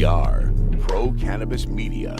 are Pro Cannabis Media.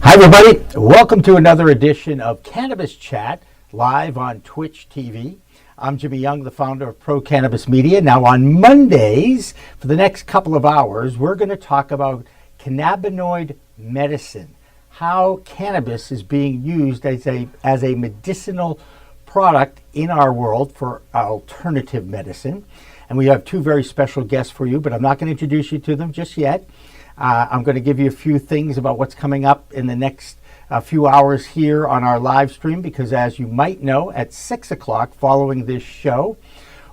Hi, everybody. Welcome to another edition of Cannabis Chat, live on Twitch TV. I'm Jimmy Young, the founder of Pro Cannabis Media. Now, on Mondays, for the next couple of hours, we're going to talk about cannabinoid medicine, how cannabis is being used as a medicinal product in our world for alternative medicine. And we have two very special guests for you, but I'm not going to introduce you to them just yet. I'm going to give you a few things about what's coming up in the next few hours here on our live stream, because as you might know, at 6 o'clock following this show,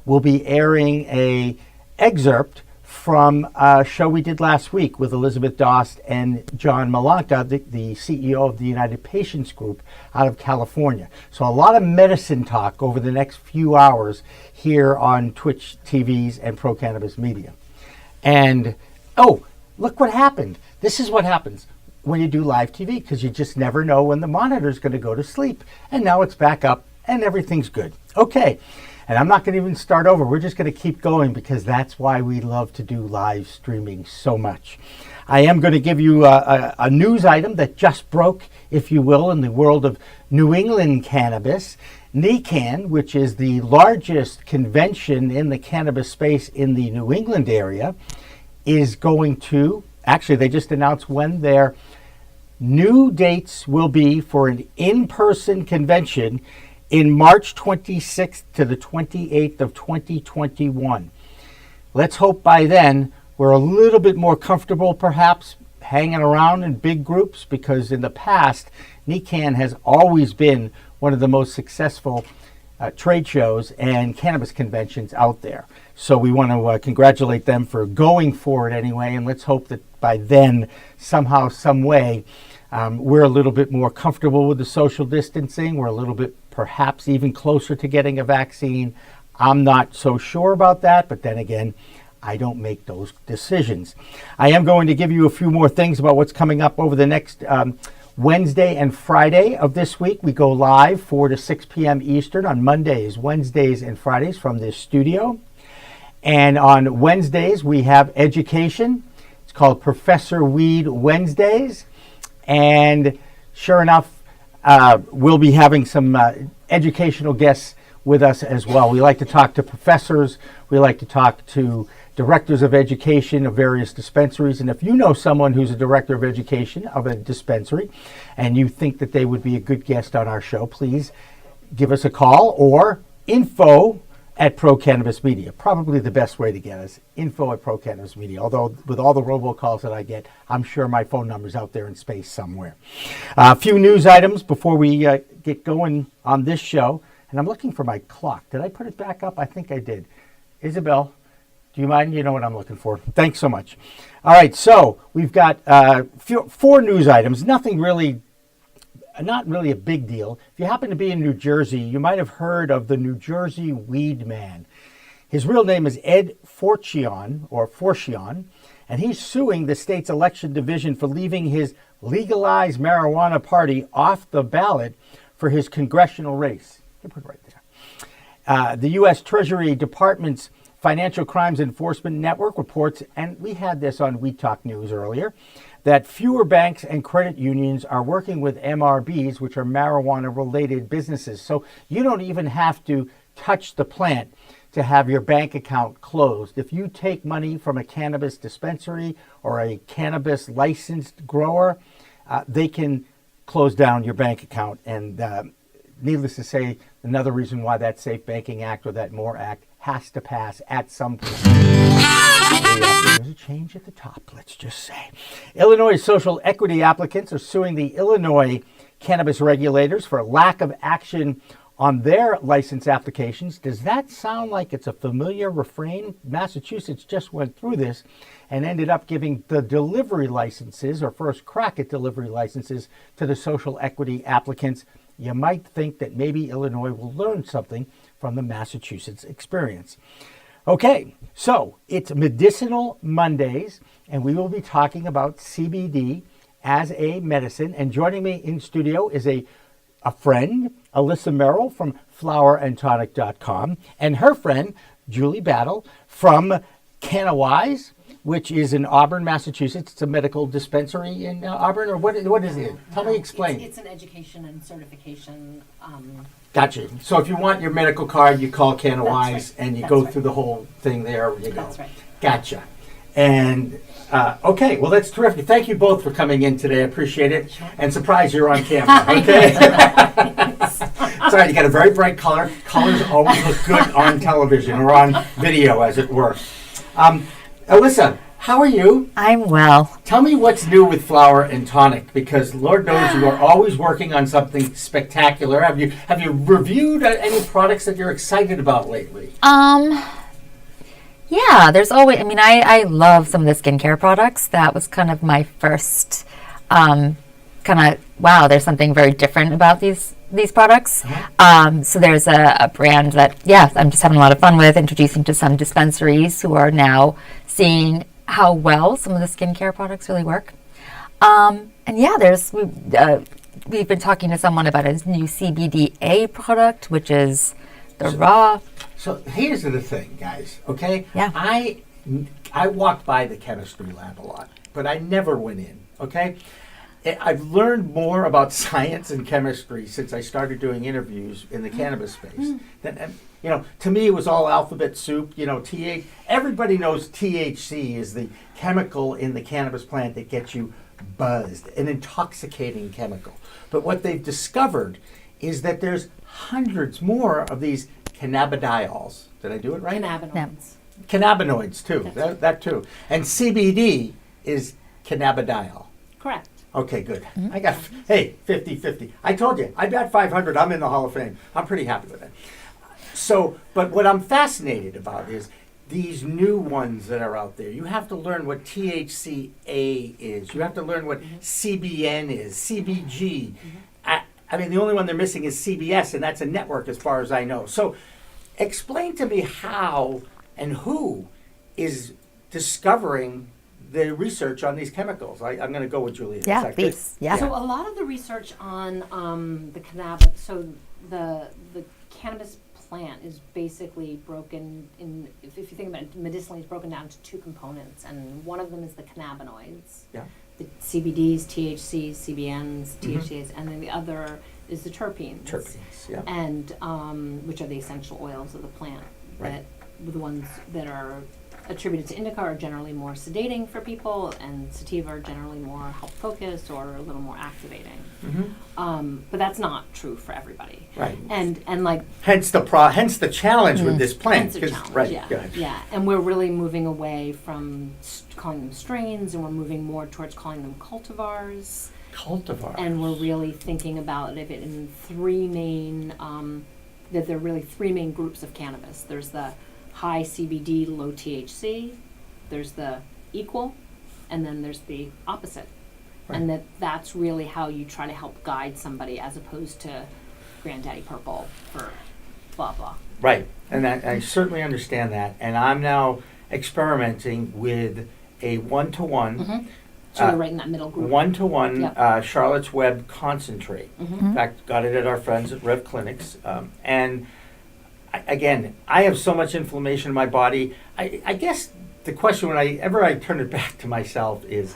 we'll be airing an excerpt from a show we did last week with Elizabeth Dost and John Malanka, the CEO of the United Patients Group out of California. So a lot of medicine talk over the next few hours here on Twitch TVs and Pro Cannabis Media. And, look what happened. This is what happens when you do live TV, because you just never know when the monitor's going to go to sleep. And now it's back up and everything's good. Okay. And I'm not going to even start over. We're just going to keep going, because that's why we love to do live streaming so much. I am going to give you a news item that just broke, if you will, in the world of New England cannabis. NECANN, which is the largest convention in the cannabis space in the New England area, is going to, actually they just announced when their new dates will be for an in-person convention in March 26th to the 28th of 2021. Let's hope by then we're a little bit more comfortable perhaps hanging around in big groups, because in the past, NECANN has always been one of the most successful trade shows and cannabis conventions out there. So we want to congratulate them for going for it anyway, and let's hope that by then, somehow, some way, we're a little bit more comfortable with the social distancing. We're a little bit perhaps even closer to getting a vaccine. I'm not so sure about that, but then again, I don't make those decisions. I am going to give you a few more things about what's coming up over the next Wednesday and Friday of this week. We go live 4 to 6 p.m. Eastern on Mondays, Wednesdays, and Fridays from this studio. And on Wednesdays, we have education. It's called Professor Weed Wednesdays. And sure enough, we'll be having some educational guests with us as well. We like to talk to professors. We like to talk to directors of education of various dispensaries. And if you know someone who's a director of education of a dispensary and you think that they would be a good guest on our show, please give us a call, or info@Pro Cannabis Media. Probably the best way to get us, info@Pro Cannabis Media. Although with all the robocalls that I get, I'm sure my phone number's out there in space somewhere. A few news items before we get going on this show. And I'm looking for my clock. Did I put it back up? I think I did. Isabel, do you mind? You know what I'm looking for. Thanks so much. All right, so we've got 4 news items. Not really a big deal. If you happen to be in New Jersey, you might have heard of the New Jersey Weed Man. His real name is Ed Forchion, and he's suing the state's election division for leaving his legalized marijuana party off the ballot for his congressional race. Put it right there. The U.S. Treasury Department's Financial Crimes Enforcement Network reports, and we had this on We Talk News earlier, that fewer banks and credit unions are working with MRBs, which are marijuana-related businesses. So you don't even have to touch the plant to have your bank account closed. If you take money from a cannabis dispensary or a cannabis licensed grower, they can close down your bank account. And needless to say, another reason why that Safe Banking Act or that MORE Act has to pass at some point. There's a change at the top, let's just say. Illinois social equity applicants are suing the Illinois cannabis regulators for lack of action on their license applications. Does that sound like it's a familiar refrain? Massachusetts just went through this and ended up giving the delivery licenses, or first crack at delivery licenses, to the social equity applicants. You might think that maybe Illinois will learn something from the Massachusetts experience. Okay, so it's Medicinal Mondays, and we will be talking about CBD as a medicine. And joining me in studio is a friend, Alissa Merrill from flowerandtonic.com, and her friend, Julie Battel from Canna-Wise, which is in Auburn, Massachusetts. It's a medical dispensary in Auburn, or what is it? Tell me, explain. It's an education and certification. Gotcha. So if you want your medical card, you call Canna-Wise, That's right. and you That's go right. through the whole thing there. You go. That's right. Gotcha. And okay, well, that's terrific. Thank you both for coming in today. I appreciate it. Sure. And surprise, you're on camera. Okay. Sorry, you got a very bright color. Colors always look good on television or on video, as it were. Alissa, how are you? I'm well. Tell me what's new with Flower and Tonic, because Lord knows you are always working on something spectacular. Have you reviewed any products that you're excited about lately? Yeah, there's always, I love some of the skincare products. That was kind of my first wow, there's something very different about these products. So there's a brand that, I'm just having a lot of fun with, introducing to some dispensaries who are now seeing how well some of the skincare products really work. We've been talking to someone about a new CBDA product, which is the raw. So here's the thing, guys, okay? Yeah. I walked by the chemistry lab a lot, but I never went in, okay? I've learned more about science and chemistry since I started doing interviews in the cannabis space. To me, it was all alphabet soup. Everybody knows THC is the chemical in the cannabis plant that gets you buzzed, an intoxicating chemical. But what they've discovered is that there's hundreds more of these cannabidiols. Did I do it right? Cannabinoids. Cannabinoids, too. That's That too. And CBD is cannabidiol. Correct. Okay, good. I got, 50-50. I told you, I got 500. I'm in the Hall of Fame. I'm pretty happy with it. So, but what I'm fascinated about is these new ones that are out there. You have to learn what THCA is. You have to learn what CBN is, CBG. The only one they're missing is CBS, and that's a network as far as I know. So explain to me how and who is discovering the research on these chemicals. I'm going to go with Julie. Yeah, please. Yeah. So a lot of the research on the cannabis, so the cannabis plant is basically broken in, if you think about it, medicinally, it's broken down to two components, and one of them is the cannabinoids. Yeah. The CBDs, THCs, CBNs, THCAs, and then the other is the terpenes. Terpenes, yeah. And which are the essential oils of the plant. Right. That the ones that are attributed to indica are generally more sedating for people, and sativa are generally more help focus or a little more activating. But that's not true for everybody. Right. And like Hence the challenge with this plant. hence the 'cause- challenge, Right. yeah, Go ahead. yeah. And we're really moving away from calling them strains, and we're moving more towards calling them cultivars. Cultivar. And we're really thinking about it in three main, that there are really three main groups of cannabis. There's the high CBD, low THC, there's the equal, and then there's the opposite. Right. And that's really how you try to help guide somebody, as opposed to Granddaddy Purple for blah, blah. Right, and I certainly understand that. And I'm now experimenting with a one-to-one, So we're right in that middle group. one-to-one Yep. Charlotte's Web concentrate. In fact, got it at our friends at Rev Clinics. And again, I have so much inflammation in my body. I guess the question whenever I turn it back to myself is,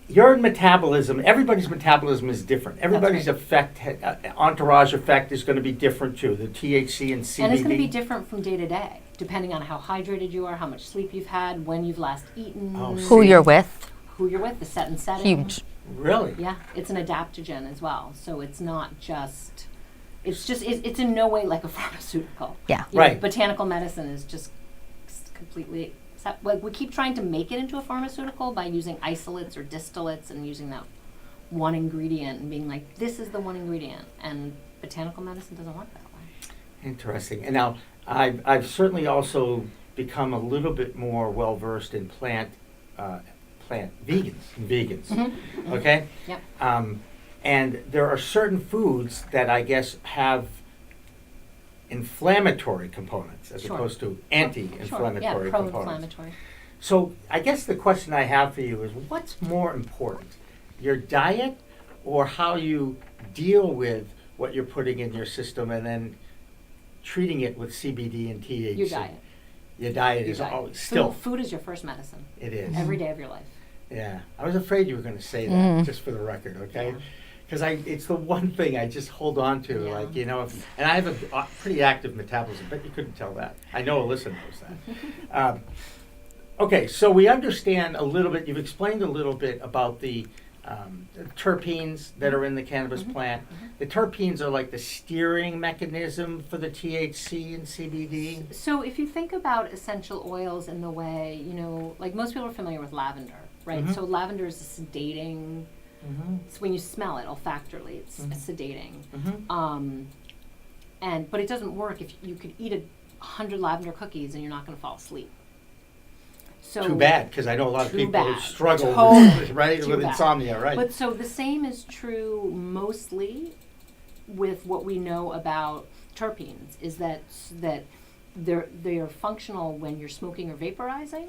your metabolism, everybody's metabolism is different. Everybody's entourage effect is going to be different too. The THC and CBD. And it's going to be different from day to day, depending on how hydrated you are, how much sleep you've had, when you've last eaten, Who you're with. who you're with, the set and setting. Huge. Really? Yeah, it's an adaptogen as well. So it's not just, it's in no way like a pharmaceutical. Yeah. You know, Right. botanical medicine is just completely, like we keep trying to make it into a pharmaceutical by using isolates or distillates and using that one ingredient and being like, this is the one ingredient. And botanical medicine doesn't work that way. Interesting. And now, I've certainly also become a little bit more well-versed in plant vegans. Okay? Yep. And there are certain foods that I guess have inflammatory components as Sure. opposed to Sure, anti-inflammatory yeah, components. pro-inflammatory. So I guess the question I have for you is, what's more important, your diet or how you deal with what you're putting in your system and then treating it with CBD and THC? Your diet. Your diet Your is diet. always still. Food is your first medicine. It is. Every day of your life. Yeah, I was afraid you were going to say that, just for the record, okay? Yeah. Because it's the one thing I just hold on to, Yeah. like, and I have a pretty active metabolism, but you couldn't tell that. I know Alissa knows that. Okay, so we understand a little bit, you've explained a little bit about the terpenes that are in the cannabis plant. The terpenes are like the steering mechanism for the THC and CBD. So if you think about essential oils in the way, like most people are familiar with lavender, right? So lavender is a sedating. It's when you smell it olfactorily, it's sedating. But it doesn't work if you could eat 100 lavender cookies and you're not going to fall asleep. So Too bad, because I know a lot of Too people who bad. struggle Totally. with, right, Too with bad. insomnia, right? But so the same is true mostly with what we know about terpenes, is that they are functional when you're smoking or vaporizing.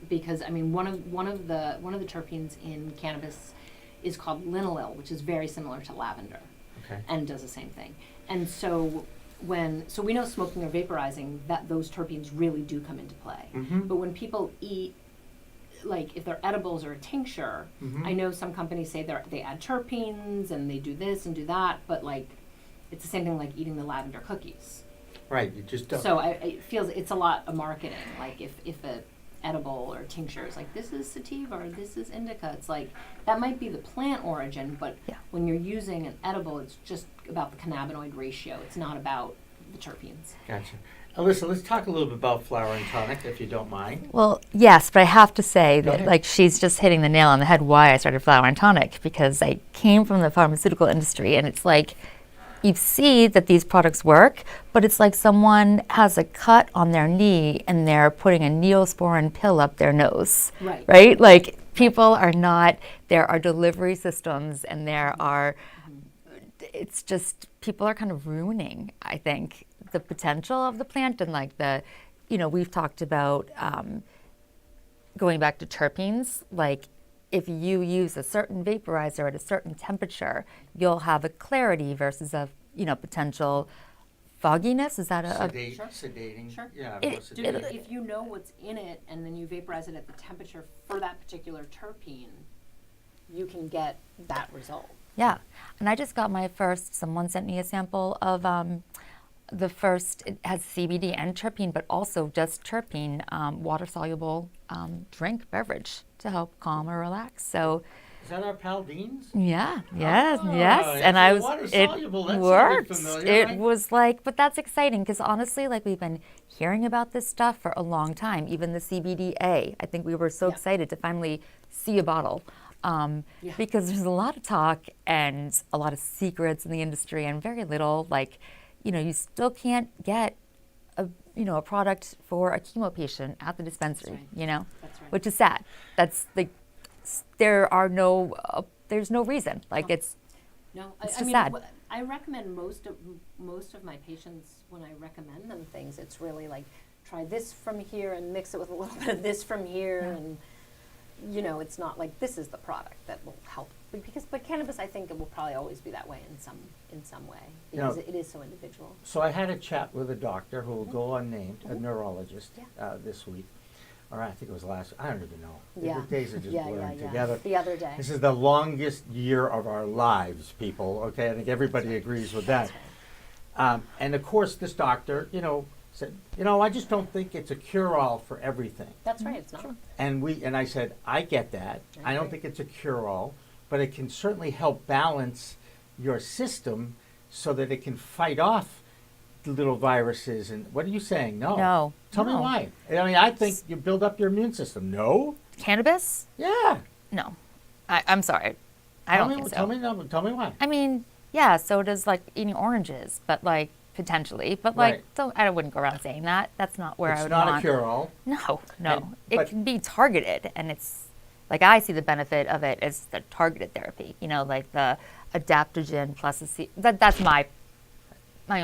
Because one of the terpenes in cannabis is called linalool, which is very similar to lavender, and does the same thing. And so we know smoking or vaporizing, that those terpenes really do come into play. But when people eat, like if they're edibles or a tincture, I know some companies say they add terpenes and they do this and do that, but like it's the same thing like eating the lavender cookies. Right, you just don't. So it feels it's a lot of marketing. Like if a edible or tincture is like, this is sativa or this is indica, it's like that might be the plant origin, but when you're using an edible, it's just about the cannabinoid ratio. It's not about the terpenes. Gotcha. Alissa, let's talk a little bit about flower and tonic, if you don't mind. Well, yes, but I have to say Go that ahead. like she's just hitting the nail on the head why I started Flower and Tonic, because I came from the pharmaceutical industry, and it's like you see that these products work, but it's like someone has a cut on their knee and they're putting a Neosporin pill up their nose. Right. Right? Like people are not, there are delivery systems and there are, it's just, people are kind of ruining, I think, the potential of the plant and like we've talked about going back to terpenes, like if you use a certain vaporizer at a certain temperature, you'll have a clarity versus a potential fogginess. Is that Sedating. Sure. Yeah. It- more sedating. If you know what's in it and then you vaporize it at the temperature for that particular terpene, you can get that result. Yeah, and I just got my first. Someone sent me a sample of the first. It has CBD and terpene, but also just terpene, water-soluble beverage to help calm or relax. So. Is that our pal Dean's? Yeah, yes, Oh, yes. And I was, water it soluble, that sounded worked. familiar, It right? was like, but that's exciting because honestly, like we've been hearing about this stuff for a long time, even the CBDA. I think we were so excited to finally see a bottle because there's a lot of talk and a lot of secrets in the industry and very little, like, you still can't get a product for a chemo patient at the dispensary, That's right. That's right. which is sad. That's like, there's no reason. Like it's It's just sad. I recommend most of my patients, when I recommend them things, it's really like try this from here and mix it with a little bit of this from here, and it's not like this is the product that will help. But cannabis, I think it will probably always be that way in some way because it is so individual. So I had a chat with a doctor who will go unnamed, a neurologist, this week. Or I think it was last, I don't even know. Yeah. The days are just blurring together. The other day. This is the longest year of our lives, people, okay? I think everybody agrees with that. And of course, this doctor, said, I just don't think it's a cure-all for everything. That's right. It's not. And I said, I get that. I don't think it's a cure-all, but it can certainly help balance your system so that it can fight off the little viruses. And what are you saying? No. Tell me No. why. I mean, I think you build up your immune system. No? Cannabis? Yeah. No. I'm sorry. I don't think so. Tell me why. I mean, yeah, so does like eating oranges, but like potentially. But like, Right. I wouldn't go around saying that. That's not where I It's would not want. a cure-all. No. And- It but- can be targeted, and it's like I see the benefit of it as the targeted therapy. Like the adaptogen plus that's my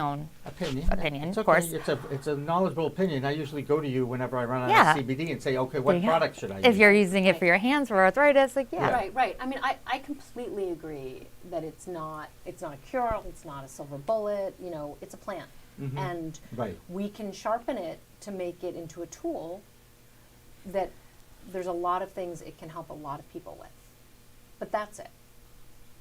own Opinion. opinion, It's of okay. course. It's a knowledgeable opinion. I usually go to you whenever I run out Yeah. of CBD and say, okay, There what you go. product should I use? If you're using it for your hands for arthritis, like yeah. Right. I mean, I completely agree that it's not a cure. It's not a silver bullet. It's a plant. And Right. we can sharpen it to make it into a tool that there's a lot of things it can help a lot of people with. But that's it.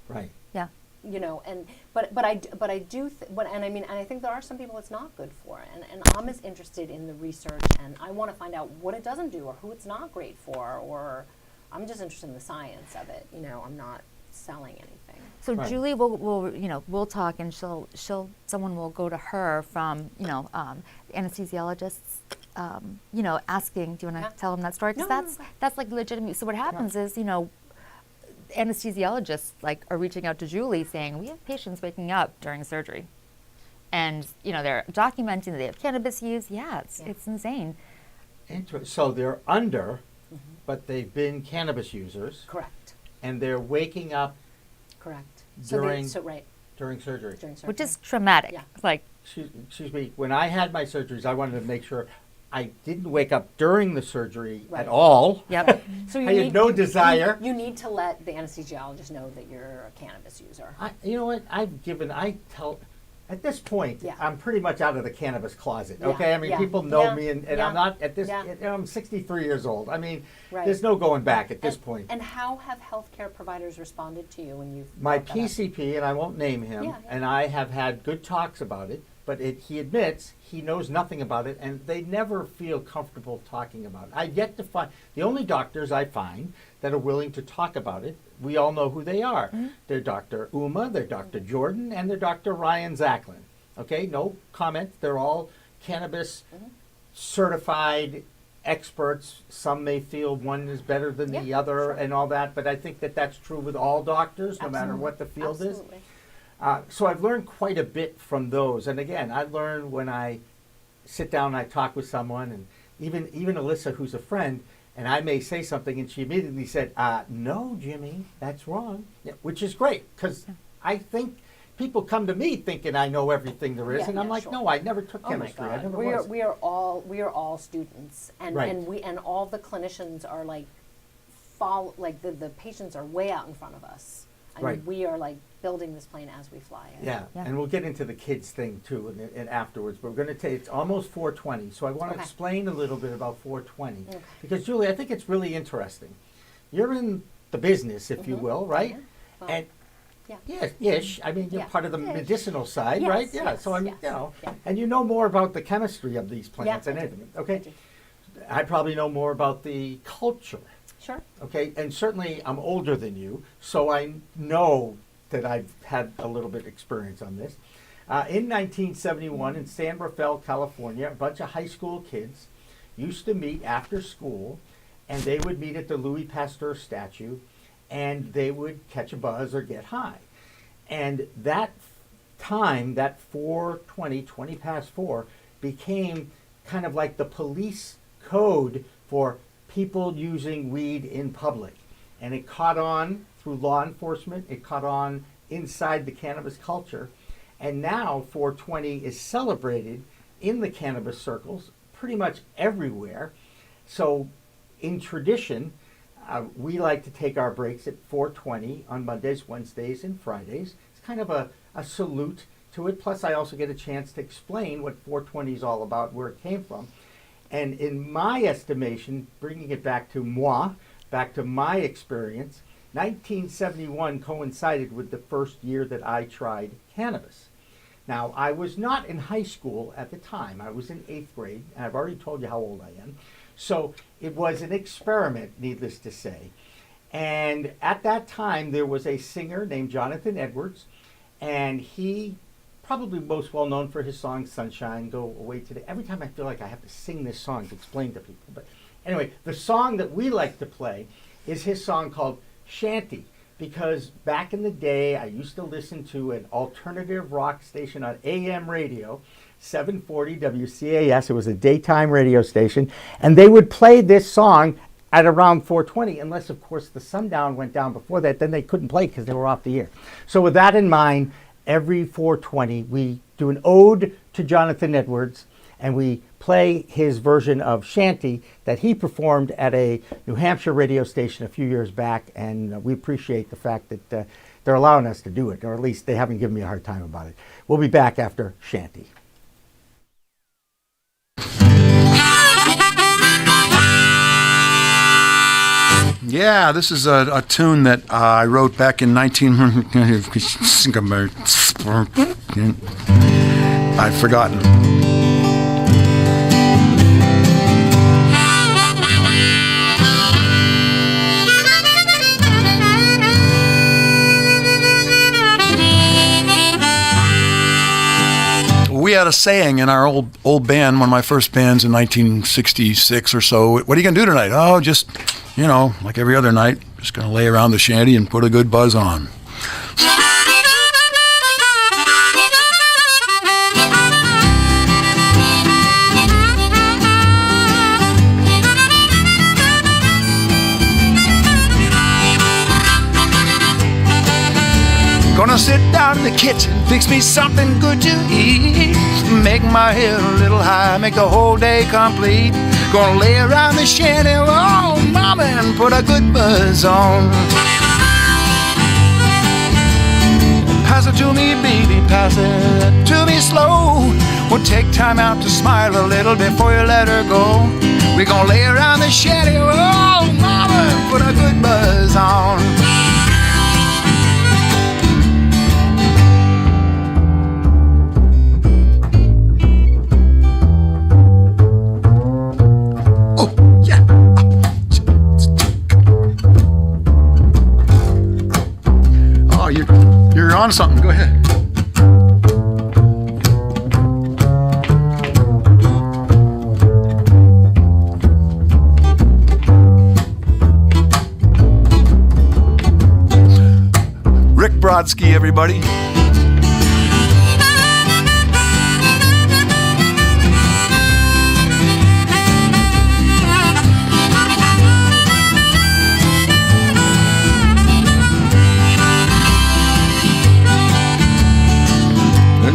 Right. Yeah. You know, and but I do and I think there are some people it's not good for, and I'm as interested in the research, and I want to find out what it doesn't do or who it's not great for, or I'm just interested in the science of it. You know, I'm not selling anything. So Right. Julie will we'll talk, and someone will go to her from anesthesiologists, asking, do you want to Yeah. tell them that story? Because No, no, that's like legitimate. So what happens is anesthesiologists are reaching out to Julie saying, we have patients waking up during surgery, and they're documenting that they have cannabis use. Yeah, it's insane. So they're under, but they've been cannabis users, Correct. and they're waking up Correct. During- Right. during surgery. During surgery. Which is traumatic. Yeah. Like, Excuse me, when I had my surgeries, I wanted to make sure I didn't wake up during the surgery Right. at all. yep. So you I had no desire. You need to let the anesthesiologist know that you're a cannabis user. You know what? At this point, Yeah. I'm pretty much out of the cannabis closet, Yeah, okay? I mean, yeah, people know yeah, me, and yeah, I'm not at this, yeah. I'm 63 years old. I mean, Right. there's no going back at this And- point. And how have healthcare providers responded to you when you've My brought that up? PCP, and I won't name him, Yeah, yeah. and I have had good talks about it, but he admits he knows nothing about it, and they never feel comfortable talking about it. I've yet to find, the only doctors I find that are willing to talk about it, we all know who they are. They're Dr. Uma, they're Dr. Jordan, and they're Dr. Ryan Zachlin. Okay, no comment. They're all cannabis certified experts. Some may feel one is better than the Yeah, other sure. and all that, but I think that that's true with all doctors, no matter Absolutely. what the field is. Absolutely. So I've learned quite a bit from those. And again, I learn when I sit down and I talk with someone, and even Alissa, who's a friend, and I may say something, and she immediately said, no, Jimmy, that's wrong, yeah, which is great, because I think people come to me thinking I know everything there is, Yeah, and I'm yeah, like, sure. no, I never took Oh my chemistry. I God, never we are was. we are all students, and Right. and all the clinicians are the patients are way out in front of us. I Right. mean, we are building this plane as we fly it. Yeah, Yeah. and we'll get into the kids thing too, and afterwards. But we're going to take, it's almost 4:20, so I want to Okay. explain a little bit about 4:20. Okay. Because Julie, I think it's really interesting. You're in the business, if you will, right? Yeah. Well, And yeah. ish. I mean, you're Yeah. part of the Ish. medicinal side, Yes, right? Yeah. yes, So I'm, yes, yeah. and you know more about the chemistry of these plants Yeah, than I do. anything. I Okay. do. I probably know more about the culture. Sure. Okay, and certainly I'm older than you, so I know that I've had a little bit experience on this. In 1971 in San Rafael, California, a bunch of high school kids used to meet after school, and they would meet at the Louis Pasteur statue, and they would catch a buzz or get high. And that time, that 4:20, 20 past 4, became kind of like the police code for people using weed in public. And it caught on through law enforcement, it caught on inside the cannabis culture, and now 420 is celebrated in the cannabis circles pretty much everywhere. So in tradition, we like to take our breaks at 4:20 on Mondays, Wednesdays, and Fridays. It's kind of a salute to it. Plus, I also get a chance to explain what 420 is all about, where it came from. And in my estimation, bringing it back to moi, back to my experience, 1971 coincided with the first year that I tried cannabis. Now, I was not in high school at the time. I was in 8th grade, and I've already told you how old I am. So it was an experiment, needless to say. And at that time, there was a singer named Jonathan Edwards, and he probably most well known for his song Sunshine, Go Away Today. Every time I feel like I have to sing this song to explain to people. But anyway, the song that we like to play is his song called Shanty, because back in the day, I used to listen to an alternative rock station on AM radio, 740 WCAS. It was a daytime radio station, and they would play this song at around 4:20, unless, of course, the sundown went down before that. Then they couldn't play because they were off the air. So with that in mind, every 4:20, we do an ode to Jonathan Edwards, and we play his version of Shanty that he performed at a New Hampshire radio station a few years back, and we appreciate the fact that they're allowing us to do it, or at least they haven't given me a hard time about it. We'll be back after Shanty. Yeah, this is a tune that I wrote back in 19... I've forgotten. We had a saying in our old band, one of my first bands in 1966 or so. What are you going to do tonight? Oh, just, like every other night, just going to lay around the shanty and put a good buzz on. Gonna sit down in the kitchen, fix me something good to eat. Make my head a little high, make the whole day complete. Gonna lay around the shanty, oh mama, and put a good buzz on. Pass it to me, baby, pass it to me slow. We'll take time out to smile a little before you let her go. We're gonna lay around the shanty, oh mama, and put a good buzz on. You're on something. Go ahead. Rick Brodsky, everybody.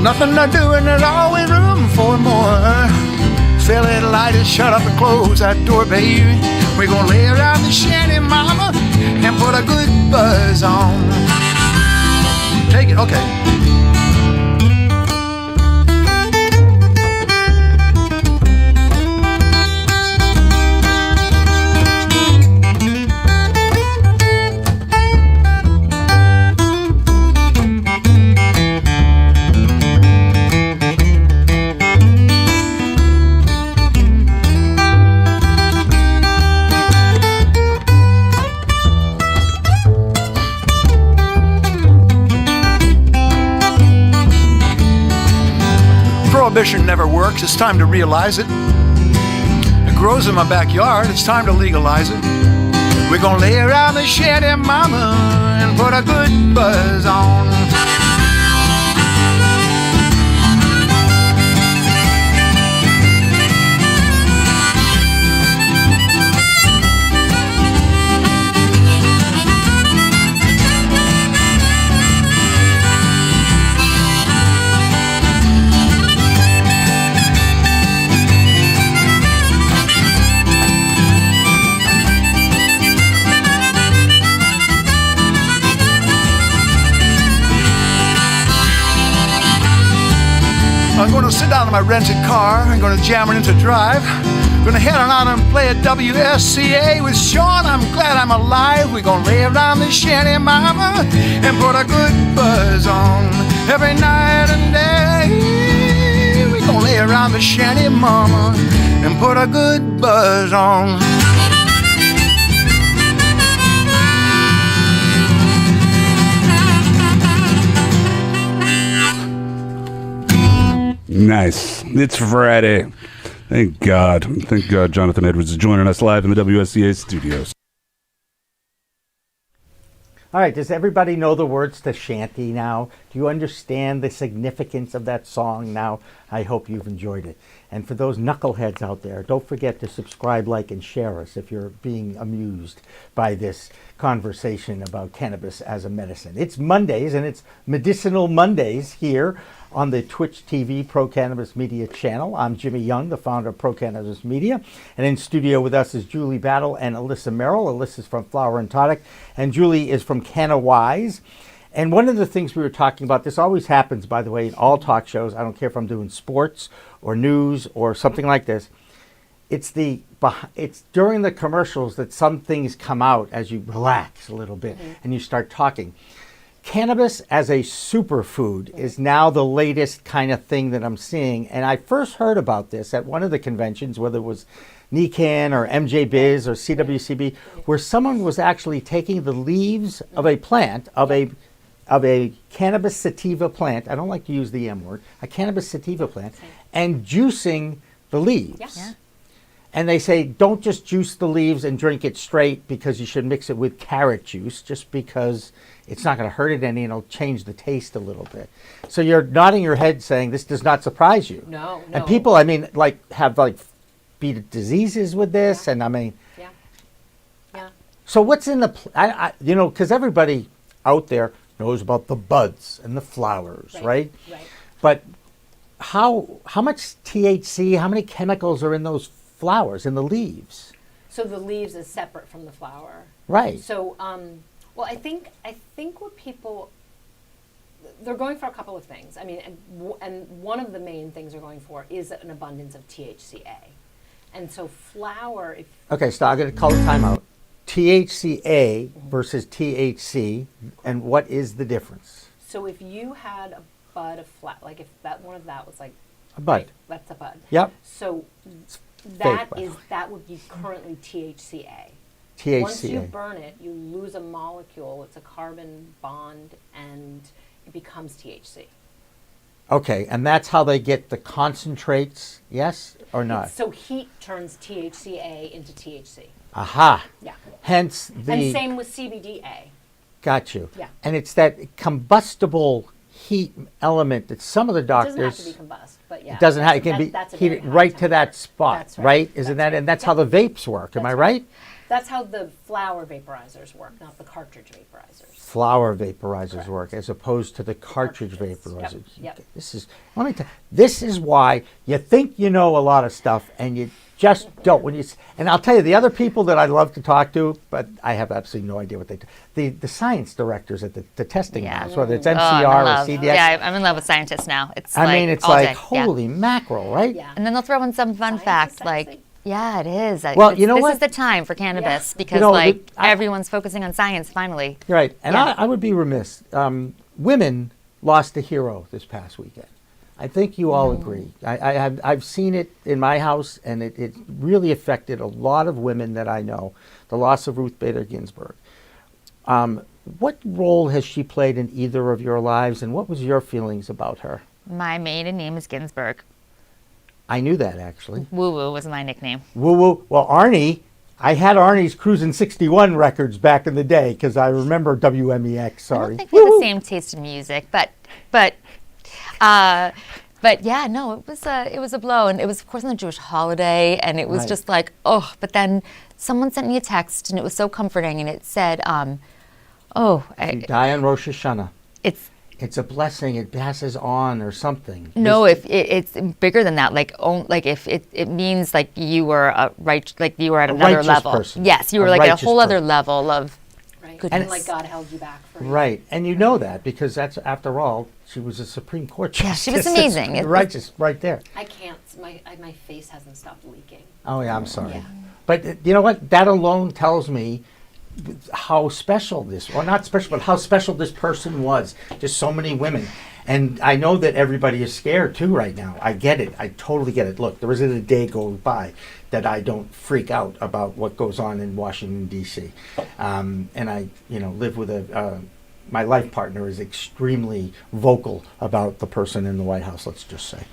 Nothing to do and there's always room for more. Fill it, light it, shut up and close that door, baby. We're gonna lay around the shanty, mama, and put a good buzz on. Take it, okay. Prohibition never works, it's time to realize it. It grows in my backyard, it's time to legalize it. We're gonna lay around the shanty, mama, and put a good buzz on. I'm going to sit down in my rented car. I'm going to jam it into drive. I'm going to head on out and play at WSCA with Sean. I'm glad I'm alive. We're going to lay around the shanty, mama, and put a good buzz on. Every night and day, we're going to lay around the shanty, mama, and put a good buzz on. Nice. It's Friday. Thank God. Thank God Jonathan Edwards is joining us live in the WSCA studios. All right, does everybody know the words to Shanty now? Do you understand the significance of that song now? I hope you've enjoyed it. And for those knuckleheads out there, don't forget to subscribe, like, and share us if you're being amused by this conversation about cannabis as a medicine. It's Mondays, and it's Medicinal Mondays here on the Twitch TV Pro Cannabis Media channel. I'm Jimmy Young, the founder of Pro Cannabis Media. And in studio with us is Julie Battel and Alissa Merrill. Alyssa's from Flower and Tonic, and Julie is from Canna-Wise. And one of the things we were talking about, this always happens, by the way, in all talk shows, I don't care if I'm doing sports or news or something like this, it's during the commercials that some things come out as you relax a little bit and you start talking. Cannabis as a superfood is now the latest kind of thing that I'm seeing. And I first heard about this at one of the conventions, whether it was NECAN or MJBiz or CWCB, where someone was actually taking the leaves of a plant, of a cannabis sativa plant, I don't like to use the M word, a cannabis sativa plant, and juicing the leaves. Yeah. And they say, don't just juice the leaves and drink it straight, because you should mix it with carrot juice, just because it's not going to hurt it any and it'll change the taste a little bit. So you're nodding your head saying this does not surprise you. No. And people, I mean, have beat diseases with this, and I mean, Yeah. so what's in the, because everybody out there knows about the buds and the flowers, right? Right. But how much THC, how many chemicals are in those flowers, in the leaves? So the leaves is separate from the flower. Right. So, well, I think what people, they're going for a couple of things. I mean, and one of the main things they're going for is an abundance of THCA. And so flower, Okay, so I'm going to call a timeout. THCA versus THC, and what is the difference? so if you had a bud of like if one of that was like A bud. right, that's a bud. Yep. So by the way. that would be currently THCA. THCA. Once you burn it, you lose a molecule. It's a carbon bond, and it becomes THC. Okay, and that's how they get the concentrates, yes or not? So heat turns THCA into THC. Aha. Yeah. Hence the... And same with CBDA. Got you. Yeah. And it's that combustible heat element that some of the It doctors... doesn't have to be combust, but yeah. It doesn't have, it can That's be a very heated high right to that temperature. spot, That's right? Isn't that, and that's how the vapes work, am I That's right? That's how the flower vaporizers work, not the cartridge vaporizers. Flower vaporizers Correct. work as opposed to the cartridge Cartridges. vaporizers. Yep. Let me tell this is why you think you know a lot of stuff and you just don't. And I'll tell you, the other people that I love to talk to, but I have absolutely no idea what they do. The science directors at the testing Yeah. labs, whether it's Oh, I'm in MCR or love. CDX. Yeah, I'm in love with scientists now. It's I mean, it's all like, day. Yeah. holy mackerel, right? Yeah. And then they'll throw in some fun Science is fact, like, sexy. yeah, it is. Well, you know this what? is the time for cannabis because, know, everyone's focusing on science finally. Right, and Yeah. I would be remiss. Women lost a hero this past weekend. I think you all agree. I've seen it in my house, and it really affected a lot of women that I know, the loss of Ruth Bader Ginsburg. What role has she played in either of your lives, and what was your feelings about her? My maiden name is Ginsburg. I knew that, actually. Woo Woo was my nickname. Woo woo. Well, Arnie, I had Arnie's Cruisin' 61 records back in the day, because I remember WMEX, I sorry. don't think we have the same taste in music, but yeah, no, it was a blow, and it was of course on a Jewish holiday, and it was Right. just like, oh. But then someone sent me a text, and it was so comforting, and it said, You die on Rosh Hashanah. it's It's a blessing. It passes on or something. no, if it's bigger than that, like if it means like you were you were at another righteous level. person. Yes, you were A like at a righteous whole other person. level of Right. goodness. And like God held you back for Right, and you know that because that's, after all, she was a Supreme Court Yeah, justice. she was amazing. It was- Righteous, right there. I can't. My face hasn't stopped leaking. Oh yeah, I'm sorry. Yeah. But you know what? That alone tells me how special not special, but how special this person was to so many women. And I know that everybody is scared too right now. I get it. I totally get it. Look, there isn't a day goes by that I don't freak out about what goes on in Washington, D.C. And I, live with my life partner is extremely vocal about the person in the White House, let's just say.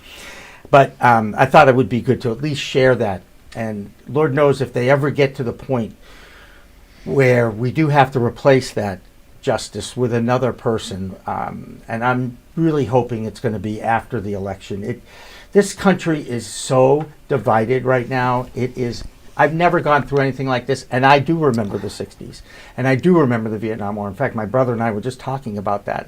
But I thought it would be good to at least share that. And Lord knows if they ever get to the point where we do have to replace that justice with another person, and I'm really hoping it's going to be after the election. This country is so divided right now. I've never gone through anything like this, and I do remember the 60s, and I do remember the Vietnam War. In fact, my brother and I were just talking about that.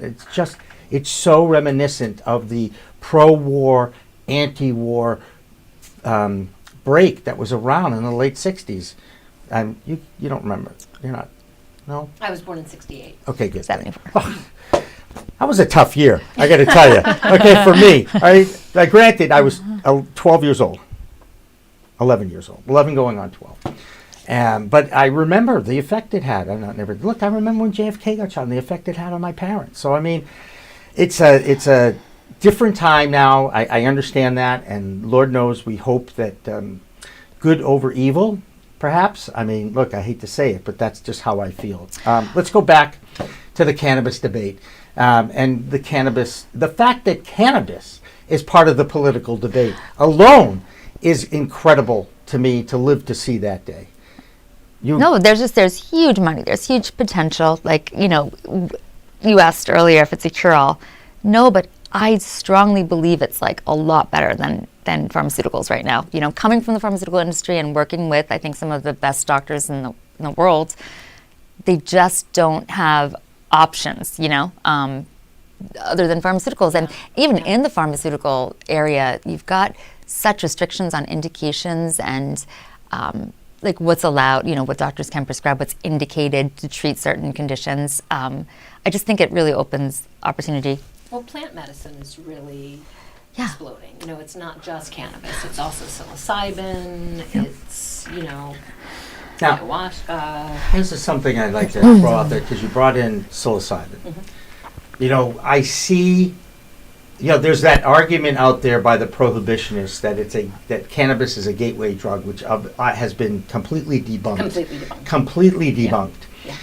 It's so reminiscent of the pro-war, anti-war break that was around in the late 60s. You don't remember. You're not. No? I was born in '68. Okay, good. 74. Oh, that was a tough year, I got to tell you. Okay, for me. Granted, I was 12 years old. 11 years old, 11 going on 12. But I remember the effect it had. I remember when JFK got shot and the effect it had on my parents. So, I mean, it's a different time now. I understand that. And Lord knows we hope that good over evil, perhaps. I mean, look, I hate to say it, but that's just how I feel. Let's go back to the cannabis debate and the fact that cannabis is part of the political debate alone is incredible to me to live to see that day. No, there's huge money. There's huge potential. Like, you asked earlier if it's a cure-all. No, but I strongly believe it's like a lot better than pharmaceuticals right now. Coming from the pharmaceutical industry and working with, I think, some of the best doctors in the world, they just don't have options, other than pharmaceuticals. And even in the pharmaceutical area, you've got such restrictions on indications and like what's allowed, what doctors can prescribe, what's indicated to treat certain conditions. I just think it really opens opportunity. Well, plant medicine is really exploding. It's not just cannabis. It's also psilocybin. It's, ayahuasca. This is something I'd like to throw out there because you brought in psilocybin. I see, there's that argument out there by the prohibitionists that that cannabis is a gateway drug, which has been completely debunked. Completely debunked. Yeah.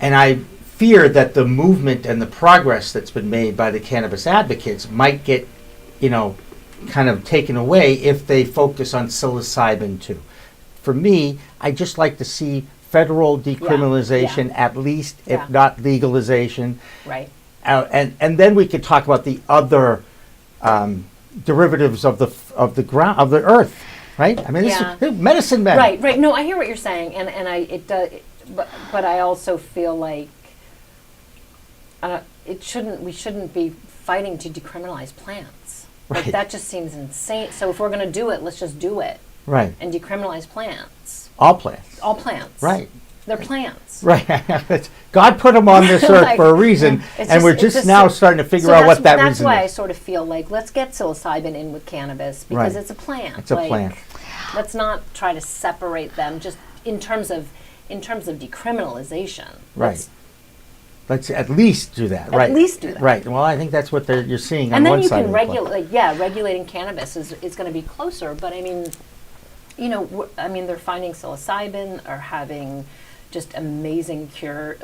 And I fear that the movement and the progress that's been made by the cannabis advocates might get, kind of taken away if they focus on psilocybin too. For me, I just like to see federal decriminalization, at least, if not legalization. Right. And then we could talk about the other derivatives of the ground, of the earth, right? I mean, this is medicine men. Right. No, I hear what you're saying, and it does, but I also feel like we shouldn't be fighting to decriminalize plants. Right. Like, that just seems insane. So if we're going to do it, let's just do it. Right. And decriminalize plants. All plants. All plants. Right. They're plants. Right. God put them on this earth for a reason, and we're just now starting to figure out what that reason is. That's why I sort of feel like, let's get psilocybin in with cannabis, because it's a plant. It's a plant. Let's not try to separate them just in terms of decriminalization. Right. Let's at least do that. Right. At least do that. Right. Well, I think that's what you're seeing on and then one you side can of the regulate. Regulating cannabis is going to be closer. But I mean, they're finding psilocybin or having just amazing cure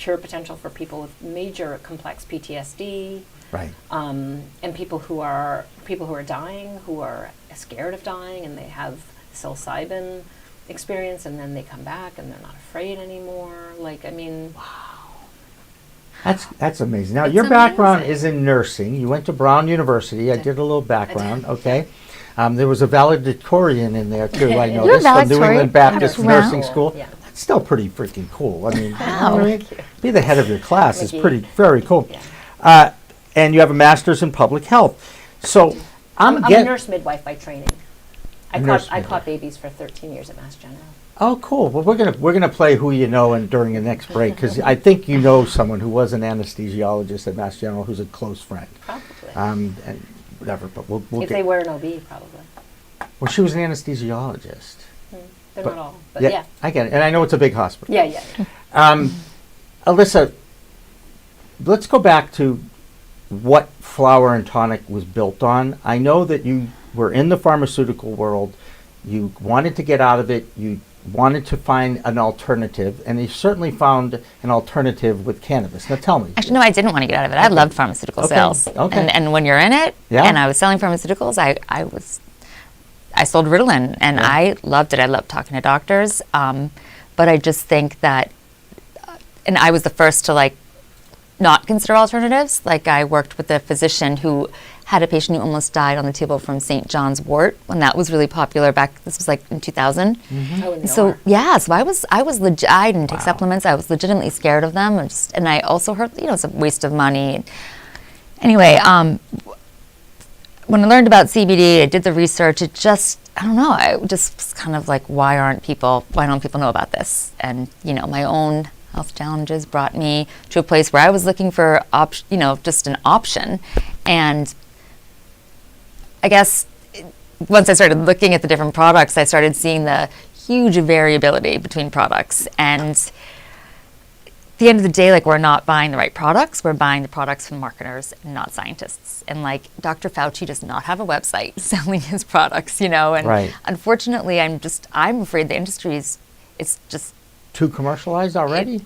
potential for people with major complex PTSD. Right. And people who are dying, who are scared of dying, and they have psilocybin experience, and then they come back and they're not afraid anymore. Wow. That's amazing. Now, It's your background amazing. is in nursing. You went to Brown University. I did a little background. Okay. There was a valedictorian in there too. I know this from New England Baptist Wow. Nursing School. Yeah. That's still pretty freaking cool. I mean, Wow. be the head of your class is Thank you. very cool. Yeah. And you have a master's in public health. So I'm a nurse midwife by training. I Nurse caught midwife. babies for 13 years at Mass General. Oh, cool. Well, we're gonna play Who You Know and during the next break, because I think you know someone who was an anesthesiologist at Mass General who's a close friend. Probably. And whatever, but we'll if get. they were an OB, probably. Well, she was an anesthesiologist. They're But- not all, but yeah. I get it, and I know it's a big hospital. Yeah. Alissa, let's go back to what Flower and Tonic was built on. I know that you were in the pharmaceutical world. You wanted to get out of it. You wanted to find an alternative, and you certainly found an alternative with cannabis. Now tell me. Actually, no, I didn't want to get out of it. I loved pharmaceutical Okay, sales. okay. And when you're in it, Yeah. and I was selling pharmaceuticals, I sold Ritalin, and I loved it. I loved talking to doctors. But I just think that, and I was the first to not consider alternatives. I worked with a physician who had a patient who almost died on the table from St. John's wort when that was really popular back. This was in 2000. Oh, in So Delaware. so I was I didn't take supplements. I was legitimately scared of them, and I also heard it's a waste of money. Anyway, when I learned about CBD, I did the research. It just I don't know. I just was kind of why don't people know about this? And my own health challenges brought me to a place where I was looking for just an option. And I guess once I started looking at the different products, I started seeing the huge variability between products. And at the end of the day, like, we're not buying the right products. We're buying the products from marketers, not scientists. And like, Dr. Fauci does not have a website selling his products, and Right. unfortunately, I'm afraid the industry's, it's just, Too commercialized already?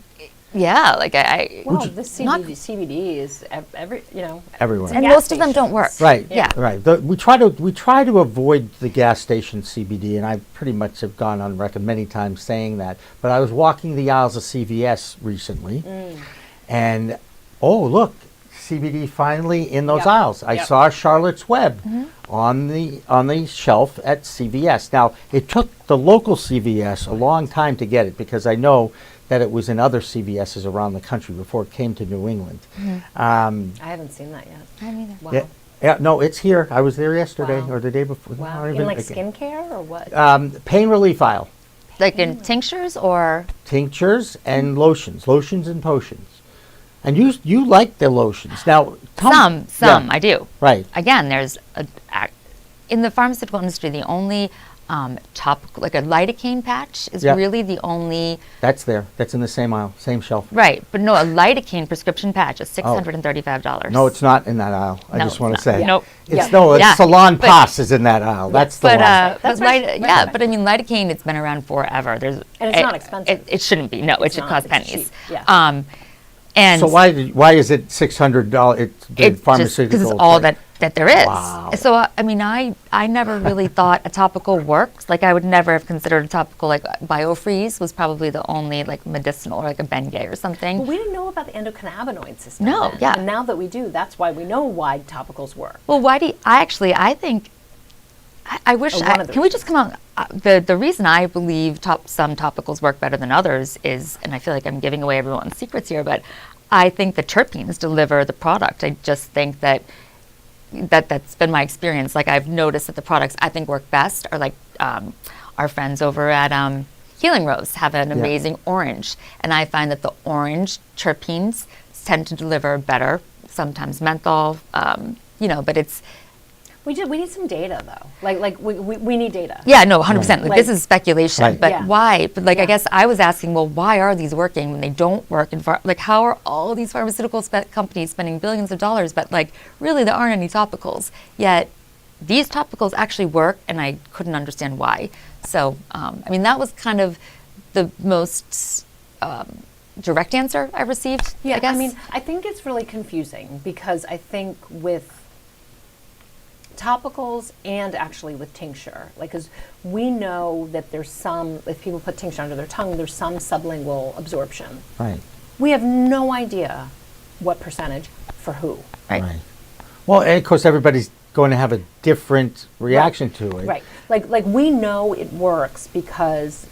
yeah, like I Well, the CBD is Everywhere. and gas most of them don't stations. work. Right. Yeah. Right. We try to avoid the gas station CBD, and I pretty much have gone on record many times saying that. But I was walking the aisles of CVS recently, and look, CBD finally in those Yep. aisles. I Yep. saw Charlotte's Web on the shelf at CVS. Now, it took the local CVS a long time to get it, because I know that it was in other CVSs around the country before it came to New England. I haven't seen that yet. I mean, Wow. Yeah, no, it's here. I was there yesterday Wow. or the day before. Wow. Not In even- like again. skincare or what? Pain relief aisle, like in tinctures or tinctures and lotions and potions. And you like the lotions. Now, some, yeah, I do. right. Again, there's in the pharmaceutical industry, the only topical, like a lidocaine patch, is Yeah. really the only That's there. That's in the same aisle, same shelf. right. But no, a lidocaine prescription patch is $635. No, it's not in that aisle. I No, just want to it's not. say. Nope. It's Yeah. Yeah, Salon but- Pass is in that aisle. That's the But one. That's right. Right. but I mean, lidocaine, it's been around forever. And it's not expensive. It shouldn't be. No, it It's should not. cost It's pennies. cheap. Yeah. And So why is it $600? It's the it's just pharmaceutical. because it's all price. that there is. Wow. So I mean, I never really thought a topical worked. Like, I would never have considered a topical, like BioFreeze was probably the only like medicinal, or like a Bengay or something. But we didn't know about the endocannabinoid system. No, then. yeah. And now that we do, that's why we know why topicals work. Well, why do you, I think I wish One of the can we just come on the reason I believe some topicals work better than others is, and I feel like I'm giving away everyone's secrets here, but I think the terpenes deliver the product. I just think that's been my experience. Like, I've noticed that the products I think work best are like our friends over at Healing Rose have an amazing orange, and I find that the orange terpenes tend to deliver better. Sometimes menthol, but it's We need some data though. Like we need data. yeah, no, 100%. Like, Like- this is speculation, Right. but Yeah. why? But like, I Yeah. guess I was asking, well, why are these working when they don't work? Like, how are all these pharmaceutical companies spending billions of dollars, but like, really, there aren't any topicals? Yet, these topicals actually work, and I couldn't understand why. So, I mean, that was kind of the most direct answer I received. Yeah, I guess. I mean, I think it's really confusing because I think with topicals and actually with tincture, like, because we know that there's some, if people put tincture under their tongue, there's some sublingual absorption. Right. We have no idea what percentage for who. right. Right. Well, and of course, everybody's going to have a different reaction to it. Right. Like we know it works because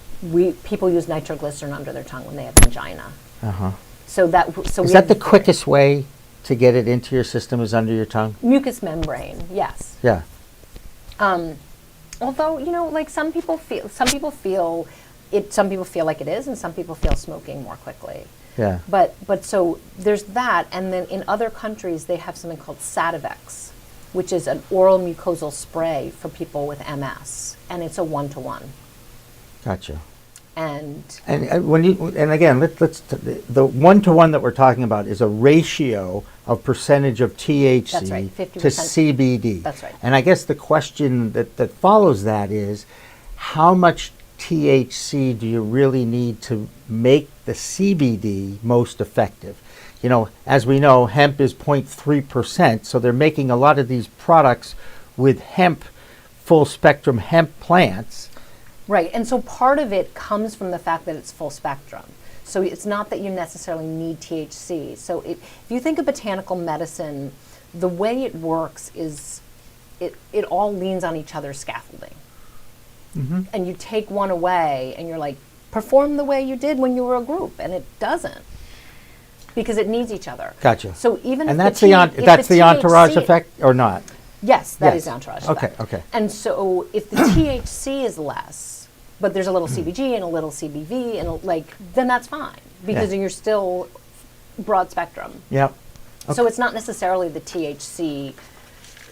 people use nitroglycerin under their tongue when they have angina. Uh-huh. So Is that the quickest way to get it into your system, is under your tongue? mucous membrane? Yes. Yeah. Although, like some people feel it. Some people feel like it is, and some people feel smoking more quickly. Yeah. But so there's that, and then in other countries they have something called Sativex, which is an oral mucosal spray for people with MS, and it's a 1-to-1. Gotcha. And And again, let's the 1-to-1 that we're talking about is a ratio of percentage of THC That's right, to 50%. CBD. That's right. And I guess the question that follows that is, how much THC do you really need to make the CBD most effective? As we know, hemp is 0.3%, so they're making a lot of these products with hemp, full spectrum hemp plants. right, and so part of it comes from the fact that it's full spectrum. So it's not that you necessarily need THC. So if you think of botanical medicine, the way it works is it all leans on each other's scaffolding. Mm-hmm. And you take one away and you're like, perform the way you did when you were a group, and it doesn't. Because it needs each other. Gotcha. So even And if that's if that's the entourage THC effect, or not? Yes, that Yes. is entourage Okay, effect. okay. And so if the THC is less, but there's a little CBG and a little CBV, and then that's fine, because Yeah. then you're still broad spectrum. Yep. So it's not necessarily the THC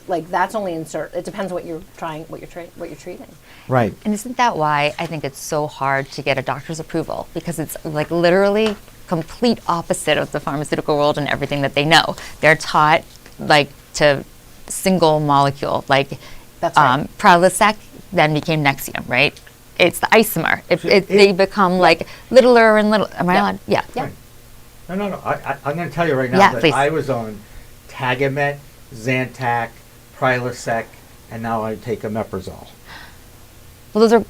like that's only insert. It depends what you're trying, what you're treating. Right. And isn't that why I think it's so hard to get a doctor's approval? Because it's like literally complete opposite of the pharmaceutical world and everything that they know. They're taught like to single molecule, like That's right. Prilosec then became Nexium, right? It's the isomer. They become like littler and little. Am I allowed? Yeah. Yeah. Right. No. I'm going to tell you right now Yeah, that please. I was on Tagamet, Zantac, Prilosec, and now I take omeprazole. Well, those are.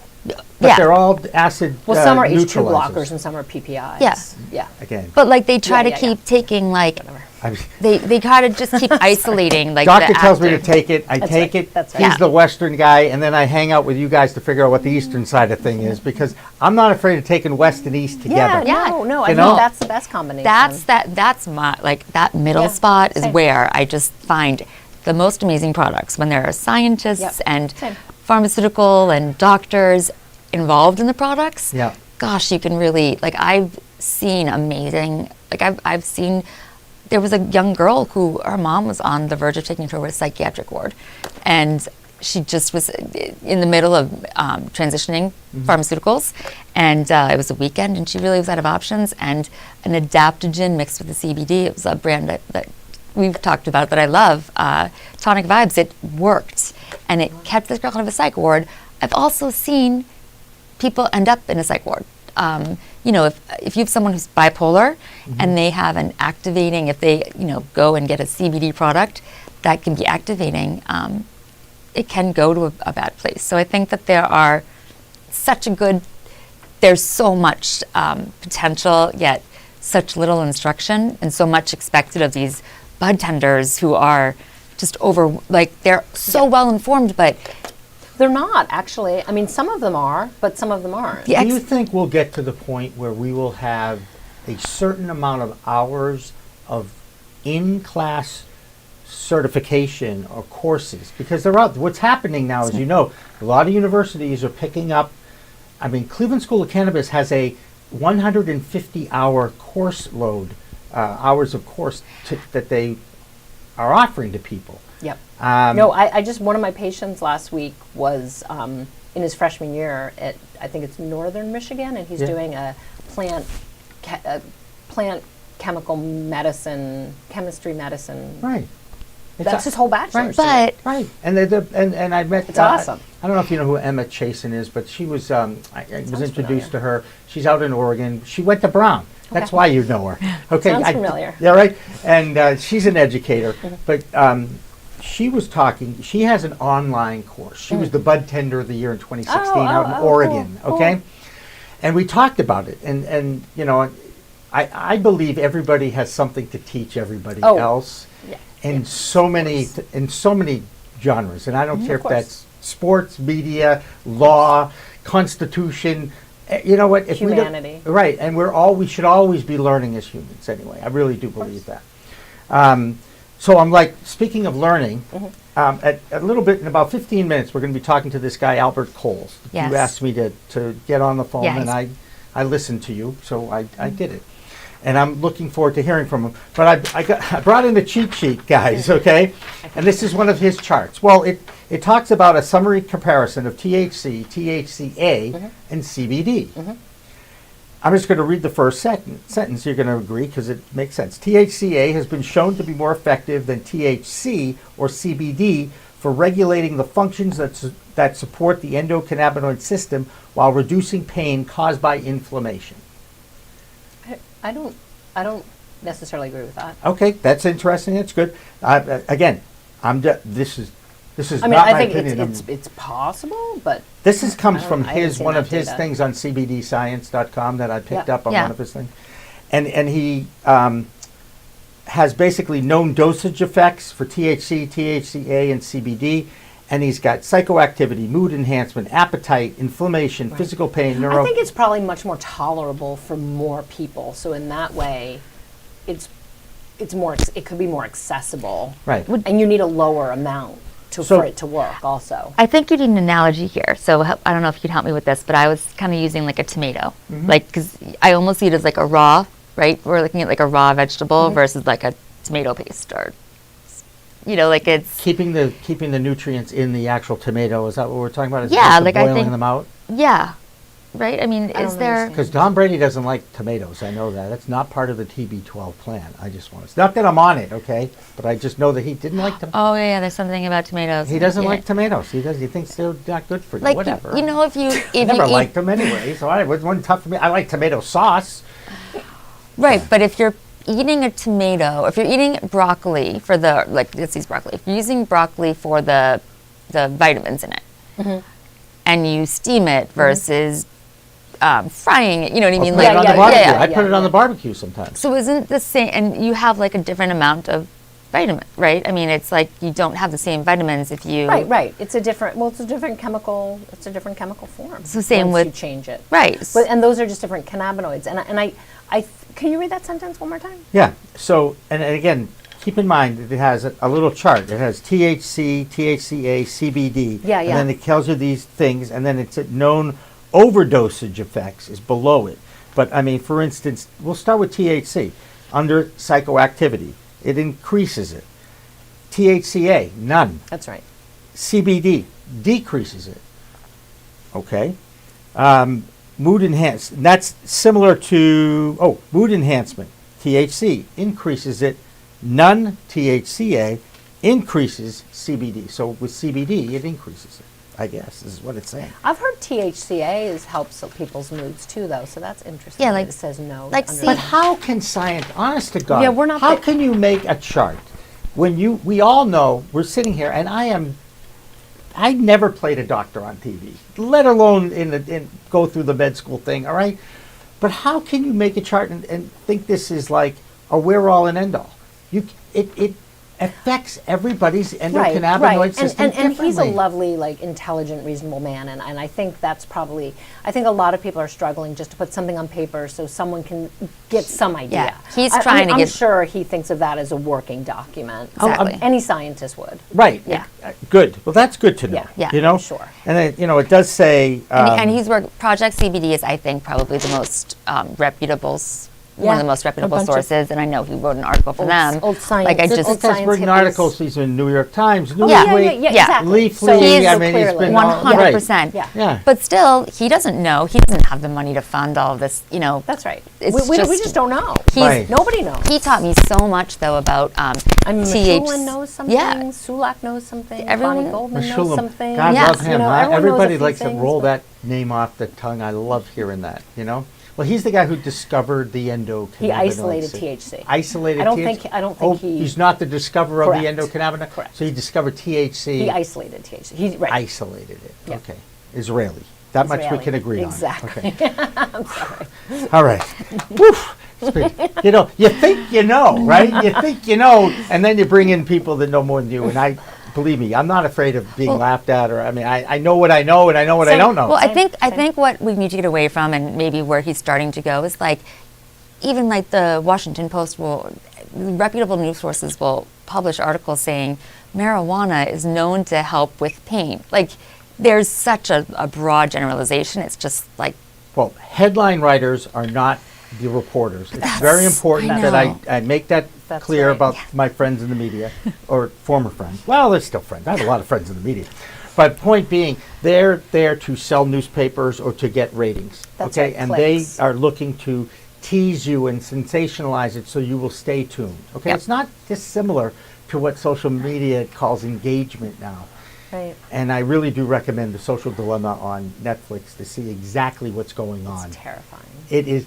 But they're all acid Well, some are H2 neutralizers. blockers and some are PPIs. Yeah. Yeah. Again, But like they try Yeah, to yeah, keep taking like Whatever. they try to just keep isolating like doctor the tells me to active. take it. I That's take right. it. That's right. He's Yeah. the Western guy, and then I hang out with you guys to figure out what the Eastern side of thing is, because I'm not afraid of taking West and East together. Yeah. No. I You think know? that's the best combination. That's my like that middle Yeah, spot is same. where I just find the most amazing products when there are scientists Yep, and same. pharmaceutical and doctors involved in the products. Yeah. Gosh, you can really like I've seen amazing like I've seen there was a young girl who her mom was on the verge of taking her to a psychiatric ward, and she just was in the middle of transitioning pharmaceuticals, and it was a weekend, and she really was out of options. And an adaptogen mixed with the CBD, it was a brand that we've talked about that I love, Tonic Vibes. It worked, and it kept this girl out of a psych ward. I've also seen people end up in a psych ward. You know, if you have someone who's bipolar and they have an activating, if they, go and get a CBD product that can be activating, it can go to a bad place. So I think that there's so much potential, yet such little instruction and so much expected of these bud tenders who are just they're so well informed, but They're not, actually. I mean, some of them are, but some of them aren't. the Do you think we'll get to the point where we will have a certain amount of hours of in-class certification or courses? Because what's happening now, as you know, a lot of universities are picking up. I mean, Cleveland School of Cannabis has a 150-hour course load, hours of course that they are offering to people. Yep. No, I just, one of my patients last week was in his freshman year at, I think it's Northern Michigan, and he's doing a plant chemical medicine, chemistry medicine. Right. That's his whole bachelor's. but Right, and and I met. It's awesome. I don't know if you know who Emma Chasen is, but she was. I was Sounds introduced familiar. to her. She's out in Oregon. She went to Brown. That's Okay. why you know her. Okay, Sounds familiar. Yeah, right. And she's an educator, but she was talking. She has an online course. She was the bud tender of the year in 2016 out in Oregon. cool. Okay, and we talked about it, and I believe everybody has something to teach everybody else. Yeah. In so many genres, and I don't care if course. that's sports, media, law, constitution. You know what? If Humanity. right? And we should always be learning as humans. Anyway, I really do believe that. So I'm like, speaking of learning, at a little bit in about 15 minutes, we're going to be talking to this guy Albert Coles. Yes. You asked me to get on the phone, Yeah, and I listened to you, so I did it. And I'm looking forward to hearing from him. But I brought in the cheat sheet, guys, okay? And this is one of his charts. Well, it talks about a summary comparison of THC, THCA, and CBD. I'm just going to read the first sentence. You're going to agree because it makes sense. THCA has been shown to be more effective than THC or CBD for regulating the functions that support the endocannabinoid system while reducing pain caused by inflammation. I don't necessarily agree with that. Okay, that's interesting. That's good. Again, this is I mean, not I my think opinion. it's possible, but This comes I from haven't seen one that of his data. things on CBDScience.com that I picked Yeah. up on Yeah. one of his things, and he has basically known dosage effects for THC, THCA, and CBD, and he's got psychoactivity, mood enhancement, appetite, inflammation, physical pain, I think it's probably much more tolerable for more people. So in that way, it's more. It could be more accessible. Right. And you need a lower amount for it to work. Also. I think you need an analogy here. So I don't know if you could help me with this, but I was kind of using like a tomato, like because I almost see it as like a raw, right? We're looking at like a raw vegetable versus like a tomato paste or like it's Keeping the nutrients in the actual tomato, is that what we're talking about? As Yeah, opposed to like I boiling think- them out? yeah, right. I mean, I is don't there? understand. Because Tom Brady doesn't like tomatoes. I know that. That's not part of the TB12 plan. I just want to. It's not that I'm on it, okay? But I just know that he didn't like them. Oh yeah, there's something about tomatoes. He doesn't Yeah. like tomatoes. He does. He thinks they're not good for you. Like Whatever. you know, if you Never eat liked them anyway, so it wasn't tough for me. I like tomato sauce. right, but if you're eating a tomato, if you're eating broccoli for the let's use broccoli. If you're using broccoli for the vitamins in it, and you steam it versus frying it, you know what I mean? Put it on the yeah, barbecue. yeah, I put it yeah. on the barbecue sometimes. So isn't the same, and you have like a different amount of vitamin, right? I mean, it's like you don't have the same vitamins if you Right. It's a different chemical. It's a different chemical form. So same once with- you change it. Right. But and those are just different cannabinoids. And I can you read that sentence one more time? Yeah. So, and again, keep in mind that it has a little chart. It has THC, THCA, CBD. Yeah, And then it tells you these things, and then it's at known overdosage effects is below it. But I mean, for instance, we'll start with THC. Under psychoactivity, it increases it. THCA, none. That's right. CBD decreases it. Okay. Mood enhance. That's similar to mood enhancement. THC increases it. None THCA increases CBD. So with CBD, it increases it. I guess is what it's saying. I've heard THCA helps people's moods too, though. So that's interesting. Yeah, that like- it says no. like under see- But that. how can science, honest to God, Yeah, we're not how the- can you make a chart when we all know, we're sitting here, and I never played a doctor on TV, let alone go through the med school thing, all right? But how can you make a chart and think this is like a we're-all and end-all? It affects everybody's endocannabinoid system And he's a differently. lovely, intelligent, reasonable man, and I think that's probably. I think a lot of people are struggling just to put something on paper so someone can get some idea. Yeah, he's trying to I'm get- sure he thinks of that as a working document. Exactly. Any scientist would. Right. Yeah. Good. Well, that's good to know. Yeah. Yeah. You know? Sure. And then, it does say... and he's worked. Project CBD is, I think, probably the most reputable. One Yeah, of the most reputable a bunch of- sources, and I know he wrote an article for them. old science- Like I old just science That's written hippies. articles. He's in New York Times, Oh, Newsweek, yeah, Yeah. exactly. Leafly. So He is I mean, he's clearly- been 100%. Yeah. Yeah. But still, he doesn't know. He doesn't have the money to fund all of this. That's right. It's We just- just don't know. He's- Right. Nobody knows. He taught me so much though about I mean, THC. Mechoulam knows something. Yeah. Sulak knows something. Everyone- Bonnie Goldman knows Mechoulam. something. God Yes. love him. Huh? everyone knows a Everybody few likes to things, roll but- that name off the tongue. I love hearing that. Well, he's the guy who discovered the endocannabinoids. He isolated THC. Isolated I don't THC? think Oh, he- he's not the discoverer of the Correct. endocannabinoid? Correct. So he discovered THC. He isolated THC. He's right. Isolated it. Yeah. Okay. Israeli. That much we Israeli. can agree Exactly. on. Okay. I'm sorry. All right. Woof. You think you know, right? You think you know, and then you bring in people that know more than you. And believe me, I'm not afraid of being laughed at. Or I know what I know, and I know what I don't know. Well, I Same, think what we need to get away from, and maybe where he's starting to go, is even the Washington Post reputable news sources will publish articles saying marijuana is known to help with pain. There's such a broad generalization. It's just Well, headline writers are not the reporters. It's very important I that know. I make that That's clear right. about my friends in the media, or former friends. Well, they're still friends. I have a lot of friends in the media. But point being, they're there to sell newspapers or to get ratings. That's okay, right, and clicks. they are looking to tease you and sensationalize it so you will stay tuned. Okay, Yep. it's not dissimilar to what social media calls engagement now. Right. And I really do recommend The Social Dilemma on Netflix to see exactly what's going on. It's terrifying. It is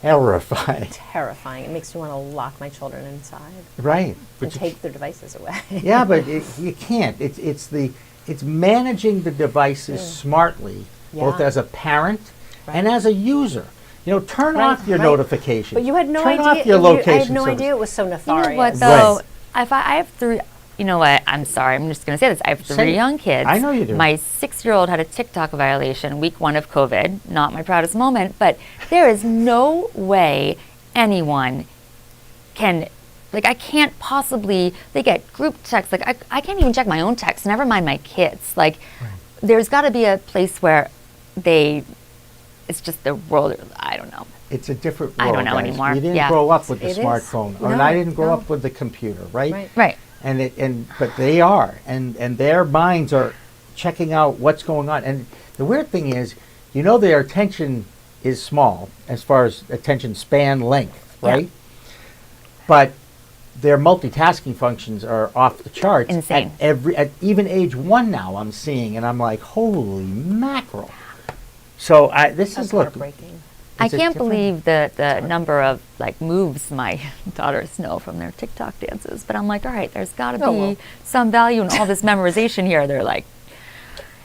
terrifying. Terrifying. It makes me want to lock my children inside Right. and you take their devices away. yeah, but you can't. It's managing the devices smartly, both Yeah. as a parent and Right. as a user. Turn Right, off your right. notifications. But you had no Turn idea. off your I location had no service. idea it was so You nefarious. know what Right. though? If I have three, you know what? I'm sorry. I'm just going to say this. I have Say three it. young kids. I know you do. My 6-year-old had a TikTok violation week 1 of COVID. Not my proudest moment, but there is no way anyone can. I can't possibly. They get group texts. I can't even check my own texts. Never mind my kids. There's got to be a place where it's just the world. I don't know. It's a different I world. don't know guys. anymore. We didn't Yeah. grow up with the It is. smartphone, or No, I didn't grow no. up with the computer, right? Right. Right. But they are, and their minds are checking out what's going on. And the weird thing is, their attention is small as far as attention span length, right? Yeah. But their multitasking functions are off the charts. Insane. At even age 1 now, I'm seeing, and I'm like, holy mackerel. So this is heartbreaking. I can't believe the number of moves my daughters know from their TikTok dances. But I'm like, all right, there's got to be some value in all this memorization here. They're like,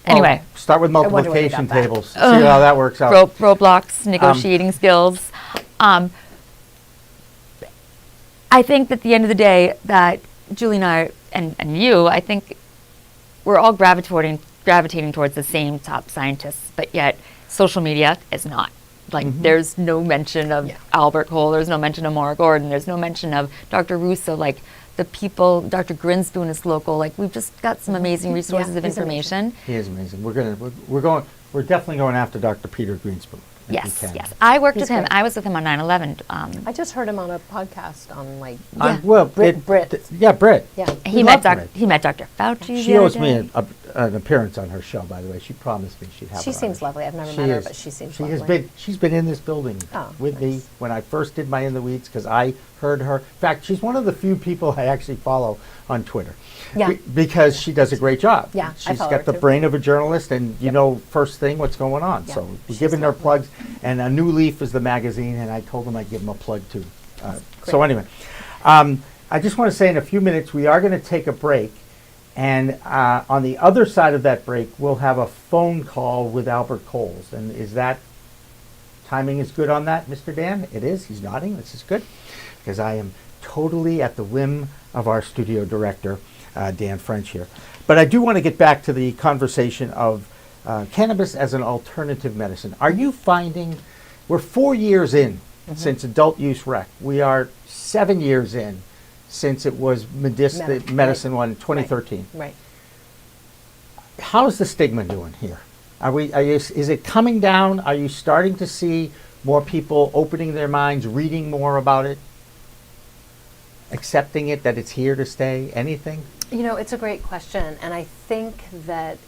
anyway. Well, start with multiplication tables. See how that works out. Roblox, negotiating skills. I think that at the end of the day that Julie and I and you, I think we're all gravitating towards the same top scientists, but yet social media is not. There's no mention of Albert Cole, there's no mention of Maura Gordon, there's no mention of Dr. Russo, the people, Dr. Grinspoon is local, we've just got some amazing resources of information. He is amazing. We're definitely going after Dr. Peter Grinspoon. Yes. I worked with him. Great. I was with him on 9/11. I just heard him on a podcast on Brit. Yeah, he met Dr. Fauci. She owes me an appearance on her show. By the way, she promised me she'd have. She seems lovely. I've never met her, but she seems lovely. She's been in this building with me when I first did my In the Weeds because I heard her. In fact, she's one of the few people I actually follow on Twitter. Yeah. Because she does a great job. Yeah, she's got the brain of a journalist, and you know first thing what's going on. So we're giving her plugs. And A New Leaf is the magazine, and I told them I'd give them a plug too. So anyway, I just want to say in a few minutes we are going to take a break, and on the other side of that break we'll have a phone call with Albert Coles. And is that timing is good on that, Mr. Dan? It is. He's nodding. This is good because I am totally at the whim of our studio director, Dan French here. But I do want to get back to the conversation of cannabis as an alternative medicine. Are you finding, we're 4 years in since adult use rec. We are 7 years in since it was medicine one in 2013. Right. How's the stigma doing here? Is it coming down? Are you starting to see more people opening their minds, reading more about it, accepting it, that it's here to stay? Anything? It's a great question, and I think that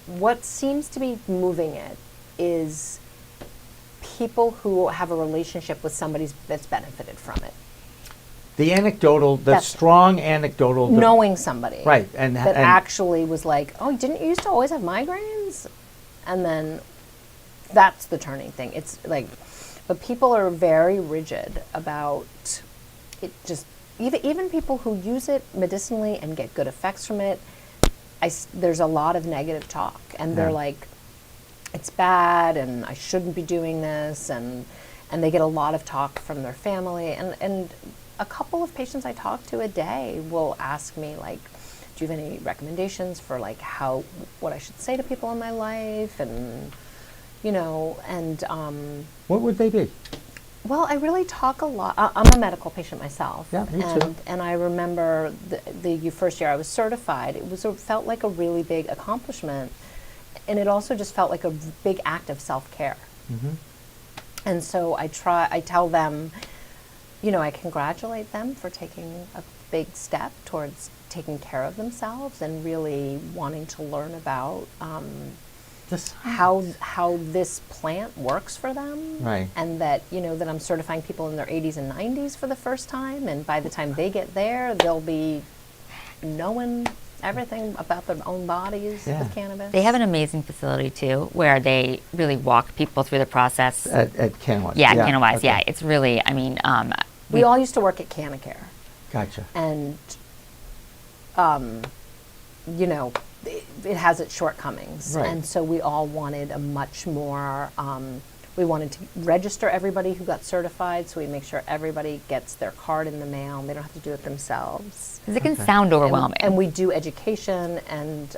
what seems to be moving it is people who have a relationship with somebody that's benefited from it. The anecdotal, strong anecdotal. Knowing somebody. Right. And actually was like, oh, didn't you used to always have migraines? And then that's the turning thing. It's but people are very rigid about it. Just even people who use it medicinally and get good effects from it, there's a lot of negative talk, and they're like, it's bad, and I shouldn't be doing this, and they get a lot of talk from their family, and a couple of patients I talk to a day will ask me do you have any recommendations for what I should say to people in my life, and what would they be? Well, I really talk a lot. I'm a medical patient myself. Yeah, me too. And I remember the first year I was certified, felt like a really big accomplishment. And it also just felt like a big act of self-care. Mm-hmm. And so I tell them, I congratulate them for taking a big step towards taking care of themselves and really wanting to learn about how this plant works for them, right? And that that I'm certifying people in their 80s and 90s for the first time, and by the time they get there, they'll be knowing everything about their own bodies with cannabis. They have an amazing facility too, where they really walk people through the process at Canna-Wise. Yeah, Canna-Wise. Okay. Yeah, it's really. I mean, we all used to work at Canna-Care. Gotcha. And it has its shortcomings, right. And so we all wanted a much more, we wanted to register everybody who got certified, so we make sure everybody gets their card in the mail, and they don't have to do it themselves. Because it can sound overwhelming. And we do education, and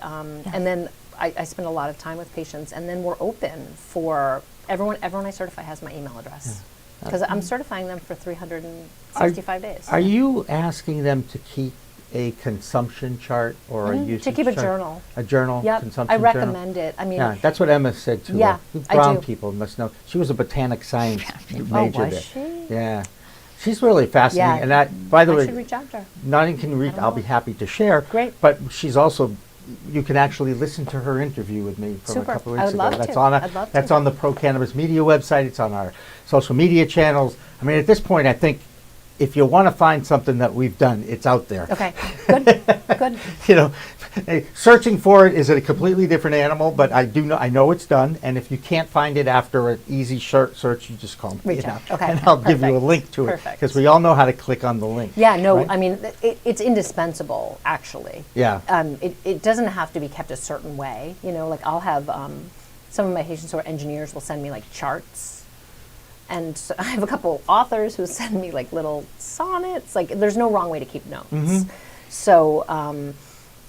then I spend a lot of time with patients, and then we're open for everyone I certify has my email address. Because I'm certifying them for 365 days. Are you asking them to keep a consumption chart or a usage to keep a chart? journal. A journal, yep. consumption I journal? recommend it. I mean, that's what Emma said too. Yeah, Brown I do. people must know. She was a botanic science major was there. she? Yeah. She's really fascinating. Yeah. And that, by the I way, should reach out to her. not only can you read, I'll be happy to share. Great. But she's also, you can actually listen to her interview with me from Super. a couple of I weeks would ago. love That's to. on I'd love that's to. on the Pro Cannabis Media website. It's on our social media channels. I mean, at this point, I think if you want to find something that we've done, it's out there. Okay, good, good. You know, searching for it is a completely different animal, but I know it's done. And if you can't find it after an easy search, you just call me. Reach out. Okay, and I'll give you a perfect. link to it Perfect. because we all know how to click on the link. Yeah, no, right? I mean, it's indispensable, actually. Yeah. It doesn't have to be kept a certain way. You know, like I'll have some of my patients who are engineers will send me like charts. And so I have a couple authors who send me like little sonnets. Like, there's no wrong way to keep notes. Mm-hmm. So,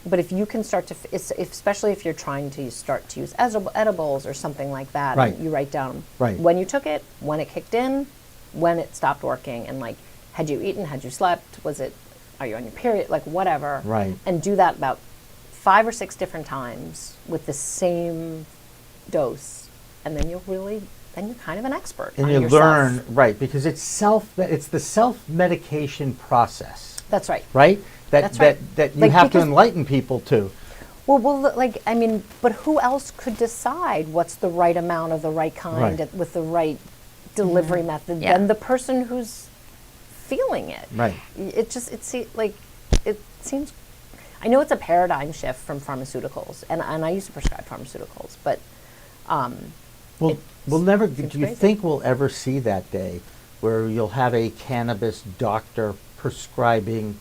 but if you can start to, especially if you're trying to start to use edibles or something like that, Right. you write down Right. when you took it, when it kicked in, when it stopped working, and like, had you eaten, had you slept, are you on your period, like whatever. Right. And do that about 5 or 6 different times with the same dose, and then you're kind of an expert. And on you yourself. learn, right, because it's the self-medication process, That's right. right? That's right. That you Like, have to because- enlighten people to. Well, like, I mean, but who else could decide what's the right amount of the right kind Right. with the right delivery method Yeah. than the person who's feeling it? Right. It seems, I know it's a paradigm shift from pharmaceuticals, and I used to prescribe pharmaceuticals, but We'll never. Do seems you crazy. think we'll ever see that day where you'll have a cannabis doctor prescribing,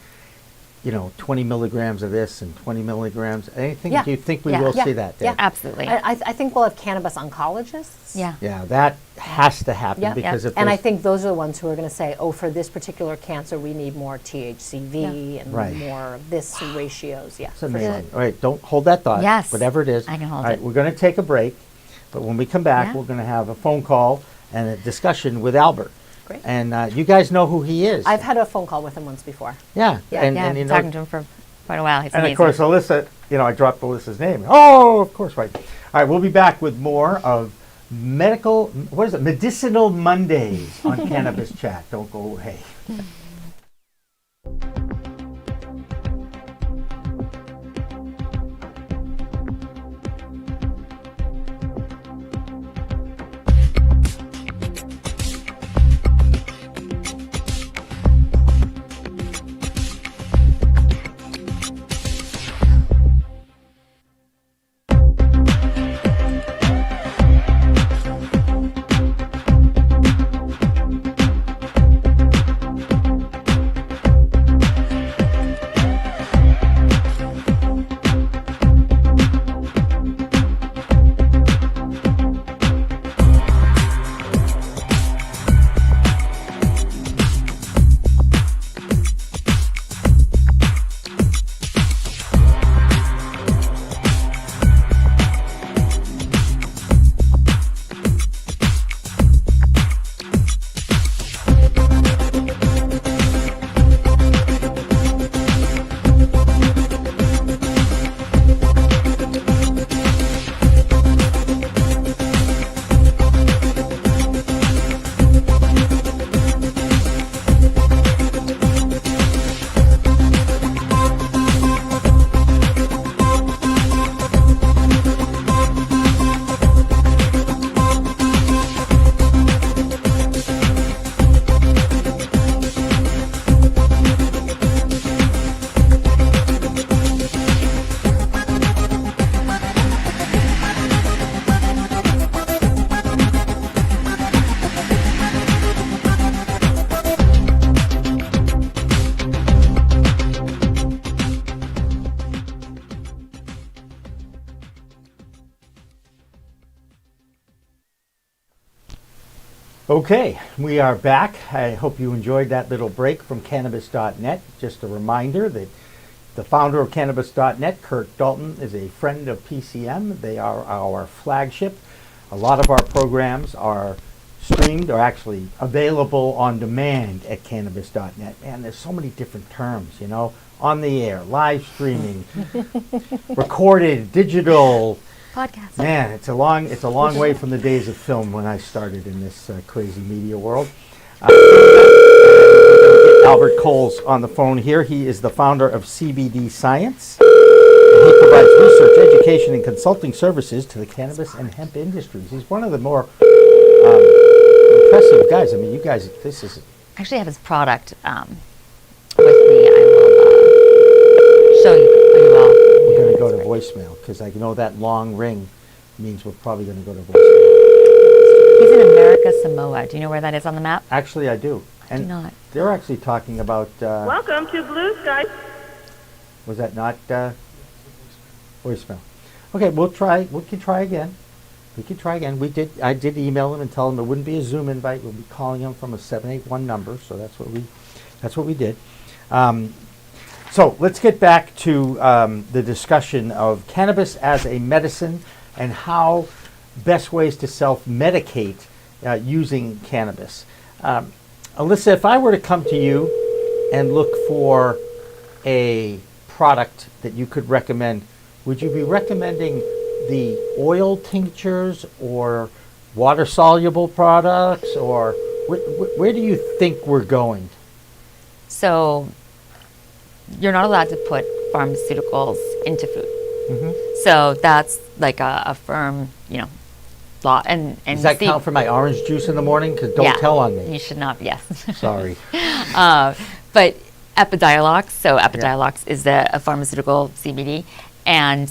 20 milligrams of this and 20 milligrams? Anything? Yeah. Do you think we Yeah. will Yeah. see that day? Yeah. Absolutely. I think we'll have cannabis oncologists. Yeah. Yeah, that has to happen Yeah. because if And I there's- think those are the ones who are going to say, oh, for this particular cancer, we need more THCV and Right. more this ratios. Yeah, It's for amazing. sure. All right, don't hold that thought. Yes. Whatever it is. I can hold All right, it. we're going to take a break, but when we come back, Yeah. we're going to have a phone call and a discussion with Albert. Great. And you guys know who he is. I've had a phone call with him once before. yeah. Yeah. And, Yeah, and I've you been know, talking to him for quite a while. He's and amazing. of course, Alissa, I dropped Alyssa's name. Oh, of course, right. All right, we'll be back with more of Medicinal Mondays on Cannabis Chat. Don't go away. Okay, we are back. I hope you enjoyed that little break from Cannabis.net. Just a reminder that the founder of Cannabis.net, Kurt Dalton, is a friend of PCM. They are our flagship. A lot of our programs are streamed or actually available on demand at Cannabis.net. Man, there's so many different terms, on the air, live streaming, recorded, digital. Podcast. Man, it's a long way from the days of film when I started in this crazy media world. Albert Cole's on the phone here. He is the founder of CBD Science. And he provides research, education, and consulting services to the cannabis and hemp industries. He's one of the more impressive guys. I mean, you guys, this is... I actually have his product with me. I will show you. We're going to go to voicemail because I know that long ring means we're probably going to go to voicemail. He's in America Samoa. Do you know where that is on the map? Actually, I do. And do not. they're actually talking about... Welcome to Blue Sky. Was that not voicemail? Okay, we'll try. We can try again. I did email him and tell him it wouldn't be a Zoom invite. We'll be calling him from a 781 number. So that's what we did. So let's get back to the discussion of cannabis as a medicine and how best ways to self-medicate using cannabis. Alissa, if I were to come to you and look for a product that you could recommend, would you be recommending the oil tinctures or water-soluble products, or where do you think we're going? So you're not allowed to put pharmaceuticals into food. Mm-hmm. So that's like a firm, law. And Does that count for my orange juice in the morning? Because don't tell on me. You should not. Yes. Sorry. But Epidiolex. So Epidiolex is a pharmaceutical CBD, and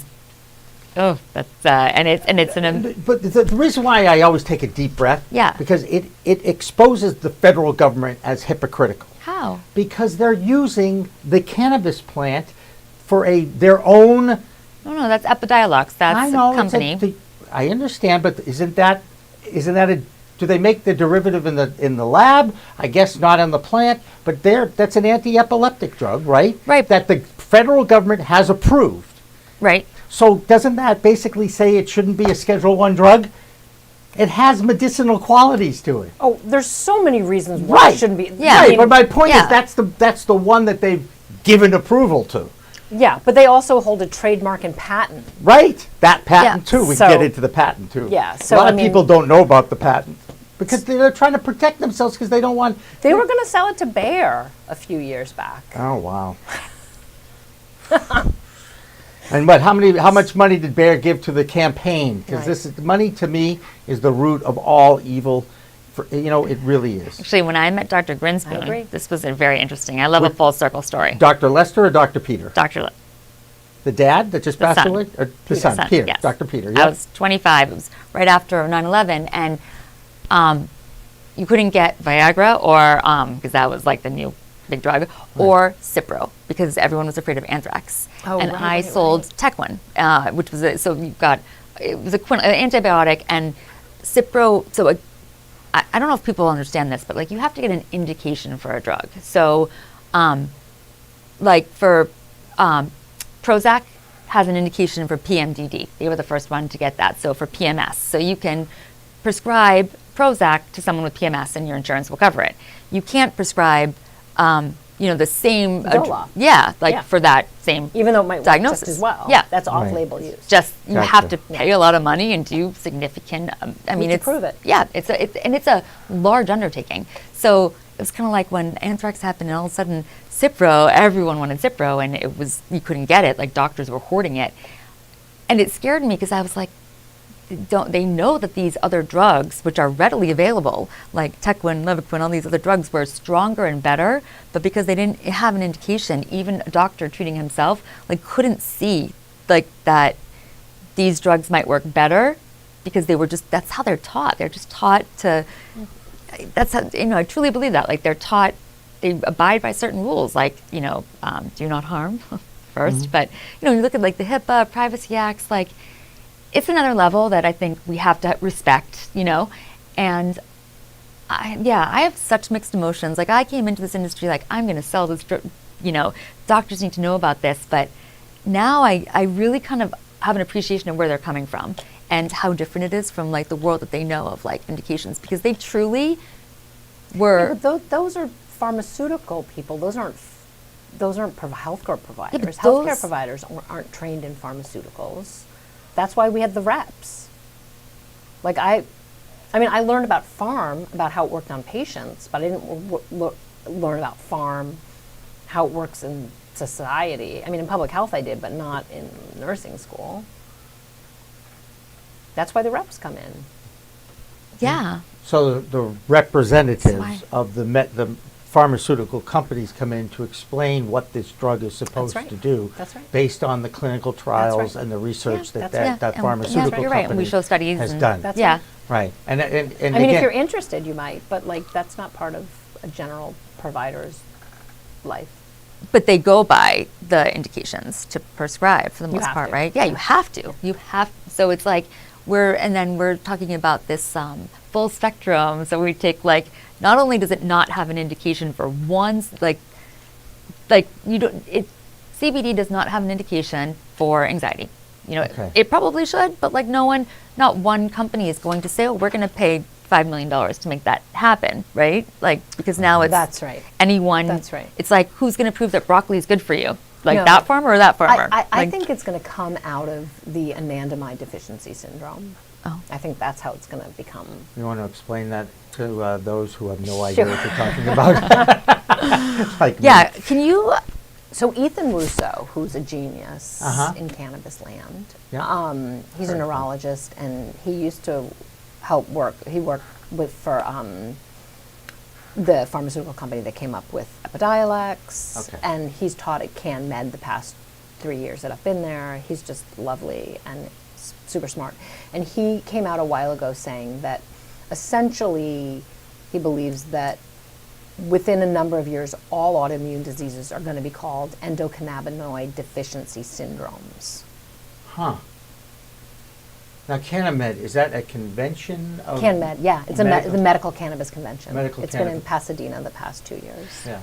that's But the reason why I always take a deep breath, because it exposes the federal government as hypocritical. How? Because they're using the cannabis plant for their own. No, that's Epidiolex. That's a company. I understand, but isn't that do they make the derivative in the lab? I guess not in the plant, but that's an anti-epileptic drug, right? Right. That the federal government has approved. Right. So doesn't that basically say it shouldn't be a Schedule I drug? It has medicinal qualities to it. Oh, there's so many reasons why it shouldn't be. Yeah. Right, but my point is that's the one that they've given approval to. Yeah, but they also hold a trademark and patent. Right, that patent Yeah. too. We So- can get into the patent too. Yeah, so a lot I of mean- people don't know about the patent because they're trying to protect themselves because they don't want. They were going to sell it to Bayer a few years back. Oh wow. And how much money did Bayer give to the campaign? Because this is money to me is the root of all evil. It really is. Actually, when I met Dr. I agree. Grinspoon, this was very interesting. I love a full circle story. Dr. Lester or Dr. Peter? Dr. The dad that just The passed son. away? Or the son, Peter. Yes. Dr. Peter. I Yep. was 25. It was right after 9/11, and you couldn't get Viagra or because that was like the new big drug, or Cipro because everyone was afraid of anthrax. Oh, and right, I right, sold Tequin, which was it was an antibiotic, and Cipro. So I don't know if people understand this, but like you have to get an indication for a drug. So, like for Prozac has an indication for PMDD. They were the first one to get that. So for PMS, so you can prescribe Prozac to someone with PMS, and your insurance will cover it. You can't prescribe, the same. Zoloft. For that same. Even though it might work diagnosis. just as well. Yeah. That's off-label use. Just you Gotcha. have to pay a lot of money and do significant. to prove it. Yeah, it's a large undertaking. So it was kind of like when anthrax happened, and all of a sudden Cipro, everyone wanted Cipro, and you couldn't get it. Like doctors were hoarding it, and it scared me because I was like, they know that these other drugs, which are readily available, like Tequin, Levaquin, all these other drugs, were stronger and better, but because they didn't have an indication, even a doctor treating himself couldn't see that these drugs might work better because that's how they're taught. They're just taught to. That's how I truly believe that. They're taught, they abide by certain rules, do not harm first. But you look at the HIPAA, Privacy Acts, it's another level that I think we have to respect, and I have such mixed emotions. I came into this industry I'm going to sell this, doctors need to know about this, but now I really kind of have an appreciation of where they're coming from and how different it is from the world that they know of indications, because they truly were. Yeah, but those are pharmaceutical people. Those aren't healthcare providers. but Healthcare those- providers aren't trained in pharmaceuticals. That's why we had the reps. I learned about how it worked on patients, but I didn't learn about farm, how it works in society. I mean, in public health I did, but not in nursing school. That's why the reps come in. Yeah. So the representatives Why? of the pharmaceutical companies come in to explain what this drug is supposed right. to do. That's right. based on the clinical trials right. and the research Yeah, that that's that And- pharmaceutical yeah, you're right. And company we show studies has and- done. That's Yeah. Right. And I mean, again, if you're interested, you might, but like that's not part of a general provider's life. But they go by the indications to prescribe for the most have part, to. right? Yeah, you have to. You have. So it's like we're talking about this full spectrum. So we take like, not only does it not have an indication for one, like you don't. CBD does not have an indication for anxiety. You know, Okay. it probably should, but like not one company is going to say, oh, we're going to pay $5 million to make that happen, right? Like, because now it's That's right. anyone. That's right. It's like, who's going to prove that broccoli is good for you? Like No. that farmer or that farmer? I Like, think it's going to come out of the anandamide deficiency syndrome. Oh. I think that's how it's going to become. you want to explain that to those who have no idea what you're talking about? Like me. yeah. Can you? So Ethan Russo, who's a genius Uh-huh. in cannabis land, Yeah. he's a Heard of him. neurologist, and he used to he worked for the pharmaceutical company that came up with Epidiolex, Okay. and he's taught at CanMed the past 3 years that I've been there. He's just lovely and super smart. And he came out a while ago saying that essentially he believes that within a number of years, all autoimmune diseases are going to be called endocannabinoid deficiency syndromes. Huh. Now, Canna-Med, is that a convention of... CanMed, yeah, it's medical- the Medical Cannabis Convention. Medical It's been in cannabis. Pasadena the past 2 years. Yeah.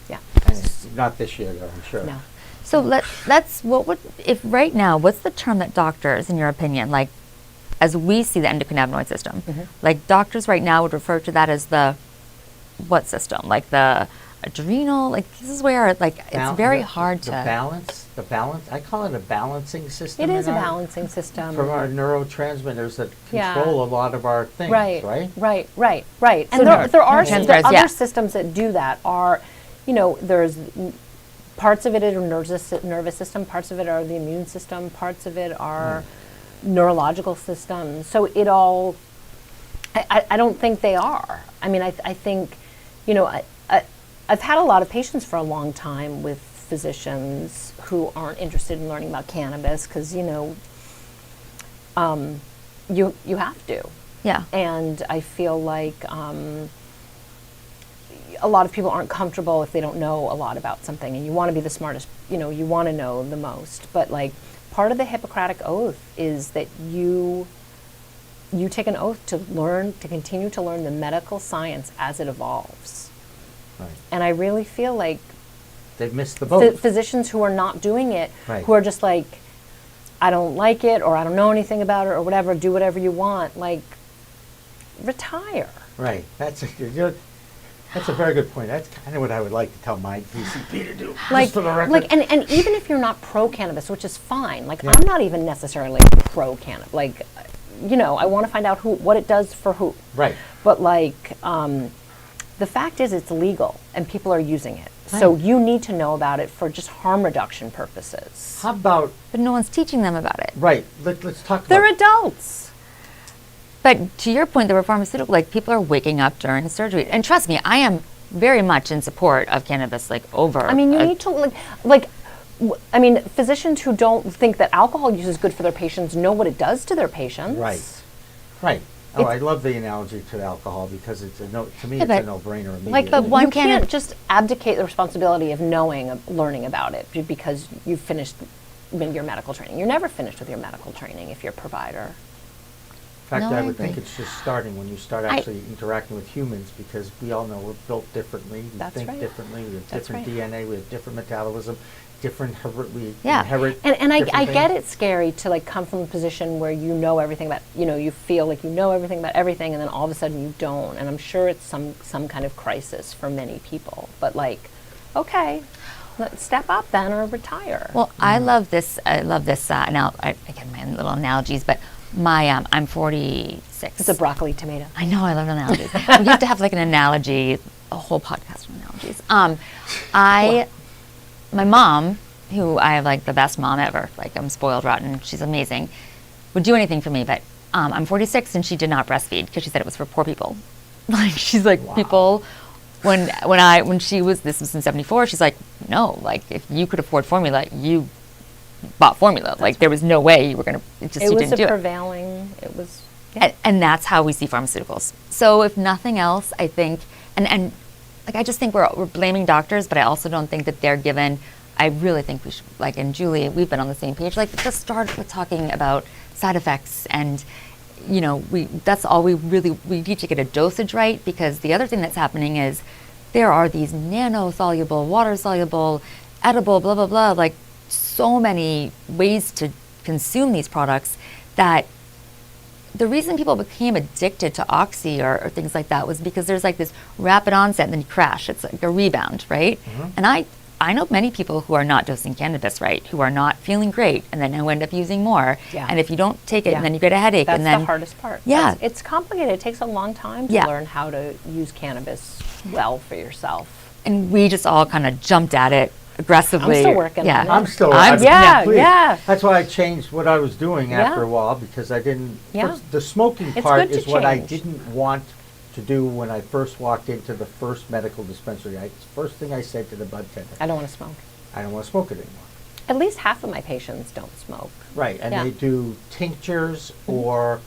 Yeah. And it's not this year, though, I'm sure. No. So let's what would if right now? What's the term that doctors, in your opinion, like as we see the endocannabinoid system, like doctors right now would refer to that as the what system? Like the adrenal? Like this is where like it's very hard to The balance, I call it a balancing system. It is in a our- balancing system. From our neurotransmitters that Yeah. control a lot of our things, Right. right? And So there are neurotransmitters, other yeah. systems that do that. Are, there's parts of it are nervous system, parts of it are the immune system, parts of it are neurological systems. So it all, I don't think they are. I mean, I think, I've had a lot of patients for a long time with physicians who aren't interested in learning about cannabis because, you have to. yeah. And I feel like a lot of people aren't comfortable if they don't know a lot about something, and you want to be the smartest, you want to know the most. But like part of the Hippocratic Oath is that you take an oath to continue to learn the medical science as it evolves. Right. And I really feel like They've missed the boat. physicians who are not doing it, Right. who are just like, I don't like it, or I don't know anything about it, or whatever, do whatever you want, like, retire. Right. That's a very good point. That's kind of what I would like to tell my PCP to do. Like, just for the record. and even if you're not pro-cannabis, which is fine, like, Yeah. I'm not even necessarily pro-cannabis, like, I want to find out what it does for who. Right. But like, the fact is it's legal and people are using it. So Right. you need to know about it for just harm reduction purposes. How about, But no one's teaching them about it. right, let's talk They're about... adults. But to your point, there were pharmaceutical, like people are waking up during surgery. And trust me, I am very much in support of cannabis, like over. I mean, you need to physicians who don't think that alcohol use is good for their patients know what it does to their patients. Right. Oh, I love the analogy to alcohol because to me it's a but- no-brainer immediately. Like, But one you can't cannot- just abdicate the responsibility of learning about it because you've finished your medical training. You're never finished with your medical training if you're a provider. In fact, No, I I would think agree. it's just starting when you start actually interacting with humans because we all know we're built differently, we That's think right. differently, we have That's different right. DNA, we have different metabolism, we Yeah. inherit And I different get things. it scary to like come from a position where you know everything about, you feel like you know everything about everything and then all of a sudden you don't. And I'm sure it's some kind of crisis for many people. But like, okay, step up then or retire. Well, I love this. Now, again, my little analogies, but I'm 46. It's a broccoli tomato. I know, I love analogies. We have to have like an analogy, a whole podcast on analogies. allergies. My mom, who I have like the best mom ever, like I'm spoiled rotten, she's amazing, would do anything for me, but I'm 46 and she did not breastfeed because she said it was for poor people. Like she's like people when she was, this was in 74, she's like, no, like if you could afford formula, you bought formula. Like there was no way you were going to, you didn't do it. It was, yeah. And that's how we see pharmaceuticals. So if nothing else, I think, and like I just think we're blaming doctors, but I also don't think that they're given, I really think we should, like, and Julie, we've been on the same page, like just start with talking about side effects and, you know, that's all we need to get a dosage right, because the other thing that's happening is there are these nano-soluble, water-soluble, edible, blah, blah, blah, like so many ways to consume these products that the reason people became addicted to Oxy or things like that was because there's like this rapid onset and then you crash. It's like a rebound, right? Mm-hmm. And I know many people who are not dosing cannabis right, who are not feeling great, and then who end up using more. Yeah. And if you don't take it, and then you get a headache. That's and then the hardest part. Yeah. It's complicated. It takes a long time to learn how to use cannabis well for yourself. And we just all kind of jumped at it aggressively. I'm still working on it. I'm still. Yeah. That's why I changed what I was doing after a while, because I didn't. Yeah. The smoking It's part good to is what I change. didn't want to do when I first walked into the first medical dispensary. First thing I said to the bud tender, I don't want to smoke. I don't want to smoke it anymore. At least half of my patients don't smoke. Right, and Yeah. they do tinctures, or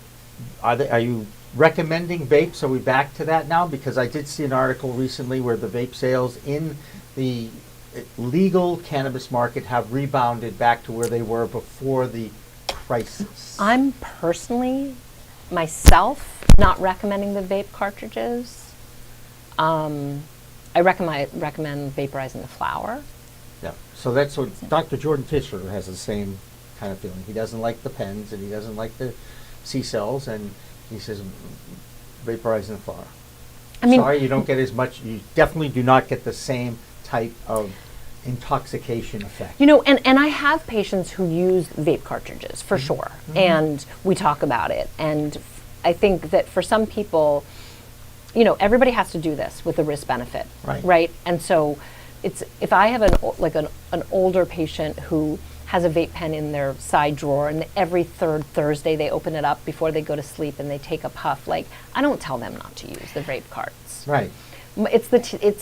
are you recommending vapes? Are we back to that now? Because I did see an article recently where the vape sales in the legal cannabis market have rebounded back to where they were before the crisis. I'm personally, myself, not recommending the vape cartridges. I recommend vaporizing the flower. Yeah, so that's what Dr. Jordan Fisher has the same kind of feeling. He doesn't like the pens and he doesn't like the C cells, and he says vaporizing the flower. I mean, sorry, you don't get as much. You definitely do not get the same type of intoxication effect. You know, and I have patients who use vape cartridges for sure, and we talk about it. And I think that for some people, you know, everybody has to do this with a risk benefit, right? And so, it's if I have an older patient who has a vape pen in their side drawer, and every third Thursday they open it up before they go to sleep and they take a puff. Like, I don't tell them not to use the vape carts. Right. It's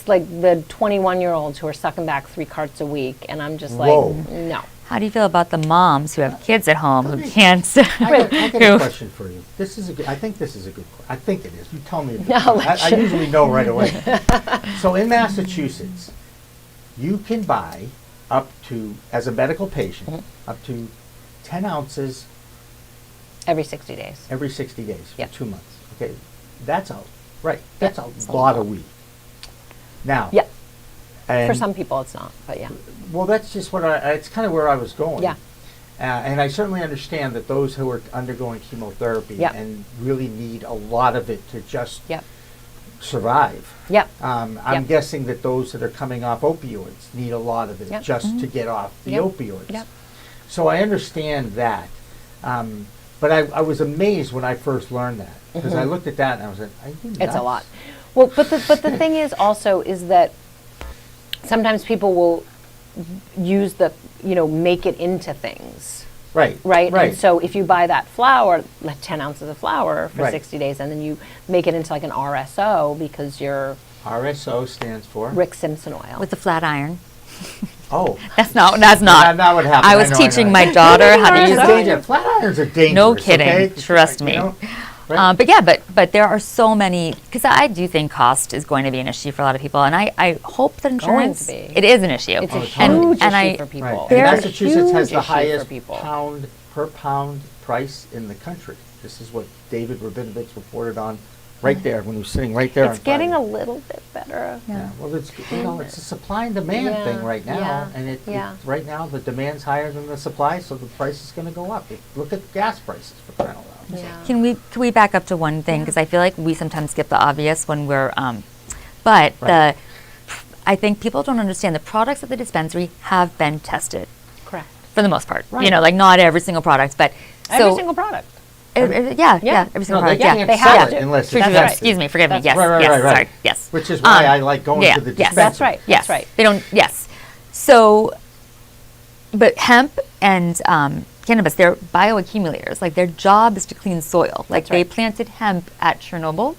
like the 21-year-olds who are sucking back 3 carts a week, and I'm just like, no. How do you feel about the moms who have kids at home who can't? I got a question for you. I think this is a good question. I think it is. You tell me. I usually know right away. So in Massachusetts, you can buy up to, as a medical patient, up to 10 ounces every 60 days. Every 60 days for Yep. 2 months. Okay, that's out. Right, that's a lot of weed. Now, Yeah. and For some people, it's not, but yeah. well, that's just what it's kind of where I was going. Yeah. And I certainly understand that those who are undergoing chemotherapy Yep. and really need a lot of it to just Yep. survive. Yep. I'm Yep. guessing that those that are coming off opioids need a lot of it Yep. just to get off the Yep. opioids. Yep. So I understand that. But I was amazed when I first learned that, because I looked at that and I was like, "Are you nuts?" It's a lot. Well, but the thing is also is that sometimes people will use make it into things. Right. Right? Right. And so if you buy that flour, like 10 ounces of flour for Right. 60 days, and then you make it into like an RSO because you're RSO stands for Rick Simpson oil. With the flat iron. Oh. That's not. Not what happened. I was know, teaching know. my daughter how to Flat use irons are it. dangerous. Flat irons are dangerous. No kidding. Okay? Trust me. You know? Right. But yeah, but there are so many, because I do think cost is going to be an issue for a lot of people, and I hope that insurance, be. it is an issue. It's a totally. huge And issue I- for people. Right. And There's a Massachusetts has huge the issue for highest people. per pound price in the country. This is what David Rabinovich reported on right there when he was sitting right there. It's on getting a Friday. little bit better. Yeah. Well, it's it's a supply and demand Yeah, thing right now, yeah, and yeah. right now the demand's higher than the supply, so the price is going to go up. Look at gas prices for crying out loud. Yeah. Can we back up to one thing, because I feel like we sometimes skip the obvious when we're but Right. I think people don't understand the products at the dispensary have been tested Correct. for the most part. Right. You know, like not every single product, but Every so single product. Yeah, every single No, they product. Yeah, can't they sell have it to. unless True, it's true, That's true. right. Excuse me, forgive me. That's Yes, right, yes, right, right. sorry, yes. Which is why I like going to the yes. dispensary. That's right. Yes, That's right. They don't. Yes. So, but hemp and cannabis, they're bioaccumulators. Like their job is to clean soil. Like That's they right. planted hemp at Chernobyl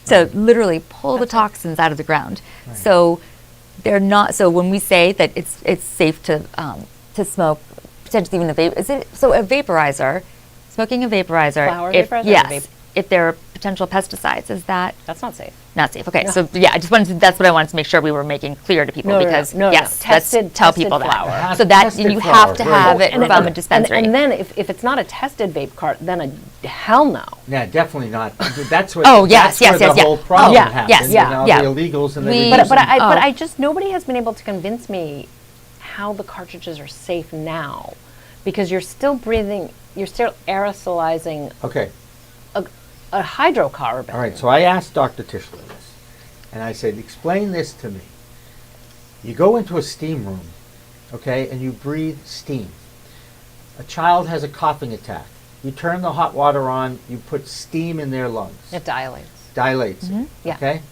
to literally pull the toxins out of the ground. So they're not. So when we say that it's safe to smoke, potentially even a vape, is it so a vaporizer? Smoking a vaporizer. Flower if, vaporizer or Yes. vape? If there are potential pesticides, is that That's not safe. not safe? Okay, so yeah, I just wanted to, that's what I wanted to make sure we were making clear to people No, no, because no, no, yes, no. let's tell Tested people flower. that. So that Tested you flower, have to very have good. it from a dispensary. And then if it's not a tested vape cart, then hell no. Yeah, definitely not. That's what. Oh, yes, that's yes, where yes, the yeah. whole problem Oh, yeah, happens. yes, yeah, and all yeah. the illegals and We- everything. But I Oh. just nobody has been able to convince me how the cartridges are safe now, because you're still breathing, you're still aerosolizing Okay. a hydrocarbon. All right, so I asked Dr. Tischler this, and I said, explain this to me. You go into a steam room, okay, and you breathe steam. A child has a coughing attack. You turn the hot water on, you put steam in their lungs. It dilates. Dilates it, Yeah. okay?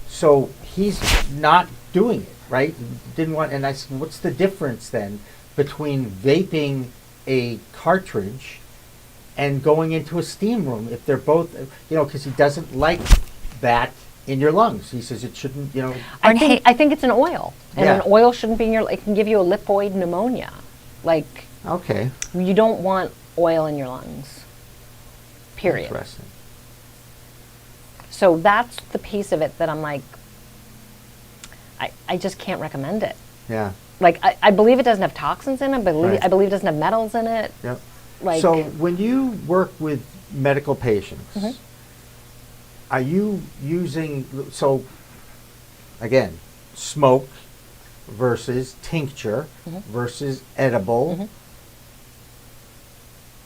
So he's not doing it, right? Didn't want, and I said, what's the difference then between vaping a cartridge and going into a steam room if they're both, because he doesn't like that in your lungs. He says it shouldn't, I think it's an oil, and Yeah. an oil shouldn't be in your. It can give you a lipoid pneumonia. Like Okay. you don't want oil in your lungs. Period. Interesting. So that's the piece of it that I'm like, I just can't recommend it. Yeah. Like I believe it doesn't have toxins in it. Right. I believe it doesn't have metals in it. Yep. Like So when you work with medical patients, Mm-hmm. are you using, so again, smoke versus tincture Mm-hmm. versus edible,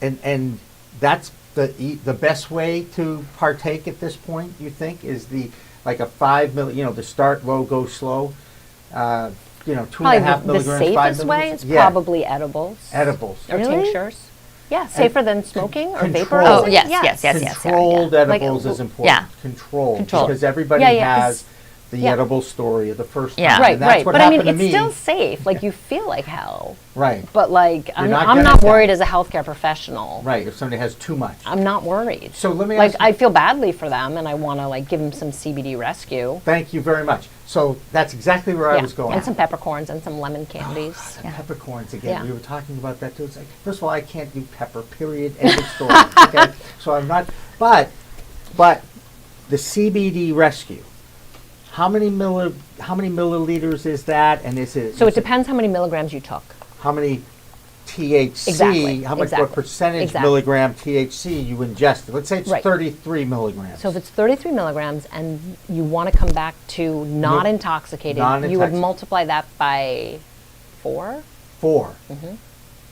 and that's the best way to partake at this point, you think, is like a 5 the start low, go slow, 2.5 probably the milligrams, 5 safest way milligrams? is Yeah. probably edibles. Edibles. Or Really? tinctures. Yeah, safer than smoking or control. vaporizing. Oh, yes, Yeah. yes, yes, yes. Controlled Like, edibles is important. yeah. Controlled. Controlled. Because everybody Yeah, yeah, has the yeah. edible story of the first Yeah. time. Right, and that's right. what But I mean, happened to it's me. still safe. Like you feel like hell. Right, But like, I'm not not gonna die. worried as a healthcare professional. right. If somebody has too much. I'm not worried. So let me Like ask- I feel badly for them, and I want to like give them some CBD rescue. Thank you very much. So that's exactly where I Yeah. was going. And some peppercorns and some lemon candies. Peppercorns again. Yeah. We were talking about that too. It's like, first of all, I can't do pepper. Period. End of story. Okay. So I'm not. But the CBD rescue. How many milliliters is that? And is it? So it depends how many milligrams you took. How many THC? Exactly, How much? What exactly, percentage exactly. milligram THC you ingested? Let's say it's Right. 33 milligrams. So if it's 33 milligrams and you want to come back to not No- intoxicated, you would non-intoxicated. multiply that by 4. 4.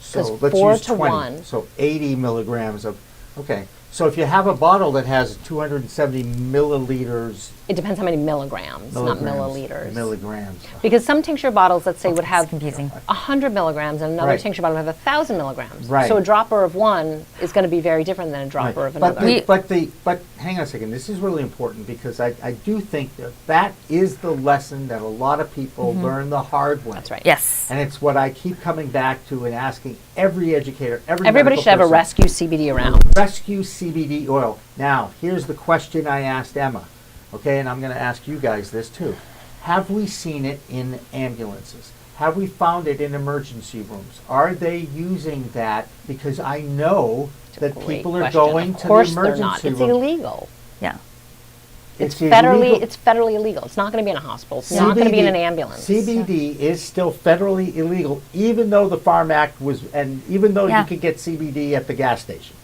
So 'Cause let's 4 use to 20. 1. So 80 milligrams of. Okay. So if you have a bottle that has 270 milliliters. It depends how many milligrams, not milliliters. Milligrams. Because some tincture bottles, let's say, would have confusing. 100 milligrams, and another Right. tincture bottle would have 1,000 milligrams. Right. So a dropper of one is going to be very different than a dropper Right. of another. But hang on a second. This is really important because I do think that is the lesson that a lot of people learn the hard way. That's right. Yes. And it's what I keep coming back to and asking every educator, every Everybody medical should have a person. rescue CBD around. Rescue CBD oil. Now, here's the question I asked Emma. Okay, and I'm going to ask you guys this too. Have we seen it in ambulances? Have we found it in emergency rooms? Are they using that? Because I know that Great people are question. going Of to the course emergency they're not. It's room. illegal. Yeah. It's illegal. federally illegal. It's not going to be in a hospital. It's not going to be in an ambulance. CBD is still federally illegal, even though the Farm Act was, and even though Yeah. you could get CBD at the gas station.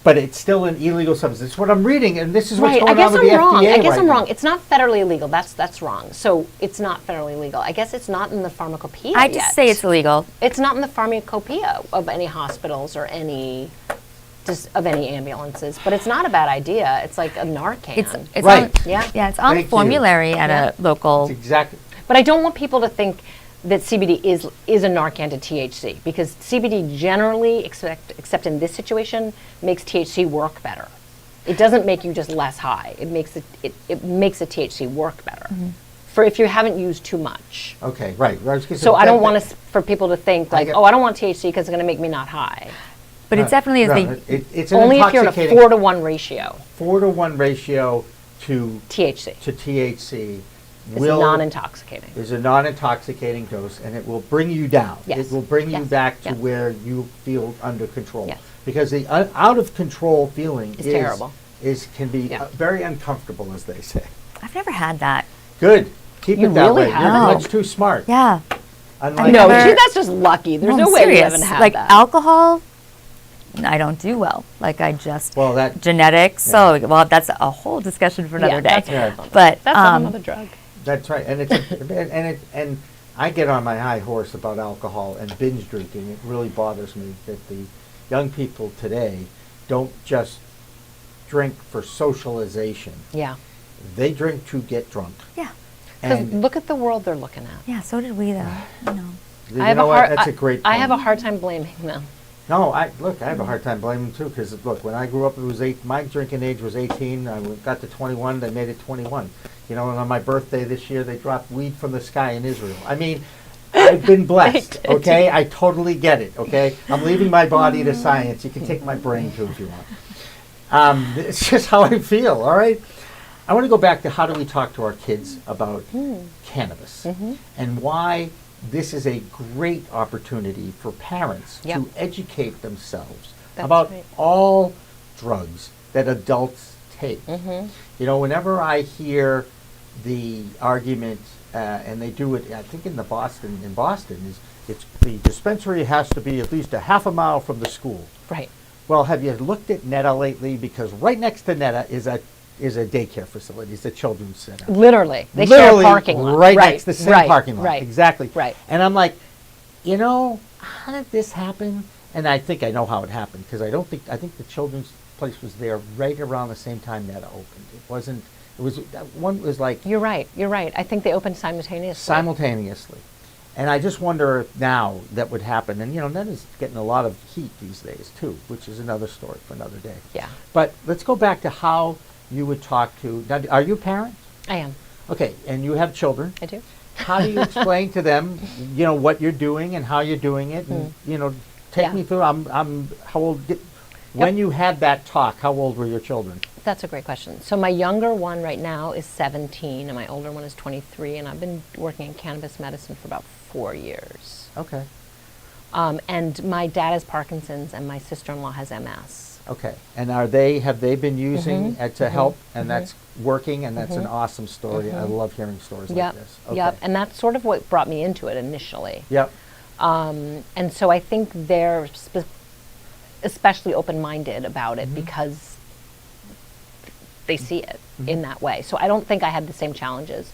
But it's still an illegal substance. It's what I'm reading, and this is what's Right. I going guess on with I'm the wrong. FDA I guess right I'm now. wrong. It's not federally illegal. That's wrong. So it's not federally legal. I guess it's not in the pharmacopoeia I yet. just say it's illegal. It's not in the pharmacopoeia of any hospitals or of any ambulances. But it's not a bad idea. It's like a Narcan. It's Right. on, Yeah. yeah, it's on Thank you. formulary at Yeah. a local. That's exactly. But I don't want people to think that CBD is a Narcan to THC, because CBD generally, except in this situation, makes THC work better. It doesn't make you just less high. It makes it makes the THC work better. For if you haven't used too much. Okay, right. So I don't want for people to think like, oh, I don't want THC because it's going to make me not high. But it definitely is it's only if you're in a 4-to-1 ratio. 4-to-1 ratio to THC. To THC. It's non-intoxicating. Is a non-intoxicating dose, and it will bring you down. Yes. It will bring you Yes. back to Yes. where you feel under control. Yes. Because the out of control feeling It's terrible. Can be Yeah. very uncomfortable, as they say. I've never had that. Good. Keep You it that really way. You're haven't? much too smart. Yeah. Unlike No, never- that's just lucky. There's no I'm way you serious. haven't had like that. alcohol, I don't do well. Like I just Well, that genetics. So well, that's a whole discussion for another day. That's Yeah. But that's another drug. That's right, and and I get on my high horse about alcohol and binge drinking. It really bothers me that the young people today don't just drink for socialization. Yeah. They drink to get drunk. yeah, Because And look at the world they're looking at. yeah. So did we though. You know. you know what? That's a great I have a point. hard time blaming them. No, I have a hard time blaming them too, because look, when I grew up, it was my drinking age was 18. I got to 21. They made it 21. You know, and on my birthday this year, they dropped weed from the sky in Israel. I mean, I've been blessed. Okay, I totally get it. Okay, I'm leaving my body to science. You can take my brain too if you want. It's just how I feel. All right. I want to go back to how do we talk to our kids about cannabis and why this is a great opportunity for parents Yep. to educate themselves That's about right. all drugs that adults take. You know, whenever I hear the argument, and they do it, I think in Boston, is it's the dispensary has to be at least a half a mile from the school. Right. Well, have you looked at Netta lately? Because right next to Netta is a daycare facility. It's a children's center. Literally. They Literally share a parking lot. right next to the same right, parking lot. Right. Exactly. Right. And I'm like, you know, how did this happen? And I think I know how it happened, because I think the children's place was there right around the same time Netta opened. One was like You're right. You're right. I think they opened simultaneously. simultaneously. And I just wonder if now that would happen. And, you know, Netta's getting a lot of heat these days, too, which is another story for another day. Yeah. But let's go back to how you would talk to, now, are you a parent? I am. Okay, and you have children. I do. How do you explain to them, you know, what you're doing and how you're doing it? And, you know, take Yeah. me through, I'm how old, when you had that talk, how old were your children? That's a great question. So my younger one right now is 17, and my older one is 23, and I've been working in cannabis medicine for about 4 years. Okay, And my dad has Parkinson's, and my sister-in-law has MS. okay. And have they been using it to help, and that's working, and that's an awesome story. I love hearing stories Yep. like this. Okay. Yep. And that's sort of what brought me into it initially. Yep. And so I think they're especially open-minded about it because they see it in that way. So I don't think I had the same challenges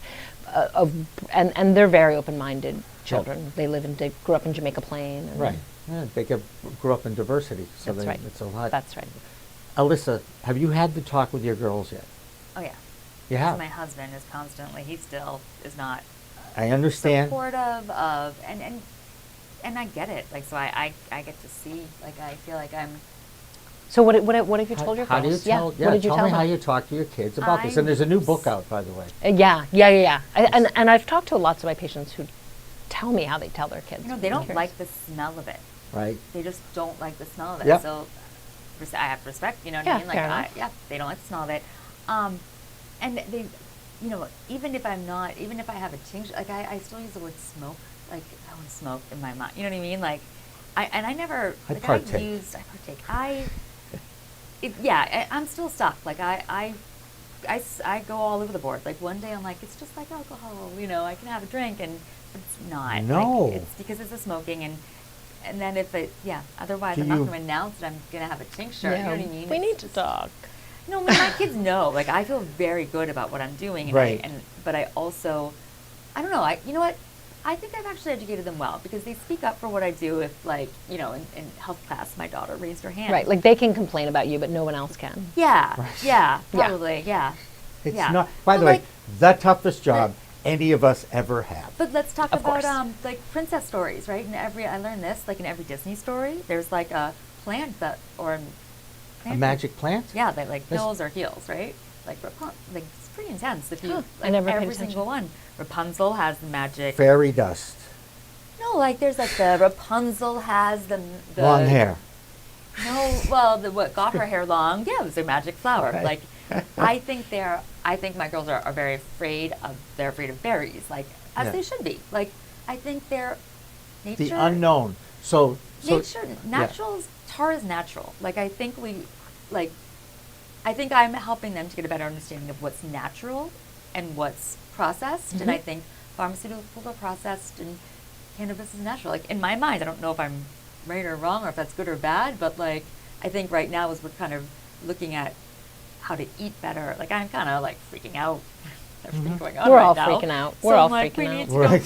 and they're very open-minded children. They grew up in Jamaica Plain. And Right. Yeah, they grew up in diversity, so That's right. it's a lot. That's right. Alyssa, have you had the talk with your girls yet? Oh yeah. You have. My husband is constantly. He still is not I understand. supportive of and I get it. Like so, I get to see. Like I feel like I'm. So what have you told your How do you girls? tell? What did you tell tell me them? how you talk to your kids about this. And there's a new book out, by the way. Yeah. And I've talked to lots of my patients who tell me how they tell their kids. You know, they I'm don't curious. like the smell of it. Right. They just don't like the smell of it. Yep. So I have respect. You know what Yeah, I mean? Like fair enough. they don't like the smell of it. And they, you know, even if I have a tincture, like I still use the word smoke. Like I want to smoke in my mind. You know what I mean? Like I never. I like, partake. I'm still stuck. Like I go all over the board. Like one day I'm like, it's just like alcohol. You know, I can have a drink, and it's not. No. Like, it's because it's the smoking and then if it, otherwise Do I'm not you- going to announce that I'm going to have a tincture. You know what I mean? We It's need to just- talk. No, my kids know. Like I feel very good about what I'm doing, and Right. but I also, I don't know. You know what? I think I've actually educated them well because they speak up for what I do. If like in health class, my daughter raised her hand. Right. Like they can complain about you, but no one else can. Yeah, probably, yeah. It's Yeah. not. By the But way, like- the toughest job any of us ever have. But let's talk Of about course. like princess stories, right? I learned this, like in every Disney story, there's like a plant that, or A plant magic plant? yeah, that like This- pills or heals, right? Like like it's pretty intense. If you Huh, I like never paid every attention. single one. Rapunzel has the magic. Fairy dust. No, like there's like the Rapunzel has the Long hair. No, well, what got her hair long? Yeah, it was a magic flower. Right. Like, I think my girls are very afraid of berries, like as Yeah. they should be. Like, I think they're nature. The unknown. So Nature, natural, tar is natural. Like, I think I'm helping them to get a better understanding of what's natural and what's processed. And I think pharmaceuticals are processed and cannabis is natural. Like, in my mind, I don't know if I'm right or wrong or if that's good or bad, but like, I think right now as we're kind of looking at how to eat better, like I'm kind of like freaking out. Everything going on We're right all now. freaking out. So We're all I'm like, freaking we out. need to Right.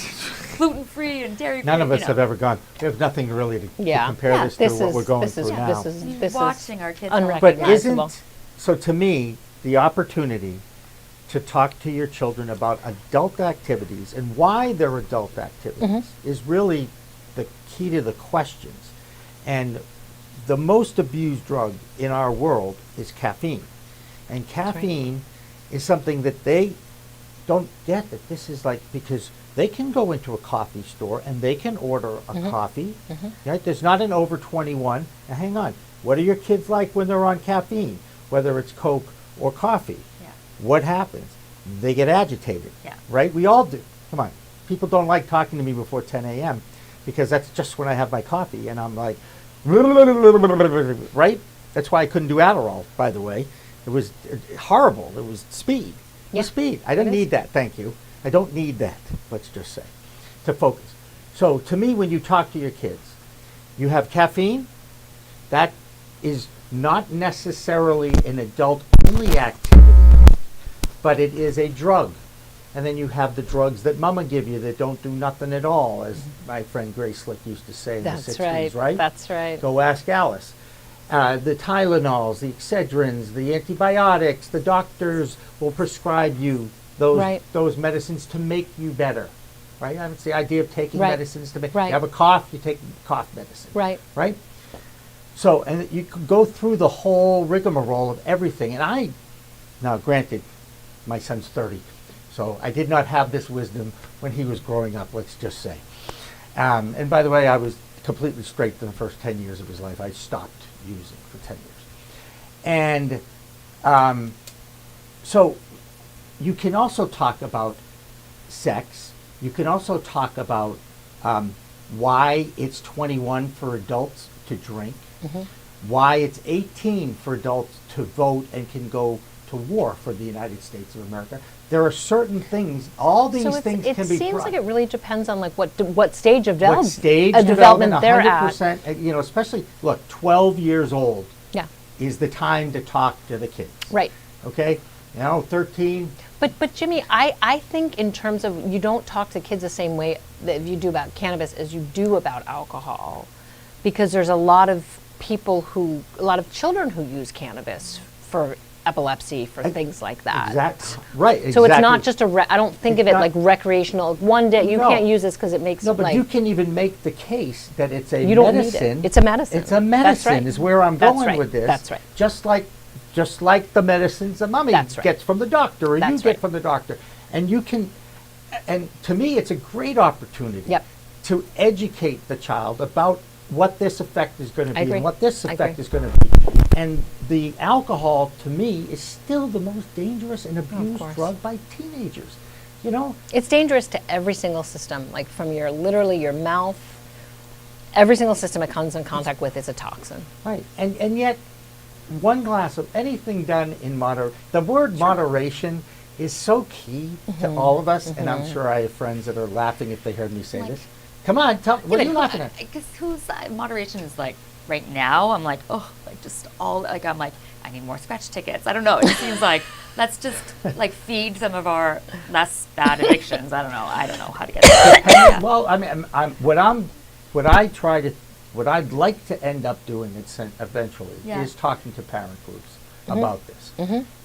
go gluten-free and dairy-free. none of us you have know. ever gone. We have nothing really to Yeah. compare Yeah, this to what we're going through now. This is Watching our kids. But Recognizable. isn't, so to me, the opportunity to talk to your children about adult activities and why they're adult activities is really the key to the questions. And the most abused drug in our world is caffeine. And caffeine is something that they don't get, that this is like, because they can go into a coffee store and they can order a coffee. Right? There's not an over 21. Now hang on. What are your kids like when they're on caffeine, whether it's Coke or coffee? Yeah. What happens? They get agitated. Yeah. Right? We all do. Come on. People don't like talking to me before 10 a.m. because that's just when I have my coffee and I'm like, right? That's why I couldn't do Adderall, by the way. It was horrible. It was speed. It was speed. I didn't need that, thank you. I don't need that, let's just say, to focus. So to me, when you talk to your kids, you have caffeine. That is not necessarily an adult-only activity, but it is a drug. And then you have the drugs that mama give you that don't do nothing at all, as my friend Grace Slick used to say in That's the 60s, right? That's right. Go ask Alice. The Tylenols, the Excedrins, the antibiotics, the doctors will prescribe you those medicines to make you better, right? It's the idea of taking Right. medicines to make Right. you have a cough, you take cough medicine, Right. right? So, and you could go through the whole rigmarole of everything. And now granted, my son's 30, so I did not have this wisdom when he was growing up, let's just say. And by the way, I was completely straight for the first 10 years of his life. I stopped using for 10 years. And so you can also talk about sex. You can also talk about why it's 21 for adults to drink, why it's 18 for adults to vote and can go to war for the United States of America. There are certain things, all these things it can be seems brought. like it really depends on like what stage of What stage development they're at. 100%, you know, especially, look, 12 years old Yeah. is the time to talk to the kids. Right. Okay? You know, 13, But Jimmy, I think in terms of, you don't talk to kids the same way that you do about cannabis as you do about alcohol, because there's a lot of children who use cannabis for epilepsy, for things like that. exactly. Right, exactly. So it's not just I don't think of It's it not- like recreational. One day you No. can't use this because it makes No, but like you can even make the case that it's a you don't medicine. need it. It's a medicine. It's a That's medicine right. is where I'm That's going right. with this. That's right. Just like the medicines a mommy That's right. gets from the doctor or you That's get right. from the doctor. And you can, and to me it's a great opportunity Yep. to educate the child about what this effect is going to be agree. and what this I effect agree. is going to be. And the alcohol, to me, is still the most dangerous and abused course. drug by teenagers. You know, It's dangerous to every single system, like from literally your mouth. Every single system it comes in contact with is a toxin. right? And yet, one glass of anything done in the word moderation is so key to all of us. And I'm sure I have friends that are laughing if they heard me say this. Come on, what are you laughing at? Because moderation is like right now. I'm like, oh, like just all like I'm like I need more scratch tickets. I don't know. It just seems like let's just like feed some of our less bad addictions. I don't know how to get there. Yeah. Well, I mean, what I'd like to end up doing eventually Yeah. is talking to parent groups about this,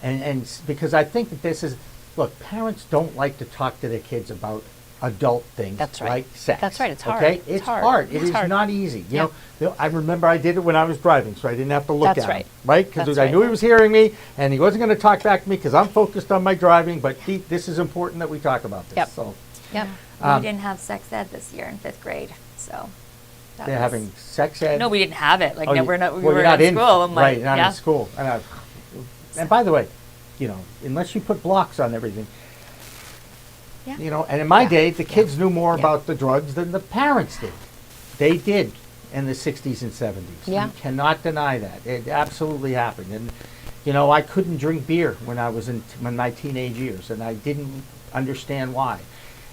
and because I think that this is look, parents don't like to talk to their kids about adult things. That's right. Like sex. That's right, it's hard. Okay, It's it's hard. hard. It's It is hard. not easy. Yeah. You know, I remember I did it when I was driving, so I didn't have to look That's at right. him, right? Because That's I right. knew he was hearing me, and he wasn't going to talk back to me because I'm focused on my driving. But this is important that we talk about this. Yep. So Yep. we didn't have sex ed this year in 5th grade, so. that they're was- having sex ed. No, we didn't have it. Like, Oh, no, you- we're not. We well, were you're not in school. I'm like, right, not yeah. in school. And by the way, you know, unless you put blocks on everything, Yeah. you know, and in my Yeah. day, the kids knew more Yeah. about the drugs than the parents did. They did in the 60s and 70s. Yeah. You cannot deny that. It absolutely happened. And, you know, I couldn't drink beer when I was in my teenage years, and I didn't understand why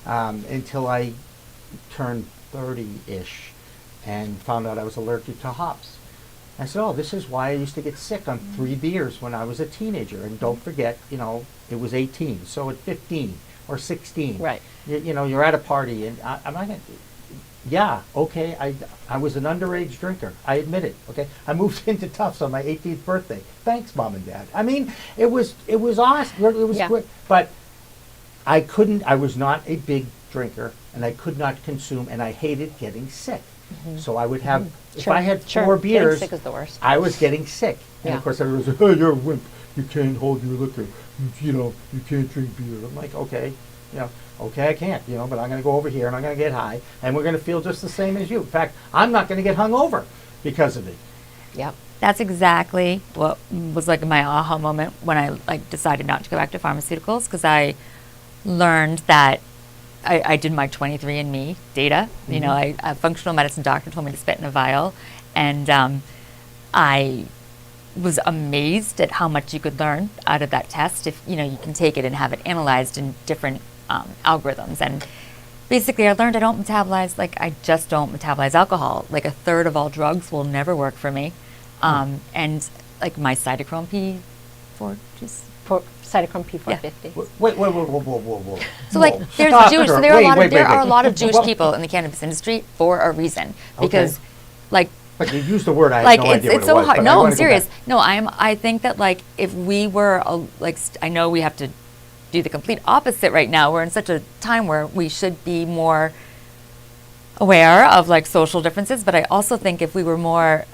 until I turned 30-ish and found out I was allergic to hops. I said, oh, this is why I used to get sick on 3 beers when I was a teenager. And don't forget, you know, it was 18. So at 15 or 16, Right. you know, you're at a party, and I'm not going to, yeah, okay, I was an underage drinker. I admit it, okay? I moved into Tufts on my 18th birthday. Thanks, Mom and Dad. I mean, it was awesome. It was Yeah. great. But I was not a big drinker, and I could not consume, and I hated getting sick. So I would have, if I had 4 Getting beers, sick is the worst. I was getting sick. And Yeah. of course everyone was like, oh, you're a wimp. You can't hold your liquor. You know, you can't drink beer. I'm like, okay, you know, okay, I can't, you know, but I'm going to go over here and I'm going to get high, and we're going to feel just the same as you. In fact, I'm not going to get hungover because of it. Yep. That's exactly what was like my aha moment when I like decided not to go back to pharmaceuticals, because I learned that I did my 23andMe data. You know, a functional medicine doctor told me to spit in a vial, and I was amazed at how much you could learn out of that test if, you know, you can take it and have it analyzed in different algorithms. And basically I learned I just don't metabolize alcohol. Like 1/3 of all drugs will never work for me. And like my cytochrome P4 just Cytochrome P450. Whoa. So like Whoa. there's Stop Jewish, it. so there are Wait. a lot of Jewish Well, people in the cannabis industry for a reason, because like But you used the word, I like had no idea it's what it so was, hard. but I No, wanna I'm go serious. back. No, I think that like if we were I know we have to do the complete opposite right now. We're in such a time where we should be more aware of like social differences, but I also think if we were more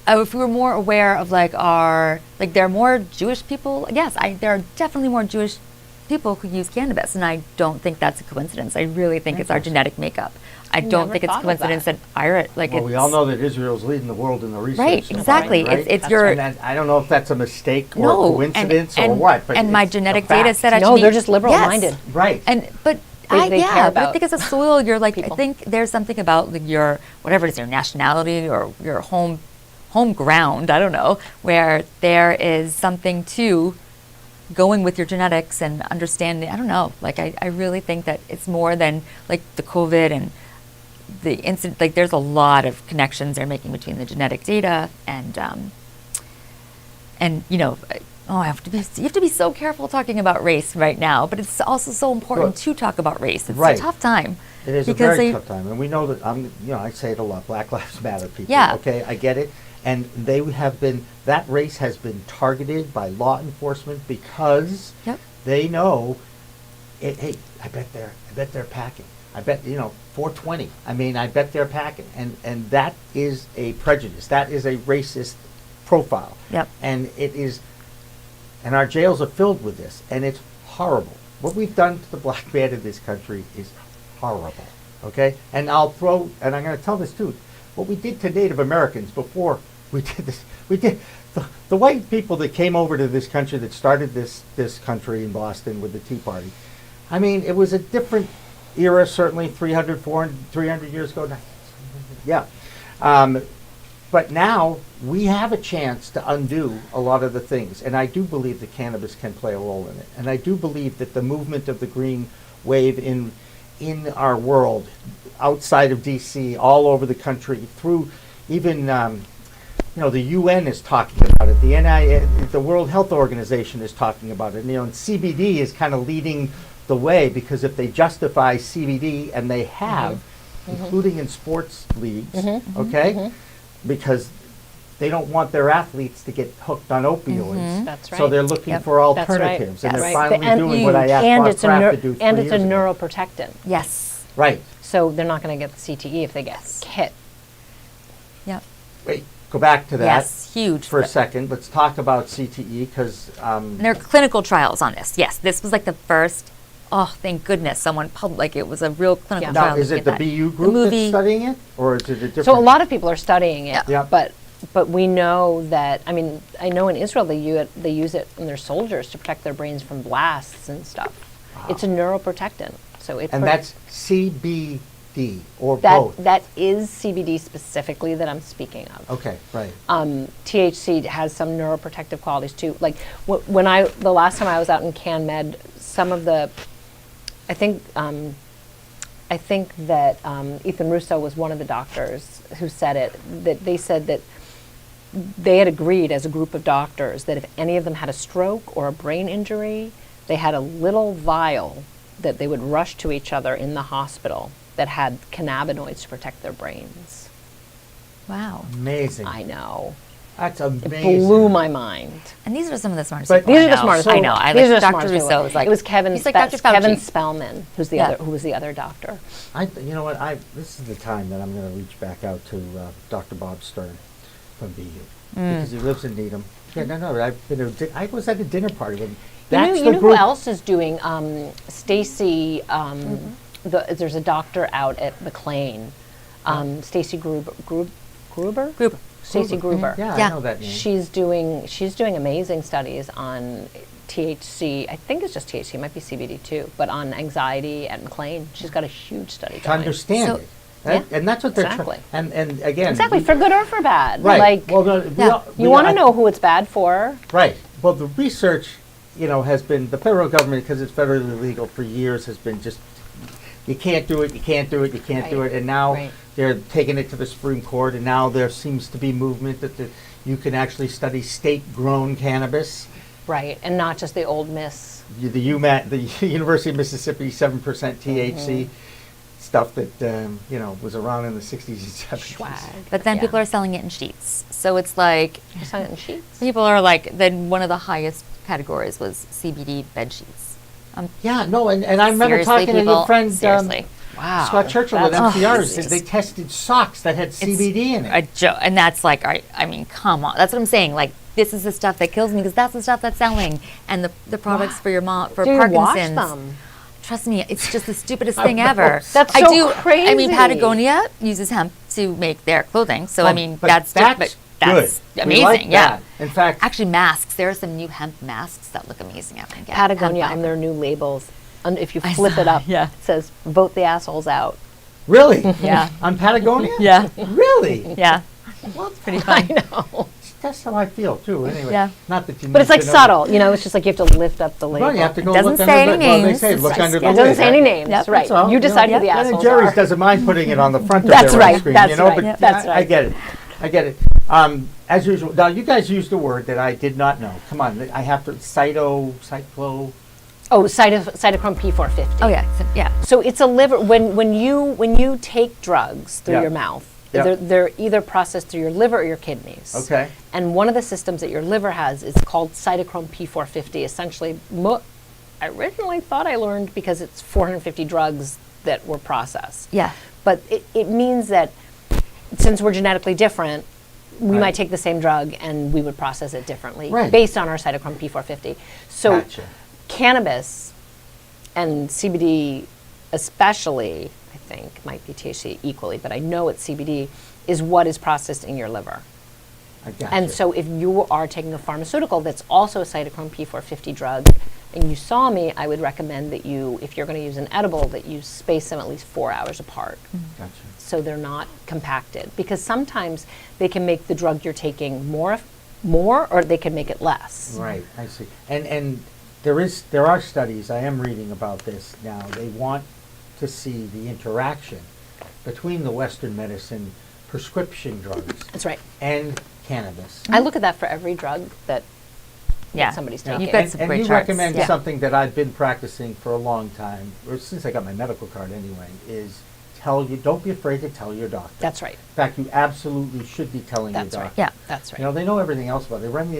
aware of like there are more Jewish people. Yes, there are definitely more Jewish people who use cannabis, and I don't think that's a coincidence. I really think it's our genetic makeup. I don't Never think it's a thought of coincidence that Irish, like Well, it's, we all know that Israel's leading the world in the research. right, stuff, exactly. right? It's your And I don't know if that's a mistake or no coincidence or and what. But and my it's a genetic fact. data said I No, should be- they're just liberal-minded. Yes. Right. But They care but I about think as a soil, you're like I people. think there's something about like your whatever it is, your nationality or your home ground. I don't know, where there is something to going with your genetics and understanding. I don't know. Like I really think that it's more than like the COVID and the incident. Like there's a lot of connections they're making between the genetic data and you know. Oh, you have to be so careful talking about race right now, but it's also so important Well, to talk about race. It's right. a tough time. It is a because very they- tough time, and we know that. I say it a lot. Black Lives Matter, people. Yeah. Okay, I get it, and they have been. That race has been targeted by law enforcement because Yep. they know. Hey, I bet they're packing. I bet 420. I mean, I bet they're packing, and that is a prejudice. That is a racist profile. Yep. And it is. And our jails are filled with this, and it's horrible. What we've done to the black man in this country is horrible, okay? And I'm going to tell this too. What we did to Native Americans before we did this, the white people that came over to this country, that started this country in Boston with the Tea Party. I mean, it was a different era, certainly 300 years ago. Yeah. But now we have a chance to undo a lot of the things, and I do believe that cannabis can play a role in it. And I do believe that the movement of the green wave in our world, outside of D.C., all over the country, through even the UN is talking about it. The World Health Organization is talking about it. And CBD is kind of leading the way, because if they justify CBD, and they have, including in sports leagues, okay. Because they don't want their athletes to get hooked on opioids. That's right. So they're looking Yep. for That's right. alternatives, and That's they're right. finally And doing what I and asked it's a Bob Kraft to do 3 and it's a years ago. neuroprotectant. Yes. Right. So they're not going to get the CTE if they get hit. Yep. Wait, go back to that Yes. Huge. for a second. Let's talk about CTE because And there are clinical trials on this. Yes, this was like the first. Oh, thank goodness, someone like it was a real clinical Yeah. trial. now is looking it the at that. BU group that's movie- studying it, or is it a different? So a lot of people are studying it, Yeah. but we know that, I mean, I know in Israel they use it in their soldiers to protect their brains from blasts and stuff. It's a neuroprotectant. So it and that's CBD or that both. that is CBD specifically that I'm speaking of. Okay, right. THC has some neuroprotective qualities too. Like the last time I was out in CanMed, some of the, I think that Ethan Russo was one of the doctors who said it. That they said that they had agreed as a group of doctors that if any of them had a stroke or a brain injury, they had a little vial that they would rush to each other in the hospital that had cannabinoids to protect their brains. Wow. Amazing. I know. That's It amazing. blew my mind. And these are some of the smartest But people. These I are the know. smartest. I know. I These are the like Dr. smartest people. Russo was like it was Kevin. He's like Dr. Fauci. Kevin Spellman, who's the Yeah. other, who was the other doctor. You know what? This is the time that I'm going to reach back out to Dr. Bob Stern from BU because he lives in Needham. Yeah, no. I was at a dinner party with him. That's You the know group. who else is doing? Stacy. There's a doctor out at McLean. Stacy Gruber. Stacy Gruber. Yeah, Yeah. I know that name. She's doing amazing studies on THC. I think it's just THC. It might be CBD too, but on anxiety at McLean. She's got a huge study to going. understand So- it. And that's what they're Exactly. trying. And again, Exactly, for good or for bad. right. Like, well, no, Yeah. you want to know who it's bad for. Right. Well, the research, has been the federal government, because it's federally legal for years, has been just you can't do it, you can't do it, you can't do Right. it, and now Right. they're taking it to the Supreme Court, and now there seems to be movement that you can actually study state-grown cannabis. Right, and not just the old Miss. The University of Mississippi 7% THC stuff that was around in the 60s and 70s. Swag. But then Yeah. people are selling it in sheets. So it's like You're selling it in sheets. people are like, then one of the highest categories was CBD bed sheets. Yeah, no, and I remember Seriously, talking to people, your friend seriously. Wow. Scott Churchill at That's- NPR. it's They tested socks that had CBD in A it. joke, and that's like, I mean, come on. That's what I'm saying. Like, this is the stuff that kills me because that's the stuff that's selling, and the products for your mom for Do you wash Parkinson's. them? Trust me, it's just the stupidest thing ever. That's I so do. I mean, crazy. Patagonia uses hemp to make their clothing, so I mean, But that's that's that's good. amazing. We like yeah. that. In fact, Actually, masks. There are some new hemp masks that look amazing. I can get Patagonia hemp on fiber. their new labels. And if you I flip saw it up, it, yeah. it says "Vote the assholes out." really? Yeah. On Patagonia? Yeah. Really? Yeah. Well, Pretty fun. I know, that's how I feel too. Anyway, Yeah. not that you. but it's need like to know. subtle. It's just like you have to lift up the label. Well, you have to go doesn't look say under any the. Well, they names. say It's look just- under the. It doesn't lid. say any names. Yep. Right. That's all. You decide who the Ben assholes and Jerry's are. doesn't mind putting it on the front of That's their right. ice cream. That's right. But Yep. That's I right. get it. I get it. As usual. Now, you guys used a word that I did not know. Come on, I have to cyclo. Oh, cytochrome P450. Oh yeah. Yeah. So it's a liver. When you take drugs through Yeah. your mouth, Yeah. they're either processed through your liver or your kidneys. Okay. And one of the systems that your liver has is called cytochrome P450. Essentially, I originally thought I learned because it's 450 drugs that were processed. Yeah. But it means that since we're genetically different, we Right. might take the same drug and we would process it differently Right. based on our cytochrome P450. So Gotcha. cannabis and CBD especially, I think, might be THC equally, but I know it's CBD, is what is processed in your liver. I got And you. so if you are taking a pharmaceutical that's also a cytochrome P450 drug, and you saw me, I would recommend that you, if you're going to use an edible, that you space them at least 4 hours apart. Gotcha. So they're not compacted. Because sometimes they can make the drug you're taking more, or they can make it less. Right, I see. And there are studies, I am reading about this now, they want to see the interaction between the Western medicine prescription drugs That's right. and cannabis. I look at that for every drug that Yeah. somebody's Yeah. taking. You've got And, some and great you charts. recommend Yeah. something that I've been practicing for a long time, or since I got my medical card anyway, is don't be afraid to tell your doctor. That's right. In fact, you absolutely should be telling That's your right. doctor. Yeah. That's right. You know, they know everything else about it. They run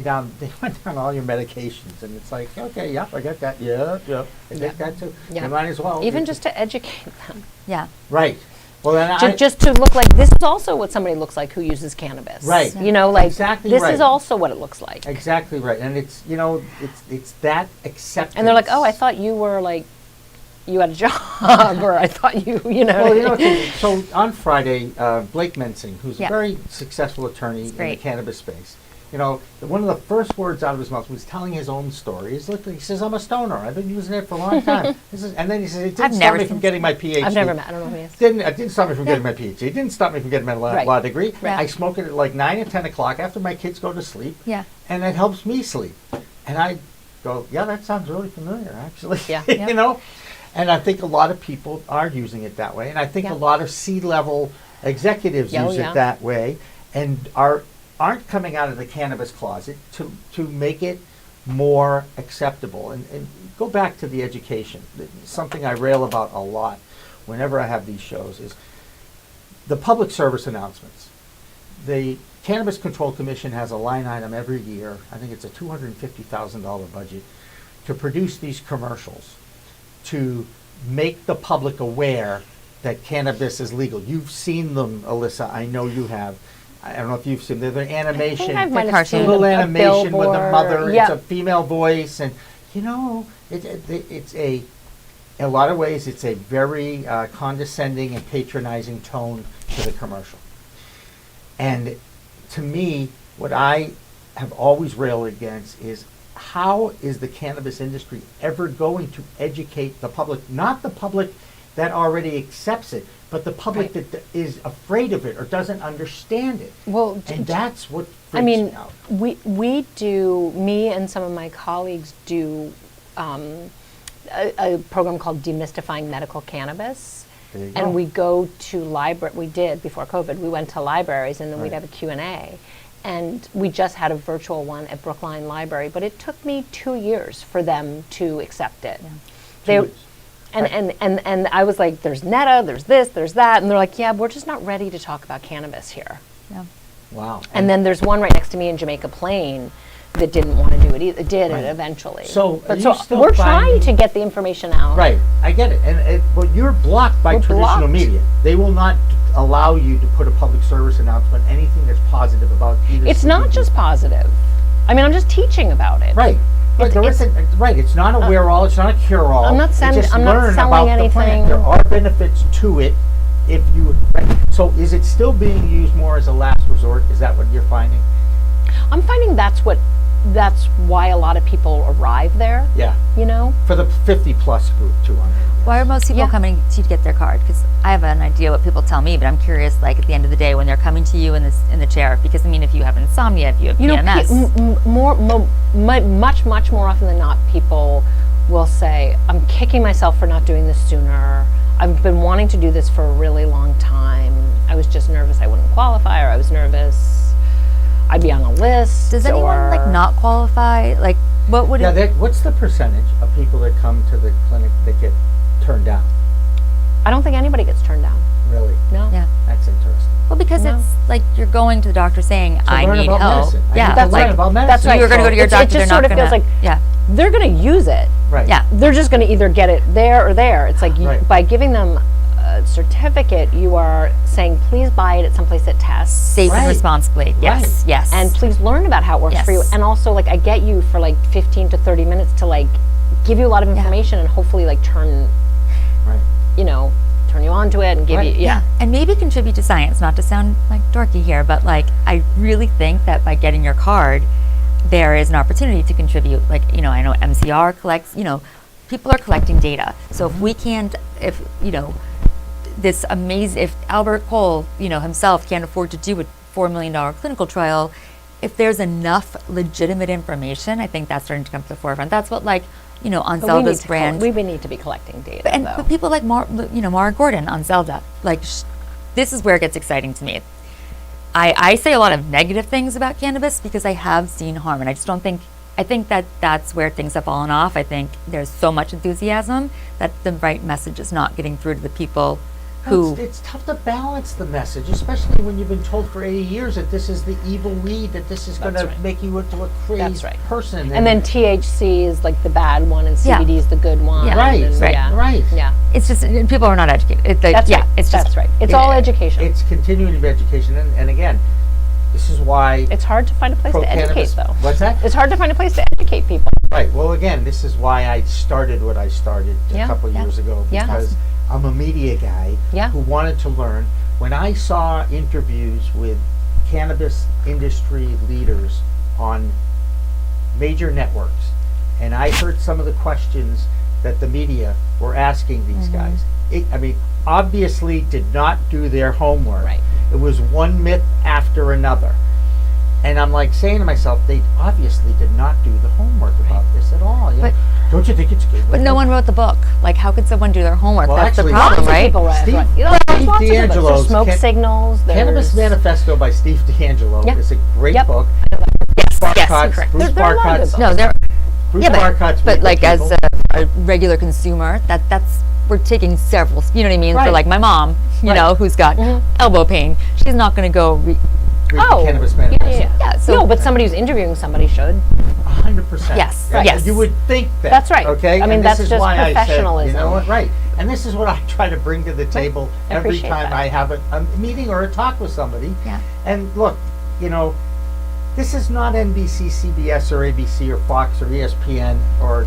down all your medications, and it's like, okay, yep, I got that. Yep, I take that too. Yeah. You might as well. Even just to educate them. Yeah. Right. Well, then Just to look like, this is also what somebody looks like who uses cannabis. Right. You know, like, Exactly this right. is also what it looks like. Exactly right, and it's, you know, it's that acceptance. And they're like, oh, I thought you were like, you had a job, or I thought you know. Well, you know, so on Friday, Blake Mensing, who's Yeah. a very successful attorney in the great. cannabis space, you know, one of the first words out of his mouth was telling his own story. He says, I'm a stoner. I've been using it for a long time. And then he says, it didn't I've stop never me from seen- getting my PhD. I've never met, I don't know who he is. It didn't stop me from getting my PhD. It didn't stop me from getting my Right. law degree. Right. I smoke it at like 9 and 10 o'clock after my kids go to sleep. Yeah. And it helps me sleep. And I go, yeah, that sounds really familiar, actually. Yeah. You know? And I think a lot of people are using it that way. And I think Yeah. a lot of C-level executives Yeah, oh, use yeah. it that way and aren't coming out of the cannabis closet to make it more acceptable. And go back to the education. Something I rail about a lot whenever I have these shows is the public service announcements. The Cannabis Control Commission has a line item every year, I think it's a $250,000 budget, to produce these commercials to make the public aware that cannabis is legal. You've seen them, Alissa. I know you have. I don't know if you've seen them. They're animation. I might have cartoon. seen Little a animation with the billboard. mother. Yeah. It's a female voice, and you know, it's in a lot of ways, it's a very condescending and patronizing tone to the commercial. And to me, what I have always railed against is, how is the cannabis industry ever going to educate the public? Not the public that already accepts it, but the public Right. that is afraid of it or doesn't understand it. Well, And that's what freaks I mean, me out. we do, me and some of my colleagues do a program called Demystifying Medical Cannabis. There you go. And we go to we did before COVID, we went to libraries and then we'd Right. have a Q&A. And we just had a virtual one at Brookline Library, but it took me 2 years for them to accept it. They, 2 years. and I was like, there's NETA, there's this, there's that. And they're like, yeah, we're just not ready to talk about cannabis here. Yeah. Wow. And then there's one right next to me in Jamaica Plain that didn't want to do it either. It did Right. it eventually. So but are so you still we're trying finding- to get the information out. Right, I get it. But you're blocked by We're traditional blocked. media. They will not allow you to put a public service announcement, anything that's positive about either. It's not CBD. just positive. I mean, I'm just teaching about it. Right. But there It's- isn't, right, it's not a wear-all, it's not a cure-all. I'm not It's send- just I'm not learn selling about the plant. anything. There are benefits to it if you, so is it still being used more as a last resort? Is that what you're finding? I'm finding that's why a lot of people arrive there, Yeah, you know? for the 50-plus group, 200. Why are most people Yeah. coming to you to get their card? Because I have an idea what people tell me, but I'm curious, like at the end of the day, when they're coming to you in the chair, because I mean, if you have insomnia, if you have You know, PMS, much more often than not, people will say, I'm kicking myself for not doing this sooner. I've been wanting to do this for a really long time. I was just nervous I wouldn't qualify, or I was nervous I'd be on a list. does anyone like or- not qualify? Like, what would Yeah, it? what's the percentage of people that come to the clinic that get turned down? I don't think anybody gets turned down. Really? No. Yeah. That's interesting. Well, because No. it's like you're going to the doctor saying, To I learn need about help. medicine. I Yeah, need to That's learn right. about medicine. That's right. You're going to go to your It doctor. just They're sort not of going feels to. like Yeah. they're going to use it. Right. Yeah. They're just going to either get it there or there. It's like Right. by giving them a certificate, you are saying, please buy it at someplace that tests. Safe and Right. responsibly. Yes. Right. Yes. And please learn about how it works for you. Yes. And also, like, I get you for like 15 to 30 minutes to like give you a lot of information and hopefully like turn you on to it and give Right. you, yeah. And maybe contribute to science, not to sound like dorky here, but like I really think that by getting your card, there is an opportunity to contribute. Like, I know MCR collects, people are collecting data. So if we can't, if Albert Cole, himself can't afford to do a $4 million clinical trial, if there's enough legitimate information, I think that's starting to come to the forefront. That's what on But Zelda's brand. we need to be collecting data, though. But people like Mara Gordon on Zelda, this is where it gets exciting to me. I say a lot of negative things about cannabis because I have seen harm, and I just don't think. I think that's where things have fallen off. I think there's so much enthusiasm that the right message is not getting through to the people who It's tough to balance the message, especially when you've been told for 80 years that this is the evil weed, that this is going to right. make you into a crazy That's right. person. And then THC is like the bad one, and Yeah. CBD is the good one. Yeah. Right, and, right, yeah. right. Yeah. it's just people are not educated. That's yeah, right. it's just That's right. It's all education. It's continuing to be education, and again, this is why It's hard to find a place to educate, pro-cannabis. though. What's that? It's hard to find a place to educate people. Right. Well, again, this is why I started what I started a Yeah, couple yeah. years ago, Yeah. because I'm a media guy Yeah. who wanted to learn. When I saw interviews with cannabis industry leaders on major networks, and I heard some of the questions that the media were asking these guys, obviously did not do their homework. Right. It was one myth after another. And I'm like saying to myself, they obviously did not do the homework about this at all. You know? But- Don't you think it's good? But no one wrote the book. Like, how could someone do their homework? Well, That's actually, the problem, lots of right? People write, Steve- right. You know, there's Steve lots of books. D'Angelo's There's Smoke Signals. Cannabis there's- Manifesto by Steve D'Angelo Yep. is a great Yep. book. Yes, yes, Barcott's- correct. Bruce There are a lot of Barcott's- good No, they're Bruce yeah, Barcott's but Weed like for as People. a regular consumer, that's we're taking several. You know what I mean? Right. For like my mom, you Right. know, who's got elbow pain, she's not going to go. Read the Oh, Cannabis yeah, Manifesto. yeah, yeah. Yeah, so- no, but somebody who's interviewing somebody should. 100%. Yes, Yeah, yes. You would think that. That's right. Okay. I mean, And that's this is just why I said, you professionalism. know what? Right. And this is what I try to bring to the table I every appreciate time that. I have a meeting or a talk with somebody. Yeah. And look, you know, this is not NBC, CBS, or ABC, or Fox, or ESPN, or,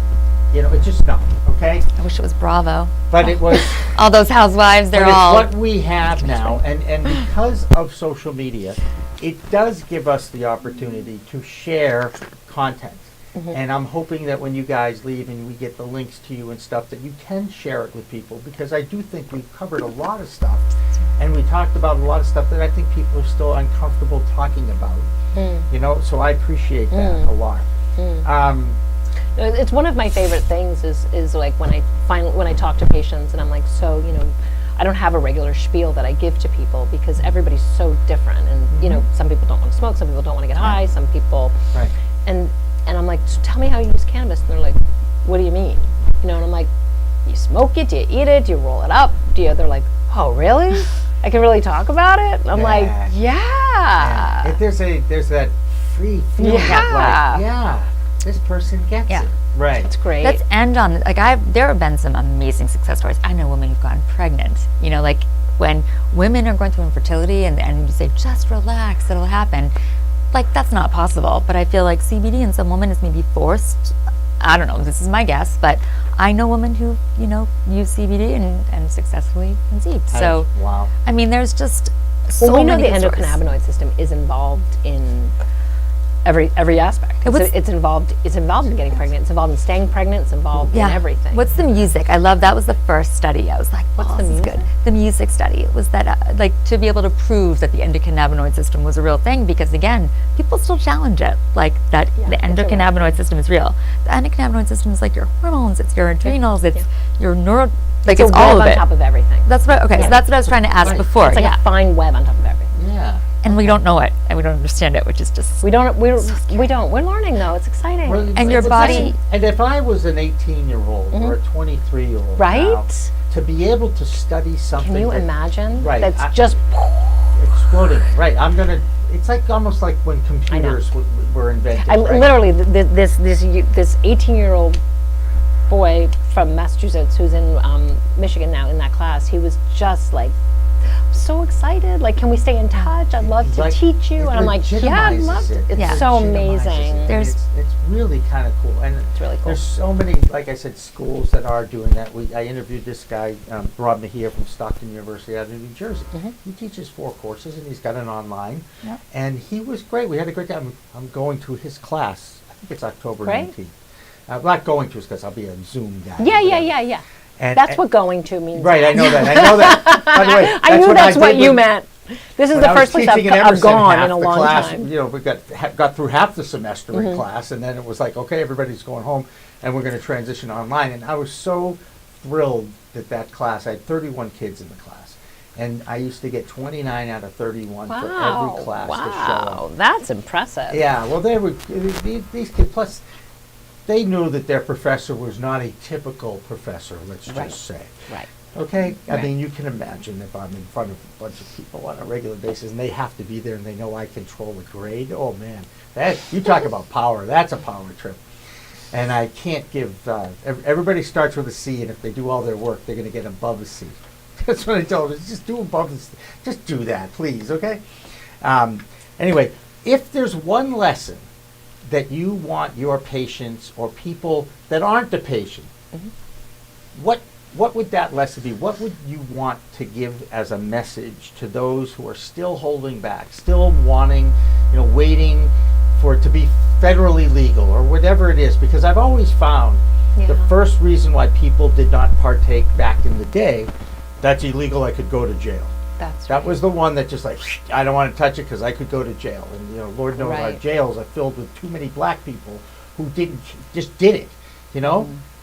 you know, it's just not. Okay. I wish it was Bravo. But it was. All those housewives, they're But it's all. what we have now, and because of social media, it does give us the opportunity to share content. And I'm hoping that when you guys leave and we get the links to you and stuff, that you can share it with people, because I do think we've covered a lot of stuff, and we talked about a lot of stuff that I think people are still uncomfortable talking about. You know, so I appreciate that a lot. It's one of my favorite things is like when I talk to patients and I'm like, so, you know, I don't have a regular spiel that I give to people because everybody's so different, and you know, some people don't want to smoke, some people don't want to get high, some people, Right. and I'm like, so tell me how you use cannabis, and they're like, what do you mean? You know, and I'm like, you smoke it, you eat it, you roll it up, they're like, oh really? I can really talk about it? And I'm like, yeah. If there's that free feeling of Yeah. like, yeah, this person gets Yeah. it. Right. It's great. Let's end on like there have been some amazing success stories. I know women who've gotten pregnant. You know, like when women are going through infertility and you say just relax, it'll happen. Like that's not possible. But I feel like CBD in some women is maybe forced. I don't know. This is my guess, but I know women who use CBD and successfully conceived. So Wow. I mean, there's just so well, we know many the good stories. endocannabinoid system is involved in every aspect. It's involved in getting pregnant. It's involved in staying pregnant. It's involved in everything. What's the music? I love that was the first study. I was like, What's the this is music? good. The music study. It was that like to be able to prove that the endocannabinoid system was a real thing, because again, people still challenge it. Like that the endocannabinoid system is real. The endocannabinoid system is like your hormones, it's your adrenals, it's your neuro, like it's all of on it. top of everything. That's what. Okay, so that's what I was trying to ask before. It's like a fine web on top of everything. Yeah. And we don't know it, and we don't understand it, which is just We don't. We're learning though. It's exciting. Well, And your it's body- actually- and if I was an 18-year-old or a 23-year-old, Right? now, to be able to study something, Can you that- imagine? Right, That's just. exploding. Right. It's like almost like when computers were invented. I right? literally this 18-year-old boy from Massachusetts who's in Michigan now in that class. He was just like so excited. Like, can we stay in touch? I'd love to Like, teach you. it And I'm like, yeah, I'd legitimizes love to. it. It's Yeah. so Legitimizes amazing. it. There's- It's really kind of cool, and It's really cool. there's so many, like I said, schools that are doing that. I interviewed this guy, Rob Mejia from Stockton University out of New Jersey. He teaches 4 courses, and he's got it online, and he was great. We had a great time. I'm going to his class. I think it's October Great. 19th. I'm not going to his class. I'll be a Zoom guy. Yeah. And, That's what going to means. Right, I know that. By the way, I knew that's what did you with- meant. This is when the I was first place teaching in I've Emerson, gone half in a the long class, time. You know, we got through half the semester in class, and then it was like, okay, everybody's going home, and we're going to transition online. And I was so thrilled that class. I had 31 kids in the class, and I used to get 29 out of 31 for every class to show up. That's impressive. Yeah, well, they were these kids. Plus, they knew that their professor was not a typical professor. Let's just say. Right. Okay? I Right. mean, you can imagine if I'm in front of a bunch of people on a regular basis and they have to be there and they know I control the grade. Oh, man. You talk about power. That's a power trip. And I can't give, everybody starts with a C, and if they do all their work, they're going to get above a C. That's what I told them. Just do above the C. Just do that, please, okay? Anyway, if there's one lesson that you want your patients or people that aren't the patient, what would that lesson be? What would you want to give as a message to those who are still holding back, still wanting, waiting for it to be federally legal or whatever it is? Because I've always found the first reason why people did not partake back in the day, that's illegal, I could go to jail. That was the one that just like, I don't want to touch it because I could go to jail. And Lord knows our jails are filled with too many black people who did it,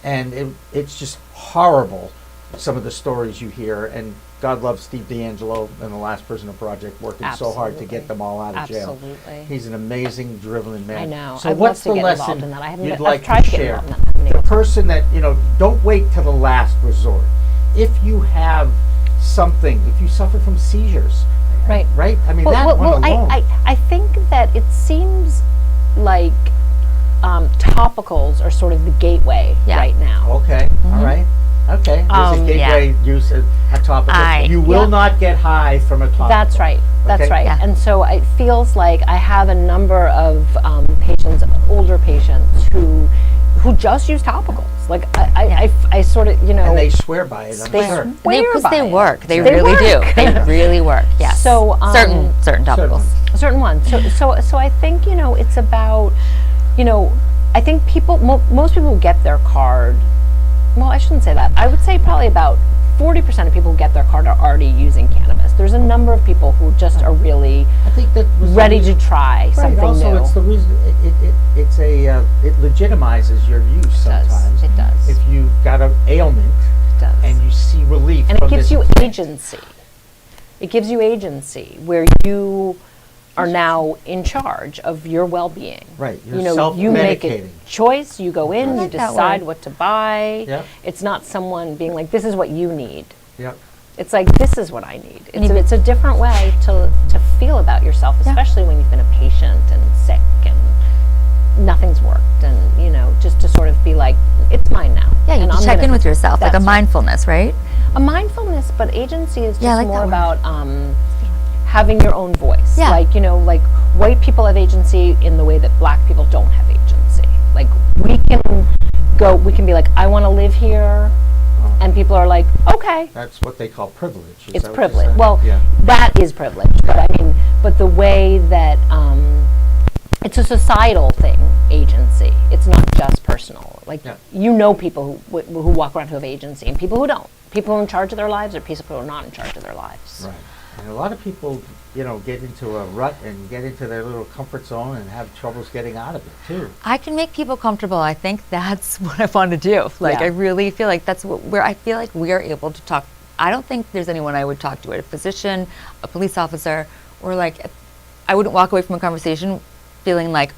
And it's just horrible, some of the stories you hear. And God loves Steve D'Angelo and the Last Prisoner Project, working so hard to get them all out of jail. Absolutely. He's an amazing, dribbling man. I know. So I'd what's love the to get involved lesson in that. I haven't you'd been- like I've tried to to get share? involved in that. I haven't been The able to. person that, don't wait to the last resort. If you have something, if you suffer from seizures, Right. right? I mean, that one alone. I think that it seems like topicals are sort of the gateway right now. Okay, all right. Okay, there's a gateway use of a topical. You will not get high from a topical. That's right. That's Okay. right. Yeah. And so it feels like I have a number of patients, older patients, who just use topicals. Like I sort of, And they swear by it, I'm sure. Because they by it. work. They They really do. work. They really work. Yes. So, certain topicals. Certain ones. So I think it's about, I think most people who get their card. Well, I shouldn't say that. I would say probably about 40% of people who get their card are already using cannabis. There's a number of people who just are really I think that was ready to try something also, new. it's the reason it legitimizes your use sometimes. It does. If you've got an ailment It does. and you see relief, And it from gives this you thing. agency. It gives you agency where you are now in charge of your well-being. Right, you're you make a self-medicating. choice, you go in, you like that decide word. what to buy. Yep. It's not someone being like, this is what you need. Yep. It's like, this is what I need. It's a different way to feel about yourself, especially when you've been a patient and sick and nothing's worked, and just to sort of be like, it's mine now. Yeah, you and can I'm check gonna- in with yourself, like a That's right. mindfulness, right? A mindfulness, but agency is just Yeah, I like more that about having your own voice. Yeah. Like, like white people have agency in the way that black people don't have agency. Like, we can be like, I want to live here, and people are like, okay. That's what they call privilege. Is It's that what you're privilege. saying? Well, Yeah. that is privilege, but the way that it's a societal thing, agency. It's not just personal. Like, people who walk around who have agency and people who don't. People who are in charge of their lives or people who are not in charge of their lives. Right. And a lot of people, get into a rut and get into their little comfort zone and have troubles getting out of it too. I can make people comfortable. I think that's what I want to do. Like, Yeah. I really feel like that's where I feel like we are able to talk. I don't think there's anyone I would talk to, a physician, a police officer, or I wouldn't walk away from a conversation feeling like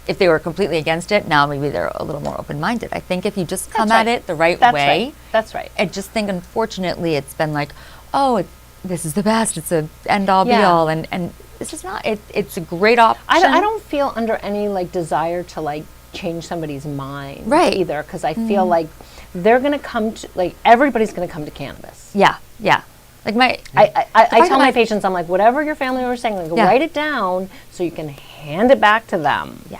if they were completely against it, now maybe they're a little more open-minded. I think if you just come at it the right way. That's right. I just think, unfortunately, it's been like, this is the best. It's a end-all, Yeah. be-all, and this is not. It's a great option. I don't feel under any desire to change somebody's mind either, because I feel like they're going to come to everybody's going to come to cannabis. Yeah. Like I tell my patients, I'm like, whatever your family was saying, write it down so you can hand it back to them. Yeah.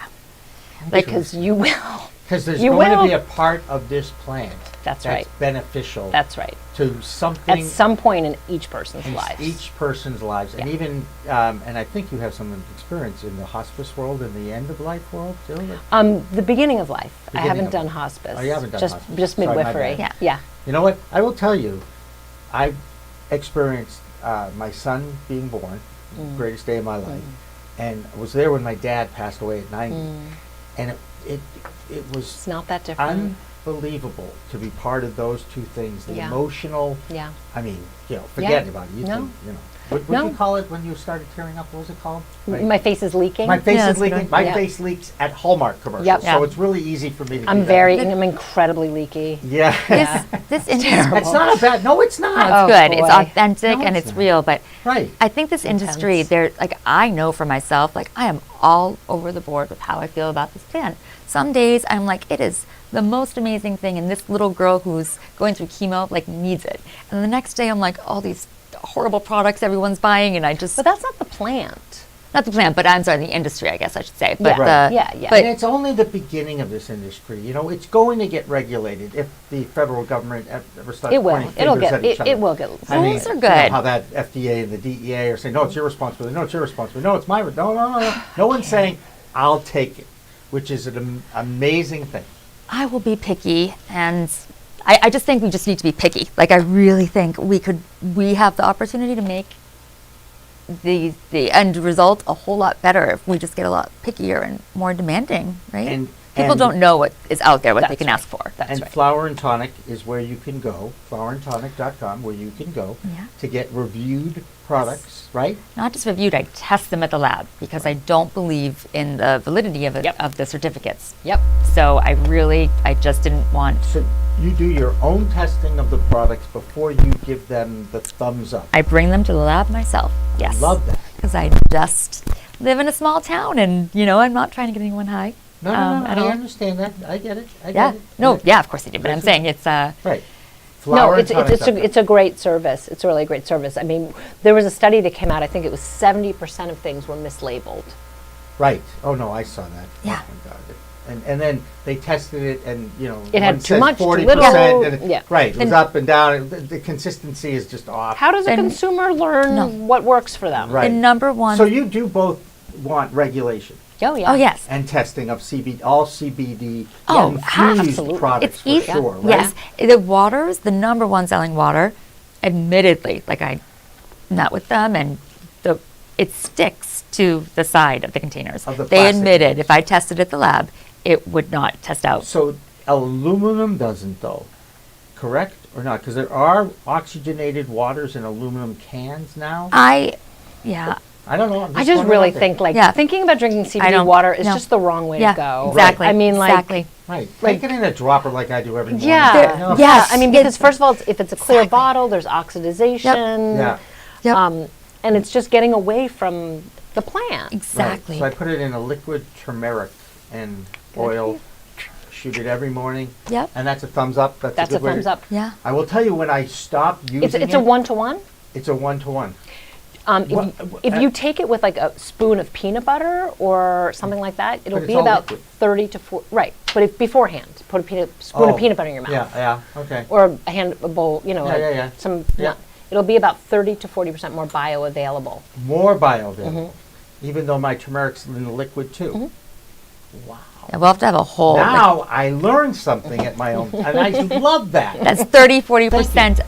Because you will. Because there's You going to will. be a part of this plant That's right. beneficial That's right. to something At some point in each person's in lives. each person's lives. And even, and I think you have some experience in the hospice world and the end of life world too. The beginning of life. I Beginning haven't of done life. hospice. Oh, you haven't done just, hospice. Just Sorry, my midwifery. bad. Yeah. You know what? I will tell you, I've experienced my son being born, greatest day of my life, and I was there when my dad passed away at 90, and it was It's not that different. unbelievable to be part of those two things. The Yeah. emotional. Yeah. I mean, forget about it. You No. think, What No. did you call it when you started tearing up? What was it called? Like, My face is leaking. my face Yeah, is that's a good leaking. one. My Yeah. face leaks at Hallmark commercials. Yep. So Yeah. it's really easy for me to do I'm that. I'm incredibly leaky. Yeah. This industry, It's not a bad. No, it's not. it's Oh, good. It's boy. authentic No, and it's it's not. real. But Right. I think this industry, there, like I know for myself, like I am all over the board with how I feel about this plant. Some days I'm like, it is the most amazing thing, and this little girl who's going through chemo like needs it. And the next day I'm like, all these horrible products everyone's buying, and I just But that's not the plant. not the plant, but I'm sorry, the industry, I guess I should say. But Right. Yeah. But And it's only the beginning of this industry. It's going to get regulated if the federal government ever starts It will. pointing It'll fingers get. at each other. It will get. I mean, Rules are you know good. how that FDA and the DEA are saying, no, it's your responsibility. No, it's your responsibility. No, it's my. No. No one's saying, I'll take it, which is an amazing thing. I will be picky, and I just think we just need to be picky. Like I really think we have the opportunity to make the end result a whole lot better if we just get a lot pickier and more demanding, right? And- People and- don't know what is out there, what they That's can right. ask for. That's And right. Flower and Tonic is where you can go, flowerandtonic.com, where you can go Yeah. to get reviewed products, right? Not just reviewed, I test them at the lab because I don't believe in the validity of it, Yep. of the certificates. Yep. So I just didn't want. So you do your own testing of the products before you give them the thumbs up. I bring them to the lab myself. Yes. Love that. Because I just live in a small town, and I'm not trying to get anyone high. No, at all. I understand that. I get it. I Yeah. get it. No. Yeah. Of course I do. But I'm saying it's Right. No, it's Flowerandtonic.com. a great service. It's a really great service. I mean, there was a study that came out. I think it was 70% of things were mislabeled. Right. Oh no, I saw that. Yeah. Oh my God. And then they tested it, and It had one too said much, too 40%, little. and Yeah. right, it was And- up and down. The consistency is just off. How does a And- consumer learn No. what works for them? Right. the number one. So you do both want regulation Oh yeah. Oh yes. and testing of Oh, CBD absolutely. infused products It's for easy. sure, right? Yes. The water is the number one selling water. Admittedly, like I met with them, and it sticks to the side of the containers. Of the They plastic admitted ones. if I tested at the lab, it would not test out. So aluminum doesn't, though, correct or not? Because there are oxygenated waters in aluminum cans now. Yeah. I don't know. I'm I just throwing it really out there. think Yeah. thinking about drinking CBD don't- water is no. just the wrong way Yeah. to go. Exactly. I mean, like, exactly. Right. Take it in a dropper like I do every morning. yeah, You know? Yes. I mean, because first of all, if it's a clear bottle, there's oxidization. Yeah. Yep. And it's just getting away from the plant. Right. Exactly. So I put it in a liquid turmeric and oil, shoot it every morning, Yep. and that's a thumbs up. That's a a good way thumbs to- up. Yeah. I will tell you when I stopped using It's a it, one-to-one. it's a one-to-one. If you take it with like a spoon of peanut butter or something like that, it'll it's be all about liquid. 30 to 40. Right, but if beforehand, put a spoon of peanut butter in your mouth, Yeah, okay. or a bowl. Yeah. Some. Yeah. It'll be about 30 to 40% more bioavailable. More bioavailable, Mm-hmm. even though my turmeric's in the liquid too. Wow. Yeah, we'll have to have a whole. Now I learned something at my own, and I love that. That's 30-40%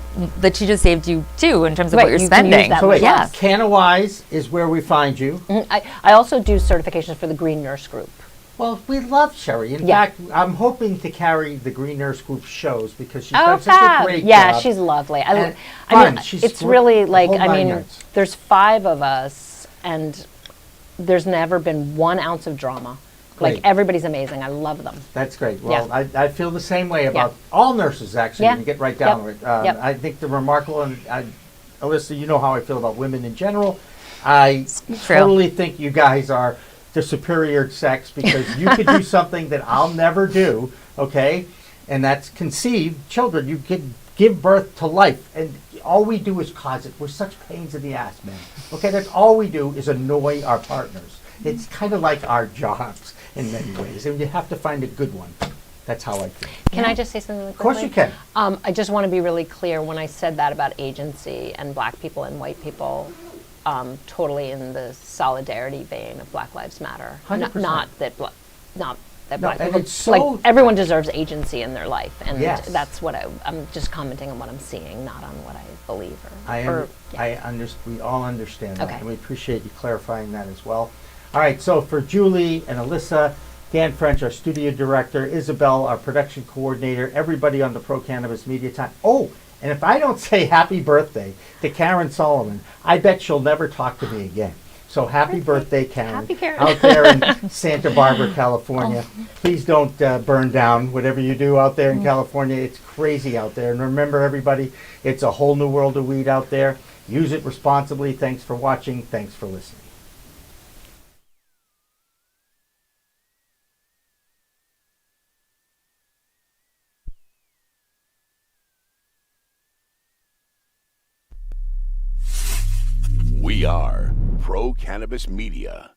that she just saved you too in terms of Right, what you're you can use spending. that So wait, yes. Canna-Wise is where we find you. I also do certifications for the Green Nurse Group. Well, we love Sherry. In Yeah. fact, I'm hoping to carry the Green Nurse Group shows because she's Oh, done such a fab. great Yeah, job. she's lovely. And I mean, fun. She's it's sweet, really the like, whole I nine mean, yards. there's 5 of us, and there's never been 1 ounce of drama. Like, Great. everybody's amazing. I love them. That's great. Well, Yeah. I feel the same way about all nurses, actually, Yeah. when you get right down Yep. to it. Yep. I think they're remarkable, and Alissa, you know how I feel about women in general. I True. totally think you guys are the superior sex because you could do something that I'll never do, okay? And that's conceive children. You could give birth to life, and all we do is cause it. We're such pains in the ass, man. Okay, that's all we do is annoy our partners. It's kind of like our jobs in many ways, and you have to find a good one. That's how I feel. Can I just say something really Of course quickly? you can. I just want to be really clear when I said that about agency and black people and white people, totally in the solidarity vein of Black Lives Matter. 100%. Not that No, black and people, it's so- like, everyone deserves agency in their life, and Yes. that's what I'm just commenting on what I'm seeing, not on what I believe We all understand that, Okay. and we appreciate you clarifying that as well. All right, so for Julie and Alissa, Dan French, our studio director, Isabel, our production coordinator, everybody on the Pro Cannabis Media Time. Oh, and if I don't say happy birthday to Karen Solomon, I bet she'll never talk to me again. So happy birthday, Karen. Happy Karen. Out there in Santa Barbara, California. Please don't burn down whatever you do out there in California. It's crazy out there. And remember, everybody, it's a whole new world of weed out there. Use it responsibly. Thanks for watching. Thanks for listening. We are Pro Cannabis Media.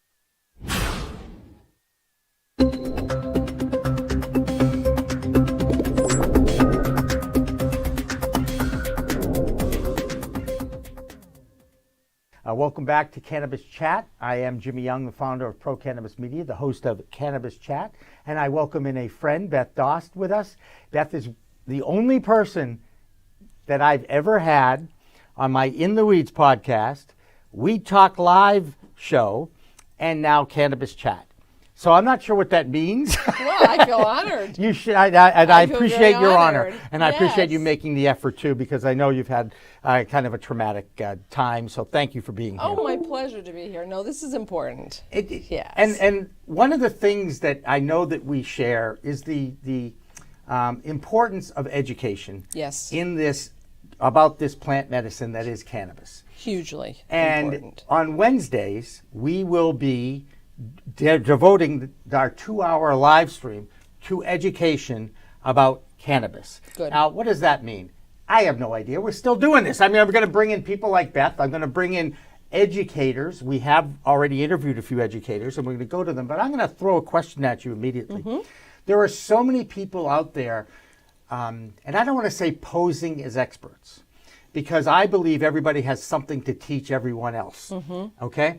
Welcome back to Cannabis Chat. I am Jimmy Young, the founder of Pro Cannabis Media, the host of Cannabis Chat, and I welcome in a friend, Beth Dost, with us. Beth is the only person that I've ever had on my In the Weeds podcast, Weed Talk Live show, and now Cannabis Chat. So I'm not sure what that means. Well, I feel honored. You should, I feel appreciate very your honored. honor, and I appreciate you Yes. making the effort too, because I know you've had kind of a traumatic time. So thank you for being here. Oh, my pleasure to be here. No, this is important. Yes. And one of the things that I know that we share is the importance of education. Yes. In this about this plant medicine that is cannabis. Hugely And important. on Wednesdays, we will be devoting our 2-hour live stream to education about cannabis. Good. Now, what does that mean? I have no idea. We're still doing this. I mean, I'm going to bring in people like Beth. I'm going to bring in educators. We have already interviewed a few educators, and we're going to go to them. But I'm going to throw a question at you immediately. Mm-hmm. There are so many people out there, and I don't want to say posing as experts, because I believe everybody has something to teach everyone else. Okay?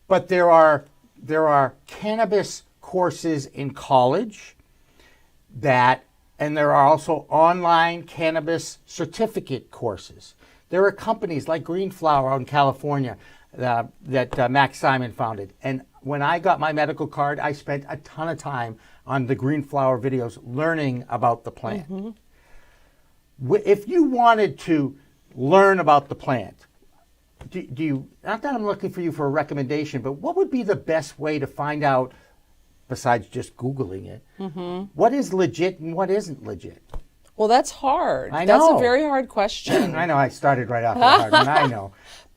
But there are cannabis courses in college and there are also online cannabis certificate courses. There are companies like Green Flower out in California that Max Simon founded. And when I got my medical card, I spent a ton of time on the Green Flower videos learning about the plant. If you wanted to learn about the plant, do you, not that I'm looking for you for a recommendation, but what would be the best way to find out, besides just Googling it, what is legit and what isn't legit? Well, that's hard. I That's know. a very hard question. I know I started right off the hard one, I know.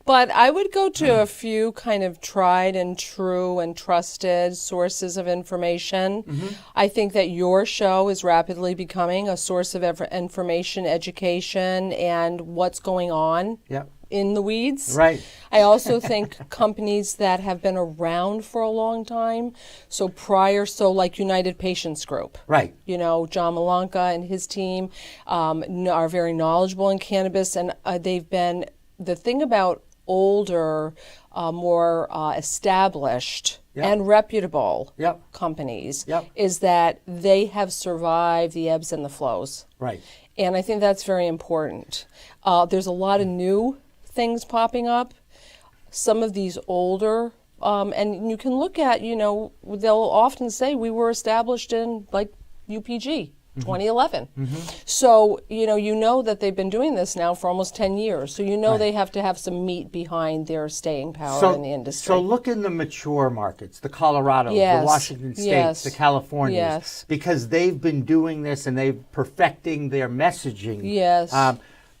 But I would go to a few kind of tried and true and trusted sources of information. I think that your show is rapidly becoming a source of information, education, and what's going on Yep. in the weeds. Right. I also think companies that have been around for a long time, so like United Patients Group. Right. You know, John Malanka and his team are very knowledgeable in cannabis, and they've been, the thing about older, more established Yep. and reputable Yep. companies Yep. is that they have survived the ebbs and the flows. Right. And I think that's very important. There's a lot of new things popping up. Some of these older, and you can look at, they'll often say we were established in like UPG, 2011. So, you know that they've been doing this now for almost 10 years. So they have to have some meat behind their staying power in the industry. So look in the mature markets, the Colorados, Yes. the Washington States, Yes. the Californias, Yes. because they've been doing this and they're perfecting their messaging. Yes.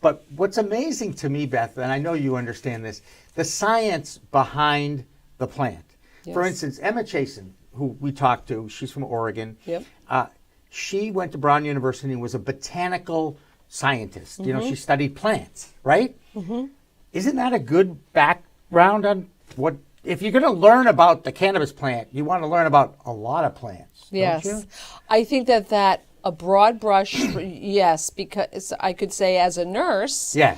But what's amazing to me, Beth, and I know you understand this, the science behind the plant. For Yes. instance, Emma Chasen, who we talked to, she's from Oregon. Yep. She went to Brown University and was a botanical scientist. She studied plants, right? Isn't that a good background on what, if you're going to learn about the cannabis plant, you want to learn about a lot of plants, Yes. don't you? I think that a broad brush, yes, because I could say as a nurse, Yeah.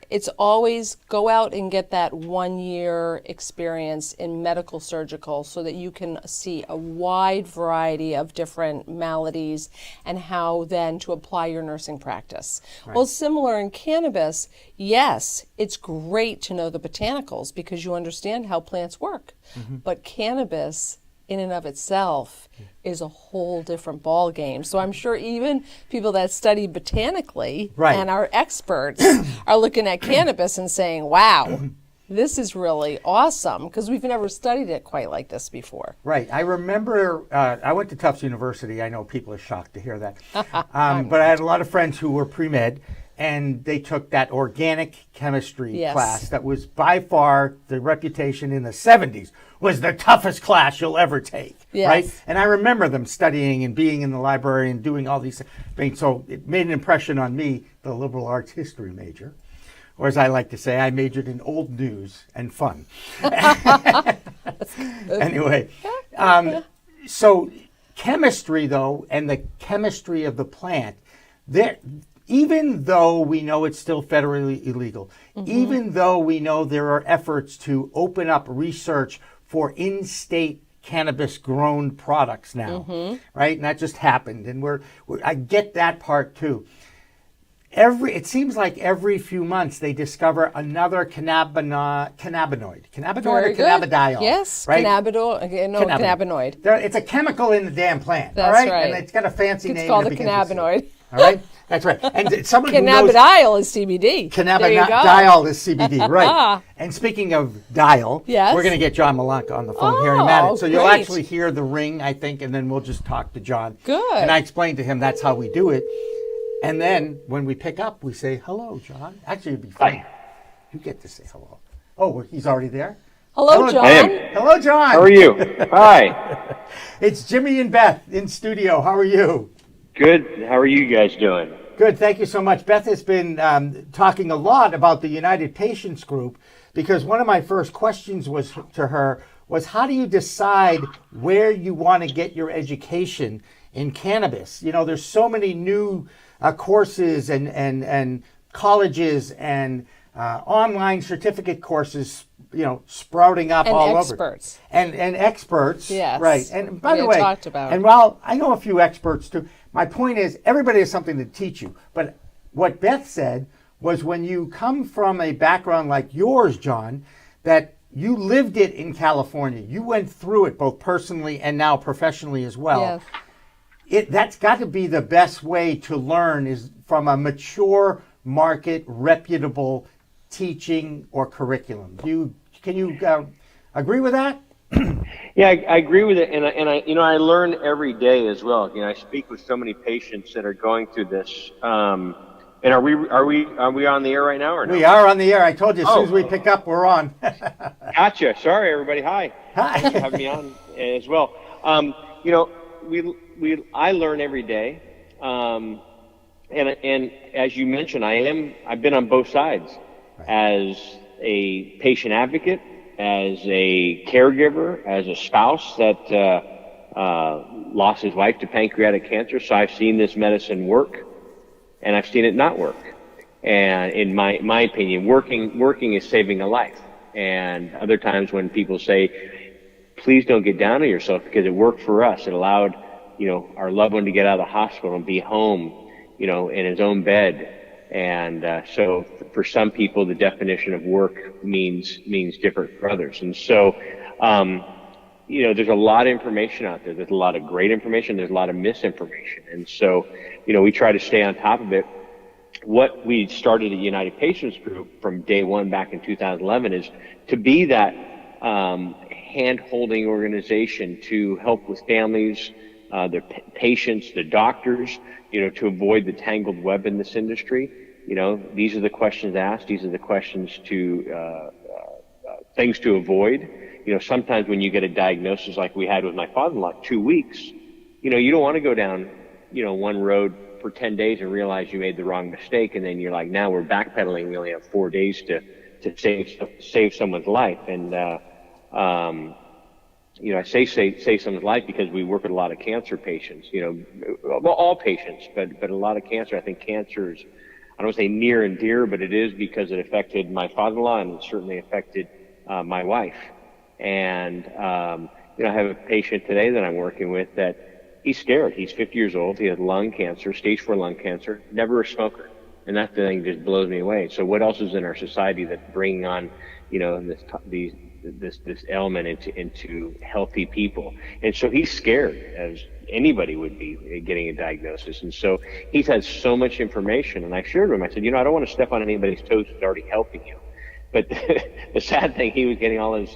it's always go out and get that 1-year experience in medical surgical so that you can see a wide variety of different maladies and how then to apply your nursing practice. Well, similar in cannabis, yes, it's great to know the botanicals because you understand how plants work. But cannabis in and of itself is a whole different ball game. So I'm sure even people that study botanically Right. and are experts are looking at cannabis and saying, wow, this is really awesome, because we've never studied it quite like this before. Right. I remember I went to Tufts University. I know people are shocked to hear that. But I had a lot of friends who were pre-med, and they took that organic chemistry Yes. class that was by far, the reputation in the 70s, was the toughest class you'll ever take. Yes. Right? And I remember them studying and being in the library and doing all these things. So it made an impression on me, the liberal arts history major. Or as I like to say, I majored in old news and fun. Anyway, so chemistry, though, and the chemistry of the plant, even though we know it's still federally illegal, even though we know there are efforts to open up research for in-state cannabis-grown products now, right? And that just happened, and I get that part too. It seems like every few months they discover another cannabinoid Very or good. cannabidiol. Yes, right? cannabinoid. It's a chemical in the damn plant. That's all right? right. And it's got a fancy name. It's called that a begins with C. cannabinoid. All right, that's right. And someone who knows Cannabidiol is CBD. There you go. cannabidiol is CBD, right? And speaking of dial, Yes. we're going to get John Malanka on the phone here in a minute. So you'll great. actually hear the ring, I think, and then we'll just talk to John. Good. And I explained to him that's how we do it. And then when we pick up, we say, hello, John. Actually, it'd be fun. Hi. You get to say hello. Oh, he's already there? Hello, John. I am. Hello, John. How are you? Hi. It's Jimmy and Beth in studio. How are you? Good. How are you guys doing? Good. Thank you so much. Beth has been talking a lot about the United Patients Group, because one of my first questions to her was, how do you decide where you want to get your education in cannabis? You know, there's so many new courses and colleges and online certificate courses, you know, sprouting up And all experts. over. And experts. Yes. Right. And by We the had way, talked about and it. while I know a few experts too, my point is everybody has something to teach you. But what Beth said was, when you come from a background like yours, John, that you lived it in California. You went through it both personally and now professionally as well. Yes. That's got to be the best way to learn, is from a mature market, reputable teaching or curriculum. Can you agree with that? Yeah, I agree with it, and I you know, I learn every day as well. You know, I speak with so many patients that are going through this. And are we on the air right now or no? We are on the air. I told you, as soon as we pick up, we're on. Gotcha. Sorry, everybody. Hi. Hi. Thanks for having me on as well. You know, I learn every day, and as you mentioned, I've been on both sides, as a patient advocate, as a caregiver, as a spouse that lost his wife to pancreatic cancer. So I've seen this medicine work, and I've seen it not work. And in my opinion, working is saving a life. And other times when people say, please don't get down on yourself, because it worked for us. It allowed, you know, our loved one to get out of the hospital and be home, you know, in his own bed. And so for some people, the definition of work means different for others. And so, you know, there's a lot of information out there. There's a lot of great information. There's a lot of misinformation. And so, you know, we try to stay on top of it. What we started at United Patients Group from day one back in 2011 is to be that hand-holding organization to help with families, their patients, the doctors, you know, to avoid the tangled web in this industry. You know, these are the questions asked. These are the questions things to avoid. You know, sometimes when you get a diagnosis like we had with my father-in-law, 2 weeks, you know, you don't want to go down, you know, one road for 10 days and realize you made the wrong mistake. And then you're like, now we're backpedaling. We only have 4 days to save someone's life. And, you know, I say save someone's life because we work with a lot of cancer patients, you know, well, all patients, but a lot of cancer. I think cancer is, I don't say near and dear, but it is, because it affected my father-in-law and it certainly affected my wife. And, you know, I have a patient today that I'm working with that he's scared. He's 50 years old. He has lung cancer, stage 4 lung cancer, never a smoker. And that thing just blows me away. So what else is in our society that's bringing on, you know, this element into healthy people. And so he's scared, as anybody would be, getting a diagnosis. And so he's had so much information, and I shared with him, I said, I don't want to step on anybody's toes who's already helping you. But the sad thing, he was getting all his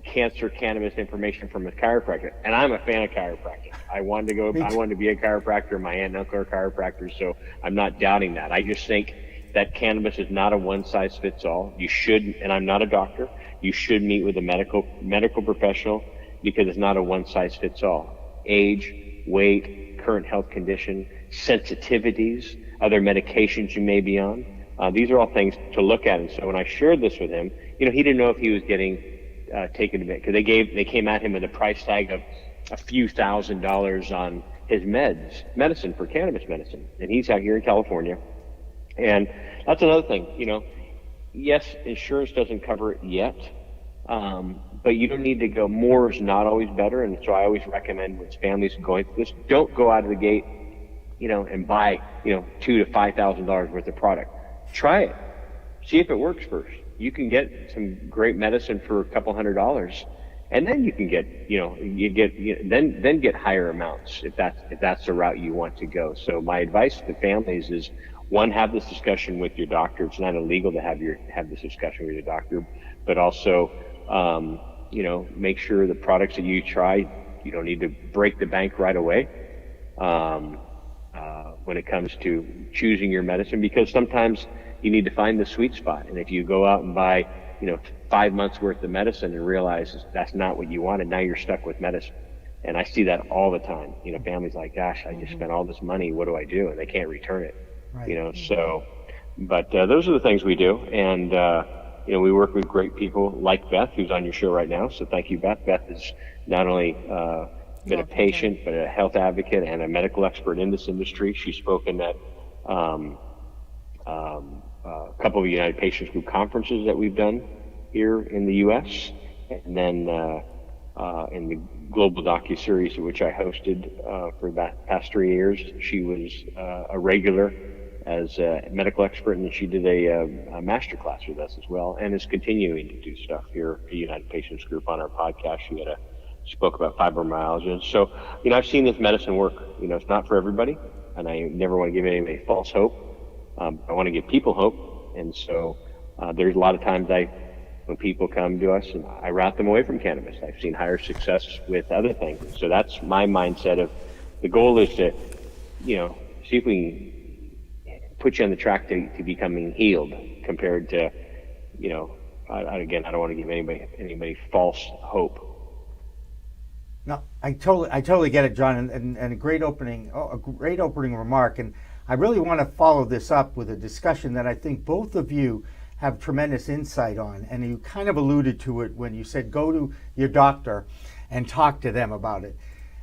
cancer cannabis information from his chiropractor, and I'm a fan of chiropractic. I wanted to be a chiropractor. My aunt and uncle are chiropractors, so I'm not doubting that. I just think that cannabis is not a one-size-fits-all. You should, and I'm not a doctor, you should meet with a medical professional, because it's not a one-size-fits-all. Age, weight, current health condition, sensitivities, other medications you may be on. These are all things to look at. And so when I shared this with him, he didn't know if he was getting taken advantage, because they came at him with a price tag of a few $1,000s on his medicine for cannabis medicine. And he's out here in California. And that's another thing, yes, insurance doesn't cover it yet, but you don't need to go. More is not always better. And so I always recommend when families are going through this, don't go out of the gate, and buy, $2,000 to $5,000 worth of product. Try it. See if it works first. You can get some great medicine for a couple $100s, and then you can get, then get higher amounts if that's the route you want to go. So my advice to families is, one, have this discussion with your doctor. It's not illegal to have this discussion with your doctor, but also, make sure the products that you try, you don't need to break the bank right away when it comes to choosing your medicine, because sometimes you need to find the sweet spot. And if you go out and buy, 5 months worth of medicine and realize that's not what you wanted, now you're stuck with medicine. And I see that all the time. Families like, gosh, I just spent all this money. What do I do? And they can't return it. Right. So, but those are the things we do. And, we work with great people like Beth, who's on your show right now. So thank you, Beth. Beth is not only been a patient, but a health advocate and a medical expert in this industry. She's spoken at a couple of United Patients Group conferences that we've done here in the U.S. And then in the Global docu-series, which I hosted for the past 3 years, she was a regular as a medical expert, and she did a master class with us as well, and is continuing to do stuff here at United Patients Group on our podcast. She spoke about fibromyalgia. So, I've seen this medicine work. It's not for everybody, and I never want to give anybody false hope. I want to give people hope. And so there's a lot of times when people come to us, and I route them away from cannabis. I've seen higher success with other things. So that's my mindset of the goal is to, see if we can put you on the track to becoming healed compared to, again, I don't want to give anybody false hope. No, I totally get it, John, and a great opening remark. And I really want to follow this up with a discussion that I think both of you have tremendous insight on. And you kind of alluded to it when you said go to your doctor and talk to them about it.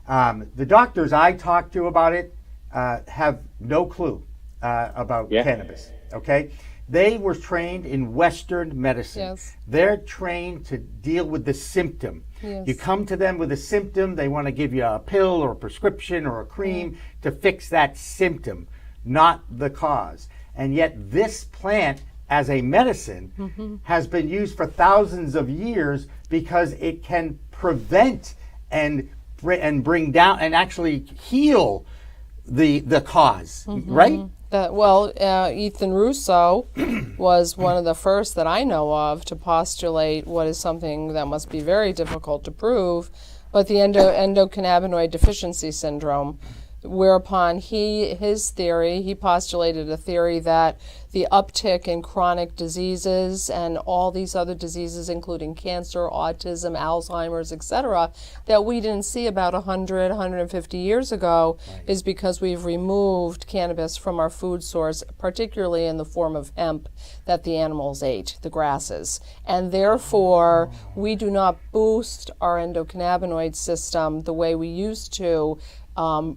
The doctors I talk to about it have no clue about cannabis, okay? They were trained in Western medicine. Yes. They're trained to deal with the symptom. Yes. You come to them with a symptom, they want to give you a pill or a prescription or a cream to fix that symptom, not the cause. And yet this plant as a medicine has been used for thousands of years because it can prevent and bring down and actually heal the cause, right? Ethan Russo was one of the first that I know of to postulate what is something that must be very difficult to prove, but the endocannabinoid deficiency syndrome, whereupon he postulated a theory that the uptick in chronic diseases and all these other diseases, including cancer, autism, Alzheimer's, etc., that we didn't see about 150 years ago is because we've removed cannabis from our food source, particularly in the form of hemp that the animals ate, the grasses. And therefore, we do not boost our endocannabinoid system the way we used to from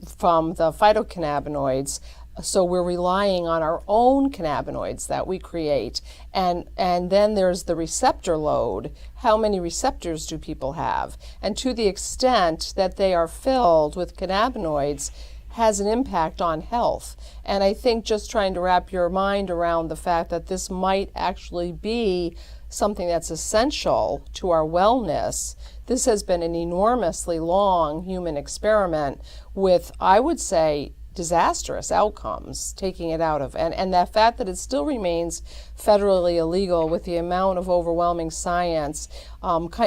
the phytocannabinoids. So we're relying on our own cannabinoids that we create. And then there's the receptor load. How many receptors do people have? And to the extent that they are filled with cannabinoids has an impact on health. And I think just trying to wrap your mind around the fact that this might actually be something that's essential to our wellness, this has been an enormously long human experiment with, I would say, disastrous outcomes taking it out of. And the fact that it still remains federally illegal with the amount of overwhelming science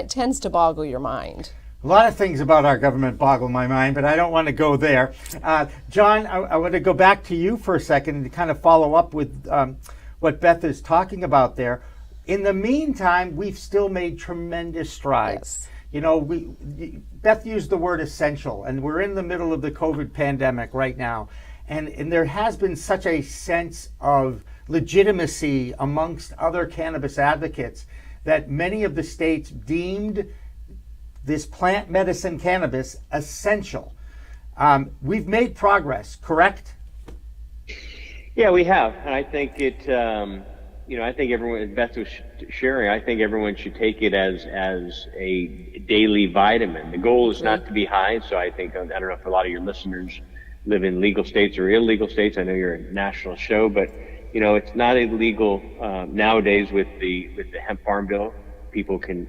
tends to boggle your mind. A lot of things about our government boggle my mind, but I don't want to go there. John, I want to go back to you for a second and to kind of follow up with what Beth is talking about there. In the meantime, we've still made tremendous strides. Yes. You know, Beth used the word essential, and we're in the middle of the COVID pandemic right now. And there has been such a sense of legitimacy amongst other cannabis advocates that many of the states deemed this plant medicine cannabis essential. We've made progress, correct? Yeah, we have. And I think it, I think everyone, as Beth was sharing, I think everyone should take it as a daily vitamin. The goal is not to be high, so I think, I don't know if a lot of your listeners live in legal states or illegal states. I know you're a national show, but, it's not illegal nowadays with the hemp farm bill. People can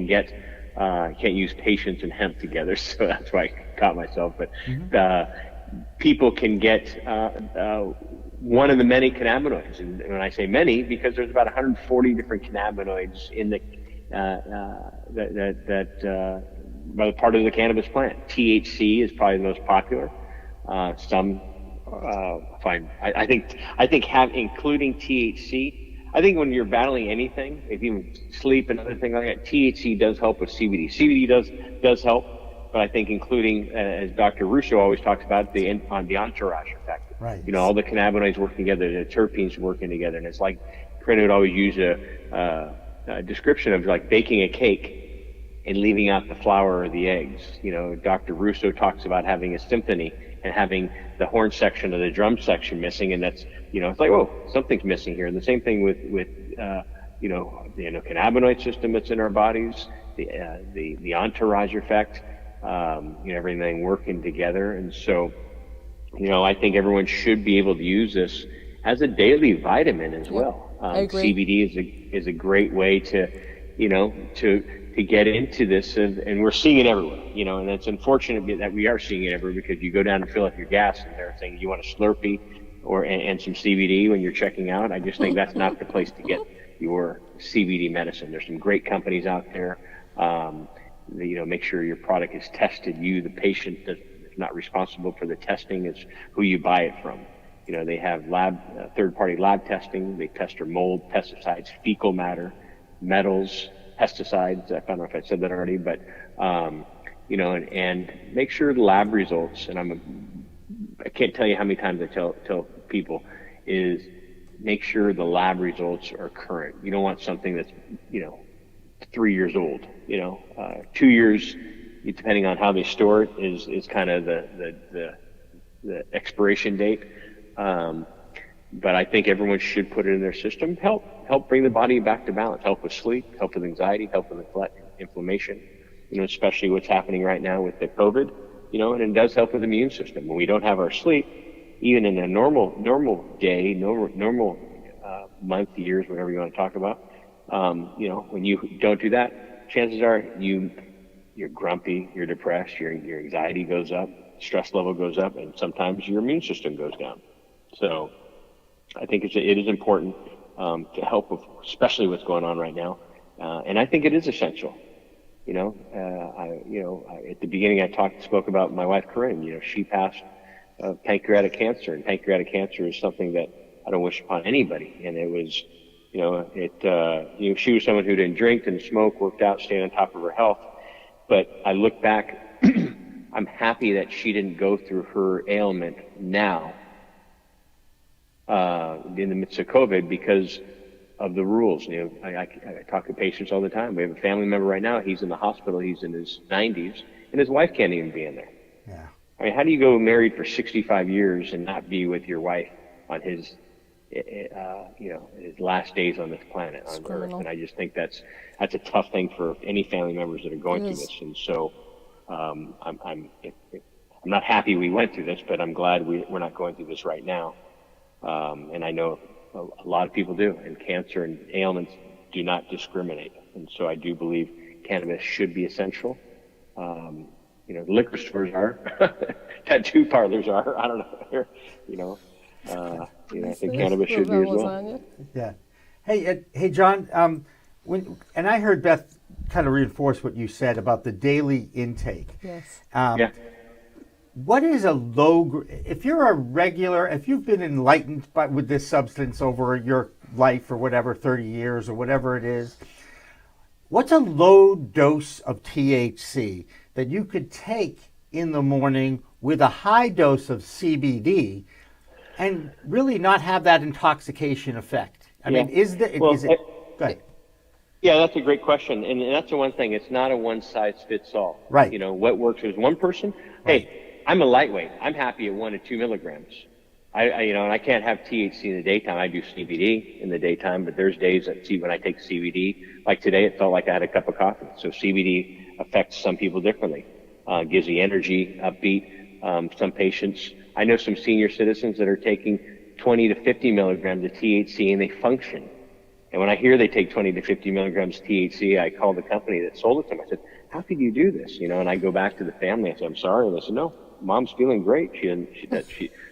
get, can't use patients and hemp together, so that's why I caught myself. But people can get one of the many cannabinoids, and when I say many, because there's about 140 different cannabinoids in the by part of the cannabis plant. THC is probably the most popular. Some fine. I think including THC. I think when you're battling anything, if you sleep and other things like that, THC does help with CBD. CBD does help, but I think including, as Dr. Russo always talks about, the entourage effect. Right. All the cannabinoids working together, the terpenes working together, and it's like, Corinne would always use a description of like baking a cake and leaving out the flour or the eggs. Dr. Russo talks about having a symphony and having the horn section or the drum section missing, and that's, it's like, whoa, something's missing here. And the same thing with the cannabinoid system that's in our bodies, the entourage effect, everything working together. And so, I think everyone should be able to use this as a daily vitamin as well. I agree. CBD is a great way to get into this, and we're seeing it everywhere, and it's unfortunate that we are seeing it everywhere, because you go down to fill up your gas and they're saying you want a Slurpee and some CBD when you're checking out. I just think that's not the place to get your CBD medicine. There's some great companies out there. Make sure your product is tested. You, the patient, is not responsible for the testing. It's who you buy it from. They have third-party lab testing. They test for mold, pesticides, fecal matter, metals, pesticides. I don't know if I said that already, but and make sure the lab results. And I can't tell you how many times I tell people is make sure the lab results are current. You don't want something that's 3 years old. 2 years, depending on how they store it, is kind of the expiration date. But I think everyone should put it in their system. Help bring the body back to balance. Help with sleep. Help with anxiety. Help with inflammation. Especially what's happening right now with the COVID. And it does help with the immune system. When we don't have our sleep, even in a normal day, normal month, years, whatever you want to talk about, when you don't do that, chances are you're grumpy, you're depressed, your anxiety goes up, stress level goes up, and sometimes your immune system goes down. So I think it is important to help with, especially what's going on right now, and I think it is essential. At the beginning I spoke about my wife Corinne. She passed pancreatic cancer, and pancreatic cancer is something that I don't wish upon anybody. And it was, she was someone who didn't drink, didn't smoke, worked out, stayed on top of her health. But I look back, I'm happy that she didn't go through her ailment now, in the midst of COVID, because of the rules. I talk to patients all the time. We have a family member right now. He's in the hospital. He's in his 90s, and his wife can't even be in there. Yeah. I mean, how do you go married for 65 years and not be with your wife on his, his last days on this planet, on Earth? And I just think that's a tough thing for any family members that are going through this. And so, I'm not happy we went through this, but I'm glad we're not going through this right now. And I know a lot of people do, and cancer and ailments do not discriminate. And so I do believe cannabis should be essential. Liquor stores are, tattoo parlors are. I don't know. I think cannabis should be as well. Yeah. Hey, John. And I heard Beth kind of reinforce what you said about the daily intake. Yes. Yeah. What is if you've been enlightened with this substance over your life or whatever, 30 years or whatever it is, what's a low dose of THC that you could take in the morning with a high dose of CBD and really not have that intoxication effect? I mean, is it? Go ahead. Yeah, that's a great question. And that's the one thing. It's not a one-size-fits-all. Right. What works with one person. Right. Hey, I'm a lightweight. I'm happy at 1 to 2 milligrams. And I can't have THC in the daytime. I do CBD in the daytime, but there's days when I take CBD, like today, it felt like I had a cup of coffee. So CBD affects some people differently. Gives you energy, upbeat. Some patients, I know some senior citizens that are taking 20 to 50 milligrams of THC and they function. And when I hear they take 20 to 50 milligrams THC, I call the company that sold it to them. I said, how could you do this? And I go back to the family. I said, I'm sorry. And they said, no, Mom's feeling great.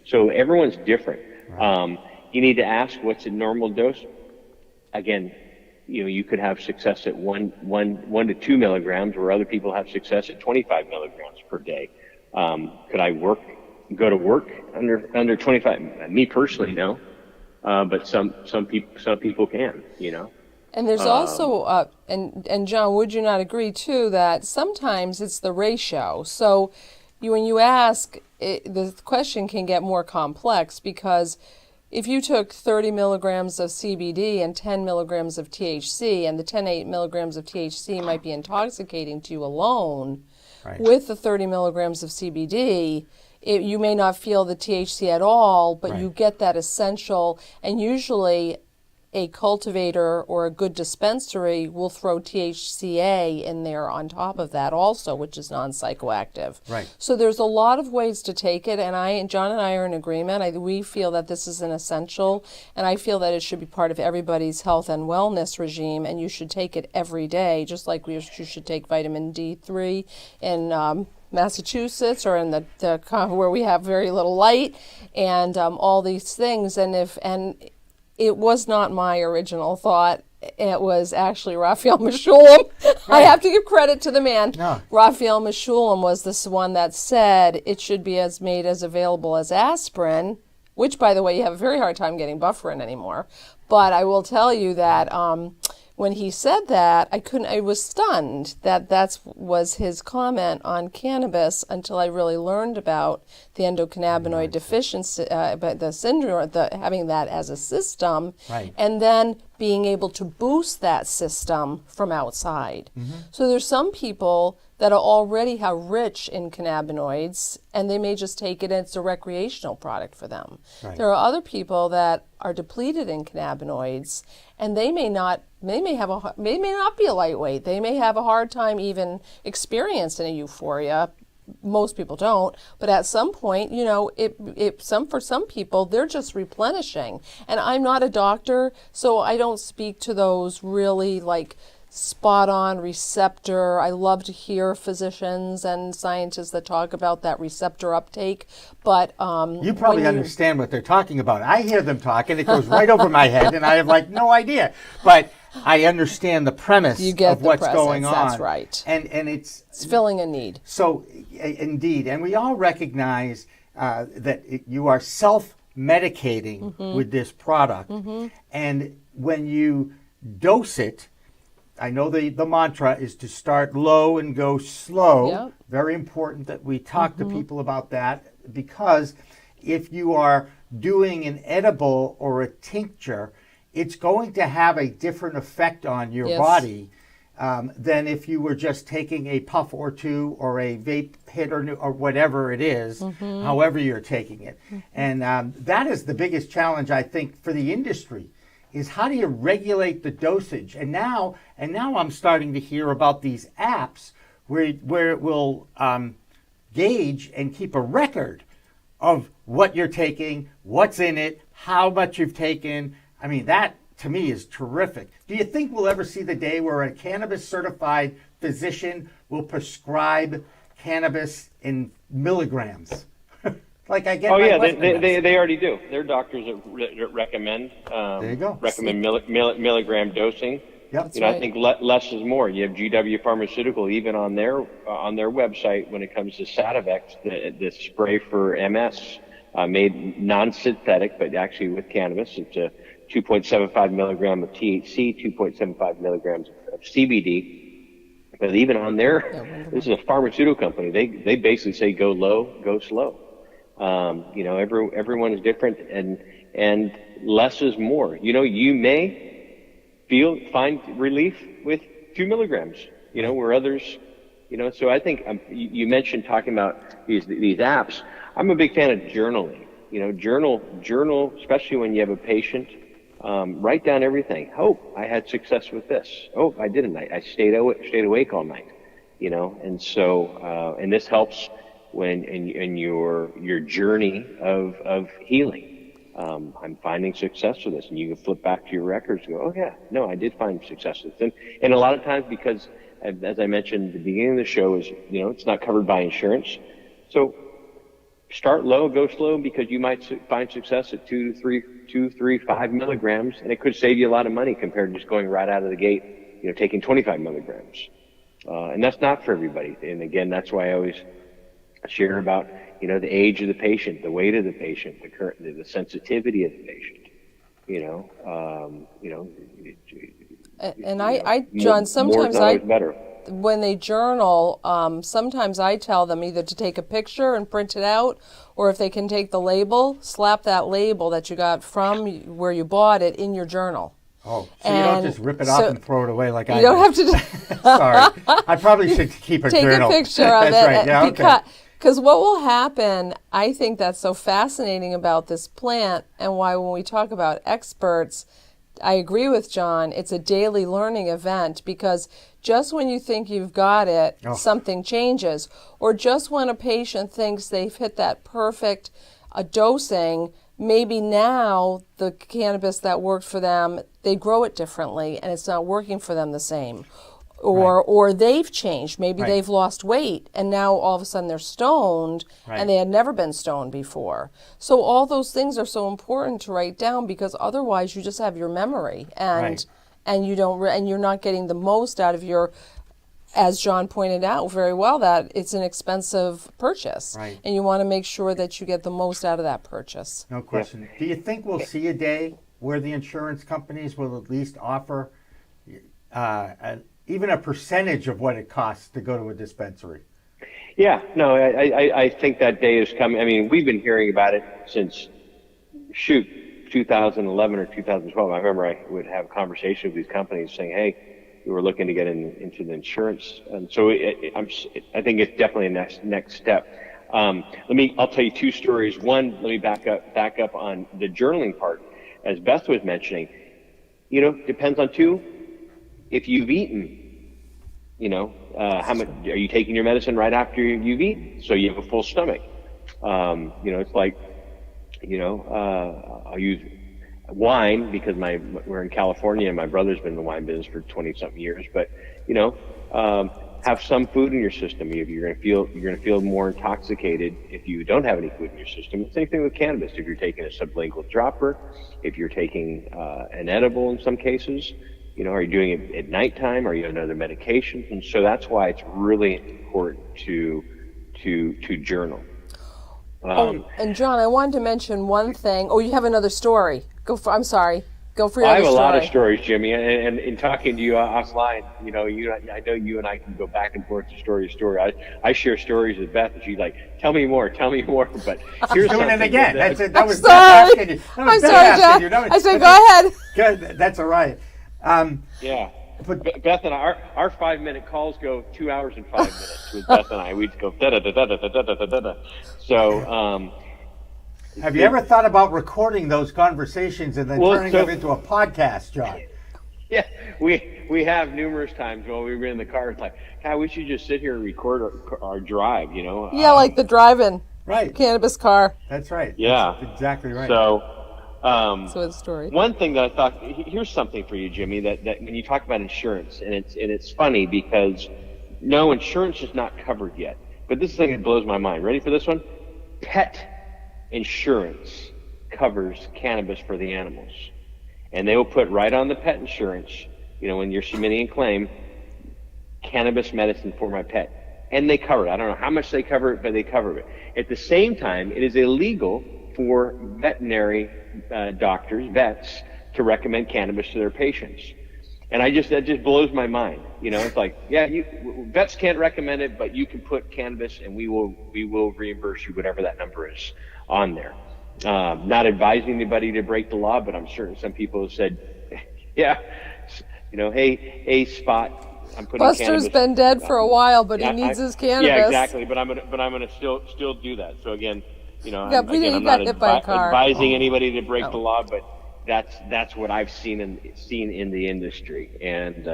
So everyone's different. Right. You need to ask what's a normal dose. Again, you could have success at 1 to 2 milligrams, where other people have success at 25 milligrams per day. Could I go to work under 25? Me personally, no. But some people can, And there's also, and John, would you not agree too that sometimes it's the ratio? So when you ask, the question can get more complex, because if you took 30 milligrams of CBD and 10 milligrams of THC, and the 10 milligrams of THC might be intoxicating to you alone, right, with the 30 milligrams of CBD, you may not feel the THC at all, but right, you get that essential, and usually a cultivator or a good dispensary will throw THCA in there on top of that also, which is non-psychoactive. Right. So there's a lot of ways to take it, and John and I are in agreement. We feel that this is an essential, and I feel that it should be part of everybody's health and wellness regime, and you should take it every day, just like you should take vitamin D3 in Massachusetts, or in the where we have very little light, and all these things. And it was not my original thought. It was actually Raphael Mechoulam. Right. I have to give credit to the man. No. Raphael Mechoulam was this one that said it should be made as available as aspirin, which, by the way, you have a very hard time getting Bufferin anymore. But I will tell you that when he said that, I was stunned that was his comment on cannabis, until I really learned about the endocannabinoid deficiency, the syndrome, having that as a system, right, and then being able to boost that system from outside. Mm-hmm. So there's some people that are already rich in cannabinoids, and they may just take it as a recreational product for them. Right. There are other people that are depleted in cannabinoids, and they may not be a lightweight. They may have a hard time even experiencing a euphoria. Most people don't, but at some point, for some people, they're just replenishing. And I'm not a doctor, so I don't speak to those really spot on receptor. I love to hear physicians and scientists that talk about that receptor uptake, but you probably understand what they're talking about. I hear them talk and it goes right over my head, and I have no idea, but I understand the premise of what's going on. That's right. And it's filling a need. So indeed, and we all recognize that you are self-medicating mm-hmm. with this product, mm-hmm. and when you dose it, I know the mantra is to start low and go slow. Yep. Very important that we talk mm-hmm. to people about that, because if you are doing an edible or a tincture, it's going to have a different effect on your yes. body than if you were just taking a puff or two or a vape hit or whatever it is, mm-hmm. however you're taking it. Mm-hmm. And that is the biggest challenge, I think, for the industry, is how do you regulate the dosage? And now I'm starting to hear about these apps where it will gauge and keep a record of what you're taking, what's in it, how much you've taken, I mean, that to me is terrific. Do you think we'll ever see the day where a cannabis certified physician will prescribe cannabis in milligrams? Like I get. Oh my yeah, Western medicine. they already do. There are doctors that recommend. There you go. Recommend milligram dosing. Yep. That's I think less is more. You have GW Pharmaceutical even on their website when it comes to Sativex, the spray for MS, made non-synthetic but actually with cannabis. It's a 2.75 milligram of THC, 2.75 milligrams of CBD. But even on this is a pharmaceutical company. They basically say go low, go slow. Everyone is different, and less is more. You may find relief with 2 milligrams, where others, so I think you mentioned talking about these apps. I'm a big fan of journaling, journal, especially when you have a patient, write down everything. Oh, I had success with this. Oh, I didn't. I stayed awake all night, and so, and this helps when in your journey of healing. I'm finding success with this, and you can flip back to your records and go, oh yeah, no, I did find success with this. And a lot of times, because as I mentioned at the beginning of the show, is it's not covered by insurance, so start low, go slow, because you might find success at 2, 3, 5 milligrams, and it could save you a lot of money compared to just going right out of the gate, taking 25 milligrams, and that's not for everybody. And again, that's why I always share about the age of the patient, the weight of the patient, the sensitivity of the patient. John, sometimes more is better. When they journal, sometimes I tell them either to take a picture and print it out, or if they can take the label, slap that label that you got from where you bought it in your journal. Oh, so you don't just rip it off and throw it away like I do. You don't have to. Sorry, I probably should keep a journal. Take a picture of it. That's right. Yeah, Because what will happen, I think that's so fascinating about this plant, and why when we talk about experts, I agree with John, it's a daily learning event, because just when you think you've got it, something changes. Or just when a patient thinks they've hit that perfect dosing, maybe now the cannabis that worked for them, they grow it differently and it's not working for them the same. Or they've changed. Maybe they've lost weight and now all of a sudden they're stoned and they had never been stoned before. So all those things are so important to write down, because otherwise you just have your memory and you don't and you're not getting the most out of your, as John pointed out very well, that it's an expensive purchase. And you want to make sure that you get the most out of that purchase. No question. Do you think we'll see a day where the insurance companies will at least offer even a percentage of what it costs to go to a dispensary? Yeah, no, I think that day is coming. I mean, we've been hearing about it since, 2011 or 2012. I remember I would have conversations with these companies saying, hey, we were looking to get into the insurance. And so I think it's definitely a next step. I'll tell you 2 stories. One, let me back up on the journaling part. As Beth was mentioning, depends on 2. If you've eaten, how much are you taking your medicine right after you've eaten? So you have a full stomach. It's like, I'll use wine because we're in California and my brother's been in the wine business for 20-something years. But have some food in your system. You're gonna feel more intoxicated if you don't have any food in your system. Same thing with cannabis. If you're taking a sublingual dropper, if you're taking an edible in some cases. Are you doing it at nighttime? Are you on other medications? And so that's why it's really important to journal. And John, I wanted to mention one thing. Oh, you have another story. I'm sorry. Go for your other story. I have a lot of stories, Jimmy, and in talking to you offline, I know you and I can go back and forth to story to story. I share stories with Beth, and she's like, "Tell me more." But here's doing it again. I'm sorry. I'm sorry, John. I said, go ahead. Good. That's all right. Yeah. But Beth and our 5-minute calls go 2 hours and 5 minutes with Beth and I. We'd go da da da da da da da da da da. So, have you ever thought about recording those conversations and then turning them into a podcast, John? Yeah, we have numerous times while we were in the car. It's like, God, we should just sit here and record our drive. Yeah, like the drive-in. Right. Cannabis car. That's right. Yeah. That's exactly right. So, So it's a story. One thing that I thought, here's something for you, Jimmy, that when you talk about insurance, and it's funny because no, insurance is not covered yet. But this is the thing that blows my mind. Ready for this one? Pet insurance covers cannabis for the animals. And they will put right on the pet insurance, when you're submitting a claim, cannabis medicine for my pet. And they cover it. I don't know how much they cover it, but they cover it. At the same time, it is illegal for veterinary doctors, vets, to recommend cannabis to their patients. And that just blows my mind. It's like, vets can't recommend it, but you can put cannabis and we will reimburse you whatever that number is on there. Not advising anybody to break the law, but I'm certain some people have said, hey, Spot, I'm putting Buster's cannabis. been dead for a while, but he needs his cannabis. Yeah, exactly. But I'm gonna still do that. So again, we I'm got not hit by a car. advising anybody to break the law, but that's what I've seen in the industry, and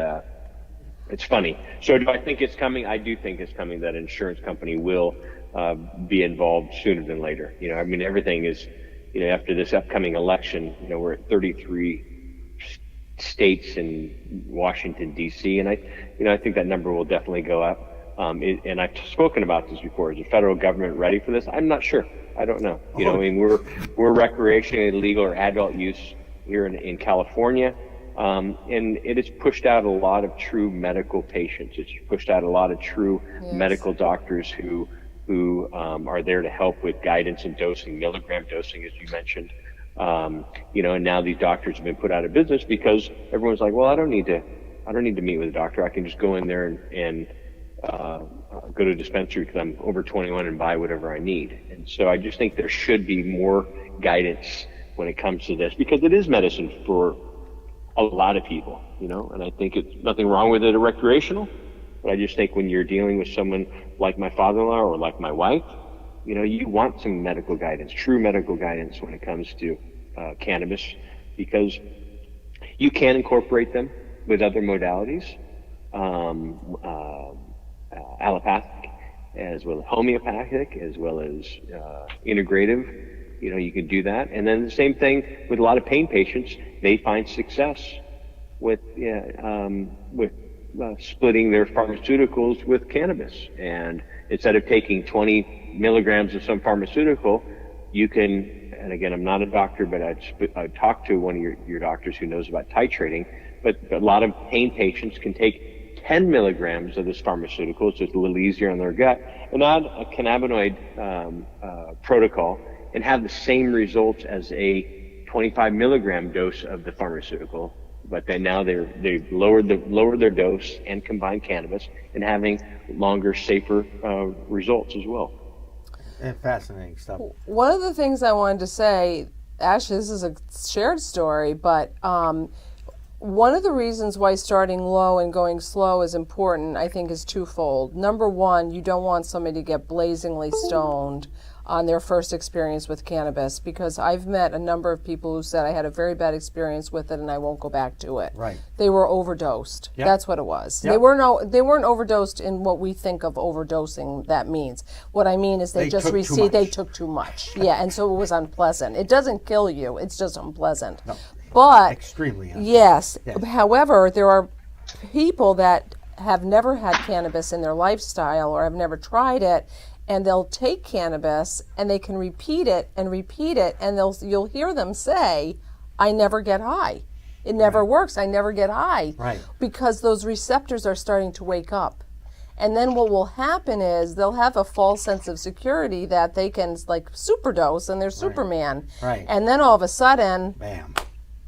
it's funny. So do I think it's coming? I do think it's coming. That insurance company will be involved sooner than later. Everything is, after this upcoming election, we're at 33 states in Washington D.C. and I think that number will definitely go up. And I've spoken about this before. Is the federal government ready for this? I'm not sure. I don't know. We're recreationally legal or adult use here in California, and it has pushed out a lot of true medical patients. It's pushed out a lot of true medical doctors who are there to help with guidance and dosing, milligram dosing, as you mentioned. And now these doctors have been put out of business because everyone's like, well, I don't need to meet with a doctor. I can just go in there and go to a dispensary because I'm over 21 and buy whatever I need. And so I just think there should be more guidance when it comes to this, because it is medicine for a lot of people, and I think it's nothing wrong with it at recreational, but I just think when you're dealing with someone like my father-in-law or like my wife, you want some medical guidance, true medical guidance when it comes to cannabis, because you can incorporate them with other modalities, allopathic, as well as homeopathic, as well as integrative. You can do that. And then the same thing with a lot of pain patients. They find success with splitting their pharmaceuticals with cannabis. And instead of taking 20 milligrams of some pharmaceutical, you can, and again, I'm not a doctor, but I'd talk to one of your doctors who knows about titrating, but a lot of pain patients can take 10 milligrams of this pharmaceutical, so it's a little easier on their gut, and add a cannabinoid protocol and have the same results as a 25 milligram dose of the pharmaceutical, but then now they've lowered their dose and combined cannabis and having longer, safer results as well. And fascinating stuff. One of the things I wanted to say, actually, this is a shared story, but one of the reasons why starting low and going slow is important, I think, is twofold. Number one, you don't want somebody to get blazingly stoned on their first experience with cannabis, because I've met a number of people who said I had a very bad experience with it and I won't go back to it. Right. They were overdosed. Yep. That's what it was. Yep. They weren't overdosed in what we think of overdosing that means. What I mean is they took too much. Yeah, and so it was unpleasant. It doesn't kill you, it's just unpleasant. No. But extremely unpleasant. Yes. Yes. However, there are people that have never had cannabis in their lifestyle or have never tried it, and they'll take cannabis and they can repeat it, and you'll hear them say, I never get high. It never works. I never get high. Right. Because those receptors are starting to wake up. And then what will happen is they'll have a false sense of security that they can superdose and they're Superman. Right. And then all of a sudden,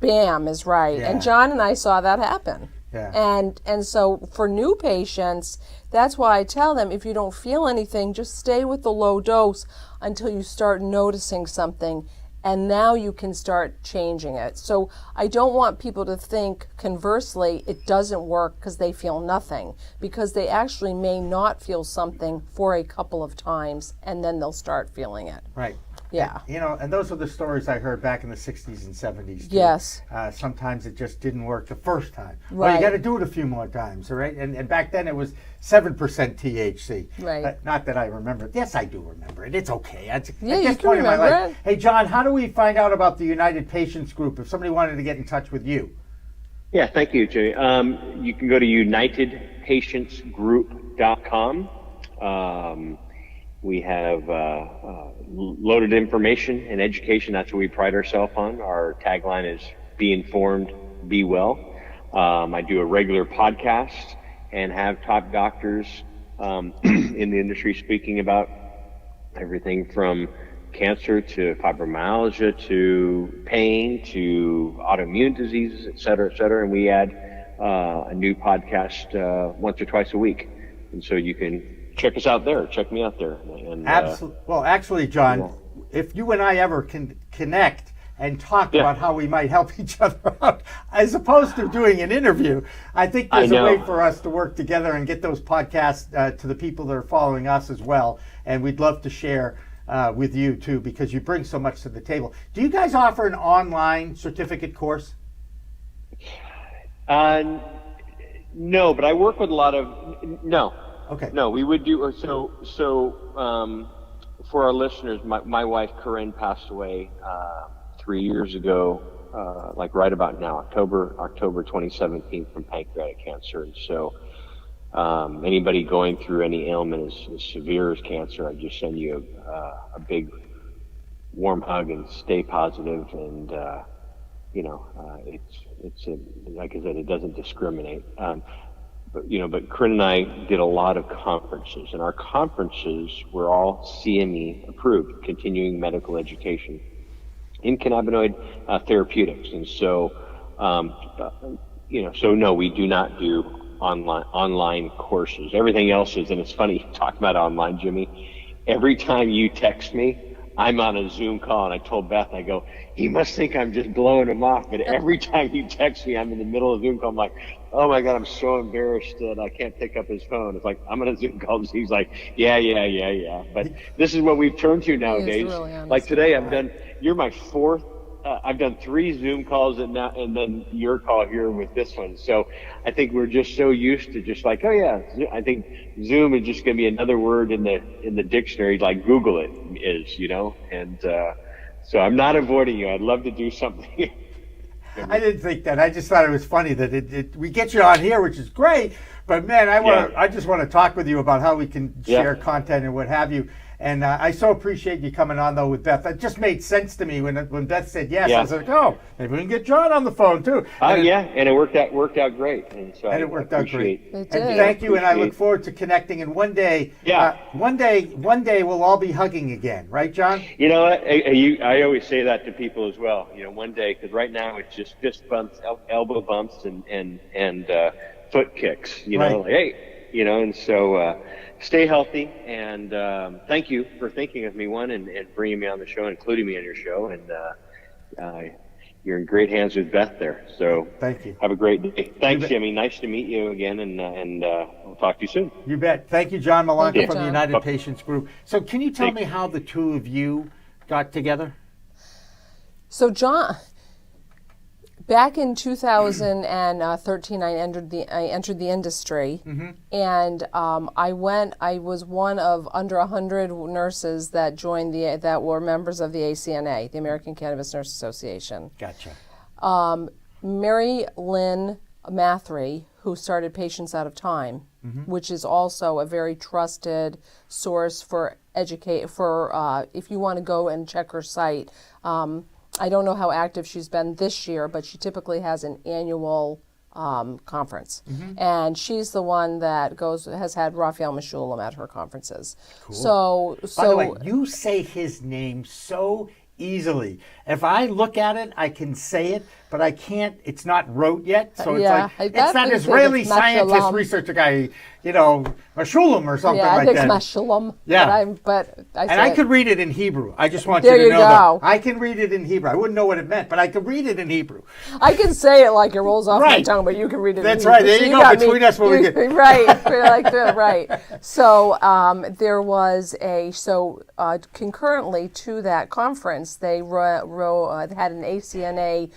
bam is right. Yeah. And John and I saw that happen. Yeah. And so for new patients, that's why I tell them, if you don't feel anything, just stay with the low dose until you start noticing something, and now you can start changing it. So I don't want people to think, conversely, it doesn't work because they feel nothing, because they actually may not feel something for a couple of times, and then they'll start feeling it. Right. Yeah. You know, and those are the stories I heard back in the 60s and 70s. Too. Yes. Sometimes it just didn't work the first time. Well, Right. you got to do it a few more times, all right? And back then it was 7% THC. Right. Not that I remember it. Yes, I do remember it. It's okay. At Yeah, this you can point in my remember life. it. Hey, John, how do we find out about the United Patients Group if somebody wanted to get in touch with you? Yeah, thank you, Jimmy. You can go to unitedpatientsgroup.com. We have loaded information and education. That's what we pride ourselves on. Our tagline is "Be informed, be well." I do a regular podcast and have top doctors in the industry speaking about everything from cancer to fibromyalgia to pain to autoimmune diseases, et cetera, et cetera. And we add a new podcast once or twice a week. And so you can check us out there. Check me out there. And, Absolutely. Well, actually, John, if you and I ever can connect and talk about how we might help each other out, as opposed to doing an interview, I think there's a way for us to work together and get those podcasts to the people that are following us as well. And we'd love to share with you too, because you bring so much to the table. Do you guys offer an online certificate course? No, but I work with a lot of no. Okay. No, we would do so. For our listeners, my wife Corinne passed away 3 years ago, like right about now, October 2017, from pancreatic cancer, and so. Anybody going through any ailment as severe as cancer, I just send you a big warm hug and stay positive. And it's like I said, it doesn't discriminate. But Corinne and I did a lot of conferences, and our conferences were all CME approved, continuing medical education in cannabinoid therapeutics. And so, so no, we do not do online courses. Everything else is, and it's funny talking about online, Jimmy. Every time you text me, I'm on a Zoom call, and I told Beth, I go, he must think I'm just blowing him off. But every time you text me, I'm in the middle of a Zoom call. I'm like, oh my God, I'm so embarrassed that I can't pick up his phone. It's like, I'm on a Zoom call. And he's like, yeah. But this is what we've turned to nowadays. Really like today, you're my fourth. I've done 3 Zoom calls and then your call here with this one. So I think we're just so used to just like, oh yeah, I think Zoom is just going to be another word in the dictionary, like Google it is, and so I'm not avoiding you. I'd love to do something. I didn't think that. I just thought it was funny that we get you on here, which is great. But man, I just want to talk with you about how we can share content and what have you. And I so appreciate you coming on, though, with Beth. It just made sense to me when Beth said yes. I was like, oh, maybe we can get John on the phone, too. And it worked out great. And it worked out great. It did. And thank you, and I look forward to connecting. And one day, one day we'll all be hugging again. Right, John? You know what? I always say that to people as well. One day, because right now it's just fist bumps, elbow bumps, and foot kicks. Like, hey, and so... stay healthy, and thank you for thinking of me, and bringing me on the show, including me on your show. And you're in great hands with Beth there. So thank you. Have a great day. Thanks, Jimmy. Nice to meet you again, and we'll talk to you soon. You bet. Thank you, John Malanka from the United Patients Group. So can you tell me how the two of you got together? So John, back in 2013, I entered the industry, and I was one of under 100 nurses that joined that were members of the ACNA, the American Cannabis Nurse Association. Gotcha. Mary Lynn Mathry, who started Patients Out of Time, which is also a very trusted source for if you want to go and check her site. I don't know how active she's been this year, but she typically has an annual conference. And she's the one that has had Raphael Meshulam at her conferences. Cool. So by the way, you say his name so easily. If I look at it, I can say it, but I can't. It's not wrote yet, so it's Yeah, like that it's that is Israeli it's scientist mashalom. researcher guy, Meshulam or something Yeah, I like think that. Mashalom. Yeah. But I And I say could read it in Hebrew. I just want There you to you know go. that I can read it in Hebrew. I wouldn't know what it meant, but I could read it in Hebrew. I can say it like it rolls off my Right. tongue, but you can read it. That's in right. Hebrew. There you So go. got me. Between us, what we get. Right. We're like that, right. So there was concurrently to that conference, they had an ACNA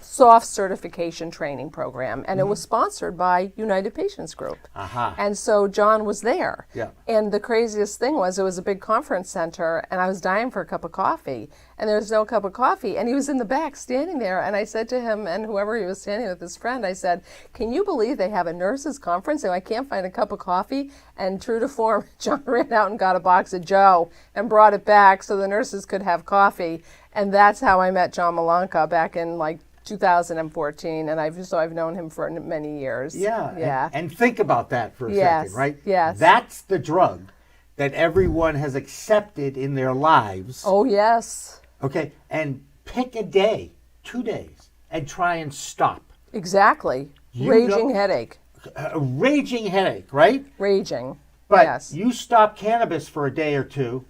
soft certification training program, and it was sponsored by United Patients Group. And so John was there. Yeah. And the craziest thing was it was a big conference center, and I was dying for a cup of coffee, and there was no cup of coffee, and he was in the back standing there, and I said to him, and whoever he was standing with, his friend, I said, can you believe they have a nurses conference and I can't find a cup of coffee? And true to form, John ran out and got a box of Joe and brought it back so the nurses could have coffee, and that's how I met John Malanka back in 2014, and I've known him for many years. Yeah. And think about that for a Yes, second, right? yes. That's the drug that everyone has accepted in their lives. Oh, yes. Okay. And pick a day, 2 days, and try and stop. Exactly. You Raging know- headache. A raging headache, right? Raging. But yes. you stop cannabis for a day or two.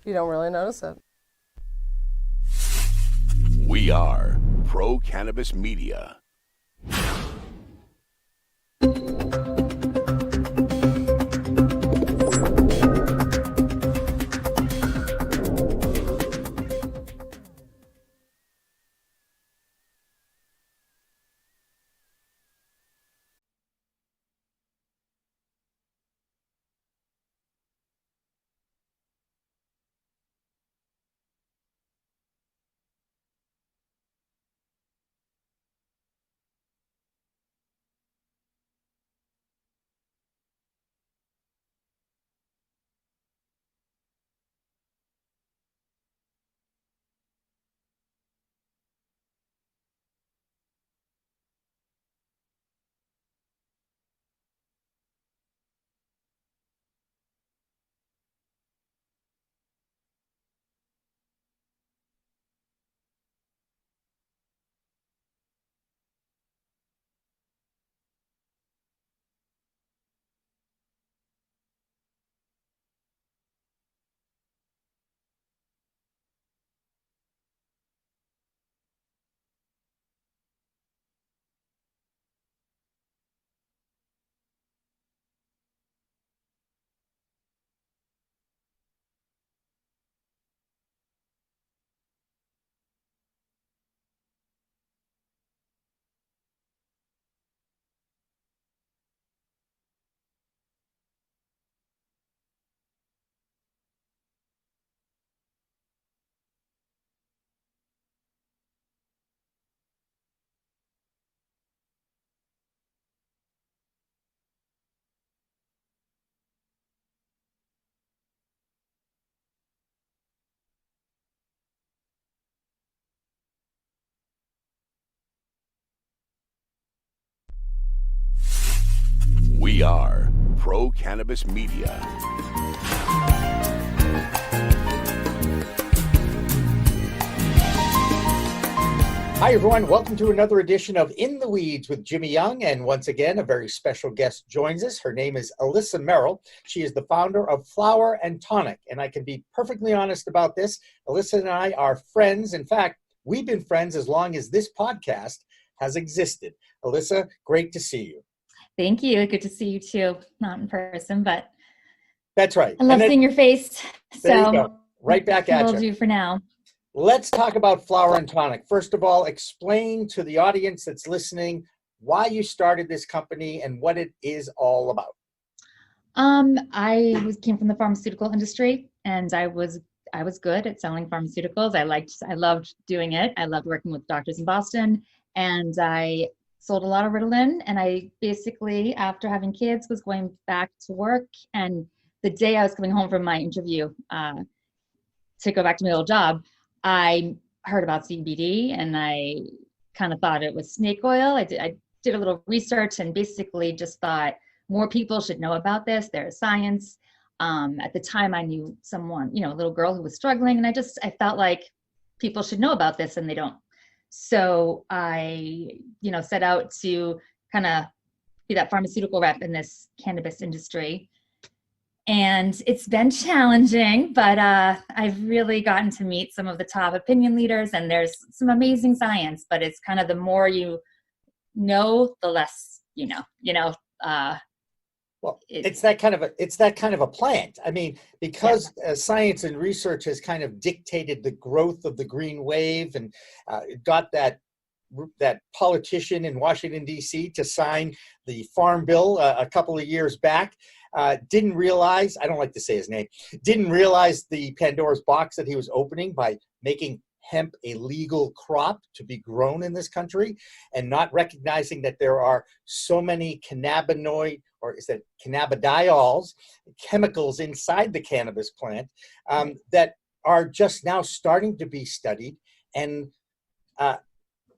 You don't really notice it. We are Pro Cannabis Media. We are Pro Cannabis Media. Hi, everyone. Welcome to another edition of In the Weeds with Jimmy Young. And once again, a very special guest joins us. Her name is Alissa Merrill. She is the founder of Flower and Tonic. And I can be perfectly honest about this. Alissa and I are friends. In fact, we've been friends as long as this podcast has existed. Alissa, great to see you. Thank you. Good to see you too. Not in person, but That's right. I love seeing your face. There you So go. Right back at we'll you. do for now. Let's talk about Flower and Tonic. First of all, explain to the audience that's listening why you started this company and what it is all about. Came from the pharmaceutical industry, and I was good at selling pharmaceuticals. I loved doing it. I loved working with doctors in Boston, and I sold a lot of Ritalin. And I basically, after having kids, was going back to work. And the day I was coming home from my interview to go back to my old job, I heard about CBD, and I kind of thought it was snake oil. I did a little research and basically just thought more people should know about this. There's science. At the time, I knew someone, a little girl who was struggling, and I felt like people should know about this, and they don't. So I, set out to kind of be that pharmaceutical rep in this cannabis industry. And it's been challenging, but I've really gotten to meet some of the top opinion leaders, and there's some amazing science, but it's kind of the more you know, the less you know. Well, it's that kind of a plant. I mean, because science and research has kind of dictated the growth of the green wave, and got that politician in Washington, D.C. to sign the Farm Bill a couple of years back. Didn't realize, I don't like to say his name, didn't realize the Pandora's box that he was opening by making hemp a legal crop to be grown in this country, and not recognizing that there are so many cannabinoid, or is that cannabidiols, chemicals inside the cannabis plant that are just now starting to be studied. And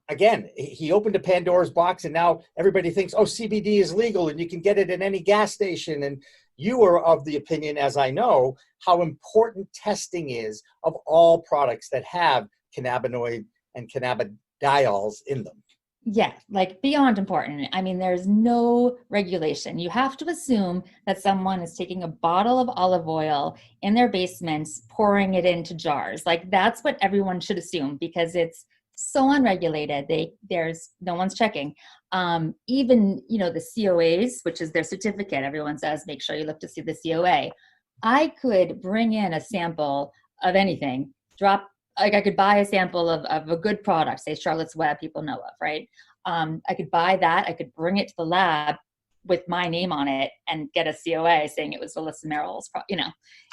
again, he opened a Pandora's box, and now everybody thinks, oh, CBD is legal and you can get it in any gas station. And you are of the opinion, as I know, how important testing is of all products that have cannabinoid and cannabidiols in them. Yeah, like beyond important. I mean, there's no regulation. You have to assume that someone is taking a bottle of olive oil in their basements, pouring it into jars. Like that's what everyone should assume, because it's so unregulated. There's no one's checking. Even, the COAs, which is their certificate, everyone says, make sure you look to see the COA. I could bring in a sample of anything, I could buy a sample of a good product, say Charlotte's Web, people know of, right? I could buy that. I could bring it to the lab with my name on it and get a COA saying it was Alissa Merrill's,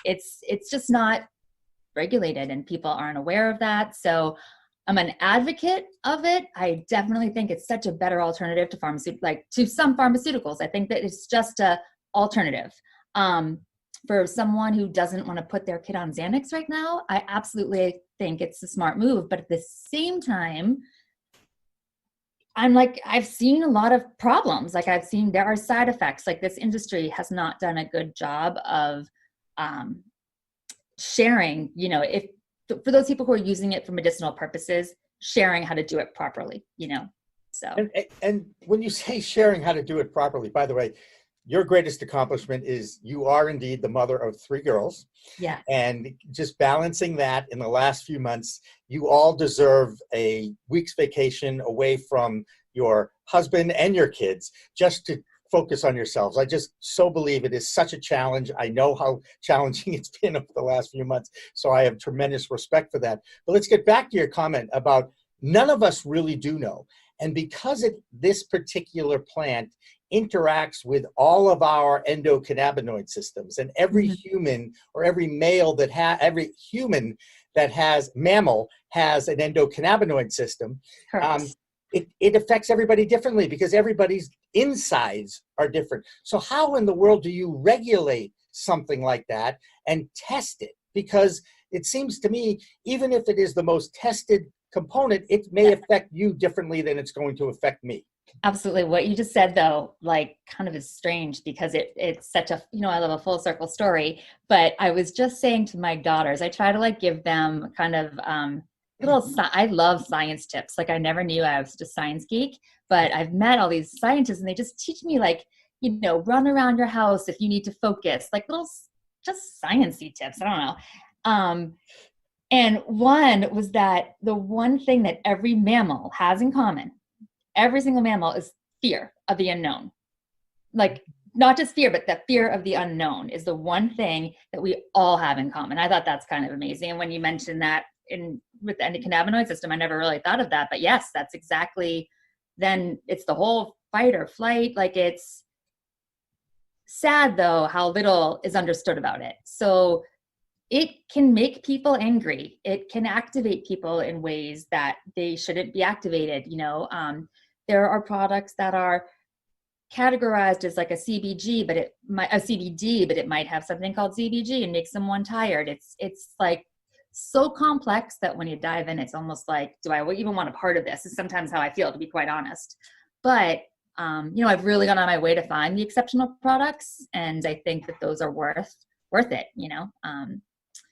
it's just not regulated, and people aren't aware of that. So I'm an advocate of it. I definitely think it's such a better alternative to to some pharmaceuticals. I think that it's just a alternative. For someone who doesn't want to put their kid on Xanax right now, I absolutely think it's a smart move. But at the same time, I've seen a lot of problems. There are side effects. Like this industry has not done a good job of sharing, for those people who are using it for medicinal purposes, sharing how to do it properly, so. And when you say sharing how to do it properly, by the way, your greatest accomplishment is you are indeed the mother of 3 girls. Yeah. And just balancing that in the last few months, you all deserve a week's vacation away from your husband and your kids, just to focus on yourselves. I just so believe it is such a challenge. I know how challenging it's been over the last few months, so I have tremendous respect for that. But let's get back to your comment about none of us really do know. And because this particular plant interacts with all of our endocannabinoid systems, and every human, or every mammal that has an endocannabinoid system, it affects everybody differently, because everybody's insides are different. So how in the world do you regulate something like that and test it? Because it seems to me, even if it is the most tested component, it may affect you differently than it's going to affect me. Absolutely. What you just said, though, kind of is strange, because it's such a, I love a full circle story. But I was just saying to my daughters, I try to give them kind of I love science tips. I never knew I was just a science geek, but I've met all these scientists, and they just teach me run around your house if you need to focus, little just sciencey tips. I don't know. And one was that the one thing that every mammal has in common, every single mammal, is fear of the unknown. Not just fear, but that fear of the unknown is the one thing that we all have in common. I thought that's kind of amazing. And when you mentioned that with the endocannabinoid system, I never really thought of that. But yes, that's exactly, then it's the whole fight or flight. It's sad, though, how little is understood about it. So it can make people angry. It can activate people in ways that they shouldn't be activated. There are products that are categorized as a CBD, but it might have something called CBG and make someone tired. It's so complex that when you dive in, it's almost do I even want a part of this? Is sometimes how I feel, to be quite honest. But I've really gone on my way to find the exceptional products, and I think that those are worth it.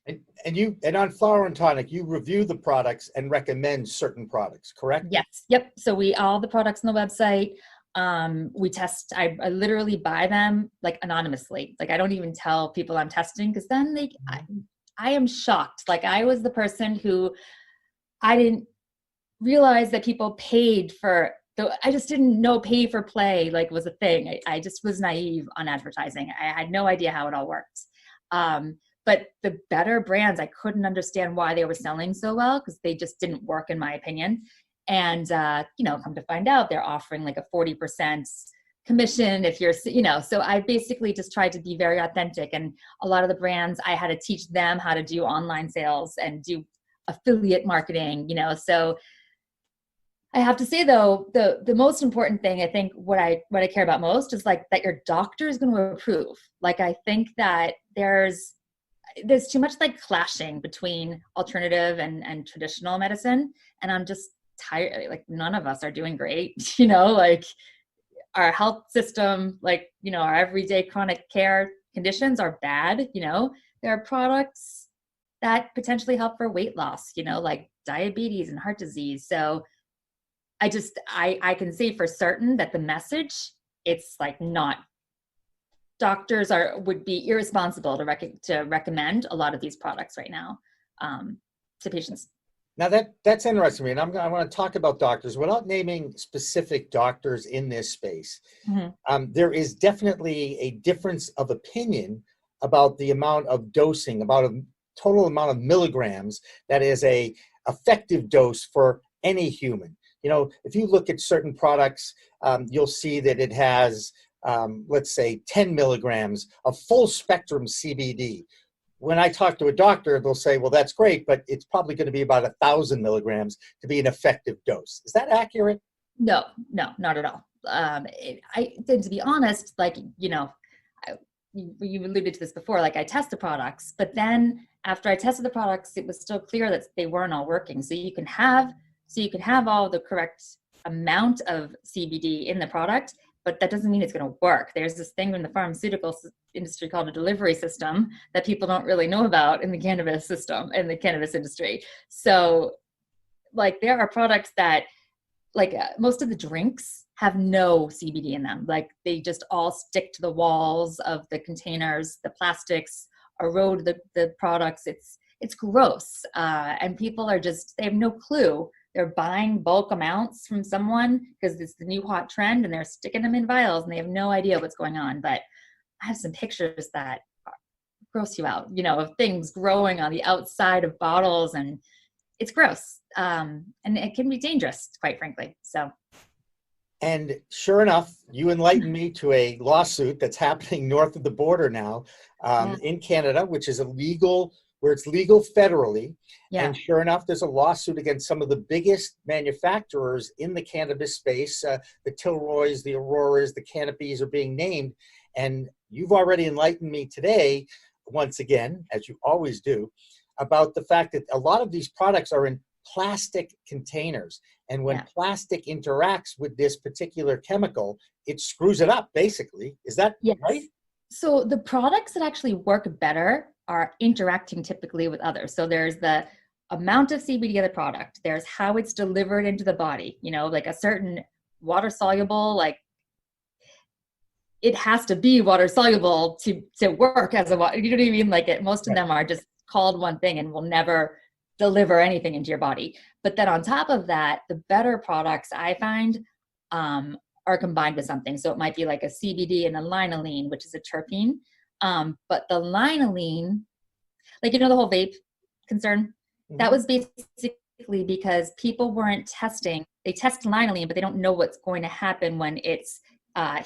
And on Flower and Tonic, you review the products and recommend certain products, correct? Yes. Yep. So all the products on the website, we test. I literally buy them like anonymously. Like I don't even tell people I'm testing, because then I am shocked. Like I was the person who I didn't realize that people paid for I just didn't know pay for play like was a thing. I just was naive on advertising. I had no idea how it all worked. But the better brands, I couldn't understand why they were selling so well, because they just didn't work in my opinion. And, come to find out they're offering like a 40% commission if you're, so I basically just tried to be very authentic. And a lot of the brands, I had to teach them how to do online sales and do affiliate marketing, so I have to say though, the most important thing, I think what I care about most is like that your doctor is going to approve. Like, I think that there's too much like clashing between alternative and traditional medicine. And I'm just tired. Like none of us are doing great, like our health system, like, our everyday chronic care conditions are bad. There are products that potentially help for weight loss, like diabetes and heart disease. So I can say for certain that the message, it's like not, doctors would be irresponsible to recommend a lot of these products right now to patients. Now that's interesting to me, and I want to talk about doctors without naming specific doctors in this space. Mm-hmm. There is definitely a difference of opinion about the amount of dosing, about a total amount of milligrams that is a effective dose for any human. If you look at certain products, you'll see that it has, let's say, 10 milligrams of full spectrum CBD. When I talk to a doctor, they'll say, well, that's great, but it's probably going to be about 1,000 milligrams to be an effective dose. Is that accurate? No, not at all. Then to be honest, like, you alluded to this before, like I test the products, but then after I tested the products, it was still clear that they weren't all working. So you can have all the correct amount of CBD in the product, but that doesn't mean it's going to work. There's this thing in the pharmaceutical industry called a delivery system that people don't really know about in the cannabis industry. So like there are products that like most of the drinks have no CBD in them. Like they just all stick to the walls of the containers, the plastics erode the products. It's gross. And people they have no clue. They're buying bulk amounts from someone because it's the new hot trend and they're sticking them in vials and they have no idea what's going on. But I have some pictures that gross you out, of things growing on the outside of bottles, and it's gross. And it can be dangerous, quite frankly. So. And sure enough, you enlightened me to a lawsuit that's happening north of the border now in Canada, which is where it's legal federally. Yeah. And sure enough, there's a lawsuit against some of the biggest manufacturers in the cannabis space. The Tilroys, the Auroras, the Canopies are being named. And you've already enlightened me today, once again, as you always do, about the fact that a lot of these products are in plastic containers. And when plastic interacts with this particular chemical, it screws it up, basically. Is that right? So the products that actually work better are interacting typically with others. So there's the amount of CBD of the product. There's how it's delivered into the body, like a certain water soluble, like it has to be water soluble to work as a water. You know what I mean? Like most of them are just called one thing and will never deliver anything into your body. But then on top of that, the better products I find are combined with something. So it might be like a CBD and a linolene, which is a terpene. But the linolene, like, the whole vape concern, that was basically because people weren't testing. They test linolene, but they don't know what's going to happen when it's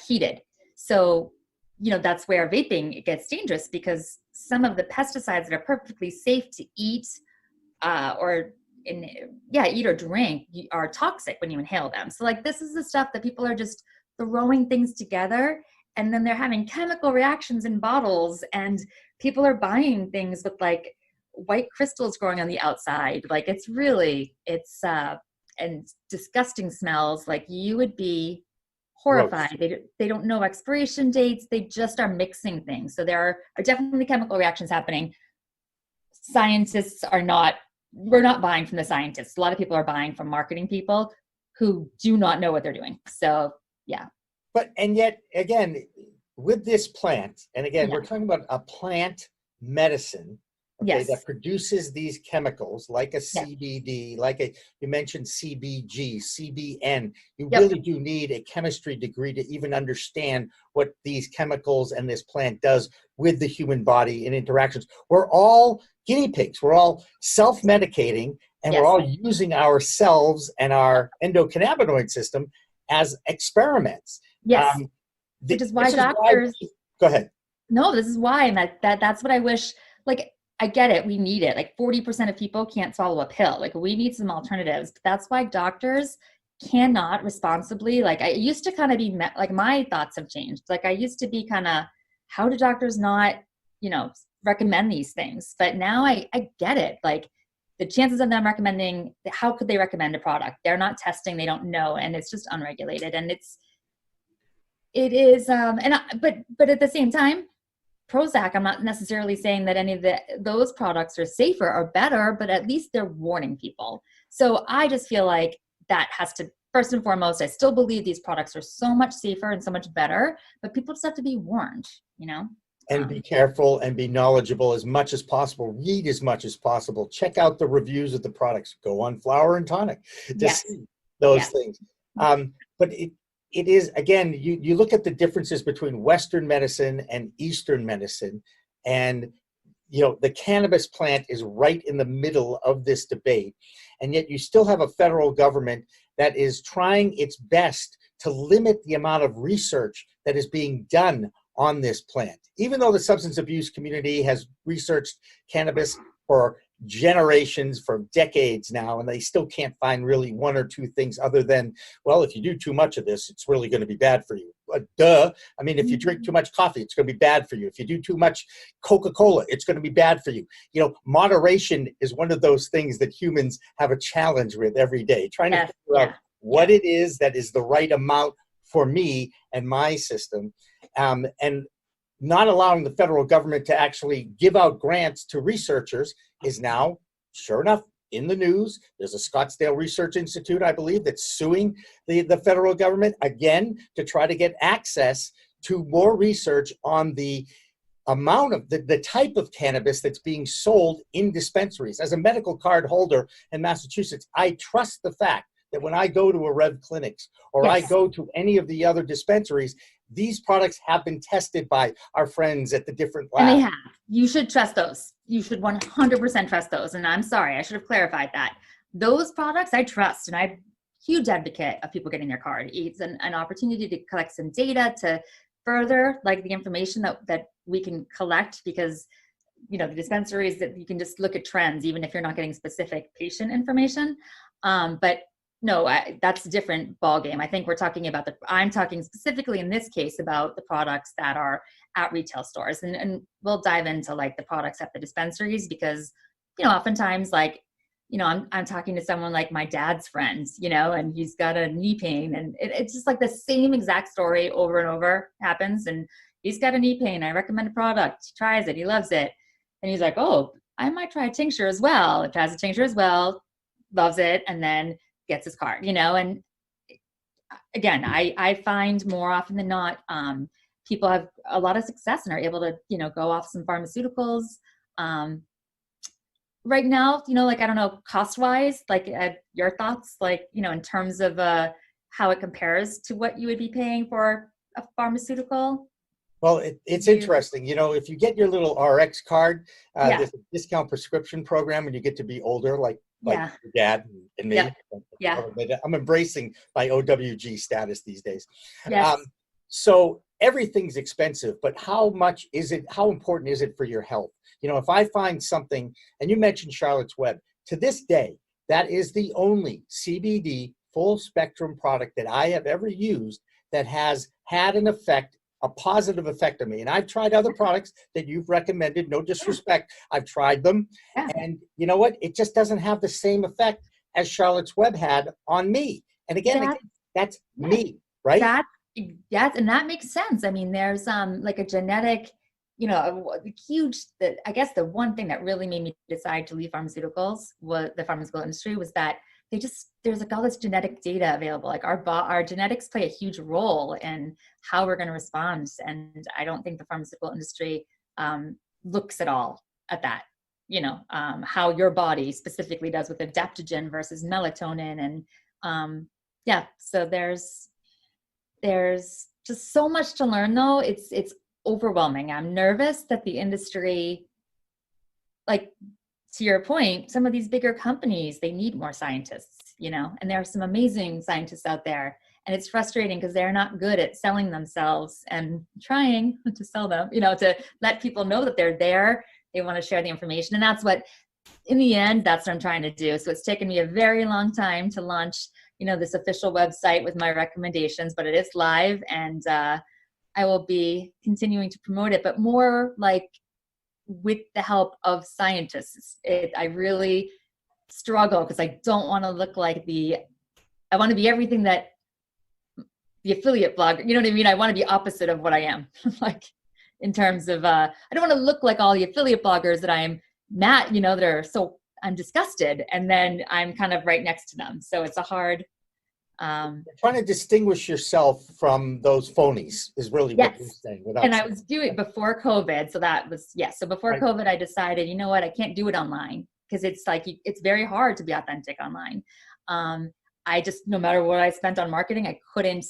heated. So, that's where vaping gets dangerous, because some of the pesticides that are perfectly safe to eat eat or drink are toxic when you inhale them. So like this is the stuff that people are just throwing things together, and then they're having chemical reactions in bottles, and people are buying things with like white crystals growing on the outside. Like and disgusting smells. Like you would be horrified. They don't know expiration dates. They just are mixing things. So there are definitely chemical reactions happening. scientists are not, we're not buying from the scientists. A lot of people are buying from marketing people who do not know what they're doing. So yeah. But, and yet, again, with this plant, and again, Yeah. we're talking about a plant medicine, okay, Yes. that produces these chemicals like a Yeah. CBD, like you mentioned CBG, CBN. You Yep. really do need a chemistry degree to even understand what these chemicals and this plant does with the human body in interactions. We're all guinea pigs. We're all self-medicating, and we're Yes. all using ourselves and our endocannabinoid system as experiments. Yes. Which is why doctors. Go ahead. No, this is why, and that's what I wish. Like, I get it, we need it. Like 40% of people can't swallow a pill. Like, we need some alternatives. But that's why doctors cannot responsibly. Like, I used to kind of be like, my thoughts have changed. Like, I used to be kind of, how do doctors not, recommend these things? But now I get it. Like, the chances of them recommending, how could they recommend a product? They're not testing, they don't know, and it's just unregulated. And it is, but at the same time, Prozac, I'm not necessarily saying that any of those products are safer or better, but at least they're warning people. So I just feel like that has to, first and foremost, I still believe these products are so much safer and so much better, but people just have to be warned, And be careful and be knowledgeable as much as possible. Read as much as possible. Check out the reviews of the products. Go on Flower and Tonic to see those things. But it is, again, you look at the differences between Western medicine and Eastern medicine, and the cannabis plant is right in the middle of this debate, and yet you still have a federal government that is trying its best to limit the amount of research that is being done on this plant. Even though the substance abuse community has researched cannabis for generations, for decades now, and they still can't find really one or two things other than, well, if you do too much of this, it's really going to be bad for you. Duh. I mean, if you drink too much coffee, it's going to be bad for you. If you do too much Coca-Cola, it's going to be bad for you. Moderation is one of those things that humans have a challenge with every day, trying to figure out what it is that is the right amount for me and my system. And not allowing the federal government to actually give out grants to researchers is now, sure enough, in the news. There's a Scottsdale Research Institute, I believe, that's suing the federal government, again, to try to get access to more research on the amount of the type of cannabis that's being sold in dispensaries. As a medical card holder in Massachusetts, I trust the fact that when I go to a Rev Clinics or I go to any of the other dispensaries, these products have been tested by our friends at the different labs. And they have. You should trust those. You should 100% trust those. And I'm sorry, I should have clarified that. Those products I trust, and I'm a huge advocate of people getting their card. It's an opportunity to collect some data to further the information that we can collect, because the dispensaries, that you can just look at trends, even if you're not getting specific patient information. But no, that's a different ballgame. I think we're talking about I'm talking specifically in this case about the products that are at retail stores, and we'll dive into the products at the dispensaries, because, oftentimes I'm talking to someone like my dad's friends, and he's got a knee pain, and it's just the same exact story over and over happens. And he's got a knee pain. I recommend a product. He tries it. He loves it. And he's like, oh, I might try a tincture as well. He tries a tincture as well, loves it, and then gets his card, and again, I find more often than not, people have a lot of success and are able to, go off some pharmaceuticals. Right now, I don't know, cost-wise, your thoughts, in terms of how it compares to what you would be paying for a pharmaceutical? Well, it's interesting. If you get your little RX card, there's a discount prescription program when you get to be older, like your dad and me. I'm embracing my OWG status these days. Yes. So everything's expensive, but how important is it for your health? If I find something, and you mentioned Charlotte's Web, to this day, that is the only CBD full spectrum product that I have ever used that has had a positive effect on me. And I've tried other products that you've recommended, no disrespect. I've tried them. And you know what? It just doesn't have the same effect as Charlotte's Web had on me. And again, that's me, right? Yes, and that makes sense. I mean, there's a genetic I guess the one thing that really made me decide to leave pharmaceuticals, was the pharmaceutical industry, was that there's like all this genetic data available. Like our genetics play a huge role in how we're going to respond. And I don't think the pharmaceutical industry looks at all at that, how your body specifically does with adaptogen versus melatonin. And so there's just so much to learn though. It's overwhelming. I'm nervous that the industry, like, to your point, some of these bigger companies, they need more scientists, and there are some amazing scientists out there. And it's frustrating because they're not good at selling themselves and trying to sell them, to let people know that they're there. They want to share the information. And that's what, in the end, that's what I'm trying to do. So it's taken me a very long time to launch, this official website with my recommendations, but it is live, and I will be continuing to promote it, but more like with the help of scientists. I really struggle because I don't want to look like I want to be everything that the affiliate blogger, you know what I mean? I want to be opposite of what I am, like in terms of, I don't want to look like all the affiliate bloggers that I am not, that are I'm disgusted. And then I'm kind of right next to them. So it's a hard, trying to distinguish yourself from those phonies is really what you're saying. And I was doing it before COVID. So that was, So before COVID, I decided, you know what, I can't do it online because it's like, it's very hard to be authentic online. I just, no matter what I spent on marketing, I couldn't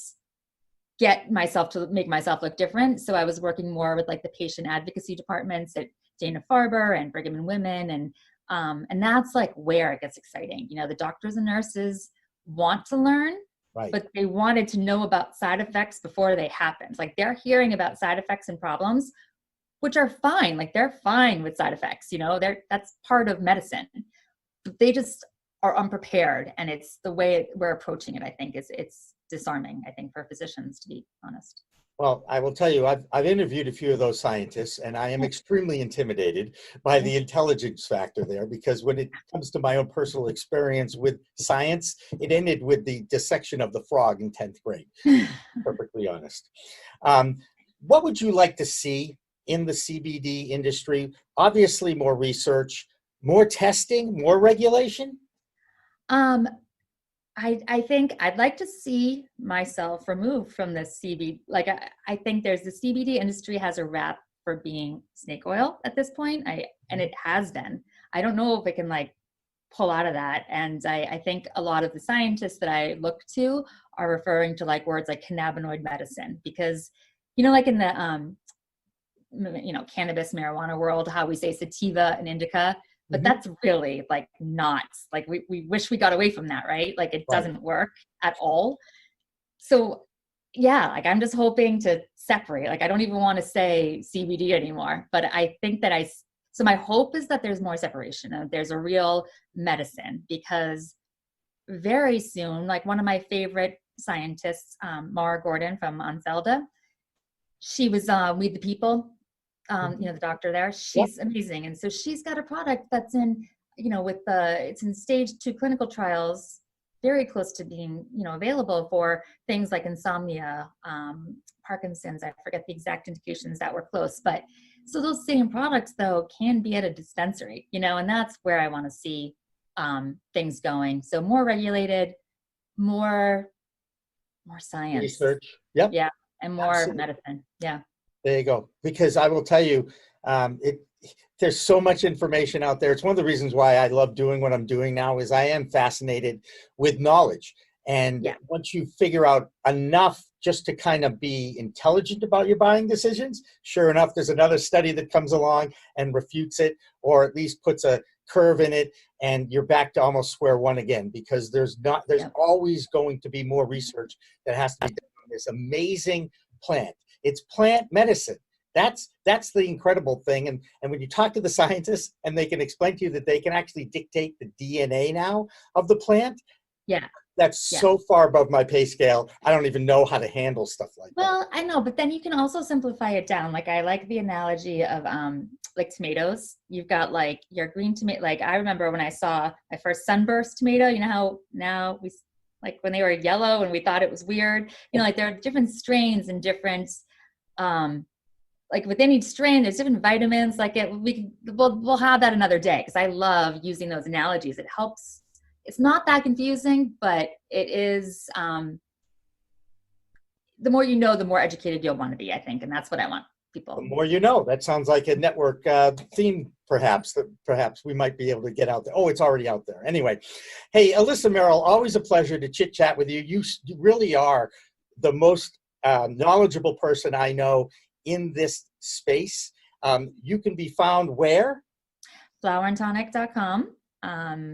get myself to make myself look different. So I was working more with like the patient advocacy departments at Dana-Farber and Brigham and Women. And that's like where it gets exciting. The doctors and nurses want to learn, but they wanted to know about side effects before they happened. Like they're hearing about side effects and problems, which are fine. Like they're fine with side effects, that's part of medicine. But they just are unprepared. And it's the way we're approaching it, I think, it's disarming, I think, for physicians, to be honest. Well, I will tell you, I've interviewed a few of those scientists, and I am extremely intimidated by the intelligence factor there, because when it comes to my own personal experience with science, it ended with the dissection of the frog in 10th grade, perfectly honest. What would you like to see in the CBD industry? Obviously, more research, more testing, more regulation? I think I'd like to see myself removed from the CBD. Like I think the CBD industry has a rap for being snake oil at this point. And it has been. I don't know if it can like pull out of that. And I think a lot of the scientists that I look to are referring to like words like cannabinoid medicine, because, like in the, cannabis marijuana world, how we say sativa and indica, but that's really like not like, we wish we got away from that, right? Like it doesn't work at all. So like I'm just hoping to separate. Like I don't even want to say CBD anymore, but I think that so my hope is that there's more separation and there's a real medicine, because very soon, like one of my favorite scientists, Mara Gordon from Anselda, she was Weed the People. The doctor there, she's amazing. And so she's got a product that's in, it's in stage 2 clinical trials, very close to being, available for things like insomnia, Parkinson's. I forget the exact indications that were close, but so those same products though can be at a dispensary, and that's where I want to see things going. So more regulated, more science. Research. Yep. Yeah. And more medicine. Yeah. There you go. Because I will tell you, there's so much information out there. It's one of the reasons why I love doing what I'm doing now, is I am fascinated with knowledge. And once you figure out enough just to kind of be intelligent about your buying decisions, sure enough, there's another study that comes along and refutes it, or at least puts a curve in it, and you're back to almost square one again, because there's always going to be more research that has to be done on this amazing plant. It's plant medicine. That's the incredible thing. And when you talk to the scientists and they can explain to you that they can actually dictate the DNA now of the plant, that's so far above my pay scale. I don't even know how to handle stuff like that. Well, I know, but then you can also simplify it down. Like I like the analogy of like tomatoes. You've got like your green tomato. Like I remember when I saw my first sunburst tomato, you know how now we, like when they were yellow and we thought it was weird, like there are different strains and different like within each strain, there's different vitamins. Like we'll have that another day, because I love using those analogies. It helps. It's not that confusing, but it is. The more you know, the more educated you'll want to be, I think, and that's what I want people. The more you know. That sounds like a network theme, perhaps, that perhaps we might be able to get out there. Oh, it's already out there. Anyway, hey, Alissa Merrill, always a pleasure to chit-chat with you. You really are the most knowledgeable person I know in this space. You can be found where? flowerandtonic.com.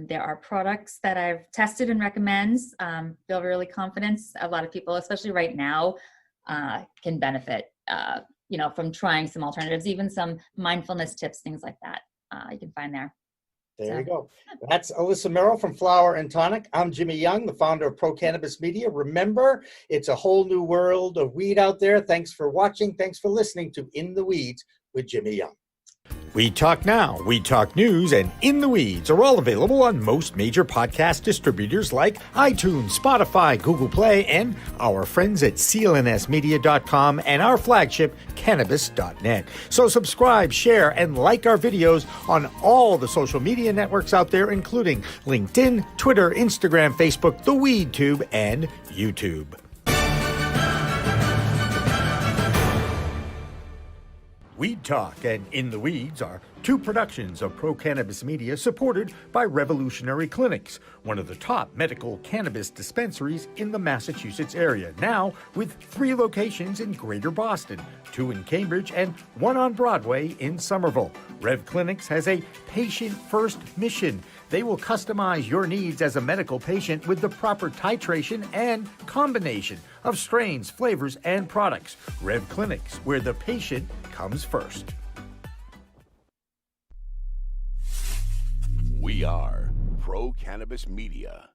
There are products that I've tested and recommend. Feel really confident. A lot of people, especially right now, can benefit, from trying some alternatives, even some mindfulness tips, things like that. You can find there. There you go. That's Alissa Merrill from Flower and Tonic. I'm Jimmy Young, the founder of Pro Cannabis Media. Remember, it's a whole new world of weed out there. Thanks for watching. Thanks for listening to In the Weeds with Jimmy Young. Weed Talk Now, Weed Talk News, and In the Weeds are all available on most major podcast distributors like iTunes, Spotify, Google Play, and our friends at clnsmedia.com and our flagship, cannabis.net. So subscribe, share, and like our videos on all the social media networks out there, including LinkedIn, Twitter, Instagram, Facebook, the WeedTube, and YouTube. Weed Talk and In the Weeds are two productions of Pro Cannabis Media supported by Revolutionary Clinics, one of the top medical cannabis dispensaries in the Massachusetts area, now with 3 locations in Greater Boston, 2 in Cambridge and 1 on Broadway in Somerville. Rev Clinics has a patient-first mission. They will customize your needs as a medical patient with the proper titration and combination of strains, flavors, and products. Rev Clinics, where the patient comes first. We are Pro Cannabis Media.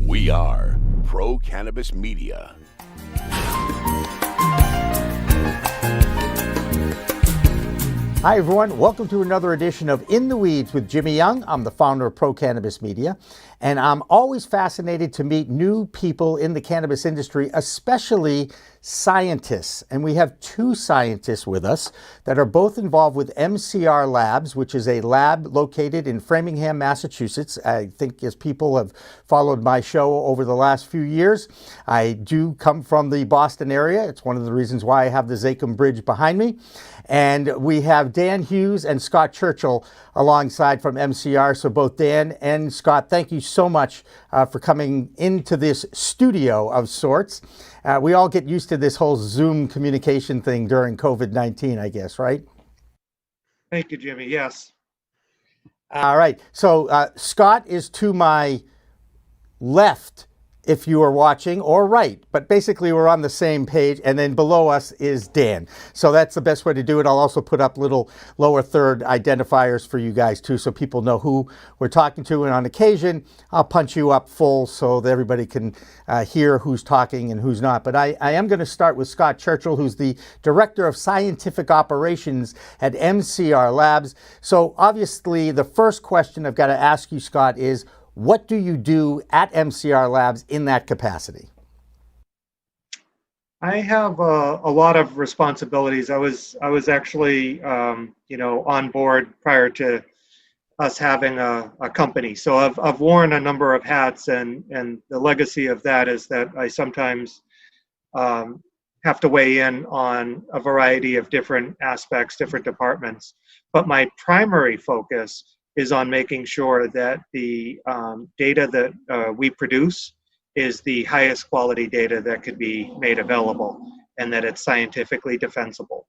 We are Pro Cannabis Media. Hi, everyone. Welcome to another edition of In the Weeds with Jimmy Young. I'm the founder of Pro Cannabis Media, and I'm always fascinated to meet new people in the cannabis industry, especially scientists. And we have 2 scientists with us that are both involved with MCR Labs, which is a lab located in Framingham, Massachusetts. I think as people have followed my show over the last few years, I do come from the Boston area. It's one of the reasons why I have the Zakim Bridge behind me. And we have Dan Hughes and Scott Churchill alongside from MCR. So both Dan and Scott, thank you so much for coming into this studio of sorts. We all get used to this whole Zoom communication thing during COVID-19, I guess, right? Thank you, Jimmy. Yes. All right. So Scott is to my left, if you are watching, or right, but basically we're on the same page, and then below us is Dan. So that's the best way to do it. I'll also put up little lower third identifiers for you guys too, so people know who we're talking to, and on occasion I'll punch you up full so that everybody can hear who's talking and who's not. But I am going to start with Scott Churchill, who's the Director of Scientific Operations at MCR Labs. So obviously the first question I've got to ask you, Scott, is what do you do at MCR Labs in that capacity? I have a lot of responsibilities. I was actually, on board prior to us having a company. So I've worn a number of hats, and the legacy of that is that I sometimes have to weigh in on a variety of different aspects, different departments. But my primary focus is on making sure that the data that we produce is the highest quality data that could be made available, and that it's scientifically defensible.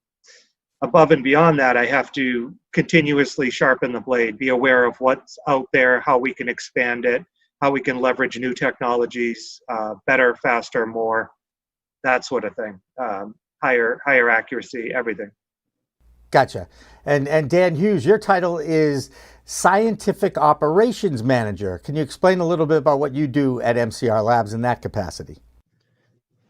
Above and beyond that, I have to continuously sharpen the blade, be aware of what's out there, how we can expand it, how we can leverage new technologies, better, faster, more, that sort of thing, higher accuracy, everything. Gotcha. And Dan Hughes, your title is Scientific Operations Manager. Can you explain a little bit about what you do at MCR Labs in that capacity?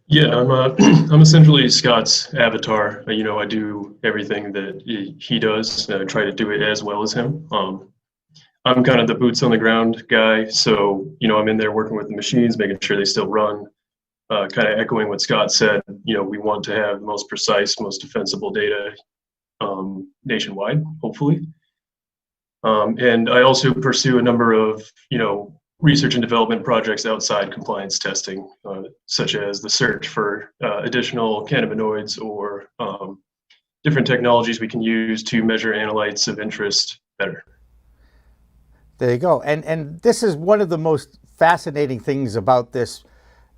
Yeah, I'm essentially Scott's avatar. I do everything that he does, and I try to do it as well as him. I'm kind of the boots on the ground guy, so I'm in there working with the machines, making sure they still run. Kind of echoing what Scott said, we want to have the most precise, most defensible data nationwide, hopefully. And I also pursue a number of, research and development projects outside compliance testing, such as the search for additional cannabinoids or different technologies we can use to measure analytes of interest better. There you go. And this is one of the most fascinating things about this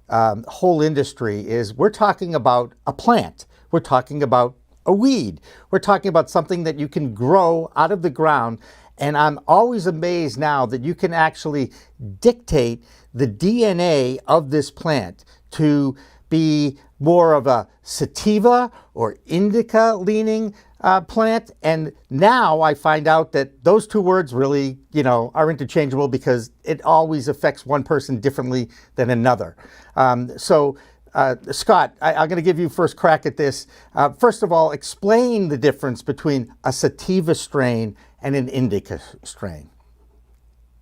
whole industry is we're talking about a plant. We're talking about a weed. We're talking about something that you can grow out of the ground. And I'm always amazed now that you can actually dictate the DNA of this plant to be more of a sativa or indica leaning plant. And now I find out that those two words really, are interchangeable because it always affects one person differently than another. Scott, I'm going to give you first crack at this. First of all, explain the difference between a sativa strain and an indica strain.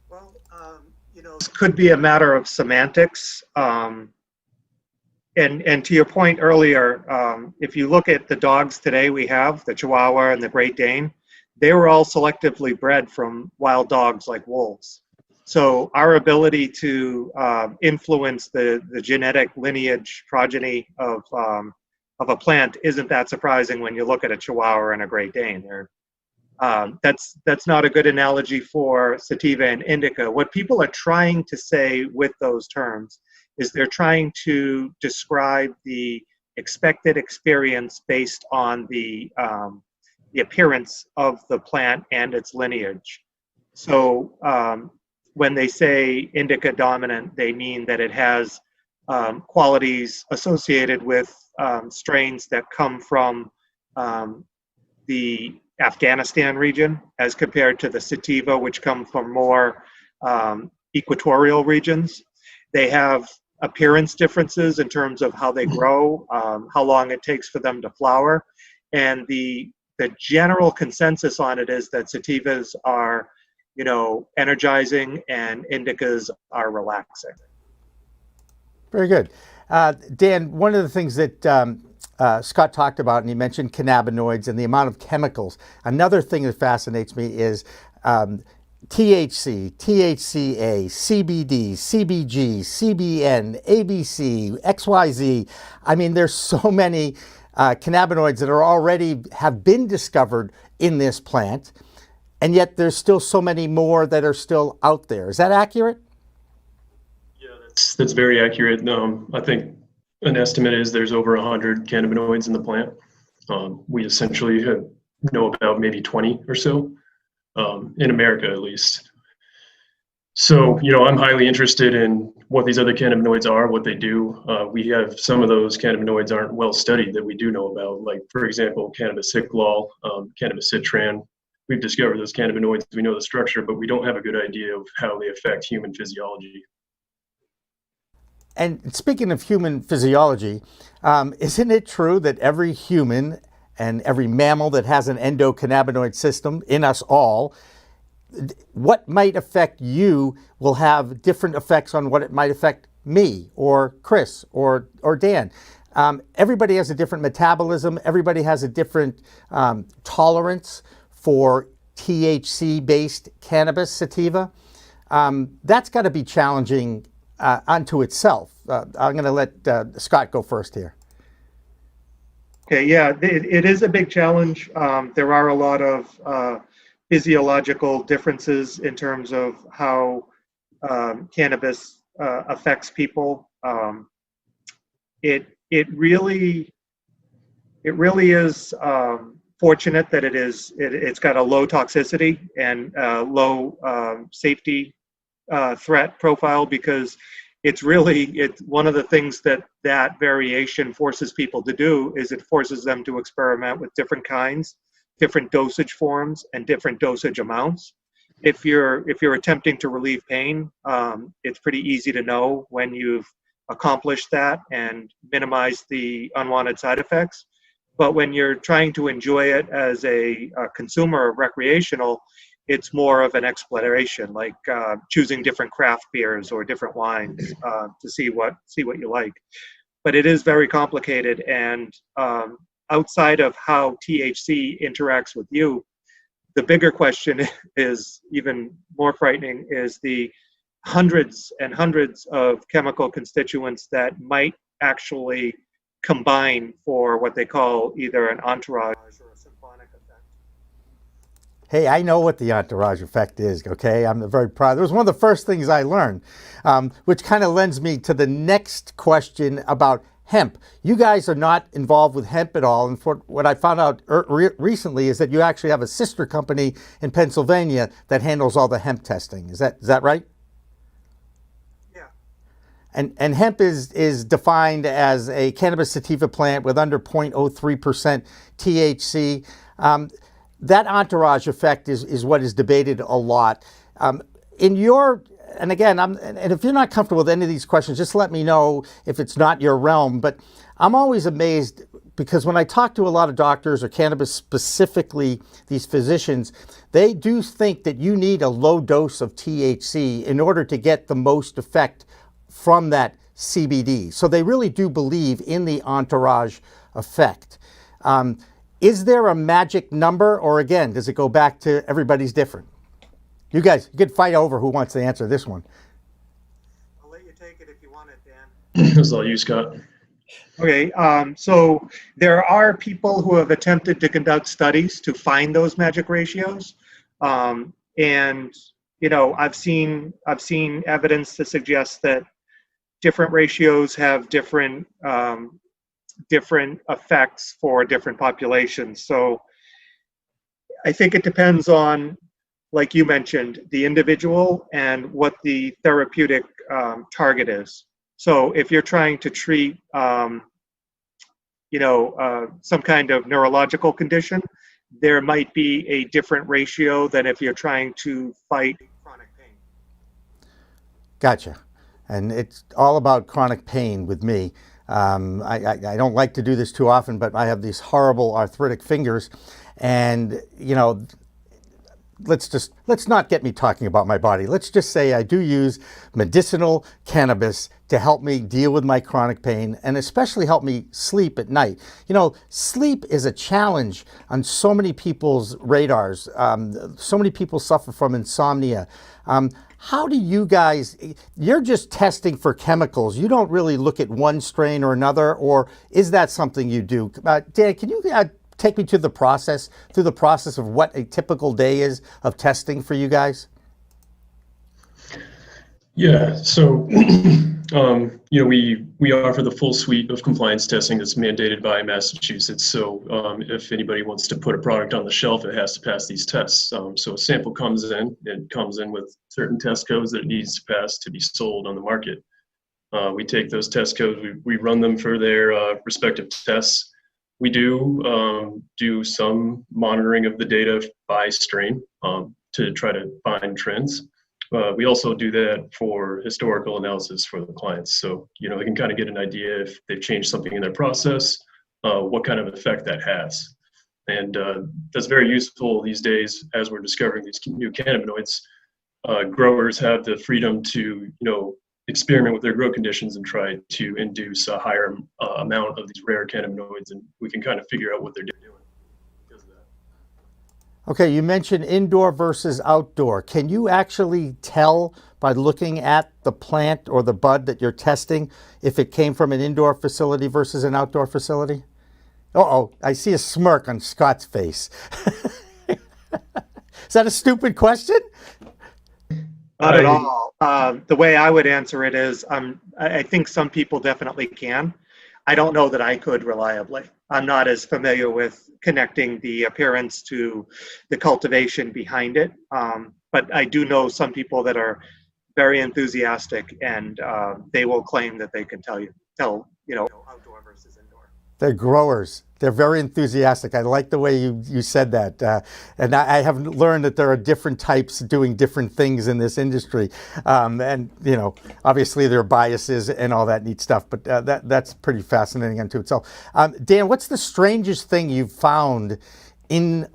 Well, it could be a matter of semantics. And to your point earlier, if you look at the dogs today we have, the Chihuahua and the Great Dane, they were all selectively bred from wild dogs like wolves. So our ability to influence the genetic lineage progeny of a plant isn't that surprising when you look at a Chihuahua and a Great Dane. That's not a good analogy for sativa and indica. What people are trying to say with those terms is they're trying to describe the expected experience based on the appearance of the plant and its lineage. So when they say indica dominant, they mean that it has qualities associated with strains that come from the Afghanistan region as compared to the sativa, which come from more equatorial regions. They have appearance differences in terms of how they grow, how long it takes for them to flower. And the general consensus on it is that sativas are, energizing and indicas are relaxing. Very good. Dan, one of the things that Scott talked about, and he mentioned cannabinoids and the amount of chemicals. Another thing that fascinates me is THC, THCA, CBD, CBG, CBN, ABC, XYZ. I mean, there's so many cannabinoids that have been discovered in this plant, and yet there's still so many more that are still out there. Is that accurate? Yeah, that's very accurate. I think an estimate is there's over 100 cannabinoids in the plant. We essentially know about maybe 20 or so, in America at least. So, I'm highly interested in what these other cannabinoids are, what they do. We have some of those cannabinoids aren't well studied that we do know about, like, for example, cannabis cyclol, cannabis citran. We've discovered those cannabinoids, we know the structure, but we don't have a good idea of how they affect human physiology. And speaking of human physiology, isn't it true that every human and every mammal that has an endocannabinoid system in us all, what might affect you will have different effects on what it might affect me or Chris or Dan. Everybody has a different metabolism. Everybody has a different tolerance for THC-based cannabis sativa. That's got to be challenging unto itself. I'm going to let Scott go first here. Okay, yeah, it is a big challenge. There are a lot of physiological differences in terms of how cannabis affects people. It really is fortunate that it's got a low toxicity and low safety threat profile, because it's one of the things that variation forces people to do is it forces them to experiment with different kinds different dosage forms and different dosage amounts. If you're attempting to relieve pain, it's pretty easy to know when you've accomplished that and minimize the unwanted side effects. But when you're trying to enjoy it as a consumer of recreational, it's more of an exploration, like choosing different craft beers or different wines to see what you like. But it is very complicated, and outside of how THC interacts with you, the bigger question is even more frightening, is the hundreds and hundreds of chemical constituents that might actually combine for what they call either an entourage or a symphonic effect. Hey, I know what the entourage effect is, okay? I'm very proud. It was one of the first things I learned, which kind of lends me to the next question about hemp. You guys are not involved with hemp at all, and for what I found out recently is that you actually have a sister company in Pennsylvania that handles all the hemp testing. Is that right? Yeah. And hemp is defined as a cannabis sativa plant with under 0.03% THC. That entourage effect is what is debated a lot. And again, and if you're not comfortable with any of these questions, just let me know if it's not your realm. But I'm always amazed because when I talk to a lot of doctors or cannabis, specifically these physicians, they do think that you need a low dose of THC in order to get the most effect from that CBD. So they really do believe in the entourage effect. Is there a magic number, or again, does it go back to everybody's different? You guys, you could fight over who wants to answer this one. I'll let you take it if you want it, Dan. This is all you, Scott. Okay, so there are people who have attempted to conduct studies to find those magic ratios, and I've seen evidence to suggest that different ratios have different effects for different populations. So I think it depends on, like you mentioned, the individual and what the therapeutic target is. So if you're trying to treat, some kind of neurological condition, there might be a different ratio than if you're trying to fight chronic pain. Gotcha. And it's all about chronic pain with me. I don't like to do this too often, but I have these horrible arthritic fingers, and let's not get me talking about my body. Let's just say I do use medicinal cannabis to help me deal with my chronic pain and especially help me sleep at night. Sleep is a challenge on so many people's radars. So many people suffer from insomnia. How do you guys, you're just testing for chemicals. You don't really look at one strain or another, or is that something you do? Dan, can you take me through the process of what a typical day is of testing for you guys? Yeah, so we offer the full suite of compliance testing that's mandated by Massachusetts. So if anybody wants to put a product on the shelf, it has to pass these tests. So a sample comes in, it comes in with certain test codes that it needs to pass to be sold on the market. We take those test codes, we run them for their respective tests. We do some monitoring of the data by strain to try to find trends. We also do that for historical analysis for the clients. So, they can kind of get an idea if they've changed something in their process, what kind of effect that has. And that's very useful these days as we're discovering these new cannabinoids. Growers have the freedom to, experiment with their grow conditions and try to induce a higher amount of these rare cannabinoids, and we can kind of figure out what they're doing because of that. Okay, you mentioned indoor versus outdoor. Can you actually tell by looking at the plant or the bud that you're testing if it came from an indoor facility versus an outdoor facility? Uh-oh, I see a smirk on Scott's face. Is that a stupid question? Not at all. The way I would answer it is, I think some people definitely can. I don't know that I could reliably. I'm not as familiar with connecting the appearance to the cultivation behind it. But I do know some people that are very enthusiastic, and they will claim that they can tell outdoor versus indoor. They're growers. They're very enthusiastic. I like the way you said that. And I have learned that there are different types doing different things in this industry. And, you know, obviously there are biases and all that neat stuff, but that's pretty fascinating unto itself. Dan, what's the strangest thing you've found in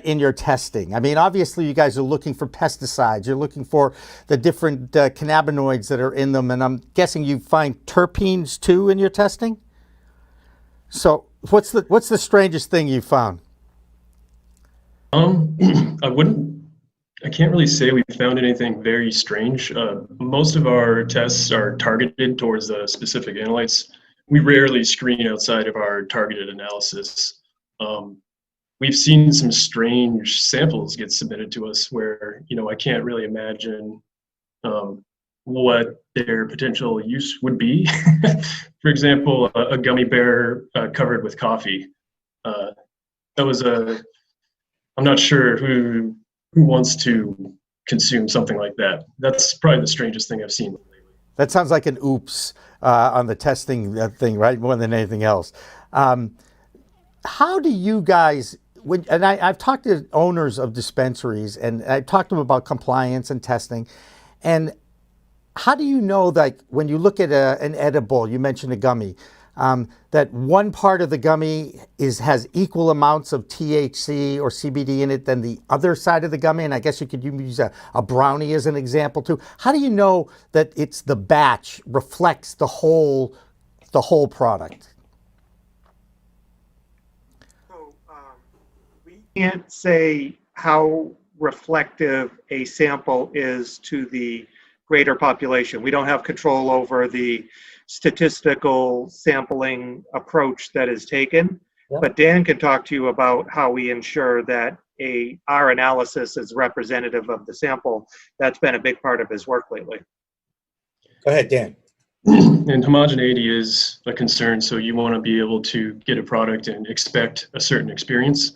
your testing? I mean, obviously you guys are looking for pesticides. You're looking for the different cannabinoids that are in them, and I'm guessing you find terpenes too in your testing. So, what's the strangest thing you found? I can't really say we found anything very strange. Most of our tests are targeted towards the specific analytes. We rarely screen outside of our targeted analysis. We've seen some strange samples get submitted to us where, you know, I can't really imagine what their potential use would be. For example, a gummy bear covered with coffee. I'm not sure who wants to consume something like that. That's probably the strangest thing I've seen. That sounds like an oops on the testing thing, right? More than anything else. How do you guys, I've talked to owners of dispensaries, and I've talked to them about compliance and testing, and how do you know, like, when you look at an edible, you mentioned a gummy, that one part of the gummy has equal amounts of THC or CBD in it than the other side of the gummy? And I guess you could use a brownie as an example too. How do you know that it's the batch reflects the whole product? So we can't say how reflective a sample is to the greater population. We don't have control over the statistical sampling approach that is taken. Yep. But Dan can talk to you about how we ensure that our analysis is representative of the sample. That's been a big part of his work lately. Go ahead, Dan. And homogeneity is a concern, so you want to be able to get a product and expect a certain experience.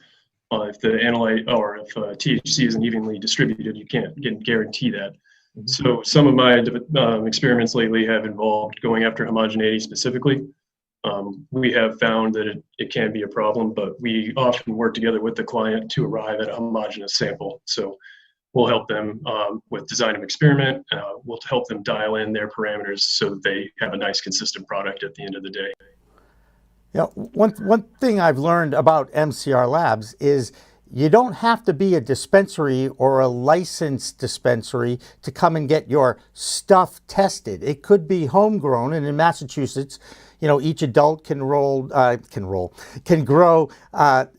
If the analyte or if THC isn't evenly distributed, you can't guarantee that. So some of my experiments lately have involved going after homogeneity specifically. We have found that it can be a problem, but we often work together with the client to arrive at a homogeneous sample. So we'll help them with design of experiment. We'll help them dial in their parameters so that they have a nice consistent product at the end of the day. Yeah, one thing I've learned about MCR Labs is you don't have to be a dispensary or a licensed dispensary to come and get your stuff tested. It could be homegrown, and in Massachusetts, you know, each adult can grow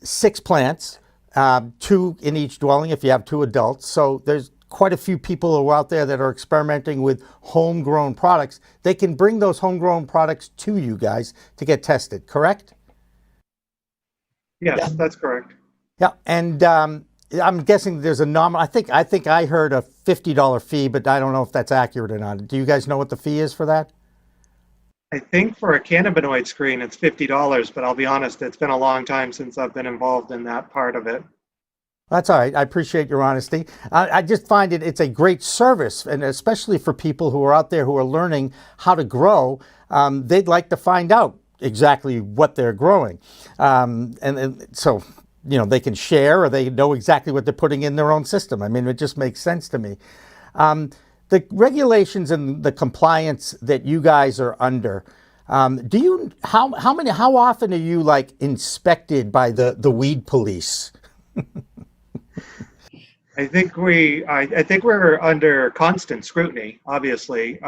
6 plants, 2 in each dwelling if you have 2 adults. So there's quite a few people who are out there that are experimenting with homegrown products. They can bring those homegrown products to you guys to get tested, correct? Yes, that's correct. Yeah, and I'm guessing there's a nominal. I think I heard a $50 fee, but I don't know if that's accurate or not. Do you guys know what the fee is for that? I think for a cannabinoid screen, it's $50, but I'll be honest, it's been a long time since I've been involved in that part of it. That's all right. I appreciate your honesty. I just find it's a great service, and especially for people who are out there who are learning how to grow, they'd like to find out exactly what they're growing, and so, you know, they can share, or they know exactly what they're putting in their own system. I mean, it just makes sense to me. The regulations and the compliance that you guys are under, how often are you like inspected by the weed police? I think we're under constant scrutiny, obviously.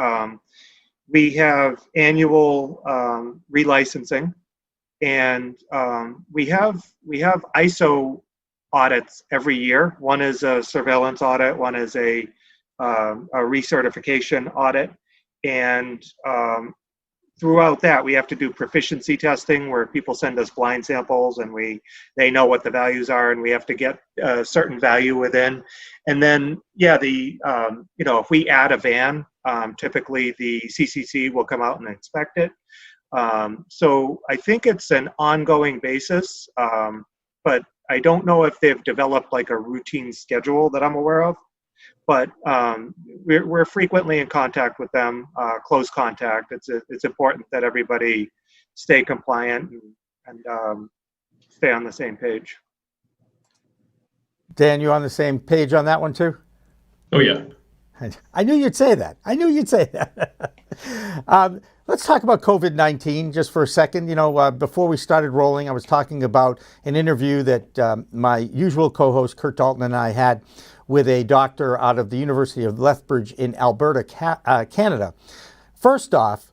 We have annual relicensing, and we have ISO audits every year. One is a surveillance audit, one is a recertification audit, and throughout that we have to do proficiency testing where people send us blind samples and they know what the values are, and we have to get a certain value within. And then if we add a van, typically the CCC will come out and inspect it. So I think it's an ongoing basis, but I don't know if they've developed like a routine schedule that I'm aware of. But we're frequently in contact with them, close contact. It's important that everybody stay compliant, and stay on the same page. Dan, you on the same page on that one too? Oh yeah. I knew you'd say that. I knew you'd say that. Let's talk about COVID-19 just for a second. You know, before we started rolling, I was talking about an interview that my usual co-host Kurt Dalton and I had with a doctor out of the University of Lethbridge in Alberta, Canada. First off,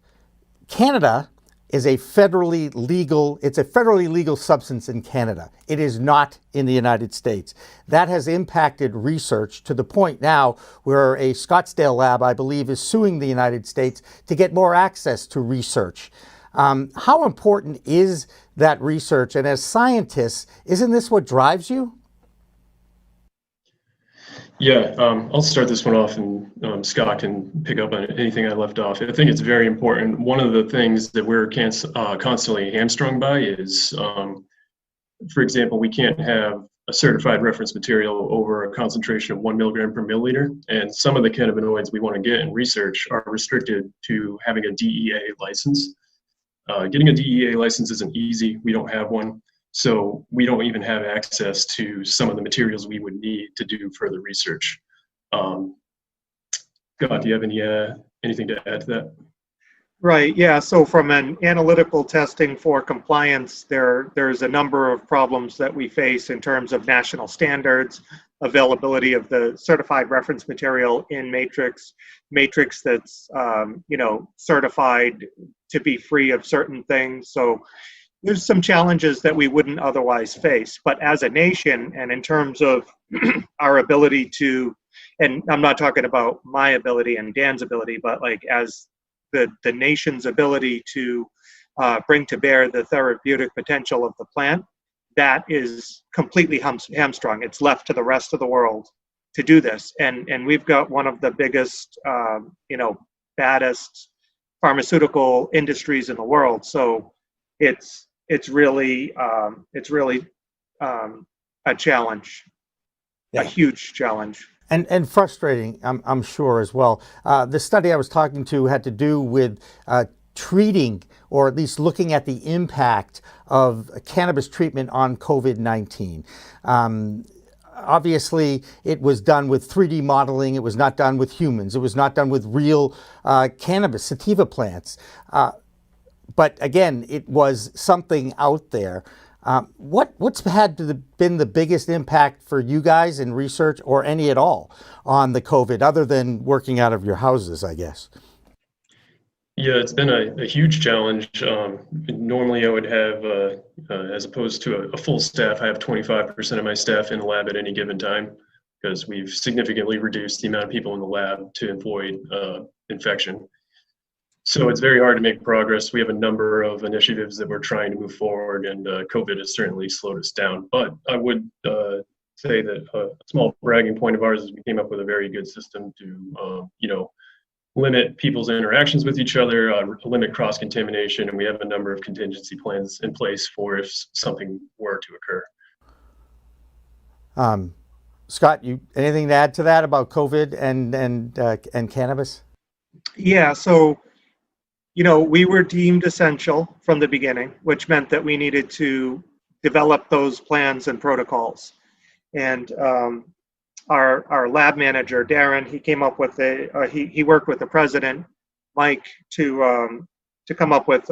Canada is a federally legal substance in Canada. It is not in the United States. That has impacted research to the point now where a Scottsdale lab, I believe, is suing the United States to get more access to research. How important is that research? And as scientists, isn't this what drives you? Yeah, I'll start this one off, and Scott can pick up on anything I left off. I think it's very important. One of the things that we're constantly hamstrung by is, for example, we can't have a certified reference material over a concentration of 1 milligram per milliliter, and some of the cannabinoids we want to get in research are restricted to having a DEA license. Getting a DEA license isn't easy. We don't have one. So we don't even have access to some of the materials we would need to do further research. God, do you have anything to add to that? Right, yeah, so from an analytical testing for compliance, there's a number of problems that we face in terms of national standards, availability of the certified reference material in matrix that's certified to be free of certain things. So there's some challenges that we wouldn't otherwise face. But as a nation, and in terms of our ability to, and I'm not talking about my ability and Dan's ability, but like as the nation's ability to bring to bear the therapeutic potential of the plant, that is completely hamstrung. It's left to the rest of the world to do this. And we've got one of the biggest, baddest pharmaceutical industries in the world. So it's really a challenge, a huge challenge. And frustrating, I'm sure as well. The study I was talking to had to do with treating, or at least looking at the impact of cannabis treatment on COVID-19. Obviously, it was done with 3D modeling. It was not done with humans. It was not done with real cannabis, sativa plants. But again, it was something out there. What's been the biggest impact for you guys in research, or any at all, on the COVID, other than working out of your houses, I guess? Yeah, it's been a huge challenge. Normally I would have, as opposed to a full staff, I have 25% of my staff in the lab at any given time, because we've significantly reduced the amount of people in the lab to avoid infection. So it's very hard to make progress. We have a number of initiatives that we're trying to move forward, and COVID has certainly slowed us down. But I would say that a small bragging point of ours is we came up with a very good system to, limit people's interactions with each other, limit cross-contamination, and we have a number of contingency plans in place for if something were to occur. Scott, anything to add to that about COVID and cannabis? Yeah, so we were deemed essential from the beginning, which meant that we needed to develop those plans and protocols. And our lab manager, Darren, he came up with he worked with the president, Mike, to come up with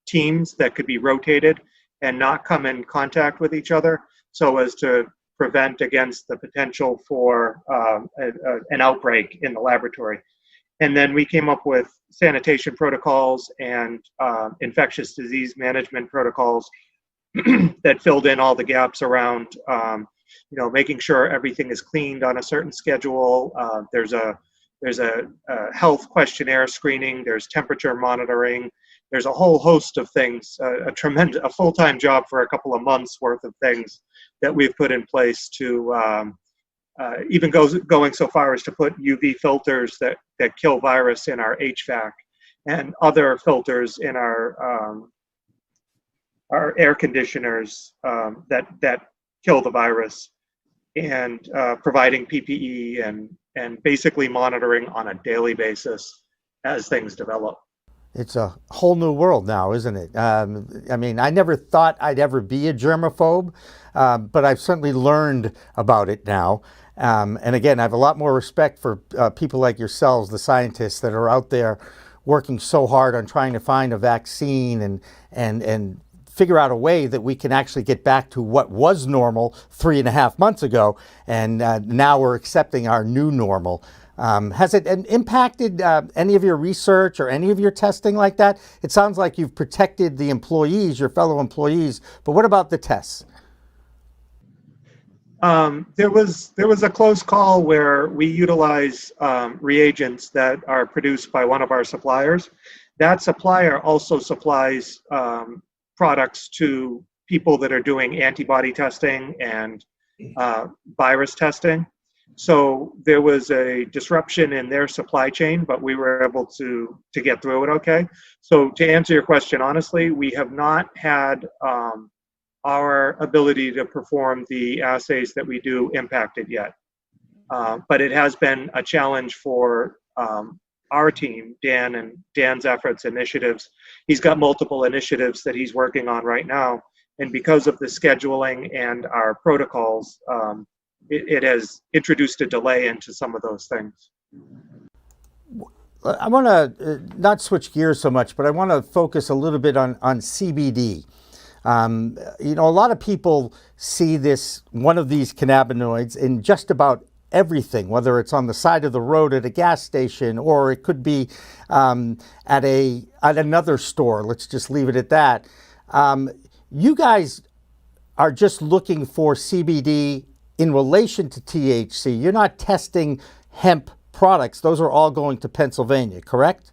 teams that could be rotated and not come in contact with each other, so as to prevent against the potential for an outbreak in the laboratory. And then we came up with sanitation protocols and infectious disease management protocols that filled in all the gaps around, making sure everything is cleaned on a certain schedule. There's a health questionnaire screening. There's temperature monitoring. There's a whole host of things. A full-time job for a couple of months worth of things that we've put in place to. Even going so far as to put UV filters that kill virus in our HVAC, and other filters in our air conditioners that kill the virus, and providing PPE and basically monitoring on a daily basis as things develop. It's a whole new world now, isn't it? I mean, I never thought I'd ever be a germaphobe, but I've certainly learned about it now. And again, I have a lot more respect for people like yourselves, the scientists that are out there working so hard on trying to find a vaccine and figure out a way that we can actually get back to what was normal 3.5 months ago. And now we're accepting our new normal. Has it impacted any of your research or any of your testing like that? It sounds like you've protected the employees, your fellow employees, but what about the tests? There was a close call where we utilize reagents that are produced by one of our suppliers. That supplier also supplies products to people that are doing antibody testing and virus testing. So there was a disruption in their supply chain, but we were able to get through it okay. So to answer your question, honestly, we have not had our ability to perform the assays that we do impacted yet. But it has been a challenge for our team, Dan and Dan's efforts, initiatives. He's got multiple initiatives that he's working on right now. And because of the scheduling and our protocols, it has introduced a delay into some of those things. I want to not switch gears so much, but I want to focus a little bit on CBD. You know, a lot of people see one of these cannabinoids in just about everything, whether it's on the side of the road at a gas station, or it could be at another store. Let's just leave it at that. You guys are just looking for CBD in relation to THC. You're not testing hemp products. Those are all going to Pennsylvania, correct?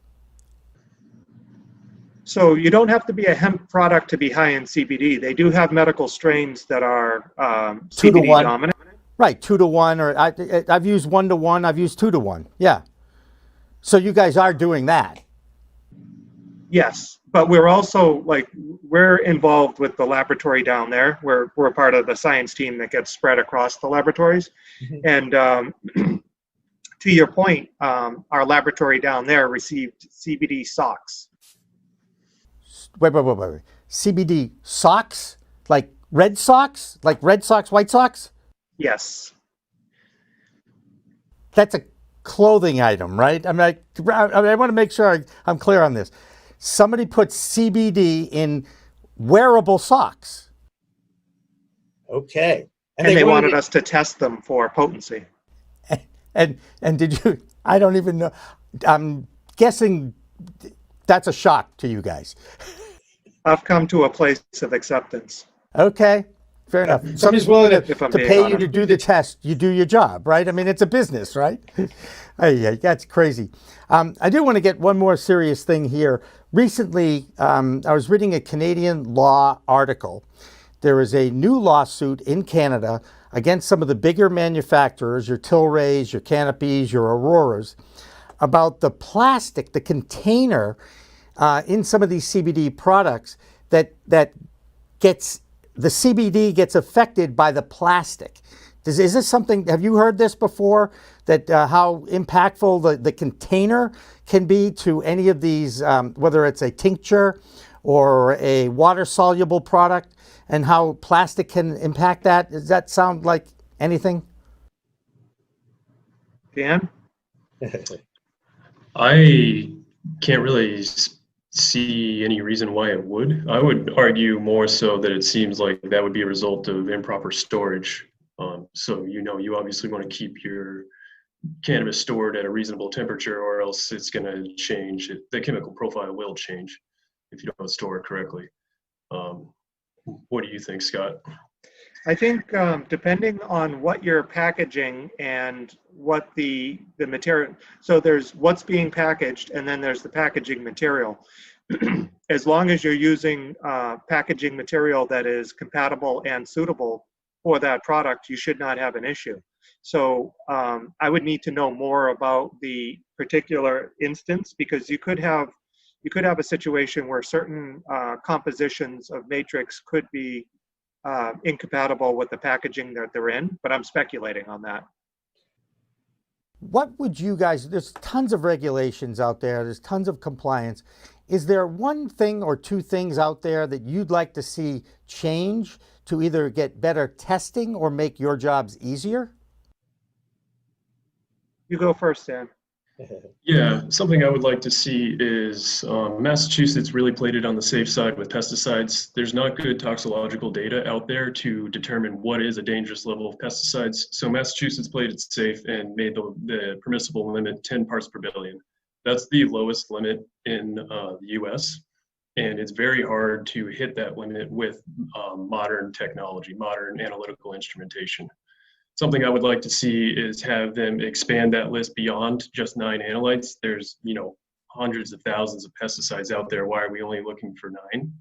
So you don't have to be a hemp product to be high in CBD. They do have medical strains that are 2 to 1 dominant. Right, 2 to 1, or I've used 1 to 1. I've used 2 to 1. Yeah. So you guys are doing that. Yes, but we're also we're involved with the laboratory down there. We're part of the science team that gets spread across the laboratories. And to your point, our laboratory down there received CBD socks. Wait. CBD socks? Like Red Sox? Like Red Sox, White Sox? Yes. That's a clothing item, right? I want to make sure I'm clear on this. Somebody puts CBD in wearable socks. Okay. And they wanted us to test them for potency. And did you, I don't even know, I'm guessing that's a shock to you guys. I've come to a place of acceptance. Okay, fair enough. Somebody's willing to pay honest. you to do the test. You do your job, right? I mean, it's a business, right? Yeah, that's crazy. I do want to get one more serious thing here. Recently, I was reading a Canadian law article. There is a new lawsuit in Canada against some of the bigger manufacturers, your Tilrays, your Canopies, your Auroras, about the plastic, the container in some of these CBD products that gets, the CBD gets affected by the plastic. Is this something, have you heard this before, that how impactful the container can be to any of these, whether it's a tincture or a water-soluble product, and how plastic can impact that? Does that sound like anything? Dan? I can't really see any reason why it would. I would argue more so that it seems like that would be a result of improper storage. So, you obviously want to keep your cannabis stored at a reasonable temperature, or else it's going to change. The chemical profile will change if you don't store it correctly. What do you think, Scott? I think depending on what you're packaging and what the material, so there's what's being packaged and then there's the packaging material. As long as you're using packaging material that is compatible and suitable for that product, you should not have an issue. So I would need to know more about the particular instance, because you could have a situation where certain compositions of matrix could be incompatible with the packaging that they're in, but I'm speculating on that. What would you guys, there's tons of regulations out there, there's tons of compliance. Is there one thing or two things out there that you'd like to see change to either get better testing or make your jobs easier? You go first, Dan. Yeah, something I would like to see is Massachusetts really played it on the safe side with pesticides. There's not good toxicological data out there to determine what is a dangerous level of pesticides. So Massachusetts played it safe and made the permissible limit 10 parts per billion. That's the lowest limit in the US. And it's very hard to hit that limit with modern technology, modern analytical instrumentation. Something I would like to see is have them expand that list beyond just 9 analytes. There's, hundreds of thousands of pesticides out there. Why are we only looking for 9?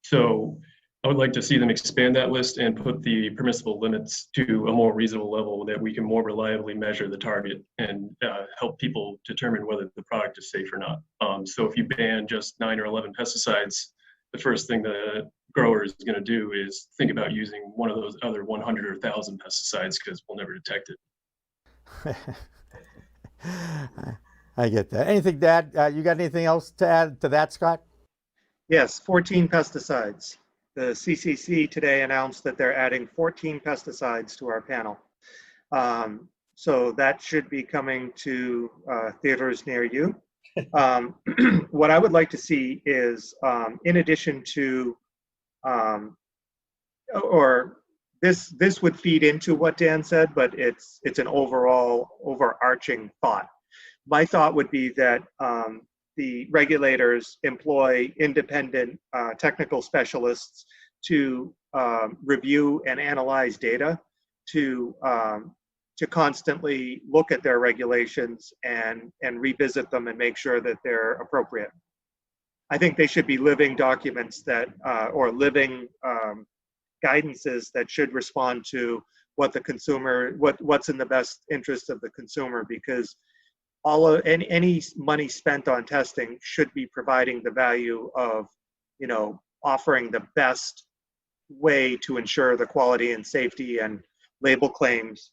So I would like to see them expand that list and put the permissible limits to a more reasonable level that we can more reliably measure the target and help people determine whether the product is safe or not. So if you ban just 9 or 11 pesticides, the first thing the grower is going to do is think about using one of those other 100 or 1,000 pesticides because we'll never detect it. I get that. Anything, Dad? You got anything else to add to that, Scott? Yes, 14 pesticides. The CCC today announced that they're adding 14 pesticides to our panel. So that should be coming to theaters near you. What I would like to see is, in addition to, or this would feed into what Dan said, but it's an overall overarching thought. My thought would be that the regulators employ independent technical specialists to review and analyze data, to constantly look at their regulations and revisit them and make sure that they're appropriate. I think they should be living documents that, or living guidances that should respond to what the consumer, what's in the best interest of the consumer, because any money spent on testing should be providing the value of, offering the best way to ensure the quality and safety and label claims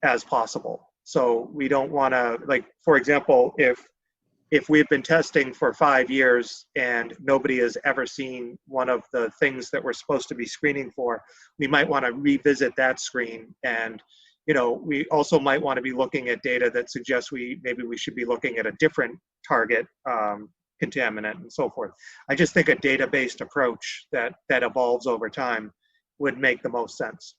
as possible. So we don't want to, like, for example, if we've been testing for 5 years and nobody has ever seen one of the things that we're supposed to be screening for, we might want to revisit that screen. And we also might want to be looking at data that suggests maybe we should be looking at a different target contaminant and so forth. I just think a data-based approach that evolves over time would make the most sense.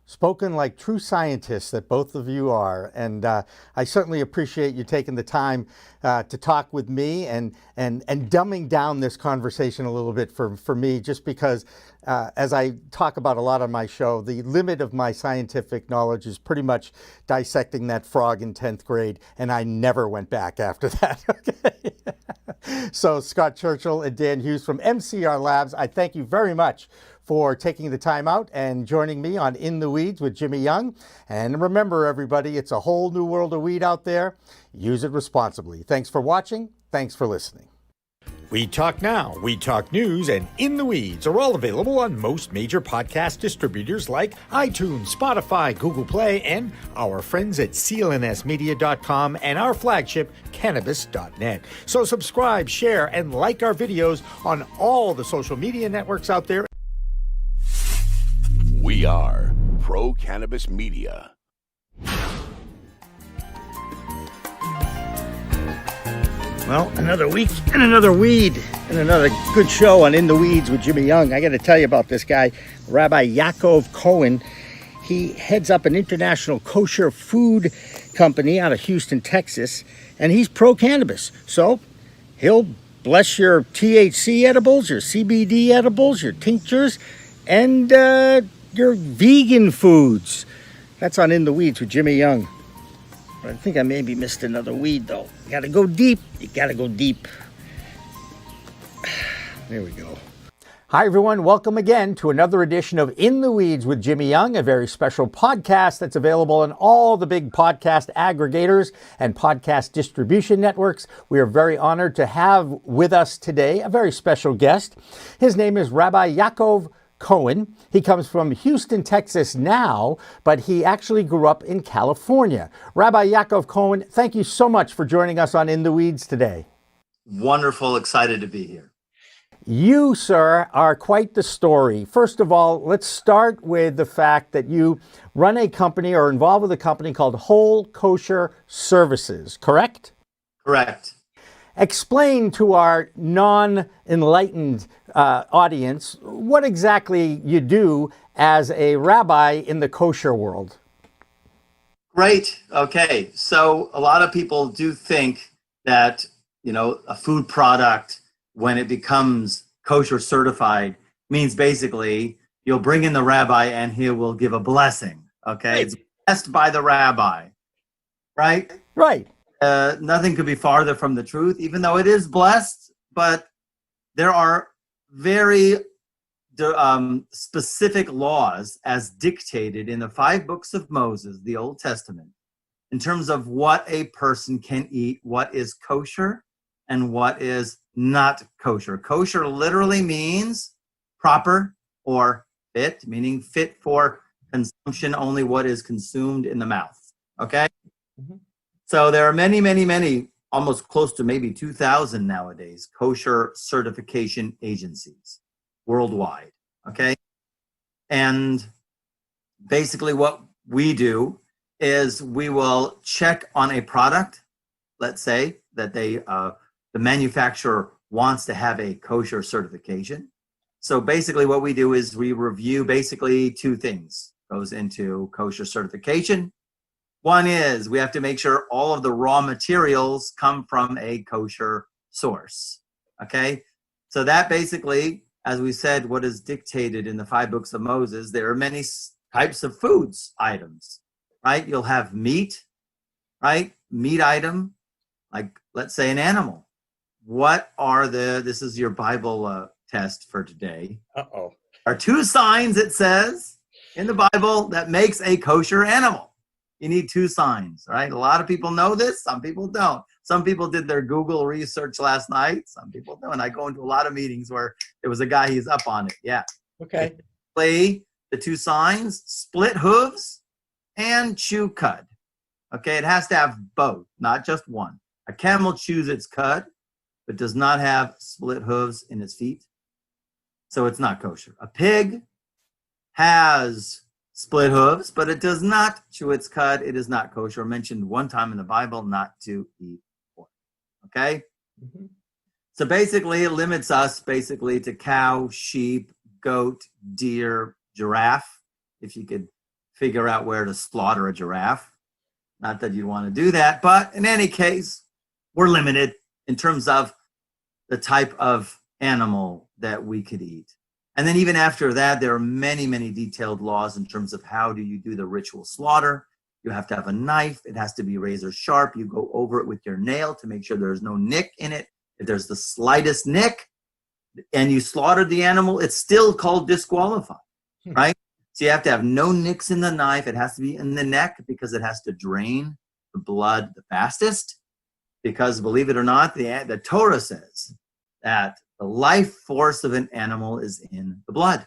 Spoken like true scientists that both of you are, and I certainly appreciate you taking the time to talk with me and dumbing down this conversation a little bit for me, just because as I talk about a lot on my show, the limit of my scientific knowledge is pretty much dissecting that frog in 10th grade, and I never went back after that. Okay. So Scott Churchill and Dan Hughes from MCR Labs, I thank you very much for taking the time out and joining me on In the Weeds with Jimmy Young. And remember, everybody, it's a whole new world of weed out there. Use it responsibly. Thanks for watching. Thanks for listening. We Talk Now, We Talk News, and In the Weeds are all available on most major podcast distributors like iTunes, Spotify, Google Play, and our friends at clnsmedia.com and our flagship, cannabis.net. So subscribe, share, and like our videos on all the social media networks out there. We are Pro Cannabis Media. Well, another week and another weed and another good show on In the Weeds with Jimmy Young. I got to tell you about this guy, Rabbi Yaakov Cohen. He heads up an international kosher food company out of Houston, Texas, and he's pro-cannabis. So he'll bless your THC edibles, your CBD edibles, your tinctures, and your vegan foods. That's on In the Weeds with Jimmy Young. I think I maybe missed another weed, though. You gotta go deep. You gotta go deep. There we go. Hi, everyone. Welcome again to another edition of In the Weeds with Jimmy Young, a very special podcast that's available on all the big podcast aggregators and podcast distribution networks. We are very honored to have with us today a very special guest. His name is Rabbi Yaakov Cohen. He comes from Houston, Texas now, but he actually grew up in California. Rabbi Yaakov Cohen, thank you so much for joining us on In the Weeds today. Wonderful, excited to be here. You, sir, are quite the story. First of all, let's start with the fact that you run a company or involved with a company called Whole Kosher Services, correct? Correct. Explain to our non-enlightened audience what exactly you do as a rabbi in the kosher world. Great. Okay. So a lot of people do think that, a food product, when it becomes kosher certified, means basically you'll bring in the rabbi and he will give a blessing. Okay. Right. It's blessed by the rabbi. Right? Right. Nothing could be farther from the truth, even though it is blessed, but there are very specific laws as dictated in the 5 books of Moses, the Old Testament, in terms of what a person can eat, what is kosher and what is not kosher. Kosher literally means proper or fit, meaning fit for consumption, only what is consumed in the mouth. Okay? Mm-hmm. So there are many, almost close to maybe 2,000 nowadays, kosher certification agencies worldwide. Okay? And basically what we do is we will check on a product. Let's say that the manufacturer wants to have a kosher certification. So basically what we do is we review basically 2 things goes into kosher certification. One is we have to make sure all of the raw materials come from a kosher source. Okay? So that basically, as we said, what is dictated in the 5 books of Moses, there are many types of foods items, right? You'll have meat, right? Meat item, like let's say an animal. What are this is your Bible test for today. Uh-oh. Are 2 signs, it says, in the Bible that makes a kosher animal. You need 2 signs, right? A lot of people know this. Some people don't. Some people did their Google research last night. Some people don't. I go into a lot of meetings where there was a guy, he's up on it. Yeah. Okay. The 2 signs, split hooves and chew cud. Okay, it has to have both, not just one. A camel chews its cud, but does not have split hooves in its feet. So it's not kosher. A pig has split hooves, but it does not chew its cud. It is not kosher. Mentioned one time in the Bible not to eat pork. Okay? Mm-hmm. So basically it limits us basically to cow, sheep, goat, deer, giraffe. If you could figure out where to slaughter a giraffe. Not that you'd want to do that, but in any case, we're limited in terms of the type of animal that we could eat. And then even after that, there are many detailed laws in terms of how do you do the ritual slaughter. You have to have a knife. It has to be razor sharp. You go over it with your nail to make sure there's no nick in it. If there's the slightest nick and you slaughtered the animal, it's still called disqualified, right? So you have to have no nicks in the knife. It has to be in the neck because it has to drain the blood the fastest. Because believe it or not, the Torah says that the life force of an animal is in the blood.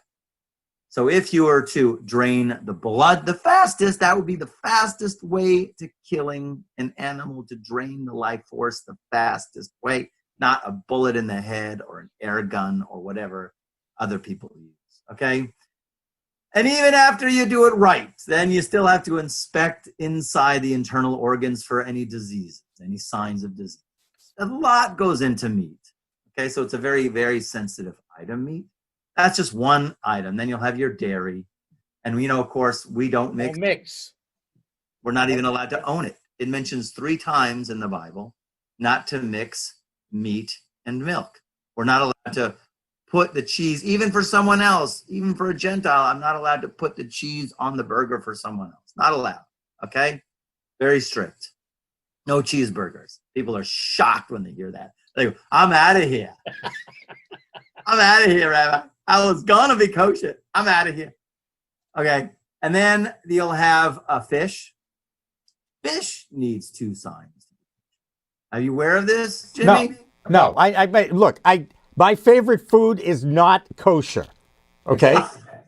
So if you were to drain the blood the fastest, that would be the fastest way to killing an animal, to drain the life force the fastest way, not a bullet in the head or an air gun or whatever other people use, okay? And even after you do it right, then you still have to inspect inside the internal organs for any diseases, any signs of disease. A lot goes into meat. Okay, so it's a very sensitive item, meat. That's just one item. Then you'll have your dairy. And of course, we don't mix. Don't mix. We're not even allowed to own it. It mentions 3 times in the Bible not to mix meat and milk. We're not allowed to put the cheese, even for someone else, even for a Gentile, I'm not allowed to put the cheese on the burger for someone else. Not allowed, okay? Very strict. No cheeseburgers. People are shocked when they hear that. They go, I'm out of here. I'm out of here, Rabbi. I was going to be kosher. I'm out of here. Okay, and then you'll have a fish. Fish needs 2 signs. Are you aware of this, Jimmy? No. Look, my favorite food is not kosher. Okay?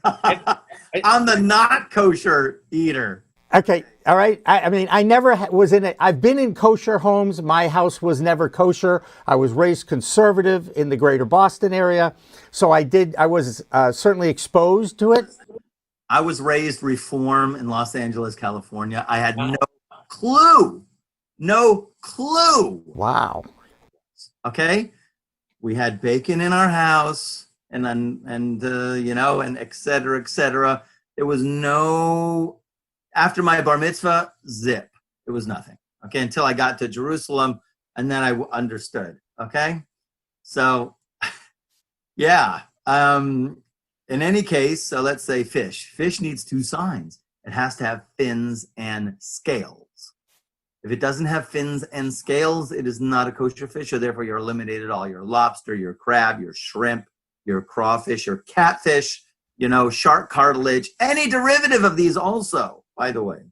I'm the not kosher eater. Okay. All right. I mean, I never was in it. I've been in kosher homes. My house was never kosher. I was raised conservative in the greater Boston area. So I was certainly exposed to it. I was raised Reform in Los Angeles, California. I had no clue. No clue. Wow. Okay. We had bacon in our house and et cetera, et cetera. There was no, after my bar mitzvah, zip. It was nothing. Okay. Until I got to Jerusalem and then I understood. Okay. So yeah. In any case, so let's say fish. Fish needs two signs. It has to have fins and scales. If it doesn't have fins and scales, it is not a kosher fish, so therefore you're eliminated all your lobster, your crab, your shrimp, your crawfish, your catfish, shark cartilage, any derivative of these also, by the way.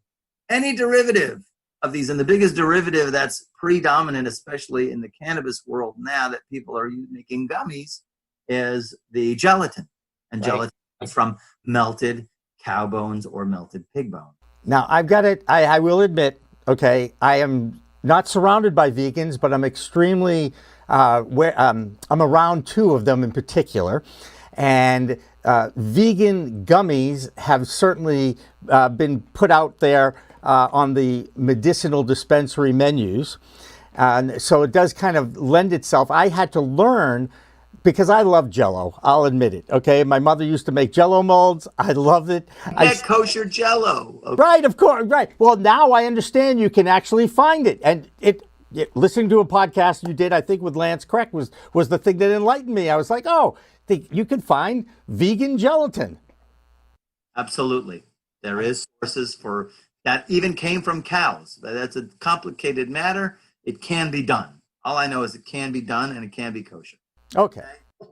Any derivative of these, and the biggest derivative that's predominant, especially in the cannabis world now that people are making gummies, is the gelatin. And gelatin is from melted cow bones or melted pig bone. Now, I've got it. I will admit, okay, I am not surrounded by vegans, but I'm extremely, I'm around two of them in particular. And vegan gummies have certainly been put out there on the medicinal dispensary menus. And so it does kind of lend itself. I had to learn, because I love Jell-O, I'll admit it. Okay, my mother used to make Jell-O molds. I loved it. Kosher Jell-O. Okay. Right, of course, right. Well, now I understand you can actually find it, and listening to a podcast you did, I think with Lance Crack, was the thing that enlightened me. I was like, oh, you can find vegan gelatin. Absolutely, there is sources for that. Even came from cows. That's a complicated matter. It can be done. All I know is it can be done, and it can be kosher. Okay.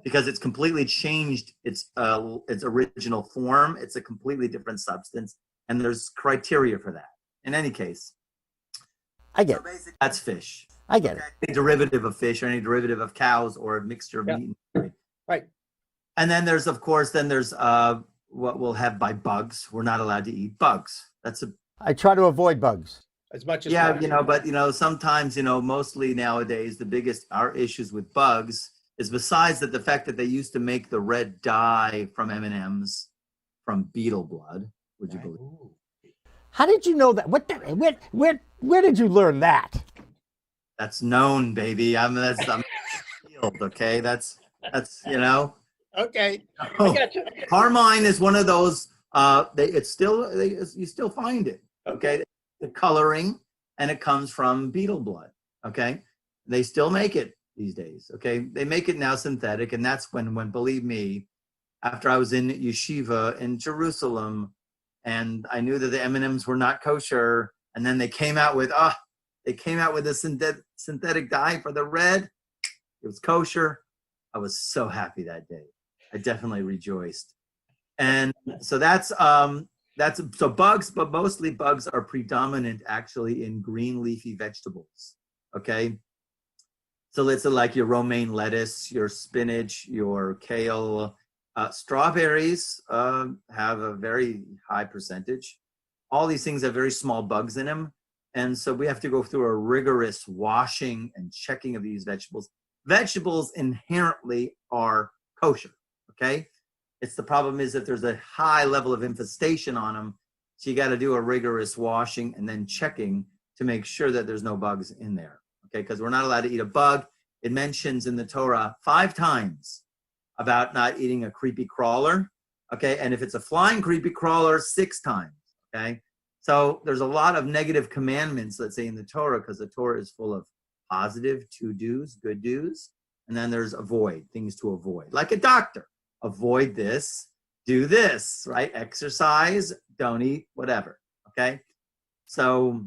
Because it's completely changed its original form. It's a completely different substance, and there's criteria for that. In any case, I get it. That's fish. I get it. Any derivative of fish or any derivative of cows or a mixture of meat and dairy. Right. And then there's what we'll have by bugs. We're not allowed to eat bugs. I try to avoid bugs as much as possible. But sometimes mostly nowadays our issues with bugs is besides the fact that they used to make the red dye from M&Ms from beetle blood. Would you believe? How did you know that? Where did you learn that? That's known, baby. I'm field, okay? That's Okay. Oh, carmine is one of those. You still find it. Okay, the coloring, and it comes from beetle blood. Okay, they still make it these days. Okay, they make it now synthetic, and that's when believe me, after I was in yeshiva in Jerusalem, and I knew that the M&Ms were not kosher, and then they came out with a synthetic dye for the red. It was kosher. I was so happy that day. I definitely rejoiced. And so that's bugs, but mostly bugs are predominant actually in green leafy vegetables. Okay. So it's like your romaine lettuce, your spinach, your kale, strawberries have a very high percentage. All these things have very small bugs in them. And so we have to go through a rigorous washing and checking of these vegetables. Vegetables inherently are kosher. Okay. The problem is that there's a high level of infestation on them. So you got to do a rigorous washing and then checking to make sure that there's no bugs in there. Okay. Because we're not allowed to eat a bug. It mentions in the Torah 5 times about not eating a creepy crawler. Okay. And if it's a flying creepy crawler, 6 times. Okay. So there's a lot of negative commandments, let's say in the Torah, because the Torah is full of positive to-dos, good do's. And then there's avoid, things to avoid. Like a doctor. Avoid this, do this, right? Exercise, don't eat, whatever, okay? So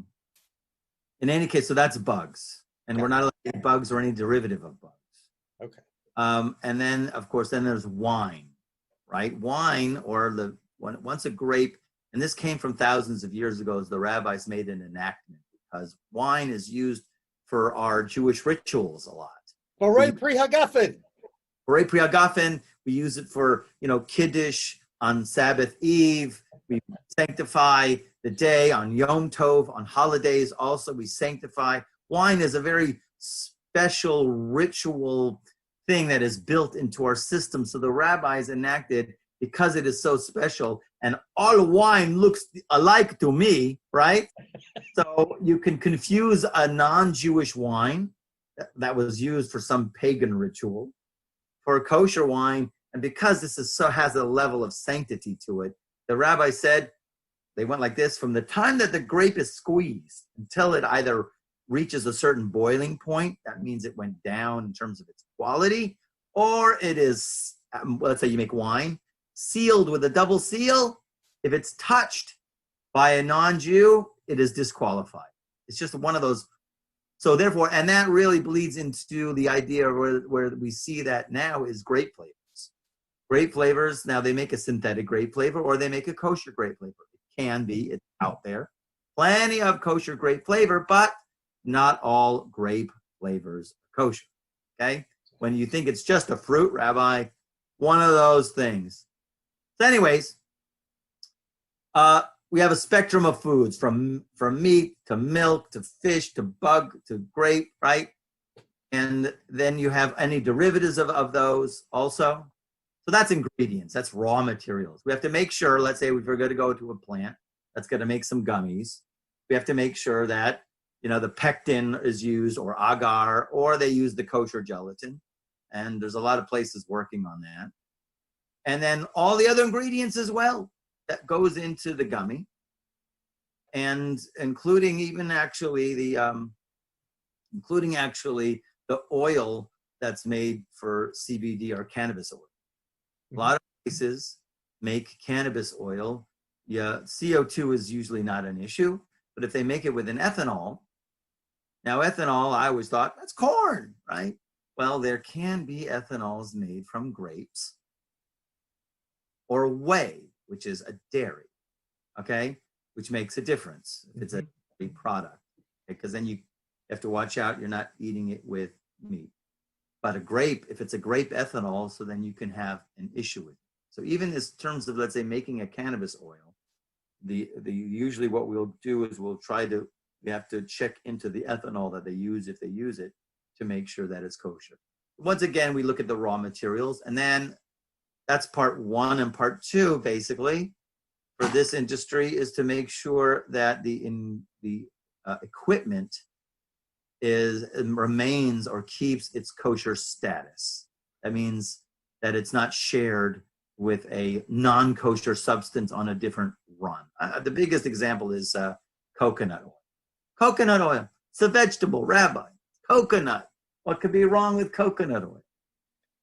in any case, so that's bugs. And we're not allowed to eat bugs or any derivative of bugs. Okay. And then, of course, then there's wine, right? Wine, or once a grape, and this came from thousands of years ago as the rabbis made an enactment, because wine is used for our Jewish rituals a lot. Borei Pri Hagafen. Borei Pri Hagafen. We use it for, Kiddush on Sabbath Eve. We sanctify the day, on Yom Tov, on holidays also we sanctify. Wine is a very special ritual thing that is built into our system. So the rabbis enacted, because it is so special, and all wine looks alike to me, right? So you can confuse a non-Jewish wine that was used for some pagan ritual for a kosher wine. And because this is has a level of sanctity to it, the rabbi said, they went like this: from the time that the grape is squeezed until it either reaches a certain boiling point, that means it went down in terms of its quality, or it is, let's say you make wine, sealed with a double seal. If it's touched by a non-Jew, it is disqualified. It's just one of those. So therefore, and that really bleeds into the idea where we see that now is grape flavors. Grape flavors, now they make a synthetic grape flavor or they make a kosher grape flavor. It can be, it's out there. Plenty of kosher grape flavor, but not all grape flavors are kosher, okay? When you think it's just a fruit, Rabbi, one of those things. So anyways, we have a spectrum of foods from meat to milk to fish to bug to grape, right? And then you have any derivatives of those also. So that's ingredients, that's raw materials. We have to make sure, let's say if we're going to go to a plant that's going to make some gummies, we have to make sure that, you know, the pectin is used or agar, or they use the kosher gelatin. And there's a lot of places working on that. And then all the other ingredients as well that goes into the gummy, and including even actually the oil that's made for CBD or cannabis oil. A lot of places make cannabis oil. Yeah, CO2 is usually not an issue, but if they make it with an ethanol, now ethanol, I always thought that's corn, right? Well, there can be ethanols made from grapes or whey, which is a dairy, okay? Which makes a difference if it's a dairy product, because then you have to watch out you're not eating it with meat. But a grape, if it's a grape ethanol, so then you can have an issue with it. So even in terms of, let's say, making a cannabis oil, the usually what we'll do is we have to check into the ethanol that they use, if they use it, to make sure that it's kosher. Once again, we look at the raw materials, and then that's part one. And part two, basically, for this industry is to make sure that the equipment remains or keeps its kosher status. That means that it's not shared with a non-kosher substance on a different run. The biggest example is coconut oil. Coconut oil, it's a vegetable, Rabbi. Coconut. What could be wrong with coconut oil?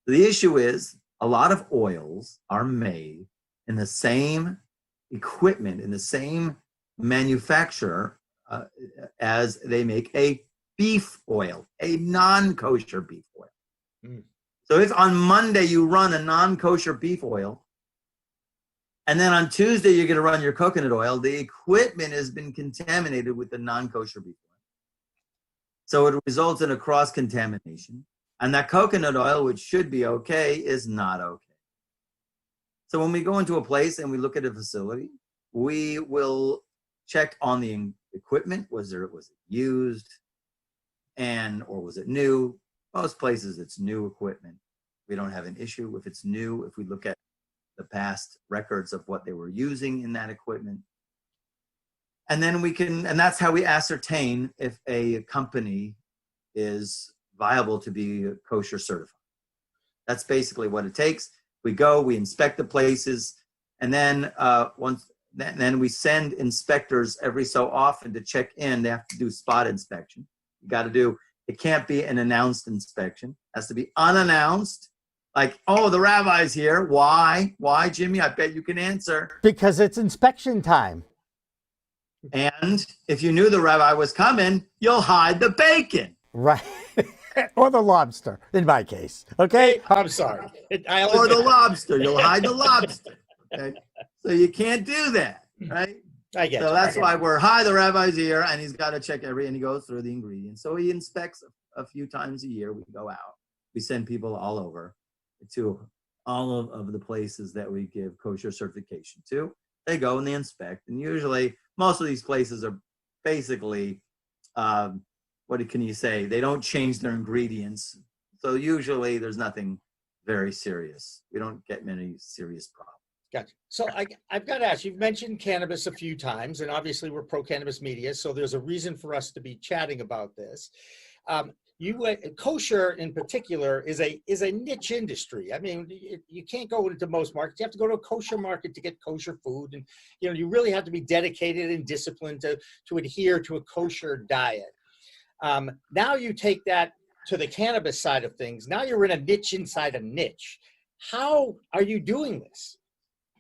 The issue is a lot of oils are made in the same equipment, in the same manufacturer as they make a beef oil, a non-kosher beef oil. So if on Monday you run a non-kosher beef oil, and then on Tuesday you're going to run your coconut oil, the equipment has been contaminated with the non-kosher beef oil. So it results in a cross-contamination. And that coconut oil, which should be okay, is not okay. So when we go into a place and we look at a facility, we will check on the equipment. Was it used? Or was it new? Most places it's new equipment. We don't have an issue if it's new, if we look at the past records of what they were using in that equipment. And then and that's how we ascertain if a company is viable to be kosher certified. That's basically what it takes. We go, we inspect the places, and then then we send inspectors every so often to check in. They have to do spot inspection. It can't be an announced inspection. It has to be unannounced. Like, oh, the rabbi's here. Why? Why, Jimmy? I bet you can answer. Because it's inspection time. And if you knew the rabbi was coming, you'll hide the bacon. Right. Or the lobster, in my case. Okay? I'm sorry. Or the lobster. You'll hide the lobster. Okay? So you can't do that, right? I get So you. that's why the rabbi's here, and he's got to check and he goes through the ingredients. So he inspects a few times a year. We go out. We send people all over to all of the places that we give kosher certification to. They go and they inspect, and usually most of these places are basically, what can you say? They don't change their ingredients. So usually there's nothing very serious. We don't get many serious problems. Gotcha. So I've got to ask, you've mentioned cannabis a few times, and obviously we're pro-cannabis media, so there's a reason for us to be chatting about this. Kosher in particular is a niche industry. I mean, you can't go into most markets. You have to go to a kosher market to get kosher food, and you really have to be dedicated and disciplined to adhere to a kosher diet. Now you take that to the cannabis side of things. Now you're in a niche inside a niche. How are you doing this?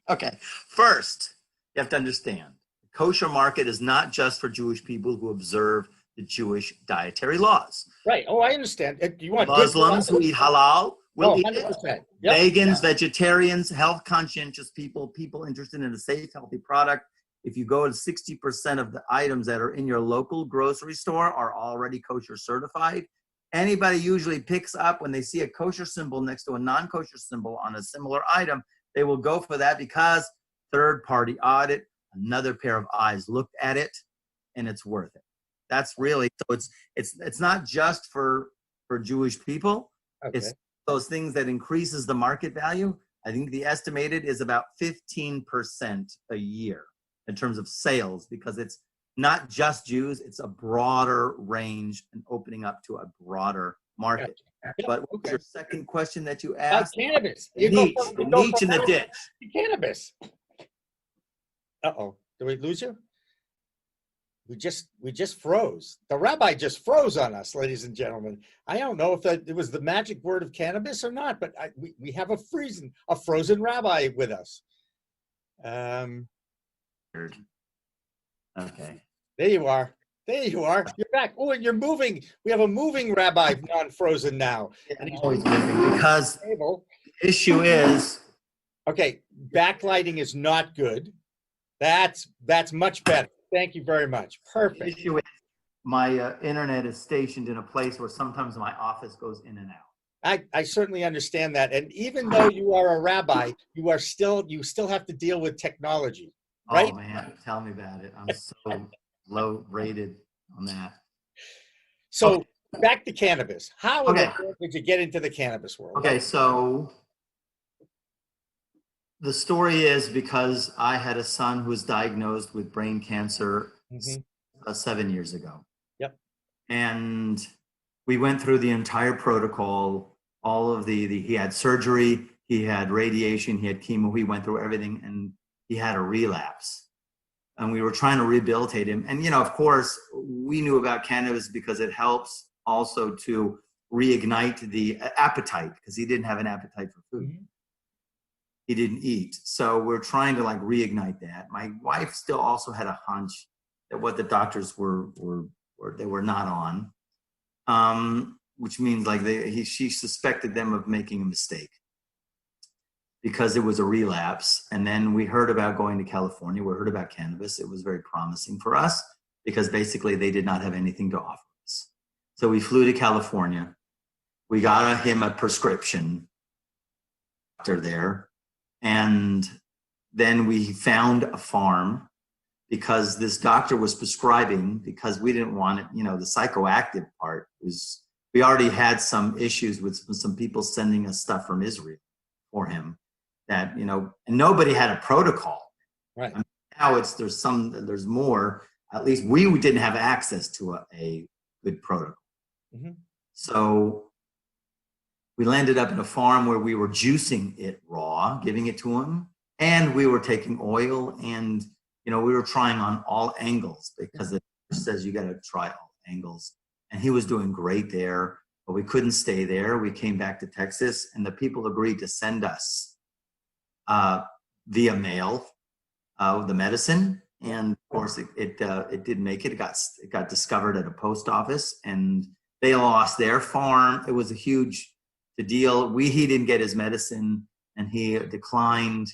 Okay, first, you have to understand, the kosher market is not just for Jewish people who observe the Jewish dietary laws. Right. Oh, I understand. You want Muslims who eat halal will eat it. 100%. Yep. Vegans, vegetarians, health conscientious people, people interested in a safe, healthy product. If you go to 60% of the items that are in your local grocery store are already kosher certified. Anybody usually picks up when they see a kosher symbol next to a non-kosher symbol on a similar item, they will go for that because third-party audit, another pair of eyes looked at it, and it's worth it. That's really, so it's not just for Jewish people. Okay. It's those things that increases the market value. I think the estimated is about 15% a year in terms of sales, because it's not just Jews, it's a broader range and opening up to a broader market. But what was your second question that you asked? Cannabis. The niche in the ditch. Cannabis. Uh-oh. Did we lose you? We just froze. The rabbi just froze on us, ladies and gentlemen. I don't know if it was the magic word of cannabis or not, but we have a frozen rabbi with us. Okay. There you are. There you are. You're back. Oh, and you're moving. We have a moving rabbi, non-frozen now. And he's always moving because the issue is. Okay, backlighting is not good. That's much better. Thank you very much. Perfect. The issue is my internet is stationed in a place where sometimes my office goes in and out. I certainly understand that. And even though you are a rabbi, you still have to deal with technology, right? Oh man, tell me about it. I'm so low rated on that. So back to cannabis. How did you get into the cannabis world? Okay, so the story is because I had a son who was diagnosed with brain cancer 7 years ago. Yep. And we went through the entire protocol, all of he had surgery, he had radiation, he had chemo, he went through everything, and he had a relapse. And we were trying to rehabilitate him. And, of course, we knew about cannabis because it helps also to reignite the appetite, because he didn't have an appetite for food. Mm-hmm. He didn't eat. So we're trying to reignite that. My wife still also had a hunch that what the doctors were not on, which means she suspected them of making a mistake because it was a relapse. And then we heard about going to California. We heard about cannabis. It was very promising for us because basically they did not have anything to offer us. So we flew to California. We got him a prescription doctor there. And then we found a farm because this doctor was prescribing, because we didn't want it, the psychoactive part was, we already had some issues with some people sending us stuff from Israel for him that, and nobody had a protocol. Right. I mean, now there's more, at least we didn't have access to a good protocol. Mm-hmm. So we landed up in a farm where we were juicing it raw, giving it to him, and we were taking oil, and we were trying on all angles because it says you got to try all angles. And he was doing great there, but we couldn't stay there. We came back to Texas, and the people agreed to send us via mail the medicine. And of course, it didn't make it. It got discovered at a post office, and they lost their farm. It was a huge deal. He didn't get his medicine, and he declined.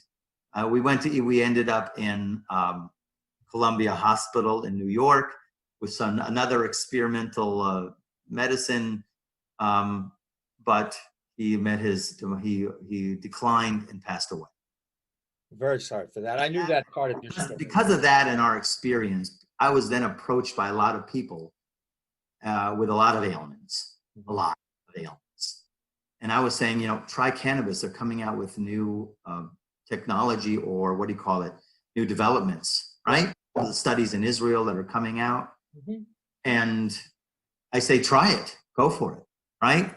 We ended up in Columbia Hospital in New York with another experimental medicine, but he declined and passed away. Very sorry for that. I knew that part of your story. Because of that and our experience, I was then approached by a lot of people with a lot of ailments, a lot of ailments. And I was saying, try cannabis. They're coming out with new technology, or what do you call it? New developments, right? All the studies in Israel that are coming out. And I say, try it, go for it, right?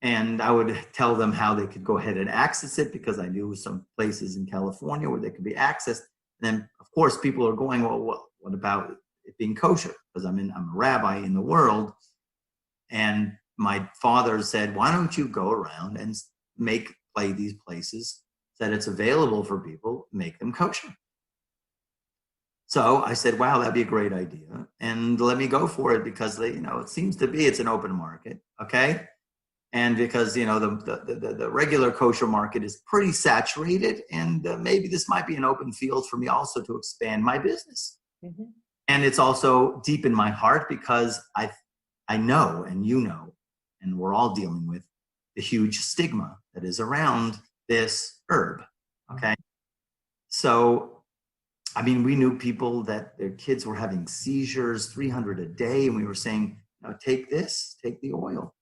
And I would tell them how they could go ahead and access it, because I knew some places in California where they could be accessed. And then, of course, people are going, well, what about it being kosher? Because I'm a rabbi in the world. And my father said, why don't you go around and play these places that it's available for people, make them kosher. So I said, wow, that'd be a great idea. And let me go for it, because it seems to be, it's an open market. Okay. And because, the regular kosher market is pretty saturated, and maybe this might be an open field for me also to expand my business. And it's also deep in my heart, because I know, and and we're all dealing with the huge stigma that is around this herb. Okay. So, we knew people that their kids were having seizures, 300 a day. And we were saying, take the oil.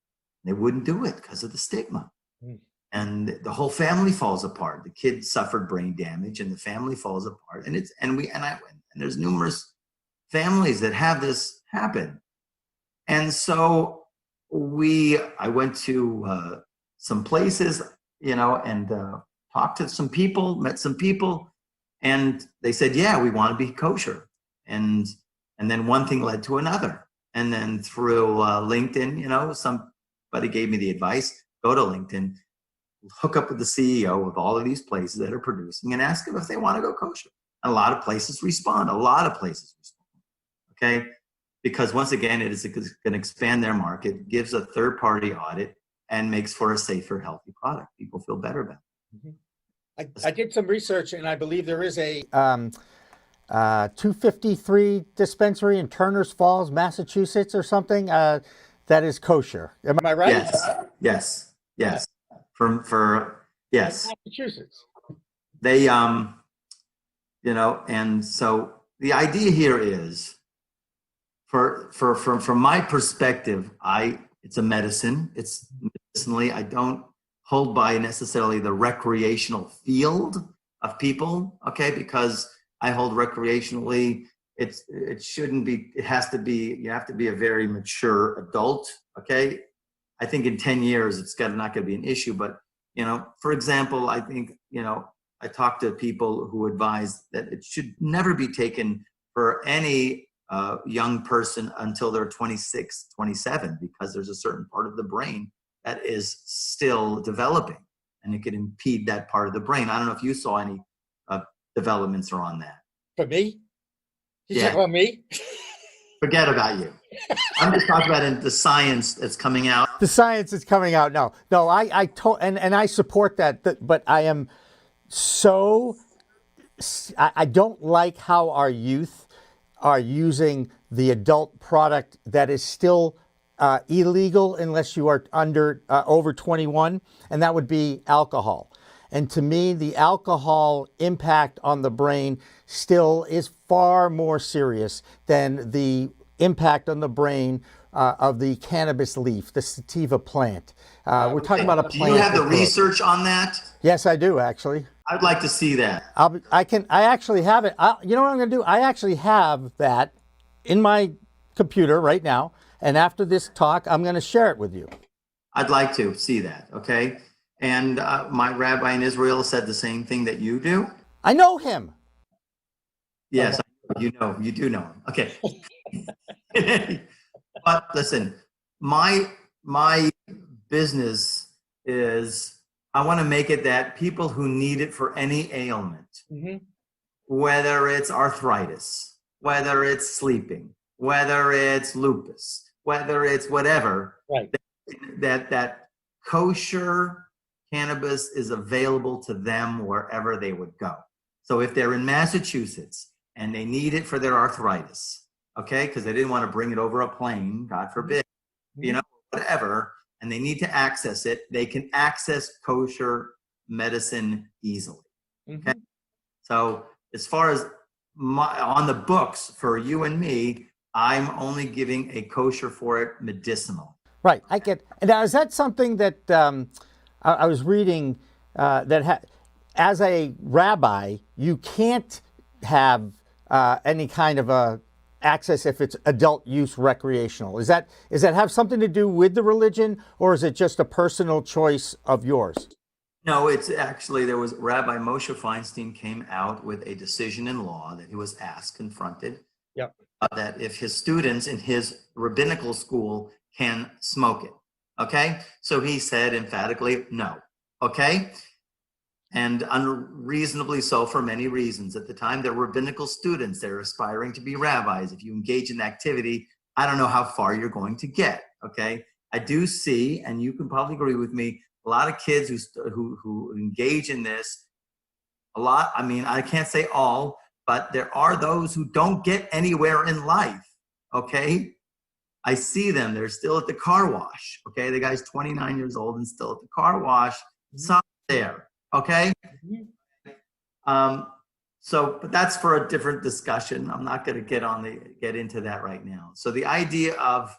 They wouldn't do it because of the stigma. And the whole family falls apart. The kid suffered brain damage, and the family falls apart. And there's numerous families that have this happen. And so I went to some places, and talked to some people, met some people, and they said, yeah, we want to be kosher. And then one thing led to another. And then through LinkedIn, somebody gave me the advice, go to LinkedIn, hook up with the CEO of all of these places that are producing, and ask them if they want to go kosher. And a lot of places respond. Okay. Because once again, it is going to expand their market, gives a third-party audit, and makes for a safer, healthy product. People feel better about it. I did some research, and I believe there is a 253 dispensary in Turners Falls, Massachusetts, or something that is kosher. Am I right? Yes. For Massachusetts. They and so the idea here is, from my perspective, it's a medicine. It's medicinally. I don't hold by necessarily the recreational field of people, okay? Because I hold recreationally, it shouldn't be, it has to be, you have to be a very mature adult, okay? I think in 10 years, it's not gonna be an issue, but, for example, I think, I talk to people who advise that it should never be taken for any young person until they're 26, 27, because there's a certain part of the brain that is still developing, and it could impede that part of the brain. I don't know if you saw any developments around that. For me? You Yeah. talking about me? Forget about you. I'm just talking about the science that's coming out. The science is coming out. No, and I support that, but I am I don't like how our youth are using the adult product that is still illegal unless you are over 21, and that would be alcohol. And to me, the alcohol impact on the brain still is far more serious than the impact on the brain of the cannabis leaf, the sativa plant. We're talking about a plant. Do you have the research on that? Yes, I do, actually. I'd like to see that. I actually have it. You know what I'm going to do? I actually have that in my computer right now. And after this talk, I'm going to share it with you. I'd like to see that, okay? And my rabbi in Israel said the same thing that you do. I know him. Yes, you do know him. Okay. But listen, my business is, I want to make it that people who need it for any ailment, whether it's arthritis, whether it's sleeping, whether it's lupus, whether it's whatever, right, that kosher cannabis is available to them wherever they would go. So if they're in Massachusetts and they need it for their arthritis, okay, because they didn't want to bring it over a plane, God forbid, whatever, and they need to access it, they can access kosher medicine easily. Okay? So as far as on the books for you and me, I'm only giving a kosher for it medicinal. Right. I get. Now, is that something that I was reading as a rabbi, you can't have any kind of a access if it's adult use recreational. Is that have something to do with the religion, or is it just a personal choice of yours? No, it's actually, there was Rabbi Moshe Feinstein came out with a decision in law that he was confronted, that if his students in his rabbinical school can smoke it. Okay. So he said emphatically, no. Okay. And unreasonably so for many reasons. At the time, they're rabbinical students. They're aspiring to be rabbis. If you engage in activity, I don't know how far you're going to get. Okay. I do see, and you can probably agree with me, a lot of kids who engage in this, a lot, I mean, I can't say all, but there are those who don't get anywhere in life. Okay. I see them. They're still at the car wash. Okay. The guy's 29 years old and still at the car wash. Some there. Okay. But that's for a different discussion. I'm not going to get into that right now. So the idea of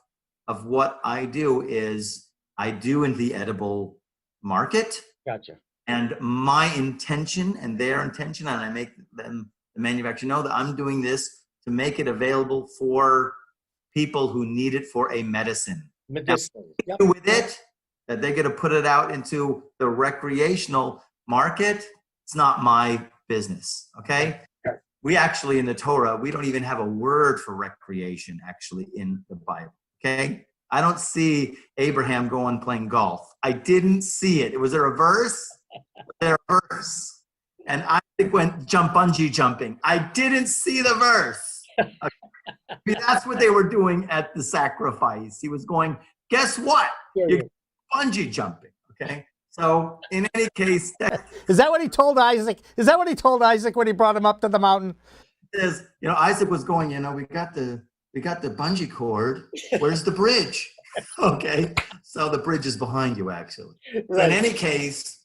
what I do is I do in the edible market. Gotcha. And my intention and their intention, and I make them, the manufacturer, know that I'm doing this to make it available for people who need it for a medicine. Medicinal. Yep. With it, that they're going to put it out into the recreational market, it's not my business. Okay. We actually, in the Torah, we don't even have a word for recreation actually in the Bible. Okay. I don't see Abraham going playing golf. I didn't see it. Was there a verse? And Isaac went bungee jumping. I didn't see the verse. Okay. That's what they were doing at the sacrifice. He was going, guess what? You're bungee jumping. Okay. So in any case, is that what he told Isaac? Is that what he told Isaac when he brought him up to the mountain? Is, Isaac was going, we got the bungee cord. Where's the bridge? Okay. So the bridge is behind you, actually. Right. So in any case,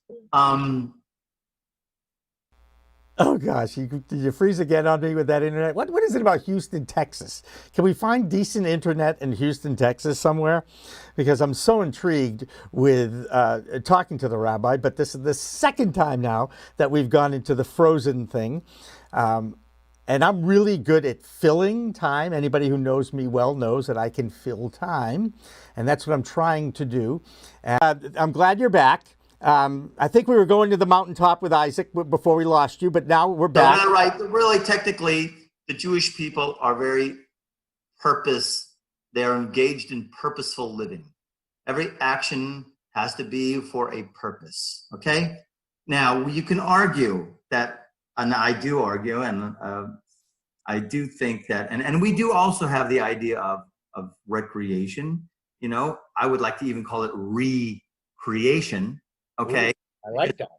oh gosh, you freeze again on me with that internet. What is it about Houston, Texas? Can we find decent internet in Houston, Texas somewhere? Because I'm so intrigued with talking to the rabbi, but this is the second time now that we've gone into the frozen thing. And I'm really good at filling time. Anybody who knows me well knows that I can fill time. And that's what I'm trying to do. I'm glad you're back. I think we were going to the mountaintop with Isaac before we lost you, but now we're back. No, right. Really, technically, the Jewish people are very they're engaged in purposeful living. Every action has to be for a purpose, okay? Now, you can argue that, and I do argue, and I do think that, and we do also have the idea of recreation. I would like to even call it recreation. Okay. Ooh, I like that.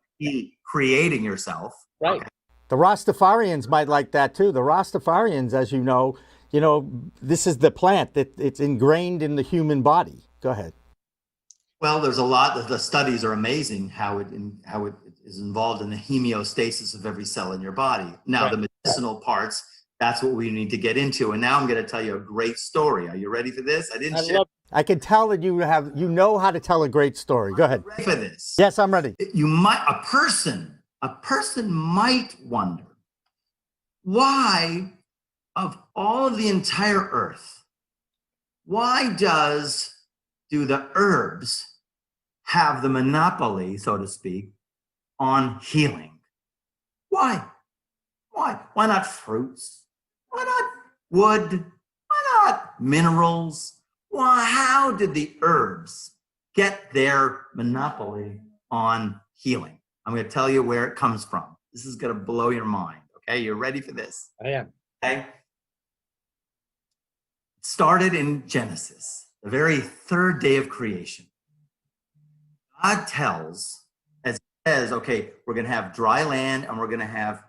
Creating yourself. Right. Okay. The Rastafarians might like that too. The Rastafarians, as you know, this is the plant that it's ingrained in the human body. Go ahead. Well, there's a lot of the studies are amazing how it is involved in the homeostasis of every cell in your body. Now, right. The medicinal parts, that's what we need to get into. And now I'm going to tell you a great story. Are you ready for this? I can tell that you know how to tell a great story. Go ahead. Ready for this? Yes, I'm ready. A person might wonder why, of all of the entire earth, why do the herbs have the monopoly, so to speak, on healing? Why? Why not fruits? Why not wood? Why not minerals? Why, how did the herbs get their monopoly on healing? I'm going to tell you where it comes from. This is going to blow your mind. Okay, you're ready for this? I am. Okay. It started in Genesis, the very third day of creation. God says, okay, we're going to have dry land and we're going to have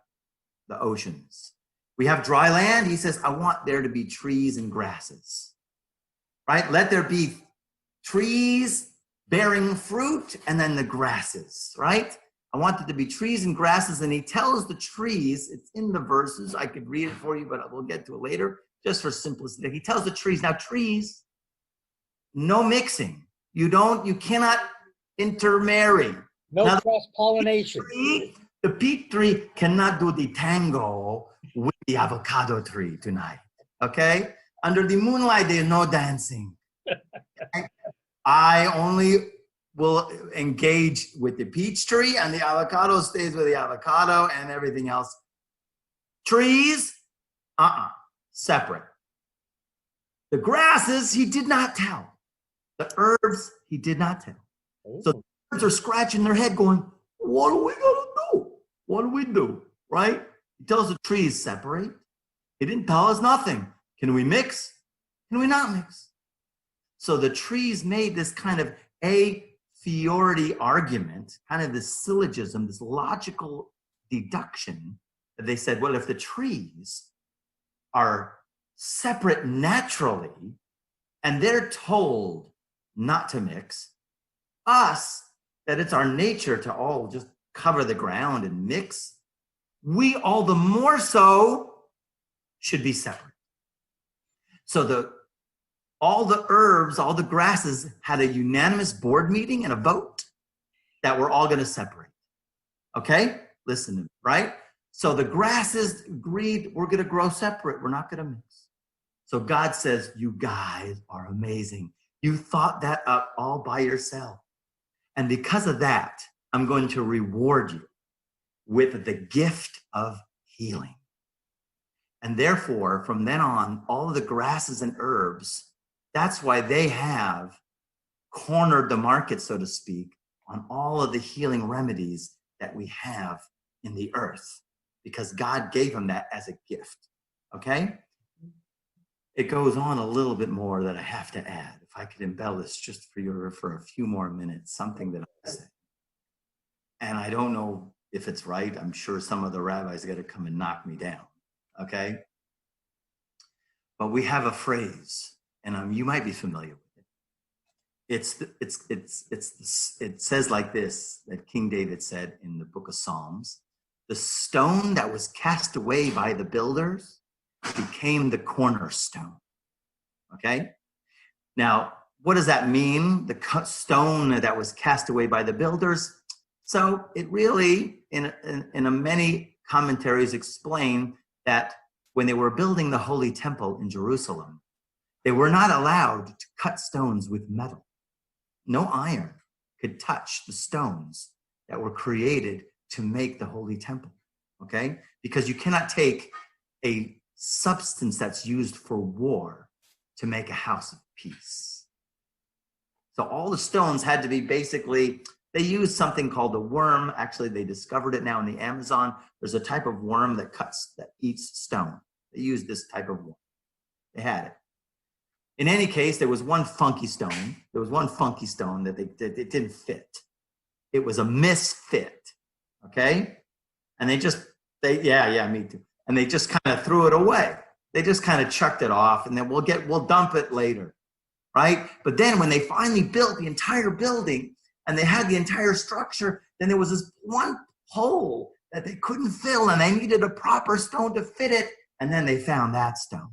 the oceans. We have dry land. He says, I want there to be trees and grasses. Right? Let there be trees bearing fruit and then the grasses, right? I want it to be trees and grasses. And he tells the trees, it's in the verses. I could read it for you, but we'll get to it later, just for simplicity. He tells the trees, now trees, no mixing. You cannot intermarry. No Now, cross-pollination. The peach tree cannot do the tango with the avocado tree tonight, okay? Under the moonlight, there's no dancing. I only will engage with the peach tree, and the avocado stays with the avocado, and everything else. Trees, separate. The grasses, he did not tell. The herbs, he did not tell. So the birds are scratching their head going, what are we gonna do? What do we do, right? He tells the trees, separate. He didn't tell us nothing. Can we mix? Can we not mix? So the trees made this kind of a priori argument, kind of this syllogism, this logical deduction. They said, well, if the trees are separate naturally and they're told not to mix, us, that it's our nature to all just cover the ground and mix, we all the more so should be separate. So all the herbs, all the grasses had a unanimous board meeting and a vote that we're all going to separate. Okay? Listen to me, right? So the grasses agreed, we're going to grow separate. We're not going to mix. So God says, you guys are amazing. You thought that up all by yourself. And because of that, I'm going to reward you with the gift of healing. And therefore, from then on, all of the grasses and herbs, that's why they have cornered the market, so to speak, on all of the healing remedies that we have in the earth, because God gave them that as a gift, okay? It goes on a little bit more that I have to add. If I could embellish just for you for a few more minutes, something that I said. And I don't know if it's right. I'm sure some of the rabbis are going to come and knock me down, okay? But we have a phrase, and you might be familiar with it. It says like this, that King David said in the book of Psalms, the stone that was cast away by the builders became the cornerstone, okay? Now, what does that mean? The stone that was cast away by the builders. So it really, in many commentaries explain that when they were building the Holy Temple in Jerusalem, they were not allowed to cut stones with metal. No iron could touch the stones that were created to make the Holy Temple, okay? Because you cannot take a substance that's used for war to make a house of peace. So all the stones had to be basically, they used something called the worm. Actually, they discovered it now in the Amazon. There's a type of worm that eats stone. They used this type of worm. They had it. In any case, there was one funky stone. There was one funky stone that it didn't fit. It was a misfit, okay? And me too. And they just kind of threw it away. They just kind of chucked it off, and then we'll dump it later, right? But then when they finally built the entire building and they had the entire structure, then there was this one hole that they couldn't fill, and they needed a proper stone to fit it. And then they found that stone.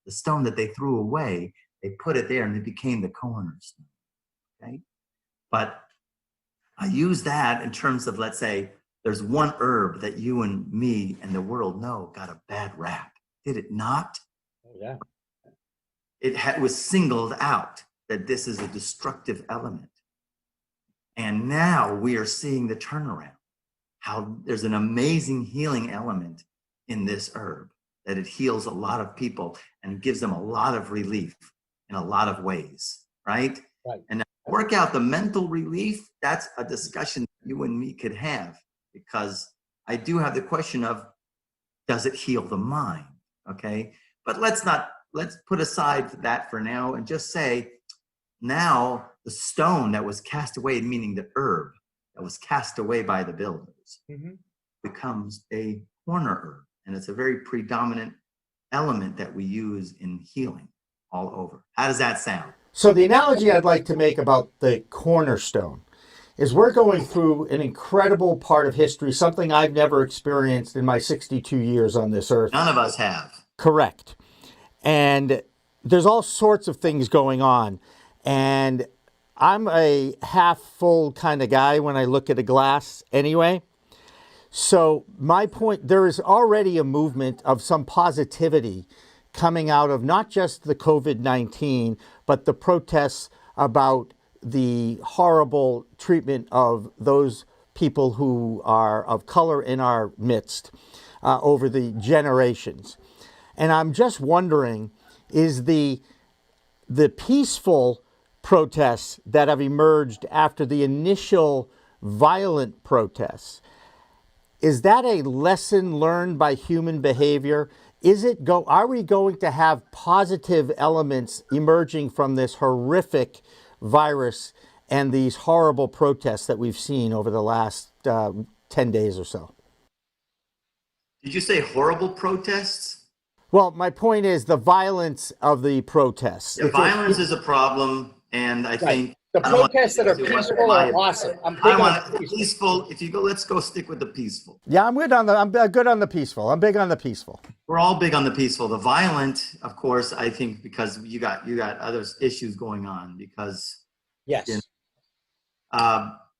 The stone that they threw away, they put it there, and it became the cornerstone, okay? But I use that in terms of, let's say, there's one herb that you and me and the world know got a bad rap. Did it not? Oh, yeah. It was singled out that this is a destructive element. And now we are seeing the turnaround, how there's an amazing healing element in this herb, that it heals a lot of people and gives them a lot of relief in a lot of ways, right? Right. And now work out the mental relief, that's a discussion you and me could have, because I do have the question of, does it heal the mind, okay? But let's put aside that for now and just say, now the stone that was cast away, meaning the herb that was cast away by the builders, becomes a corner herb. And it's a very predominant element that we use in healing all over. How does that sound? So the analogy I'd like to make about the cornerstone is we're going through an incredible part of history, something I've never experienced in my 62 years on this earth. None of us have. Correct. And there's all sorts of things going on. And I'm a half full kind of guy when I look at a glass anyway. So my point, there is already a movement of some positivity coming out of not just the COVID-19, but the protests about the horrible treatment of those people who are of color in our midst over the generations. And I'm just wondering, is the peaceful protests that have emerged after the initial violent protests, is that a lesson learned by human behavior? Are we going to have positive elements emerging from this horrific virus and these horrible protests that we've seen over the last 10 days or so? Did you say horrible protests? Well, my point is the violence of the protests. Yeah, violence is a problem, and I think the protests that are peaceful are awesome. I want peaceful. If you go, let's go stick with the peaceful. Yeah, I'm good on the peaceful. I'm big on the peaceful. We're all big on the peaceful. The violent, of course, I think because you got other issues going on because yes, you know,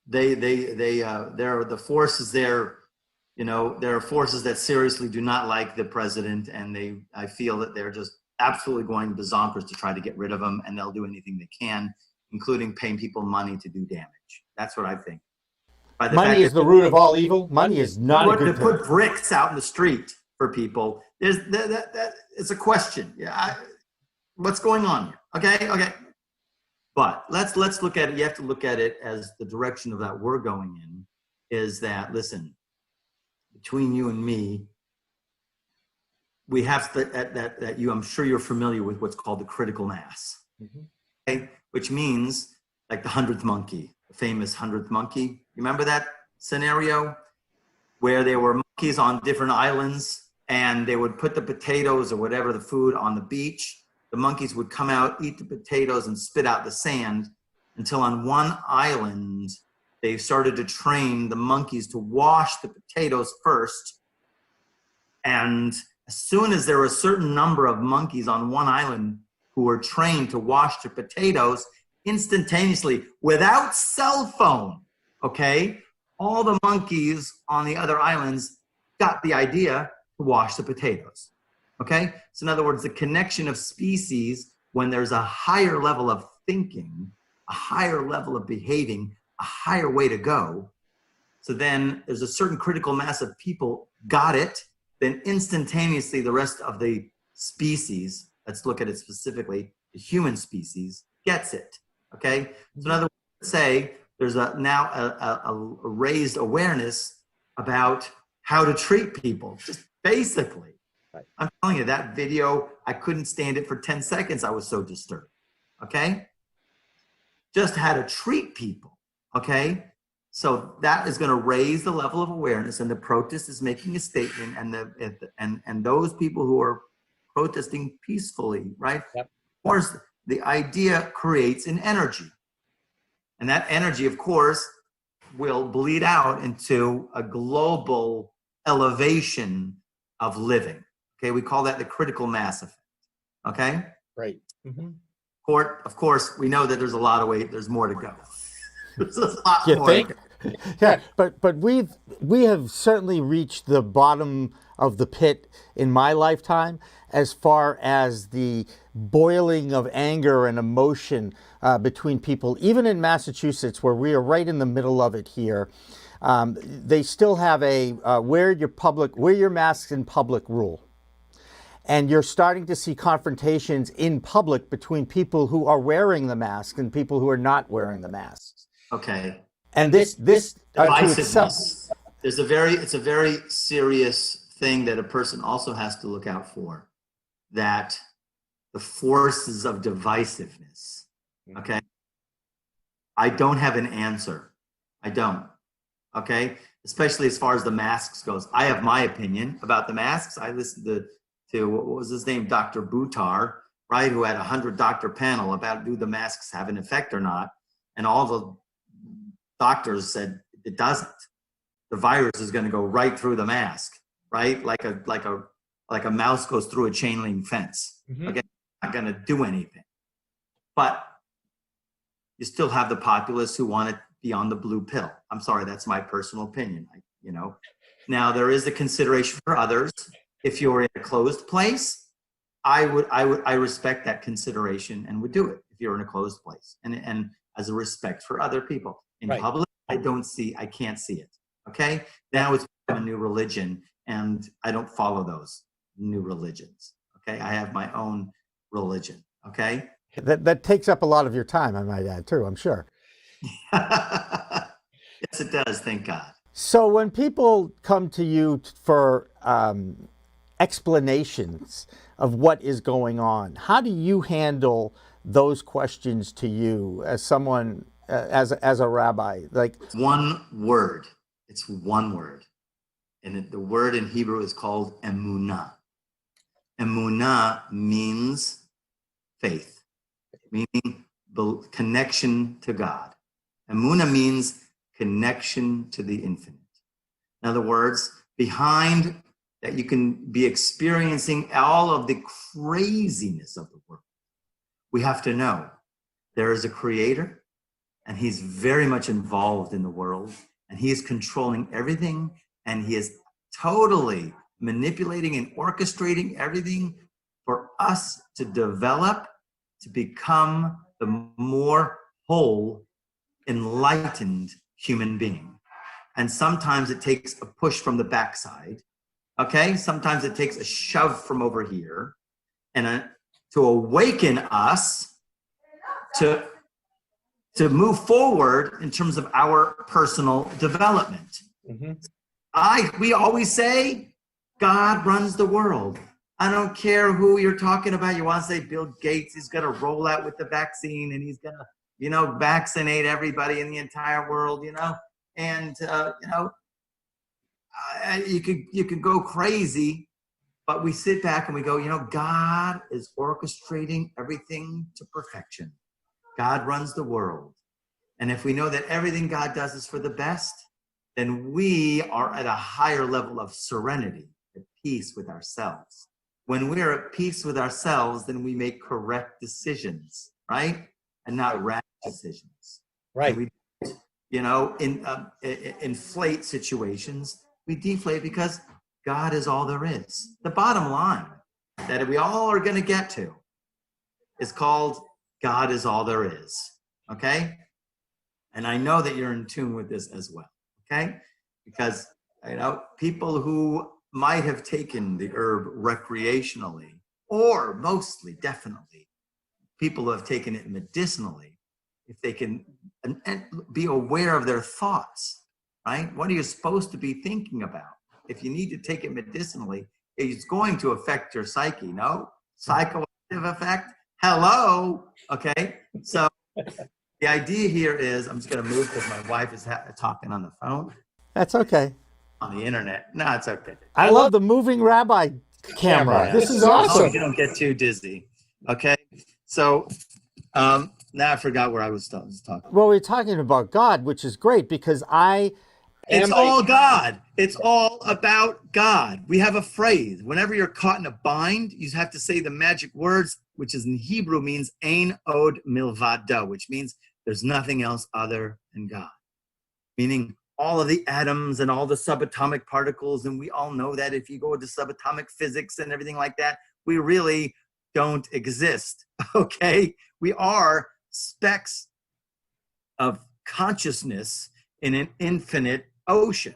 there are the forces there. You know, there are forces that seriously do not like the president, and I feel that they're just absolutely going bazonkers to try to get rid of him, and they'll do anything they can, including paying people money to do damage. That's what I think. Money is the root of all evil. Money is not a good thing. To put bricks out in the street for people, it's a question. Yeah, what's going on here? Okay. But let's look at it. You have to look at it as the direction of that we're going in. Is that, listen, between you and me, we have to, I'm sure you're familiar with what's called the critical mass. Mm-hmm. Okay? Which means like the 100th monkey, the famous 100th monkey. You remember that scenario where there were monkeys on different islands and they would put the potatoes or whatever, the food on the beach. The monkeys would come out, eat the potatoes and spit out the sand until on one island, they started to train the monkeys to wash the potatoes first. And as soon as there were a certain number of monkeys on one island who were trained to wash their potatoes instantaneously without cell phone, okay, all the monkeys on the other islands got the idea to wash the potatoes, okay? So in other words, the connection of species, when there's a higher level of thinking, a higher level of behaving, a higher way to go. So then there's a certain critical mass of people got it, then instantaneously the rest of the species, let's look at it specifically, the human species gets it, okay? So in other words, say there's now a raised awareness about how to treat people, just basically. Right. I'm telling you, that video, I couldn't stand it for 10 seconds. I was so disturbed, okay? Just how to treat people. Okay, so that is going to raise the level of awareness, and the protest is making a statement, and those people who are protesting peacefully, right? Yep. Of course, the idea creates an energy, and that energy, of course, will bleed out into a global elevation of living. Okay, we call that the critical mass effect. Okay, right. Mm-hmm. Of course, we know that there's a lot of there's more to go. There's a lot you more. Think? Yeah, but we have certainly reached the bottom of the pit in my lifetime as far as the boiling of anger and emotion between people. Even in Massachusetts, where we are right in the middle of it here, they still have a wear your masks in public rule. And you're starting to see confrontations in public between people who are wearing the mask and people who are not wearing the masks. Okay. And this divisiveness. It's a very serious thing that a person also has to look out for. That the forces of divisiveness. Okay. I don't have an answer. I don't. Okay. Especially as far as the masks goes. I have my opinion about the masks. I listened to what was his name, Dr. Buttar, right, who had a 100-doctor panel about do the masks have an effect or not, and all the doctors said it doesn't. The virus is going to go right through the mask, right? Like a mouse goes through a chain link fence. Okay, not going to do anything. But you still have the populace who want to be on the blue pill. I'm sorry, that's my personal opinion. Now there is a consideration for others. If you're in a closed place, I respect that consideration and would do it if you're in a closed place, and as a respect for other people. In public, I can't see it. Okay, now it's a new religion, and I don't follow those new religions. Okay, I have my own religion. Okay. That takes up a lot of your time, I might add, too, I'm sure. Yes, it does. Thank God. So when people come to you for explanations of what is going on, how do you handle those questions to you as someone, as a rabbi? Like, one word. It's one word. And the word in Hebrew is called emunah. Emunah means faith, meaning connection to God. Emunah means connection to the infinite. In other words, behind that you can be experiencing all of the craziness of the world, we have to know there is a creator, and he's very much involved in the world, and he is controlling everything, and he is totally manipulating and orchestrating everything for us to develop, to become the more whole, enlightened human being. And sometimes it takes a push from the backside. Okay, sometimes it takes a shove from over here, and to awaken us to move forward in terms of our personal development. We always say, God runs the world. I don't care who you're talking about. You want to say Bill Gates, he's going to roll out with the vaccine, and he's going to, vaccinate everybody in the entire world, and, you could go crazy, but we sit back and we go, God is orchestrating everything to perfection. God runs the world. And if we know that everything God does is for the best, then we are at a higher level of serenity, at peace with ourselves. When we're at peace with ourselves, then we make correct decisions, right? And not rash decisions. Right. And we, inflate situations. We deflate because God is all there is. The bottom line that we all are going to get to is called God is all there is. Okay? And I know that you're in tune with this as well. Okay? Because, people who might have taken the herb recreationally, or mostly, definitely, people who have taken it medicinally, if they can and be aware of their thoughts, right? What are you supposed to be thinking about? If you need to take it medicinally, it's going to affect your psyche, no? Psychoactive effect? Hello? Okay? So the idea here is, I'm just going to move because my wife is talking on the phone. That's okay. On the internet. No, it's okay. I love the moving rabbi camera. This is awesome. You don't get too dizzy. Okay? So now I forgot where I was talking. Well, we're talking about God, which is great because it's all God. It's all about God. We have a phrase. Whenever you're caught in a bind, you have to say the magic words, which is in Hebrew means Ein Od Milvado, which means there's nothing else other than God. Meaning all of the atoms and all the subatomic particles, and we all know that if you go into subatomic physics and everything like that, we really don't exist, okay? We are specks of consciousness in an infinite ocean,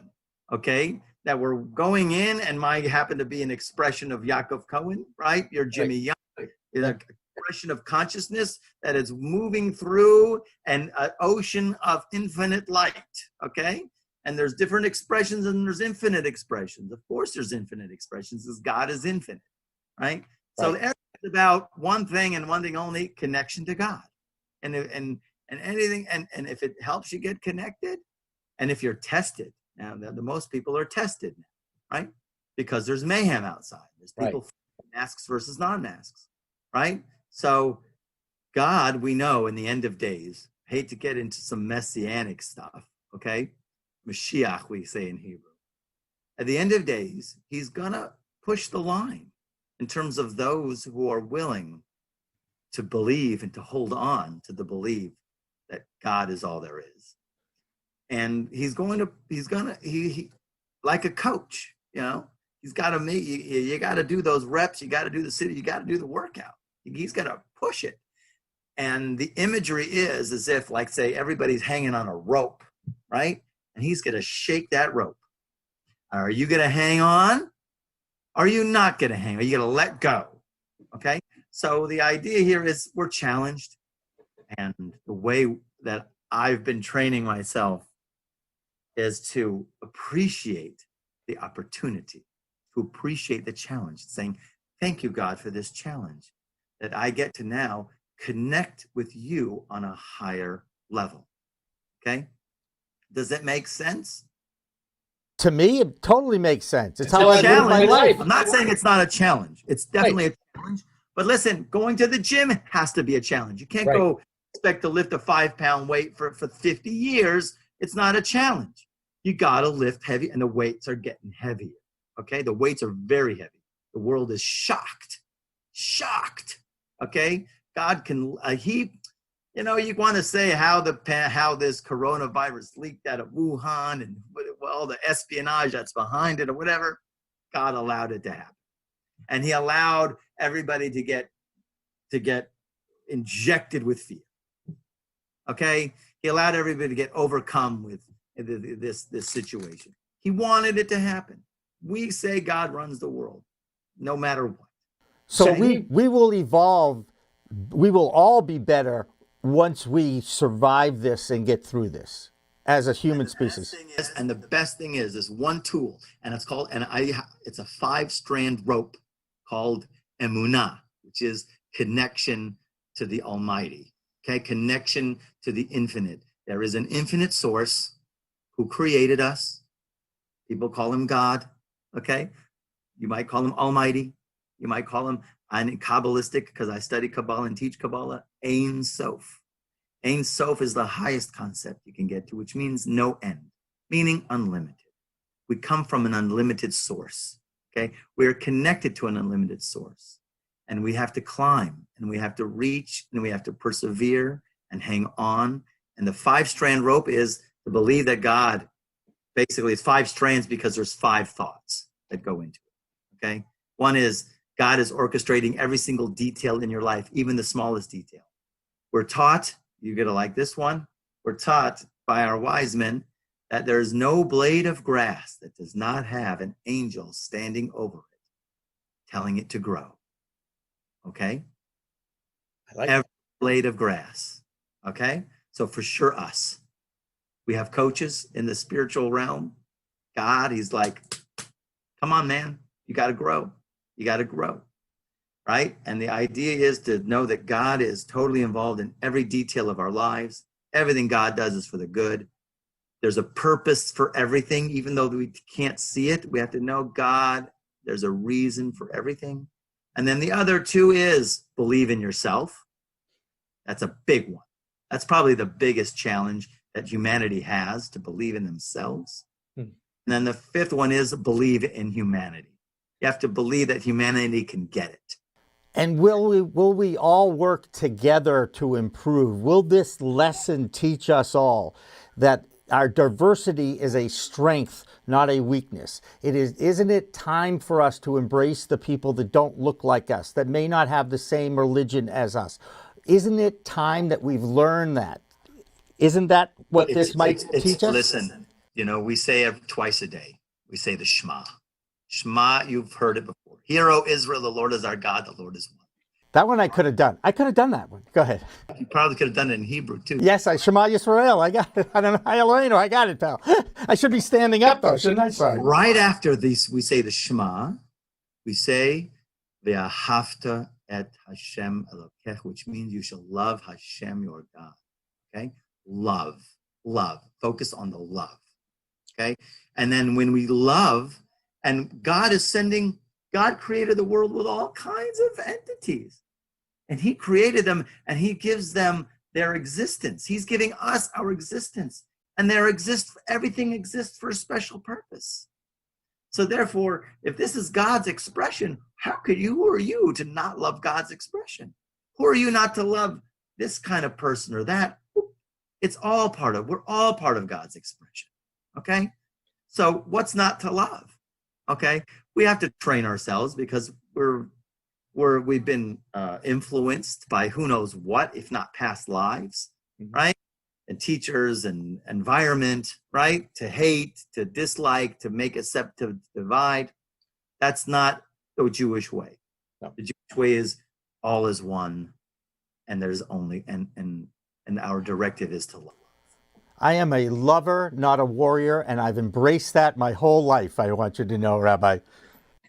okay? That we're going in and might happen to be an expression of Yaakov Cohen, right? You're Jimmy Young. It's an expression of consciousness that is moving through an ocean of infinite light, okay? And there's different expressions and there's infinite expressions. Of course there's infinite expressions because God is infinite, right? So everything's about one thing and one thing only, connection to God. And anything, and if it helps you get connected, and if you're tested, now the most people are tested now, right? Because there's mayhem outside. There's people masks versus non-masks, right? So God, we know in the end of days, hate to get into some messianic stuff, okay? Mashiach, we say in Hebrew. At the end of days, he's gonna push the line in terms of those who are willing to believe and to hold on to the belief that God is all there is. And he's gonna, like a coach, you know, he's got to make you got to do those reps, you got to do the city, you got to do the workout. He's got to push it. And the imagery is as if, like, say, everybody's hanging on a rope, right? And he's going to shake that rope. Are you going to hang on? Are you not going to hang? Are you going to let go? Okay. So the idea here is we're challenged. And the way that I've been training myself is to appreciate the opportunity, to appreciate the challenge, saying, thank you, God, for this challenge that I get to now connect with you on a higher level. Okay? Does that make sense? To me, it totally makes sense. It's A how I live my challenge. life. I'm not saying it's not a challenge. It's definitely a challenge. But listen, going to the gym has to be a challenge. You can't go expect to lift a 5-pound weight for 50 years. It's not a challenge. You got to lift heavy, and the weights are getting heavier. Okay? The weights are very heavy. The world is shocked. Okay? God can, you know, you want to say how this coronavirus leaked out of Wuhan and all the espionage that's behind it or whatever. God allowed it to happen. And he allowed everybody to get injected with fear. Okay? He allowed everybody to get overcome with this situation. He wanted it to happen. We say God runs the world, no matter what. So we will evolve. We will all be better once we survive this and get through this as a human species. And the best thing is this one tool, and it's called, it's a 5-strand rope called emunah, which is connection to the Almighty. Okay, connection to the infinite. There is an infinite source who created us. People call him God. Okay, you might call him Almighty. You might call him, I'm Kabbalistic because I study Kabbalah and teach Kabbalah, Ein Sof. Ein Sof is the highest concept you can get to, which means no end, meaning unlimited. We come from an unlimited source, okay? We're connected to an unlimited source, and we have to climb, and we have to reach, and we have to persevere and hang on. And the 5-strand rope is to believe that God, basically it's 5 strands because there's 5 thoughts that go into it, okay? One is God is orchestrating every single detail in your life, even the smallest detail. We're taught, you're going to like this one, we're taught by our wise men that there is no blade of grass that does not have an angel standing over it, telling it to grow. Okay? Every blade of grass. Okay? So for sure us. We have coaches in the spiritual realm. God, he's like, come on, man, you got to grow. You got to grow, right? And the idea is to know that God is totally involved in every detail of our lives. Everything God does is for the good. There's a purpose for everything, even though we can't see it. We have to know God, there's a reason for everything. And then the other 2 is believe in yourself. That's a big one. That's probably the biggest challenge that humanity has, to believe in themselves. And then the 5th one is believe in humanity. You have to believe that humanity can get it. And will we all work together to improve? Will this lesson teach us all that our diversity is a strength, not a weakness? Isn't it time for us to embrace the people that don't look like us, that may not have the same religion as us? Isn't it time that we've learned that? Isn't that what this might teach us? Listen, you know, we say it twice a day. We say the Shema. Shema, you've heard it before. Hear, O Israel, the Lord is our God, the Lord is one. That one I could have done. I could have done that one. Go ahead. You probably could have done it in Hebrew, too. Yes, Shema Yisrael. I got it. I don't know. I got it, pal. I should be standing up, though, shouldn't I? Sorry. Right after these, we say the Shema. We say, Ve'ahavta et Hashem Elokech, which means you shall love Hashem, your God. Okay? Love. Focus on the love. Okay? And then when we love, and God created the world with all kinds of entities. And he created them, and he gives them their existence. He's giving us our existence. And everything exists for a special purpose. So therefore, if this is God's expression, who are you to not love God's expression? Who are you not to love this kind of person or that? We're all part of God's expression. Okay? So what's not to love? Okay? We have to train ourselves because we've been influenced by who knows what, if not past lives, right? And teachers and environment, right? To hate, to dislike, to make accept, to divide. That's not the Jewish way. No. The Jewish way is all is one, and there's only and our directive is to love. I am a lover, not a warrior, and I've embraced that my whole life. I want you to know, Rabbi.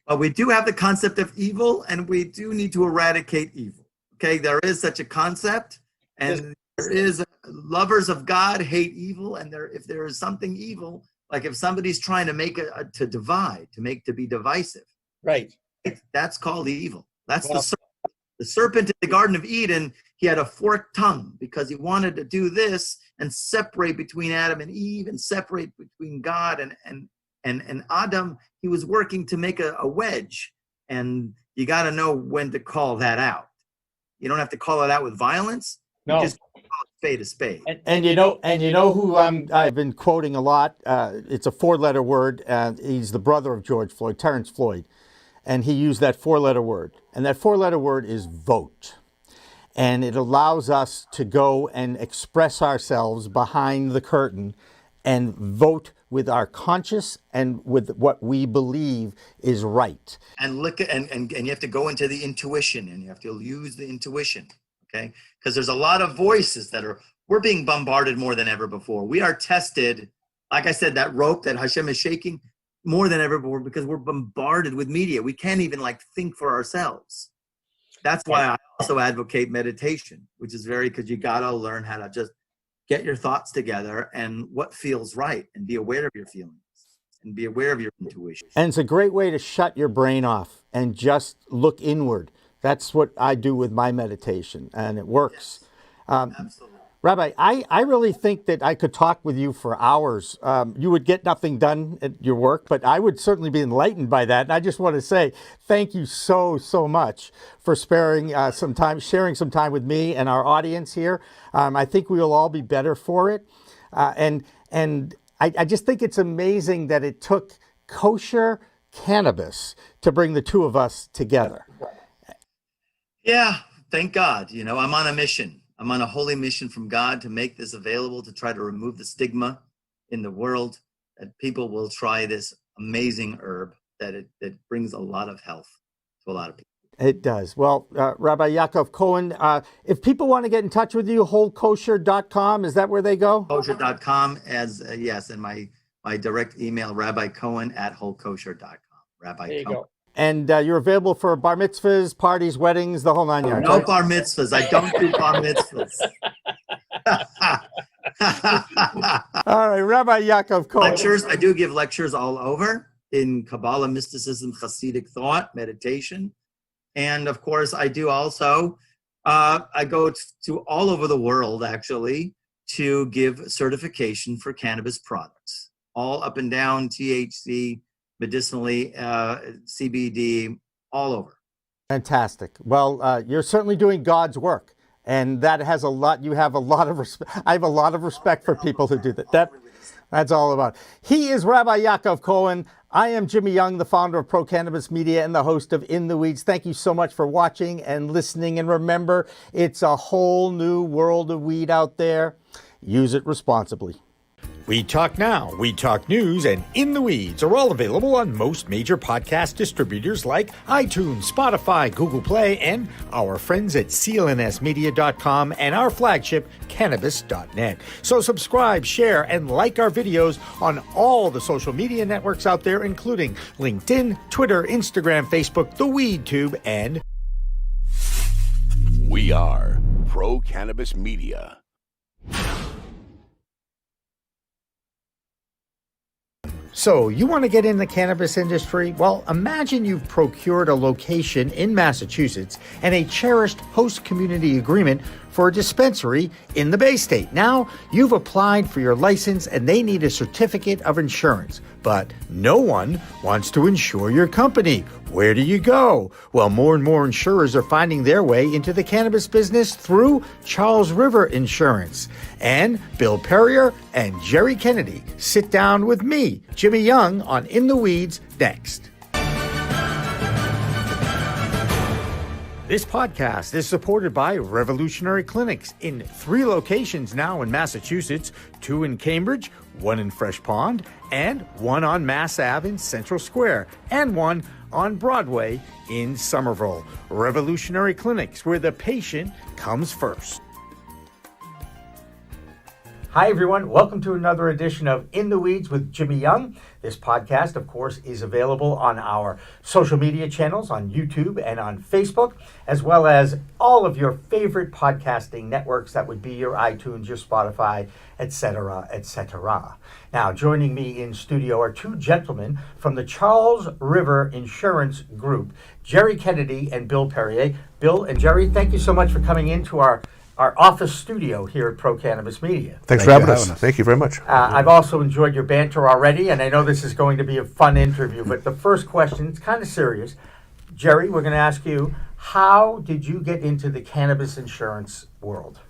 But we do have the concept of evil, and we do need to eradicate evil. Okay, there is such a concept, and there is lovers of God hate evil, and if there is something evil, like if somebody's trying to make to divide, to be divisive, right? That's called evil. That's the serpent. The serpent in the Garden of Eden, he had a forked tongue because he wanted to do this and separate between Adam and Eve and separate between God and Adam. He was working to make a wedge, and you got to know when to call that out. You don't have to call it out with violence. No. You just call it spade a spade. And you know who I've been quoting a lot. It's a 4-letter word. He's the brother of George Floyd, Terrence Floyd, and he used that 4-letter word. And that 4-letter word is vote. And it allows us to go and express ourselves behind the curtain and vote with our conscience and with what we believe is right. And look at, and you have to go into the intuition, and you have to use the intuition, okay? Because there's a lot of voices we're being bombarded more than ever before. We are tested, like I said, that rope that Hashem is shaking more than ever before because we're bombarded with media. We can't even think for ourselves. That's why I also advocate meditation, which is because you got to learn how to just get your thoughts together and what feels right, and be aware of your feelings and be aware of your intuition. And it's a great way to shut your brain off and just look inward. That's what I do with my meditation, and it works. Yes, absolutely. Rabbi, I really think that I could talk with you for hours. You would get nothing done at your work, but I would certainly be enlightened by that. And I just want to say thank you so much for sharing some time with me and our audience here. I think we will all be better for it. And I just think it's amazing that it took kosher cannabis to bring the two of us together. Yeah, thank God. I'm on a mission. I'm on a holy mission from God to make this available, to try to remove the stigma in the world, that people will try this amazing herb, that it brings a lot of health to a lot of people. It does. Well, Rabbi Yaakov Cohen, if people want to get in touch with you, wholekosher.com, is that where they go? Kosher.com, yes, and my direct email, rabbicohen@wholekosher.com. Rabbi There you Cohen. go. And you're available for bar mitzvahs, parties, weddings, the whole 9 yards. No bar mitzvahs. I don't do bar mitzvahs. All right, Rabbi Yaakov Cohen. Lectures. I do give lectures all over in Kabbalah, mysticism, Hasidic thought, meditation. And of course, I do also, I go to all over the world, actually, to give certification for cannabis products. All up and down, THC, medicinally, CBD, all over. Fantastic. Well, you're certainly doing God's work, and that has a lot. You have a lot of respect. I have a lot of respect for people who do that. That's all about. He is Rabbi Yaakov Cohen. I am Jimmy Young, the founder of Pro Cannabis Media and the host of In the Weeds. Thank you so much for watching and listening. And remember, it's a whole new world of weed out there. Use it responsibly. We Talk Now, We Talk News, and In the Weeds are all available on most major podcast distributors like iTunes, Spotify, Google Play, and our friends at clnsmedia.com and our flagship, Cannabis.net. So subscribe, share, and like our videos on all the social media networks out there, including LinkedIn, Twitter, Instagram, Facebook, the WeedTube, and... We are Pro Cannabis Media. So, you want to get in the cannabis industry? Well, imagine you've procured a location in Massachusetts and a cherished host community agreement for a dispensary in the Bay State. Now, you've applied for your license and they need a certificate of insurance, but no one wants to insure your company. Where do you go? Well, more and more insurers are finding their way into the cannabis business through Charles River Insurance. And Bill Perrier and Jerry Kennedy sit down with me, Jimmy Young, on In the Weeds next. This podcast is supported by Revolutionary Clinics in 3 locations now in Massachusetts, 2 in Cambridge, 1 in Fresh Pond, and 1 on Mass Ave in Central Square, and 1 on Broadway in Somerville. Revolutionary Clinics, where the patient comes first. Hi, everyone. Welcome to another edition of In the Weeds with Jimmy Young. This podcast, of course, is available on our social media channels on YouTube and on Facebook, as well as all of your favorite podcasting networks. That would be your iTunes, your Spotify, etc., etc. Now, joining me in studio are 2 gentlemen from the Charles River Insurance Group, Jerry Kennedy and Bill Perrier. Bill and Jerry, thank you so much for coming into our office studio here at Pro Cannabis Media. Thanks for having us. Thank you very much. I've also enjoyed your banter already, and I know this is going to be a fun interview, but the first question, it's kind of serious. Jerry, we're going to ask you, how did you get into the cannabis insurance world?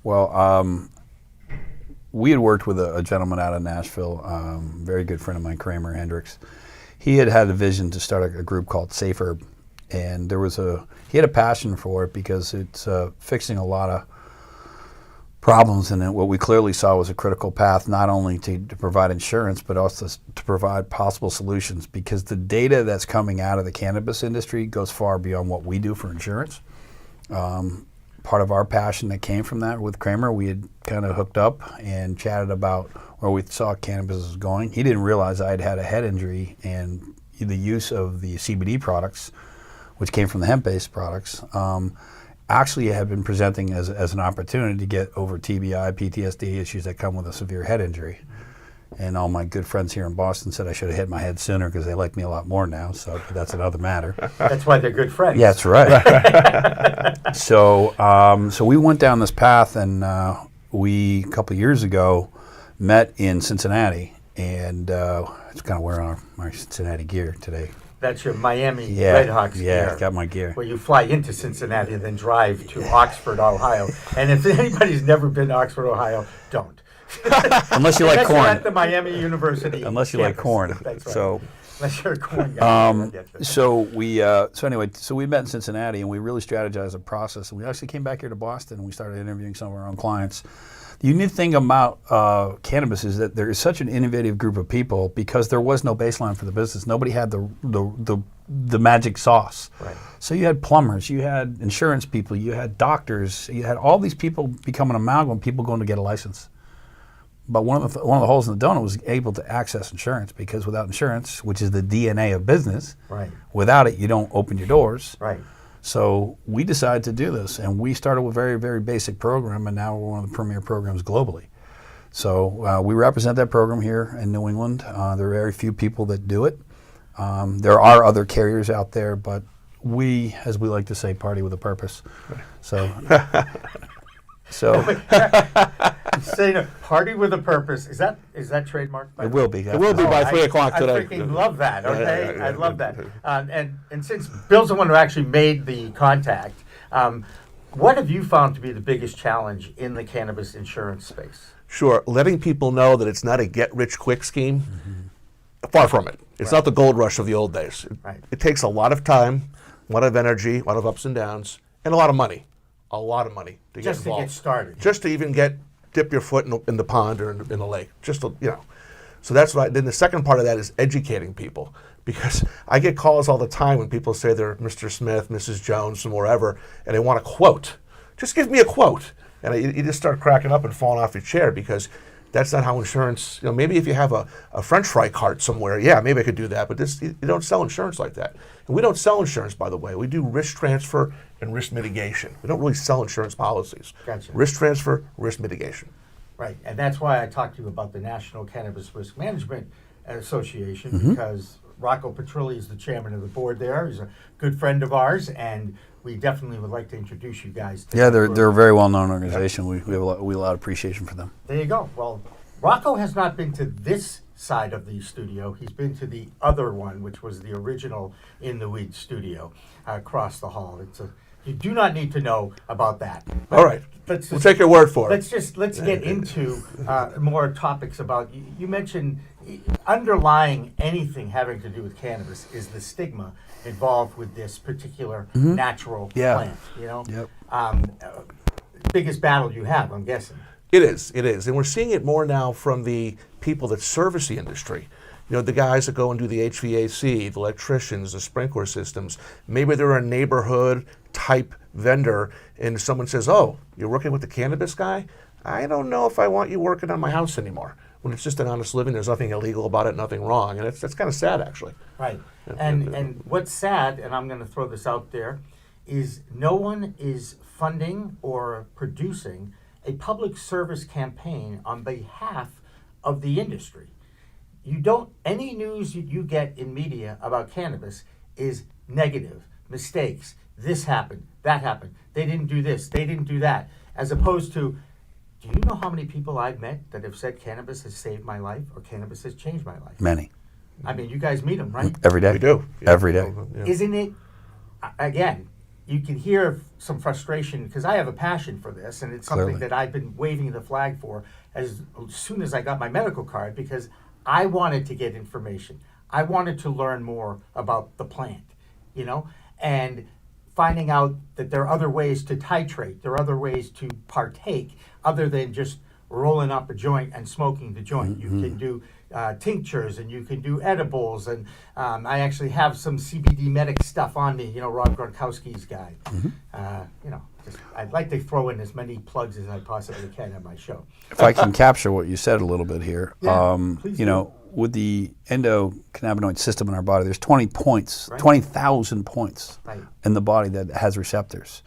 Well, we had worked with a gentleman out of Nashville, very good friend of mine, Kramer Hendricks. He had a vision to start a group called Safe Herb, and he had a passion for it because it's fixing a lot of problems, and what we clearly saw was a critical path not only to provide insurance but also to provide possible solutions, because the data that's coming out of the cannabis industry goes far beyond what we do for insurance. Part of our passion that came from that with Kramer, we had kind of hooked up and chatted about where we saw cannabis was going. He didn't realize I had a head injury, and the use of the CBD products, which came from the hemp-based products, actually had been presenting as an opportunity to get over TBI, PTSD issues that come with a severe head injury. And all my good friends here in Boston said I should have hit my head sooner because they like me a lot more now, so that's another matter. That's why they're good friends. Yeah, that's right. So we went down this path, and we, a couple of years ago, met in Cincinnati, and it's kind of wearing our Cincinnati gear today. That's your Miami Redhawks gear. Yeah, got my gear. Where you fly into Cincinnati and then drive to Oxford, Ohio. And if anybody's never been to Oxford, Ohio, don't. Unless you like corn. At the Miami University. Unless you campus. like corn. That's right. So, unless you're a corn guy. So we met in Cincinnati, and we really strategized a process. And we actually came back here to Boston, and we started interviewing some of our own clients. The unique thing about cannabis is that there is such an innovative group of people because there was no baseline for the business. Nobody had the magic sauce. Right. So you had plumbers, you had insurance people, you had doctors, you had all these people become an amalgam, people going to get a license. But one of the holes in the donut was able to access insurance, because without insurance, which is the DNA of business, right, without it you don't open your doors. Right. So we decided to do this, and we started with a very, very basic program, and now we're one of the premier programs globally. So we represent that program here in New England. There are very few people that do it. There are other carriers out there, but we, as we like to say, party with a purpose. So, saying a party with a purpose, is that trademarked? It will be. It will be by 3 o'clock today. I freaking love that. Okay, I love that. And since Bill's the one who actually made the contact, what have you found to be the biggest challenge in the cannabis insurance space? Sure, letting people know that it's not a get-rich-quick scheme. Mm-hmm. Far from it. It's not the gold rush of the old days. It takes a lot of time, a lot of energy, a lot of ups and downs, and a lot of money. A lot of money to get involved. Just to get started. Just to even dip your foot in the pond or in the lake. Just to, So that's what then the second part of that is educating people. Because I get calls all the time when people say they're Mr. Smith, Mrs. Jones, and wherever, and they want a quote. Just give me a quote. And you just start cracking up and falling off your chair, because that's not how insurance, maybe if you have a French fry cart somewhere, yeah, maybe I could do that, but you don't sell insurance like that. And we don't sell insurance, by the way. We do risk transfer and risk mitigation. We don't really sell insurance policies. Gotcha. Risk transfer, risk mitigation. Right, and that's why I talked to you about the National Cannabis Risk Management Association, because Rocco Petrilli is the chairman of the board there. He's a good friend of ours, and we definitely would like to introduce you guys to Yeah, that they're group. a very well-known organization. We have a lot of appreciation for them. There you go. Well, Rocco has not been to this side of the studio. He's been to the other one, which was the original In the Weeds studio across the hall. You do not need to know about that. All right. We'll take your word for it. Let's get into more topics about. You mentioned underlying anything having to do with cannabis is the stigma involved with this particular natural plant. You know, biggest battle you have, I'm guessing. It is, and we're seeing it more now from the people that service the industry. You know, the guys that go and do the HVAC, the electricians, the sprinkler systems. Maybe they're a neighborhood type vendor, and someone says, "Oh, you're working with the cannabis guy? I don't know if I want you working on my house anymore." When it's just an honest living, there's nothing illegal about it, nothing wrong, and that's kind of sad, actually. Right. And what's sad, and I'm going to throw this out there, is no one is funding or producing a public service campaign on behalf of the industry. Any news you get in media about cannabis is negative, mistakes, this happened, that happened, they didn't do this, they didn't do that, as opposed to, do you know how many people I've met that have said cannabis has saved my life or cannabis has changed my life? Many. I mean, you guys meet them, right? Every day. We do. Every day. Yeah. Isn't it, again, you can hear some frustration because I have a passion for this, and it's something Clearly. that I've been waving the flag for as soon as I got my medical card, because I wanted to get information. I wanted to learn more about the plant, you know, and finding out that there are other ways to titrate, there are other ways to partake other than just rolling up a joint and smoking the joint. You can do tinctures, and you can do edibles, and I actually have some CBD medic stuff on me, you know, Rob Gronkowski's guy. You know, I'd like to throw in as many plugs as I possibly can on my show. If I can capture what you said a little bit here, please you know, with the endocannabinoid system in our body, there's 20 points, 20,000 points in the body that has receptors.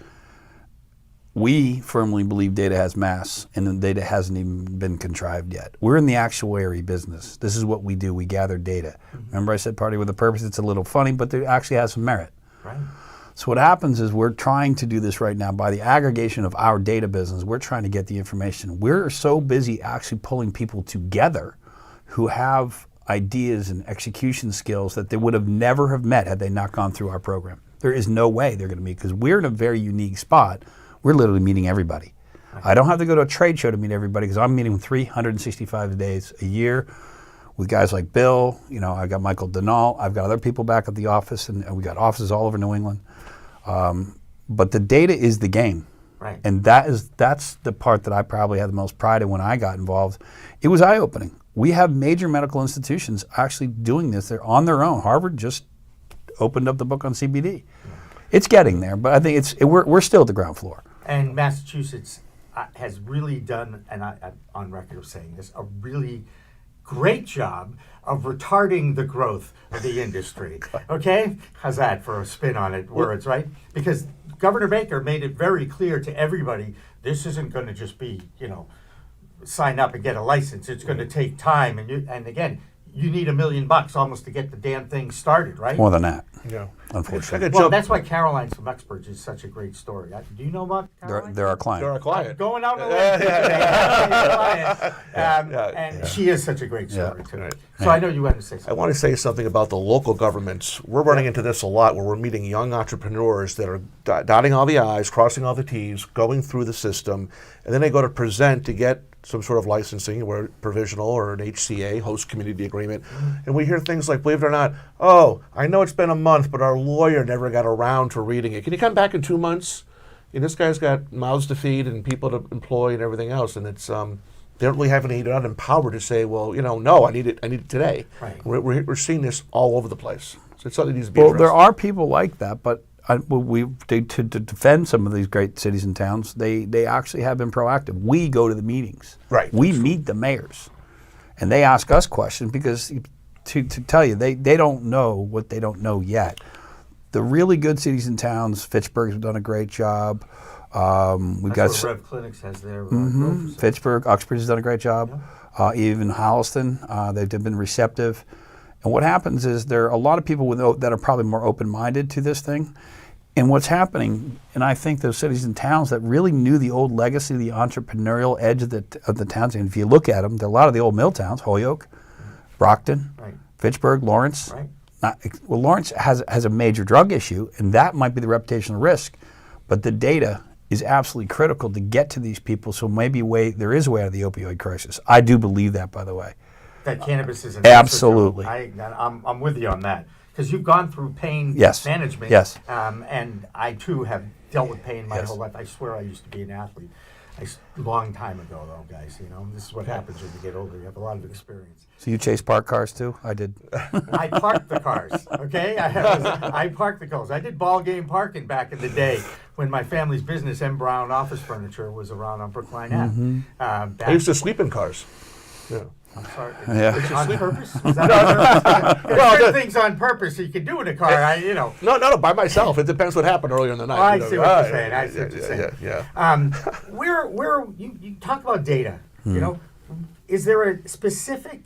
We firmly believe data has mass, and the data hasn't even been contrived yet. We're in the actuary business. This is what we do. We gather data. Remember I said party with a purpose? It's a little funny, but it actually has some merit. Right. So what happens is we're trying to do this right now by the aggregation of our data business. We're trying to get the information. We're so busy actually pulling people together who have ideas and execution skills that they would have never have met had they not gone through our program. There is no way they're going to meet, because we're in a very unique spot. We're literally meeting everybody. I don't have to go to a trade show to meet everybody, because I'm meeting 365 days a year with guys like Bill. You know, I've got Michael Denal. I've got other people back at the office, and we got offices all over New England. But the data is the game. Right. And that's the part that I probably had the most pride in when I got involved. It was eye-opening. We have major medical institutions actually doing this. They're on their own. Harvard just opened up the book on CBD. It's getting there, but I think we're still at the ground floor. And Massachusetts has really done, and I'm on record of saying this, a really great job of retarding the growth of the industry. Okay? How's that for a spin on it, words, right? Because Governor Baker made it very clear to everybody, this isn't going to just be, you know, sign up and get a license. It's going to take time. And again, you need $1 million almost to get the damn thing started, right? More than that. Yeah. Unfortunately. Well, that's why Caroline's from Experts is such a great story. Do you know about Caroline? They're our client. They're our client. Going out on a limb today. And she is such a great story too. So I know you want to say something. I want to say something about the local governments. We're running into this a lot, where we're meeting young entrepreneurs that are dotting all the I's, crossing all the T's, going through the system, and then they go to present to get some sort of licensing, or provisional, or an HCA, host community agreement. And we hear things like, believe it or not, oh, I know it's been a month, but our lawyer never got around to reading it. Can you come back in 2 months? And this guy's got mouths to feed and people to employ and everything else. And it's, they don't really have any, they're not empowered to say, well, you know, no, I need it today. Right. We're seeing this all over the place. So it's something that needs to be Well, addressed. there are people like that, but to defend some of these great cities and towns, they actually have been proactive. We go to the meetings. Right. We meet the mayors, and they ask us questions, because to tell you, they don't know what they don't know yet. The really good cities and towns, Fitchburg's done a great job. We've got That's where Rev Clinics has their Fitchburg, Uxbridge has done a great job. Even Holliston, they've been receptive. And what happens is there are a lot of people that are probably more open-minded to this thing. And what's happening, and I think those cities and towns that really knew the old legacy, the entrepreneurial edge of the towns, and if you look at them, there are a lot of the old mill towns, Holyoke, Brockton, Fitchburg, Lawrence. Well, Lawrence has a major drug issue, and that might be the reputational risk. But the data is absolutely critical to get to these people, so maybe there is a way out of the opioid crisis. I do believe that, by the way. That cannabis is an absolutely. I'm with you on that. Because you've gone through pain management. Yes. And I, too, have dealt with pain my whole life. I swear I used to be an athlete. Long time ago, though, guys. This is what happens when you get older. You have a lot of experience. So you chase parked cars, too? I did. I parked the cars, okay? I parked the cars. I did ball game parking back in the day when my family's business, M. Brown Office Furniture, was around on Brookline Ave. I used to sleep in cars. Yeah. I'm sorry. Yeah. It's on purpose? Is that on purpose? There's certain things on purpose you can do in a car. No, by myself. It depends what happened earlier in the night. I see what you're saying. I see what you're saying. Yeah. You talk about data. Is there a specific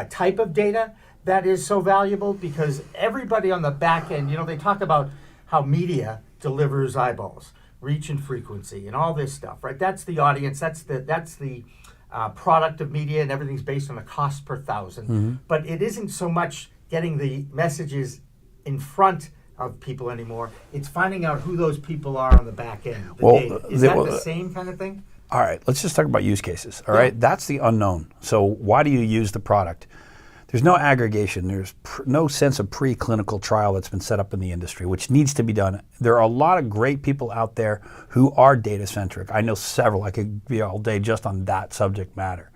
type of data that is so valuable? Because everybody on the back end, they talk about how media delivers eyeballs, reach and frequency, and all this stuff, right? That's the audience. That's the product of media, and everything's based on a cost per thousand. But it isn't so much getting the messages in front of people anymore. It's finding out who those people are on the back end. Data. Is that the same kind of thing? All right, let's just talk about use cases. All right, that's the unknown. So why do you use the product? There's no aggregation. There's no sense of preclinical trial that's been set up in the industry, which needs to be done. There are a lot of great people out there who are data-centric. I know several. I could be all day just on that subject matter.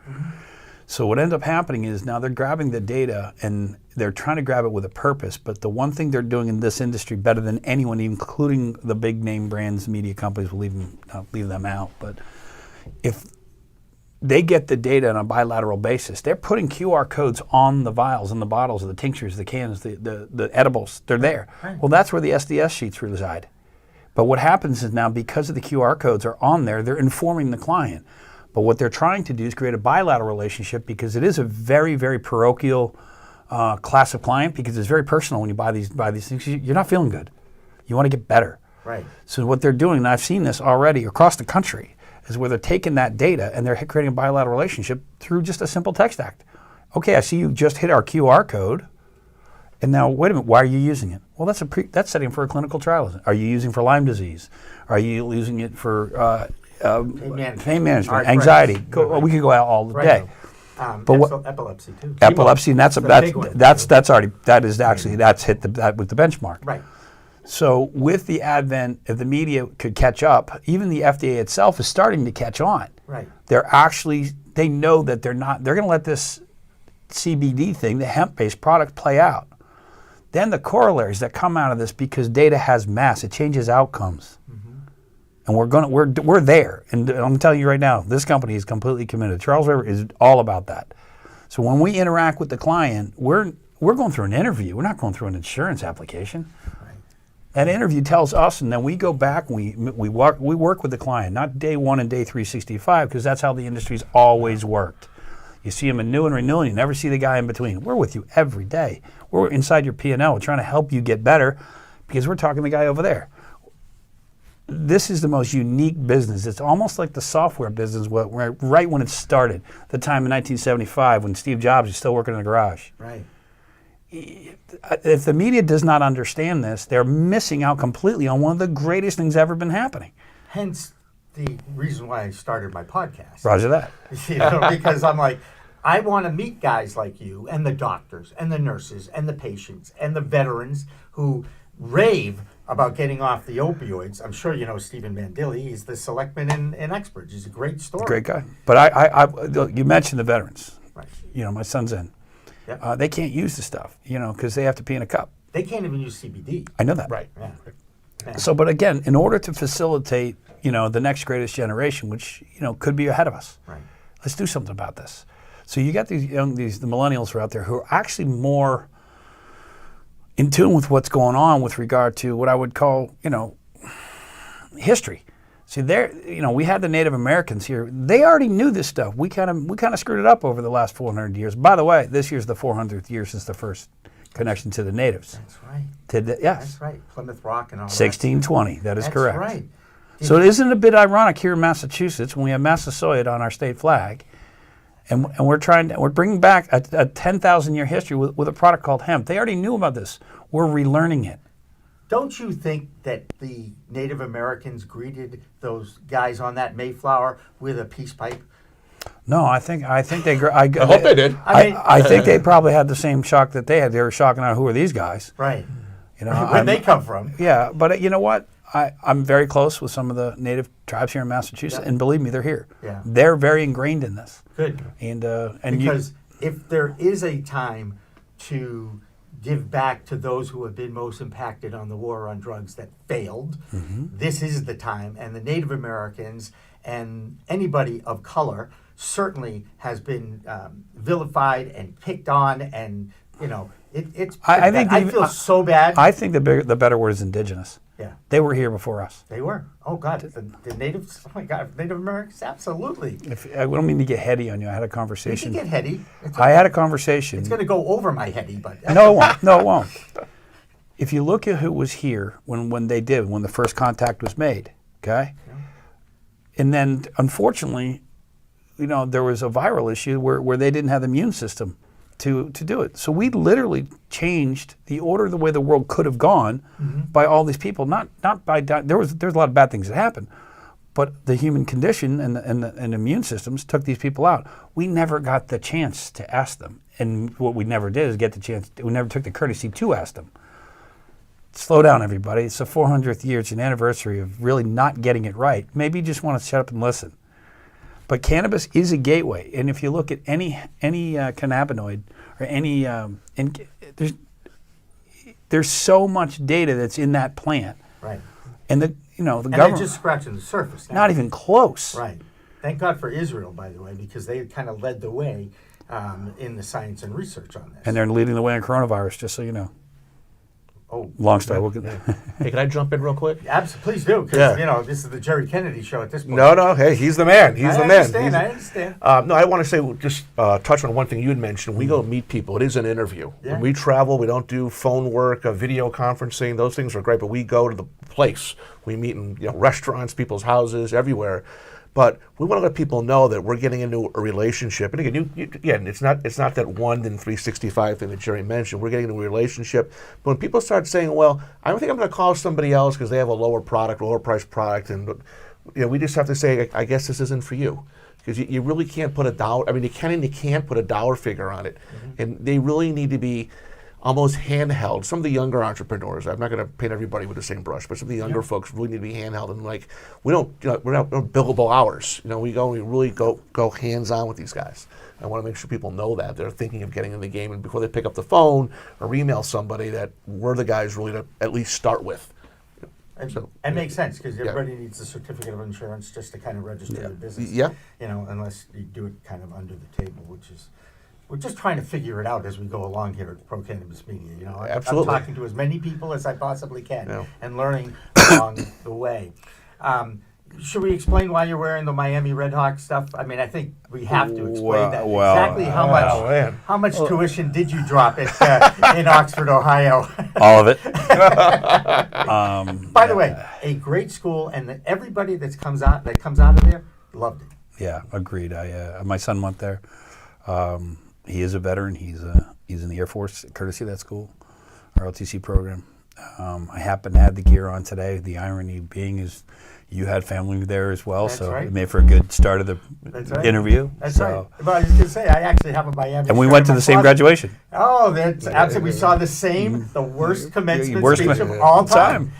So what ends up happening is now they're grabbing the data and they're trying to grab it with a purpose, but the one thing they're doing in this industry better than anyone, including the big name brands, media companies, will leave them out, but if they get the data on a bilateral basis, they're putting QR codes on the vials and the bottles, the tinctures, the cans, the edibles. They're there. Well, that's where the SDS sheets reside. But what happens is now, because of the QR codes are on there, they're informing the client. But what they're trying to do is create a bilateral relationship, because it is a very, very parochial class of client, because it's very personal when you buy these things. You're not feeling good. You want to get better. Right. So what they're doing, and I've seen this already across the country, is where they're taking that data and they're creating a bilateral relationship through just a simple text act. Okay, I see you just hit our QR code, and now wait a minute, why are you using it? Well, that's setting for a clinical trial. Are you using for Lyme disease? Are you using it for pain management, anxiety? We could go out all the day. But epilepsy too. Epilepsy, and that's hit that with the benchmark. Right. So with the advent, if the media could catch up, even the FDA itself is starting to catch on. Right. They know that they're going to let this CBD thing, the hemp-based product, play out. Then the corollaries that come out of this, because data has mass, it changes outcomes. And we're there. And I'm telling you right now, this company is completely committed. Charles River is all about that. So when we interact with the client, we're going through an interview. We're not going through an insurance application. That interview tells us, and then we go back and we work with the client, not day one and day 365, because that's how the industry's always worked. You see them in new and renewal, you never see the guy in between. We're with you every day. We're inside your P&L. We're trying to help you get better, because we're talking to the guy over there. This is the most unique business. It's almost like the software business right when it started, the time in 1975 when Steve Jobs was still working in the garage. Right. If the media does not understand this, they're missing out completely on one of the greatest things ever been happening. Hence the reason why I started my podcast. Roger that. Because I'm like, I want to meet guys like you, and the doctors and the nurses and the patients and the veterans who rave about getting off the opioids. I'm sure you know Stephen Mandilli. He's the selectman in Experts. He's a great story. Great guy. But you mentioned the veterans. Right. My son's in. Yep. They can't use the stuff, because they have to pee in a cup. They can't even use CBD. I know that. Right. Yeah. So, but again, in order to facilitate, the next greatest generation, which, could be ahead of us, right. Let's do something about this. So you got the millennials who are out there who are actually more in tune with what's going on with regard to what I would call, history. See, we had the Native Americans here. They already knew this stuff. We kind of screwed it up over the last 400 years. By the way, this year's the 400th year since the first connection to the natives. That's right. Yes. That's right. Plymouth Rock and all 1620. That is That's correct. Right. So it isn't a bit ironic here in Massachusetts when we have Massasoit on our state flag, and we're bringing back a 10,000-year history with a product called hemp. They already knew about this. We're relearning it. Don't you think that the Native Americans greeted those guys on that Mayflower with a peace pipe? No, I think they. I hope they did. I think they probably had the same shock that they had. They were shocking out, who are these guys? Right. Where'd they come from? Yeah, but you know what? I'm very close with some of the native tribes here in Massachusetts, and believe me, they're here. Yeah. They're very ingrained in this. Good. And because if there is a time to give back to those who have been most impacted on the war on drugs that failed, this is the time. And the Native Americans and anybody of color certainly has been vilified and picked on, and I feel so bad. I think the better word is indigenous. Yeah. They were here before us. They were. Oh, God. The natives, oh, my God. Native Americans, absolutely. I don't mean to get heady on you. I had a conversation. You can get heady. I had a conversation. It's going to go over my heady, but... No, it won't. No, it won't. If you look at who was here when the first contact was made, okay? Yeah. And then, unfortunately, there was a viral issue where they didn't have the immune system to do it. So we literally changed the order, the way the world could have gone by all these people. Not by there's a lot of bad things that happened, but the human condition and immune systems took these people out. We never got the chance to ask them, and what we never did is get the chance. We never took the courtesy to ask them. Slow down, everybody. It's the 400th year. It's an anniversary of really not getting it right. Maybe you just want to shut up and listen. But cannabis is a gateway, and if you look at any cannabinoid or any, there's so much data that's in that plant, right? And the government they're just scratching the surface now. Not even close, right? Thank God for Israel, by the way, because they kind of led the way in the science and research on this. And they're leading the way in coronavirus, just so you know. Oh, long story. Hey, can I jump in real quick? Absolutely, please do. Because this is the Jerry Kennedy show at this point. No. Hey, he's the man. I understand. No, I want to say just touch on one thing you had mentioned. We go meet people. It is an interview. Yeah. When we travel, we don't do phone work, video conferencing. Those things are great, but we go to the place. We meet in restaurants, people's houses, everywhere. But we want to let people know that we're getting into a relationship. And again, it's not that 1 in 365 thing that Jerry mentioned. We're getting into a relationship. But when people start saying, well, I don't think I'm going to call somebody else because they have a lower priced product, and we just have to say, I guess this isn't for you. Because you really can't put a dollar, you can and you can't put a dollar figure on it. And they really need to be almost handheld. Some of the younger entrepreneurs, I'm not going to paint everybody with the same brush, but some of the younger folks really need to be handheld, and we don't, we're not billable hours. We really go hands on with these guys. I want to make sure people know that they're thinking of getting in the game, and before they pick up the phone or email somebody, that we're the guys really to at least start with. It makes sense because everybody needs a certificate of insurance just to kind of register their business. Yeah. Unless you do it kind of under the table, which is. We're just trying to figure it out as we go along here at Pro Cannabis Media. Absolutely. I'm talking to as many people as I possibly can and learning along the way. Should we explain why you're wearing the Miami Redhawks stuff? I think we have to explain that. Exactly how much tuition did you drop in Oxford, Ohio? All of it. By the way, a great school, and everybody that comes out of there loved it. Yeah, agreed. My son went there. He is a veteran. He's in the Air Force, courtesy of that school, our LTC program. I happen to have the gear on today. The irony being is you had family there as well, so it made for a good start of the interview. That's right. But I was going to say, I actually have a Miami. And we went to the same graduation. Oh, that's absolutely. We saw the worst commencement speech of all time.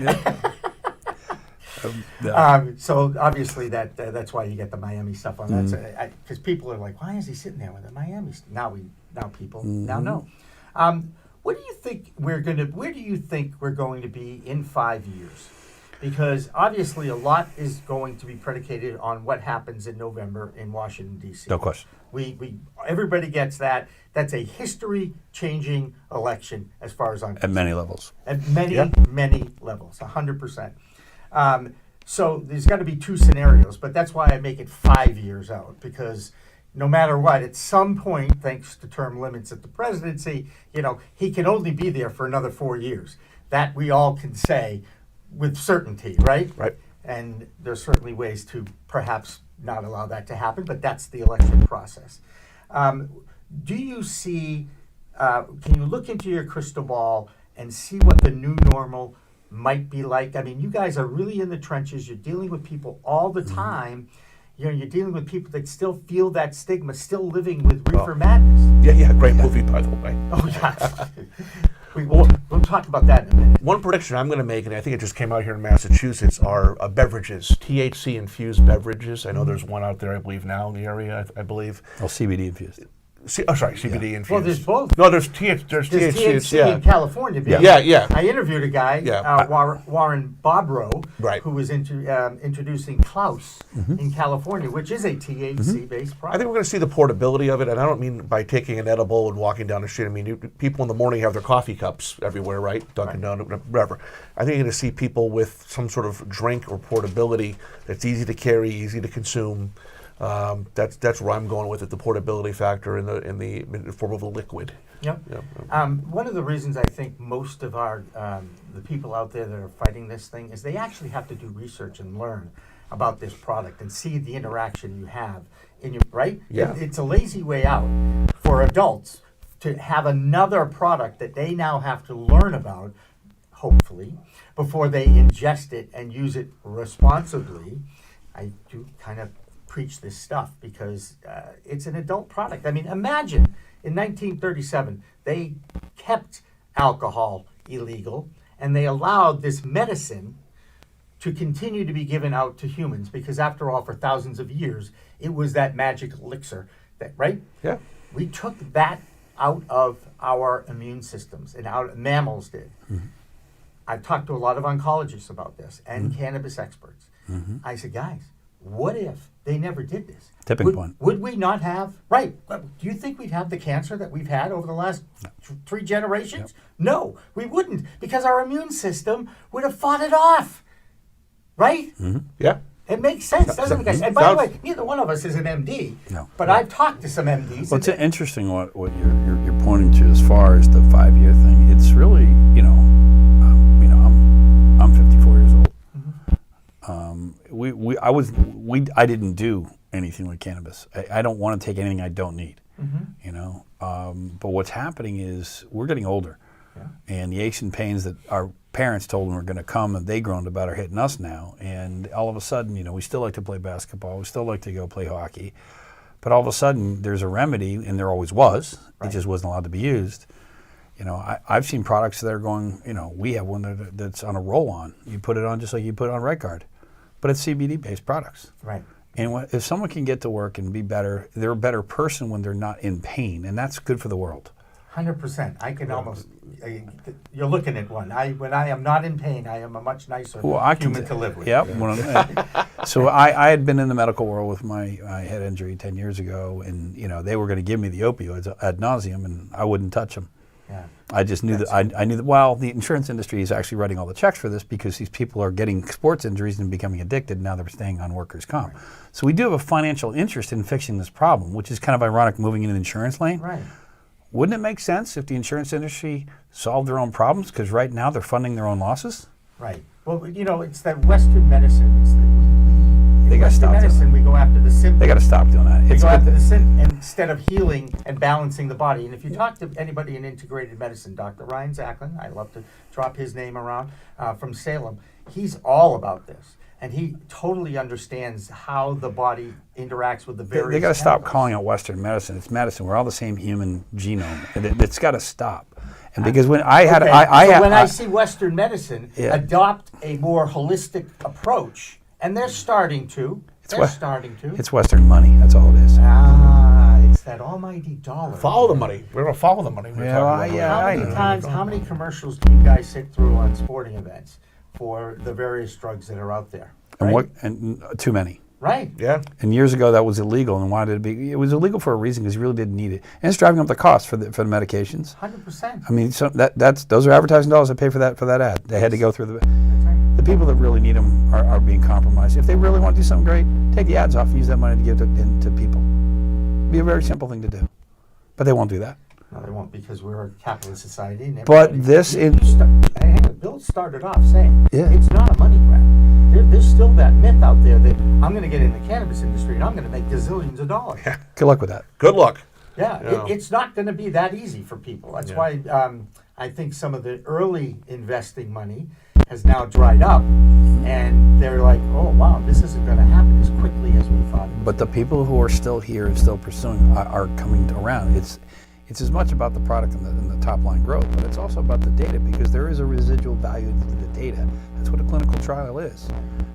So obviously that's why you get the Miami stuff on. That's because people are like, why is he sitting there with the Miami? Now people now know. Where do you think we're going to be in 5 years? Because obviously a lot is going to be predicated on what happens in November in Washington, D.C. No question. Everybody gets that. That's a history-changing election as far as I'm concerned. At many levels. At many levels, 100%. So there's got to be two scenarios, but that's why I make it 5 years out, because no matter what, at some point, thanks to term limits at the presidency, he can only be there for another 4 years. That we all can say with certainty, right? Right. And there's certainly ways to perhaps not allow that to happen, but that's the election process. Do you see, can you look into your crystal ball and see what the new normal might be like? I mean, you guys are really in the trenches. You're dealing with people all the time. You're dealing with people that still feel that stigma, still living with reefer madness. Yeah, great movie, by the way. Oh, yeah. We'll talk about that in a minute. One prediction I'm going to make, and I think it just came out here in Massachusetts, are beverages, THC-infused beverages. I know there's one out there, I believe, now in the area, I believe. Oh, CBD-infused. CBD infused. Well, there's both. No, there's THC in California. Yeah. I interviewed a guy, Warren Bobrow, who was introducing Klaus in California, which is a THC-based product. I think we're going to see the portability of it, and I don't mean by taking an edible and walking down the street. I mean, people in the morning have their coffee cups everywhere, right? Dunkin' Donuts, whatever. I think you're going to see people with some sort of drink or portability that's easy to carry, easy to consume. That's where I'm going with it, the portability factor in the form of a liquid. Yep. One of the reasons I think most of our the people out there that are fighting this thing is they actually have to do research and learn about this product and see the interaction you have in your right. Yeah. It's a lazy way out for adults to have another product that they now have to learn about, hopefully, before they ingest it and use it responsibly. I do kind of preach this stuff because it's an adult product. I mean, imagine in 1937 they kept alcohol illegal and they allowed this medicine to continue to be given out to humans because, after all, for thousands of years it was that magic elixir, right? Yeah. We took that out of our immune systems, and mammals did. I've talked to a lot of oncologists about this and cannabis experts. I said, guys, what if they never did this? Tipping point. Would we not have, right? Do you think we'd have the cancer that we've had over the last 3 generations? No, we wouldn't, because our immune system would have fought it off, right? Yeah. It makes sense, doesn't it, guys? And by the way, neither one of us is an MD, but I've talked to some MDs. Well, it's interesting what you're pointing to as far as the 5-year thing. It's really, I'm 54 years old. I didn't do anything with cannabis. I don't want to take anything I don't need, but what's happening is we're getting older, and the aches and pains that our parents told them were going to come and they groaned about are hitting us now. And all of a sudden, we still like to play basketball, we still like to go play hockey, but all of a sudden there's a remedy, and there always was. It just wasn't allowed to be used. I've seen products that are going, we have one that's on a roll-on. You put it on just like you put it on Red Guard, but it's CBD-based products. Right. And if someone can get to work and be better, they're a better person when they're not in pain, and that's good for the world. 100%. I can almost, you're looking at one. When I am not in pain, I am a much nicer human to live with. Yep. So I had been in the medical world with my head injury 10 years ago, and they were going to give me the opioids ad nauseum, and I wouldn't touch them. Yeah. I just knew I knew that, well, the insurance industry is actually writing all the checks for this because these people are getting sports injuries and becoming addicted, and now they're staying on workers' comp. Right. So we do have a financial interest in fixing this problem, which is kind of ironic moving in an insurance lane. Right. Wouldn't it make sense if the insurance industry solved their own problems? Because right now they're funding their own losses. Right. Well, it's that Western medicine. It's that they got to stop medicine. We go after the symptoms. They got to stop doing that. They go after the symptoms instead of healing and balancing the body. And if you talk to anybody in integrated medicine, Dr. Ryan Zacklin, I love to drop his name around, from Salem, he's all about this. And he totally understands how the body interacts with the various. They got to stop calling it Western medicine. It's medicine. We're all the same human genome, and it's got to stop. And because when I see Western medicine adopt a more holistic approach, and they're starting to. It's Western money. That's all it is. It's that almighty dollar. Follow the money. We're gonna follow the money. How many commercials do you guys sit through on sporting events for the various drugs that are out there? Right? And too many. Right. Yeah. And years ago that was illegal, and why did it be? It was illegal for a reason because you really didn't need it, and it's driving up the cost for the medications. 100%. I mean, those are advertising dollars that pay for that ad. They had to go through The people that really need them are being compromised. If they really want to do something great, take the ads off and use that money to give to people. It'd be a very simple thing to do. But they won't do that. No, they won't, because we're a capitalist society. And But this Bill started off saying, Yeah. it's not a money grab. There's still that myth out there that I'm going to get in the cannabis industry and I'm going to make gazillions of dollars. Good luck with that. Good luck. Yeah, Yeah. it's not going to be that easy for people. That's why I think some of the early investing money has now dried up, and they're like, oh, wow, this isn't going to happen as quickly as we thought. But the people who are still here and still pursuing are coming around. It's as much about the product and the top line growth, but it's also about the data, because there is a residual value to the data. That's what a clinical trial is.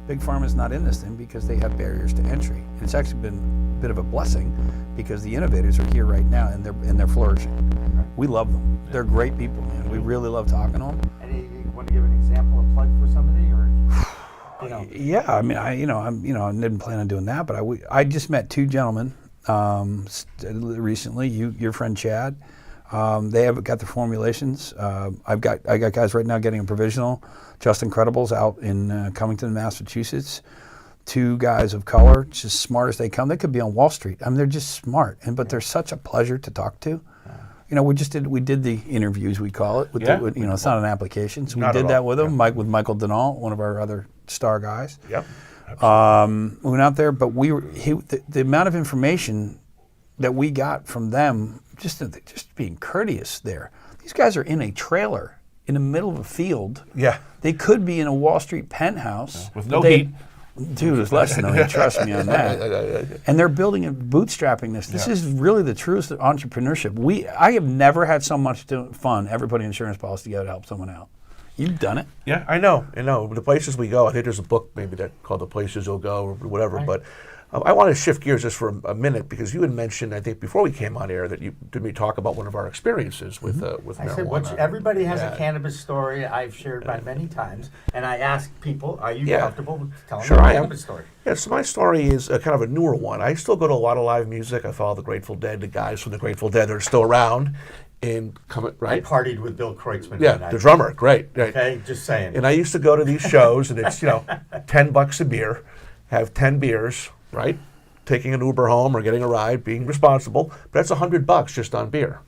Big Pharma is not in this thing because they have barriers to entry. And it's actually been a bit of a blessing because the innovators are here right now and they're flourishing. We love them. They're great people, man. We really love talking to them. And you want to give an example, a plug for somebody, or you know? Yeah, I mean, I didn't plan on doing that, but I just met two gentlemen recently. Your friend Chad, they have got the formulations. I got guys right now getting a provisional. Just Incredibles out in Covington, Massachusetts. Two guys of color, just smart as they come. They could be on Wall Street. I mean, they're just smart, but they're such a pleasure to talk to. You know, we did the interviews, we call it. It's not an application, so we did that with them. With Michael Denal, one of our other star guys. Yep. We went out there, but the amount of information that we got from them, just being courteous there. These guys are in a trailer in the middle of a field. Yeah. They could be in a Wall Street penthouse. With no heat. Dude, it's less than no heat, trust me on that. And they're building and bootstrapping this. This is really the truest entrepreneurship. I have never had so much fun ever putting an insurance policy together to help someone out. You've done it. Yeah, I know. The places we go, I think there's a book maybe that called The Places You'll Go or whatever, Right. but I want to shift gears just for a minute, because you had mentioned, I think before we came on air, that you did me talk about one of our experiences with I said, marijuana. everybody has a cannabis story I've shared by many times, and I ask people, are you comfortable telling Sure, a I am. cannabis story? Yeah, so my story is kind of a newer one. I still go to a lot of live music. I follow the Grateful Dead, the guys from the Grateful Dead that are still around. I partied with Bill Kreutzmann. Yeah, the drummer, great. Okay, just saying. And I used to go to these shows, and it's $10 a beer, have 10 beers, right? Taking an Uber home or getting a ride, being responsible, but that's $100 just on beer.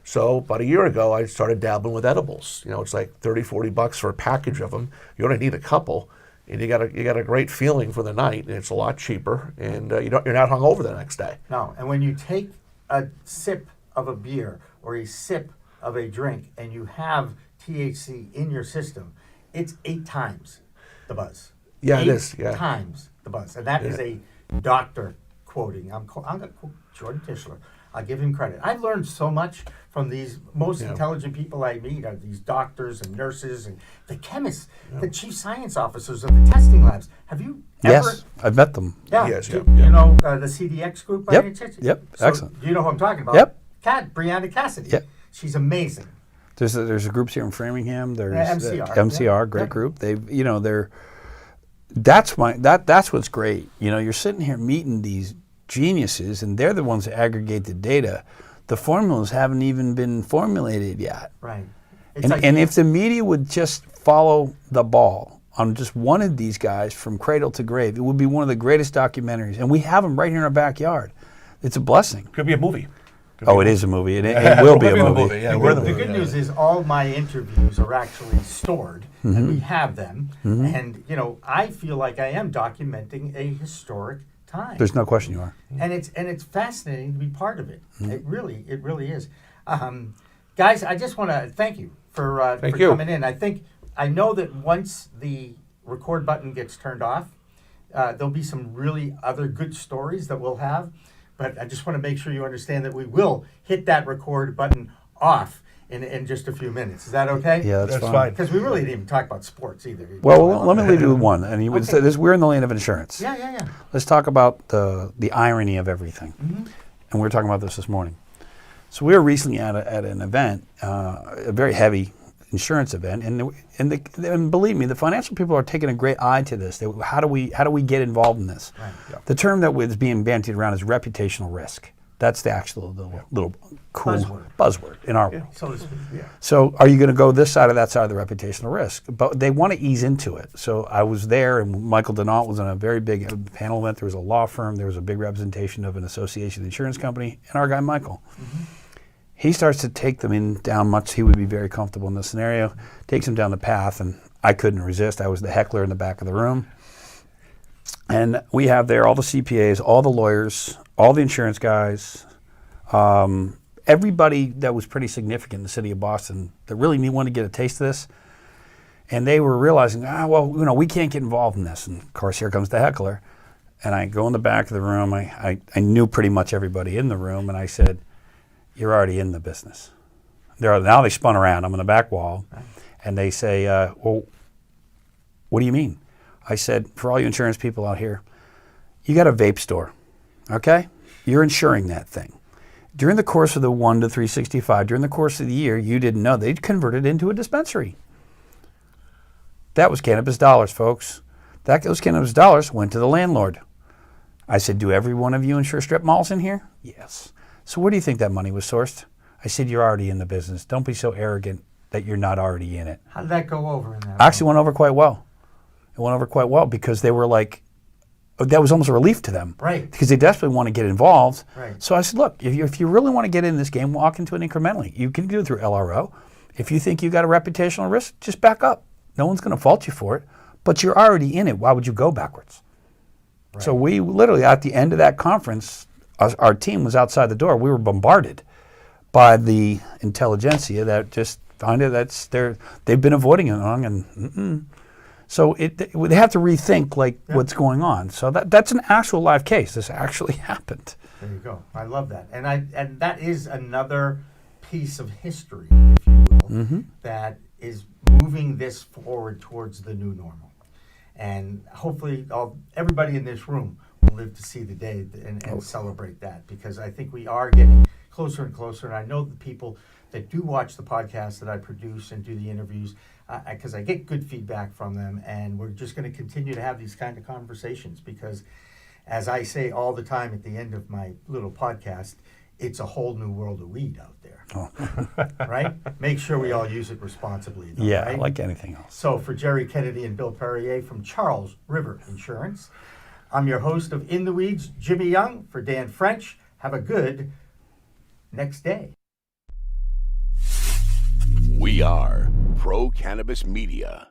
So about a year ago, I started dabbling with edibles. It's like $30-40 for a package of them. You only need a couple, and you got a great feeling for the night, and it's a lot cheaper, and you're not hungover the next day. No, and when you take a sip of a beer or a sip of a drink and you have THC in your system, it's 8 times the buzz. Yeah, it 8 is. Yeah. times the buzz, and that is a doctor quoting. I'm going to quote Jordan Tischler. I'll give him credit. I've learned so much from these most intelligent people I meet, are these doctors and nurses and the chemists, the chief science officers of the testing labs. Have you ever? Yes, I've met them. Yeah. Yes, You know the CDX group? By any chance? Yep. So Excellent. Do you know who I'm talking about? Yep. Brianna Cassidy. Yep. She's amazing. There's a groups here in Framingham. There's MCR. MCR, great group. That's what's great. You're sitting here meeting these geniuses, and they're the ones that aggregate the data. The formulas haven't even been formulated yet. Right. And if the media would just follow the ball on just one of these guys from cradle to grave, it would be one of the greatest documentaries. And we have them right here in our backyard. It's a blessing. Could be a movie. It is a movie. It will be a movie. Yeah, the good news is all my interviews are actually stored, and we have them. And I feel like I am documenting a historic time. There's no question you are. And it's fascinating to be part of it. It really is. Guys, I just want to thank you for coming in. I know that once the record button gets turned off, there'll be some really other good stories that we'll have. But I just want to make sure you understand that we will hit that record button off in just a few minutes. Is that okay? Yeah, that's fine. Because we really didn't even talk about sports either. Well, let me leave you with one. And you would say this: we're in the land of insurance. Yeah. Let's talk about the irony of everything. And we were talking about this morning. So we were recently at an event, a very heavy insurance event, and believe me, the financial people are taking a great eye to this. How do we get involved in this? Right. The term that was being bandied around is reputational risk. That's the actual little cool buzzword in our world. So to speak, yeah. So are you going to go this side or that side of the reputational risk? But they want to ease into it. So I was there, and Michael Denault was on a very big panel event. There was a law firm. There was a big representation of an association, insurance company, and our guy Michael. Mm-hmm. He starts to take them down much. He would be very comfortable in this scenario. Takes them down the path, and I couldn't resist. I was the heckler in the back of the room. And we have there all the CPAs, all the lawyers, all the insurance guys, everybody that was pretty significant in the city of Boston that really wanted to get a taste of this. And they were realizing, we can't get involved in this. And of course, here comes the heckler. And I go in the back of the room. I knew pretty much everybody in the room. And I said, you're already in the business. Now they spun around. I'm on the back wall. And they say, well, what do you mean? I said, for all you insurance people out here, you got a vape store, okay? You're insuring that thing. During the course of the 1 to 365, during the course of the year, you didn't know they'd converted it into a dispensary. That was cannabis dollars, folks. Those cannabis dollars went to the landlord. I said, do every one of you insure strip malls in here? Yes. So where do you think that money was sourced? I said, you're already in the business. Don't be so arrogant that you're not already in it. How did that go over in that? Actually went over quite well. It went over quite well because they were like, that was almost a relief to them. Right. Because they desperately want to get involved. Right. So I said, look, if you really want to get in this game, walk into it incrementally. You can do it through LRO. If you think you got a reputational risk, just back up. No one's going to fault you for it, but you're already in it. Why would you go backwards? Right. So we literally, at the end of that conference, our team was outside the door. We were bombarded by the intelligentsia that just find it they've been avoiding it long and So they have to rethink what's going on. So that's an actual live case. This actually happened. There you go. I love that, and that is another piece of history, if you will, that is moving this forward towards the new normal. And hopefully, everybody in this room will live to see the day and celebrate that, because I think we are getting closer and closer. And I know the people that do watch the podcast that I produce and do the interviews, because I get good feedback from them, and we're just going to continue to have these kind of conversations because, as I say all the time at the end of my little podcast, it's a whole new world of weed out there, right? Make sure we all use it responsibly, though, yeah, right? like anything else. So for Jerry Kennedy and Bill Perrier from Charles River Insurance, I'm your host of In the Weeds, Jimmy Young. For Dan French, have a good next day. We are Pro Cannabis Media.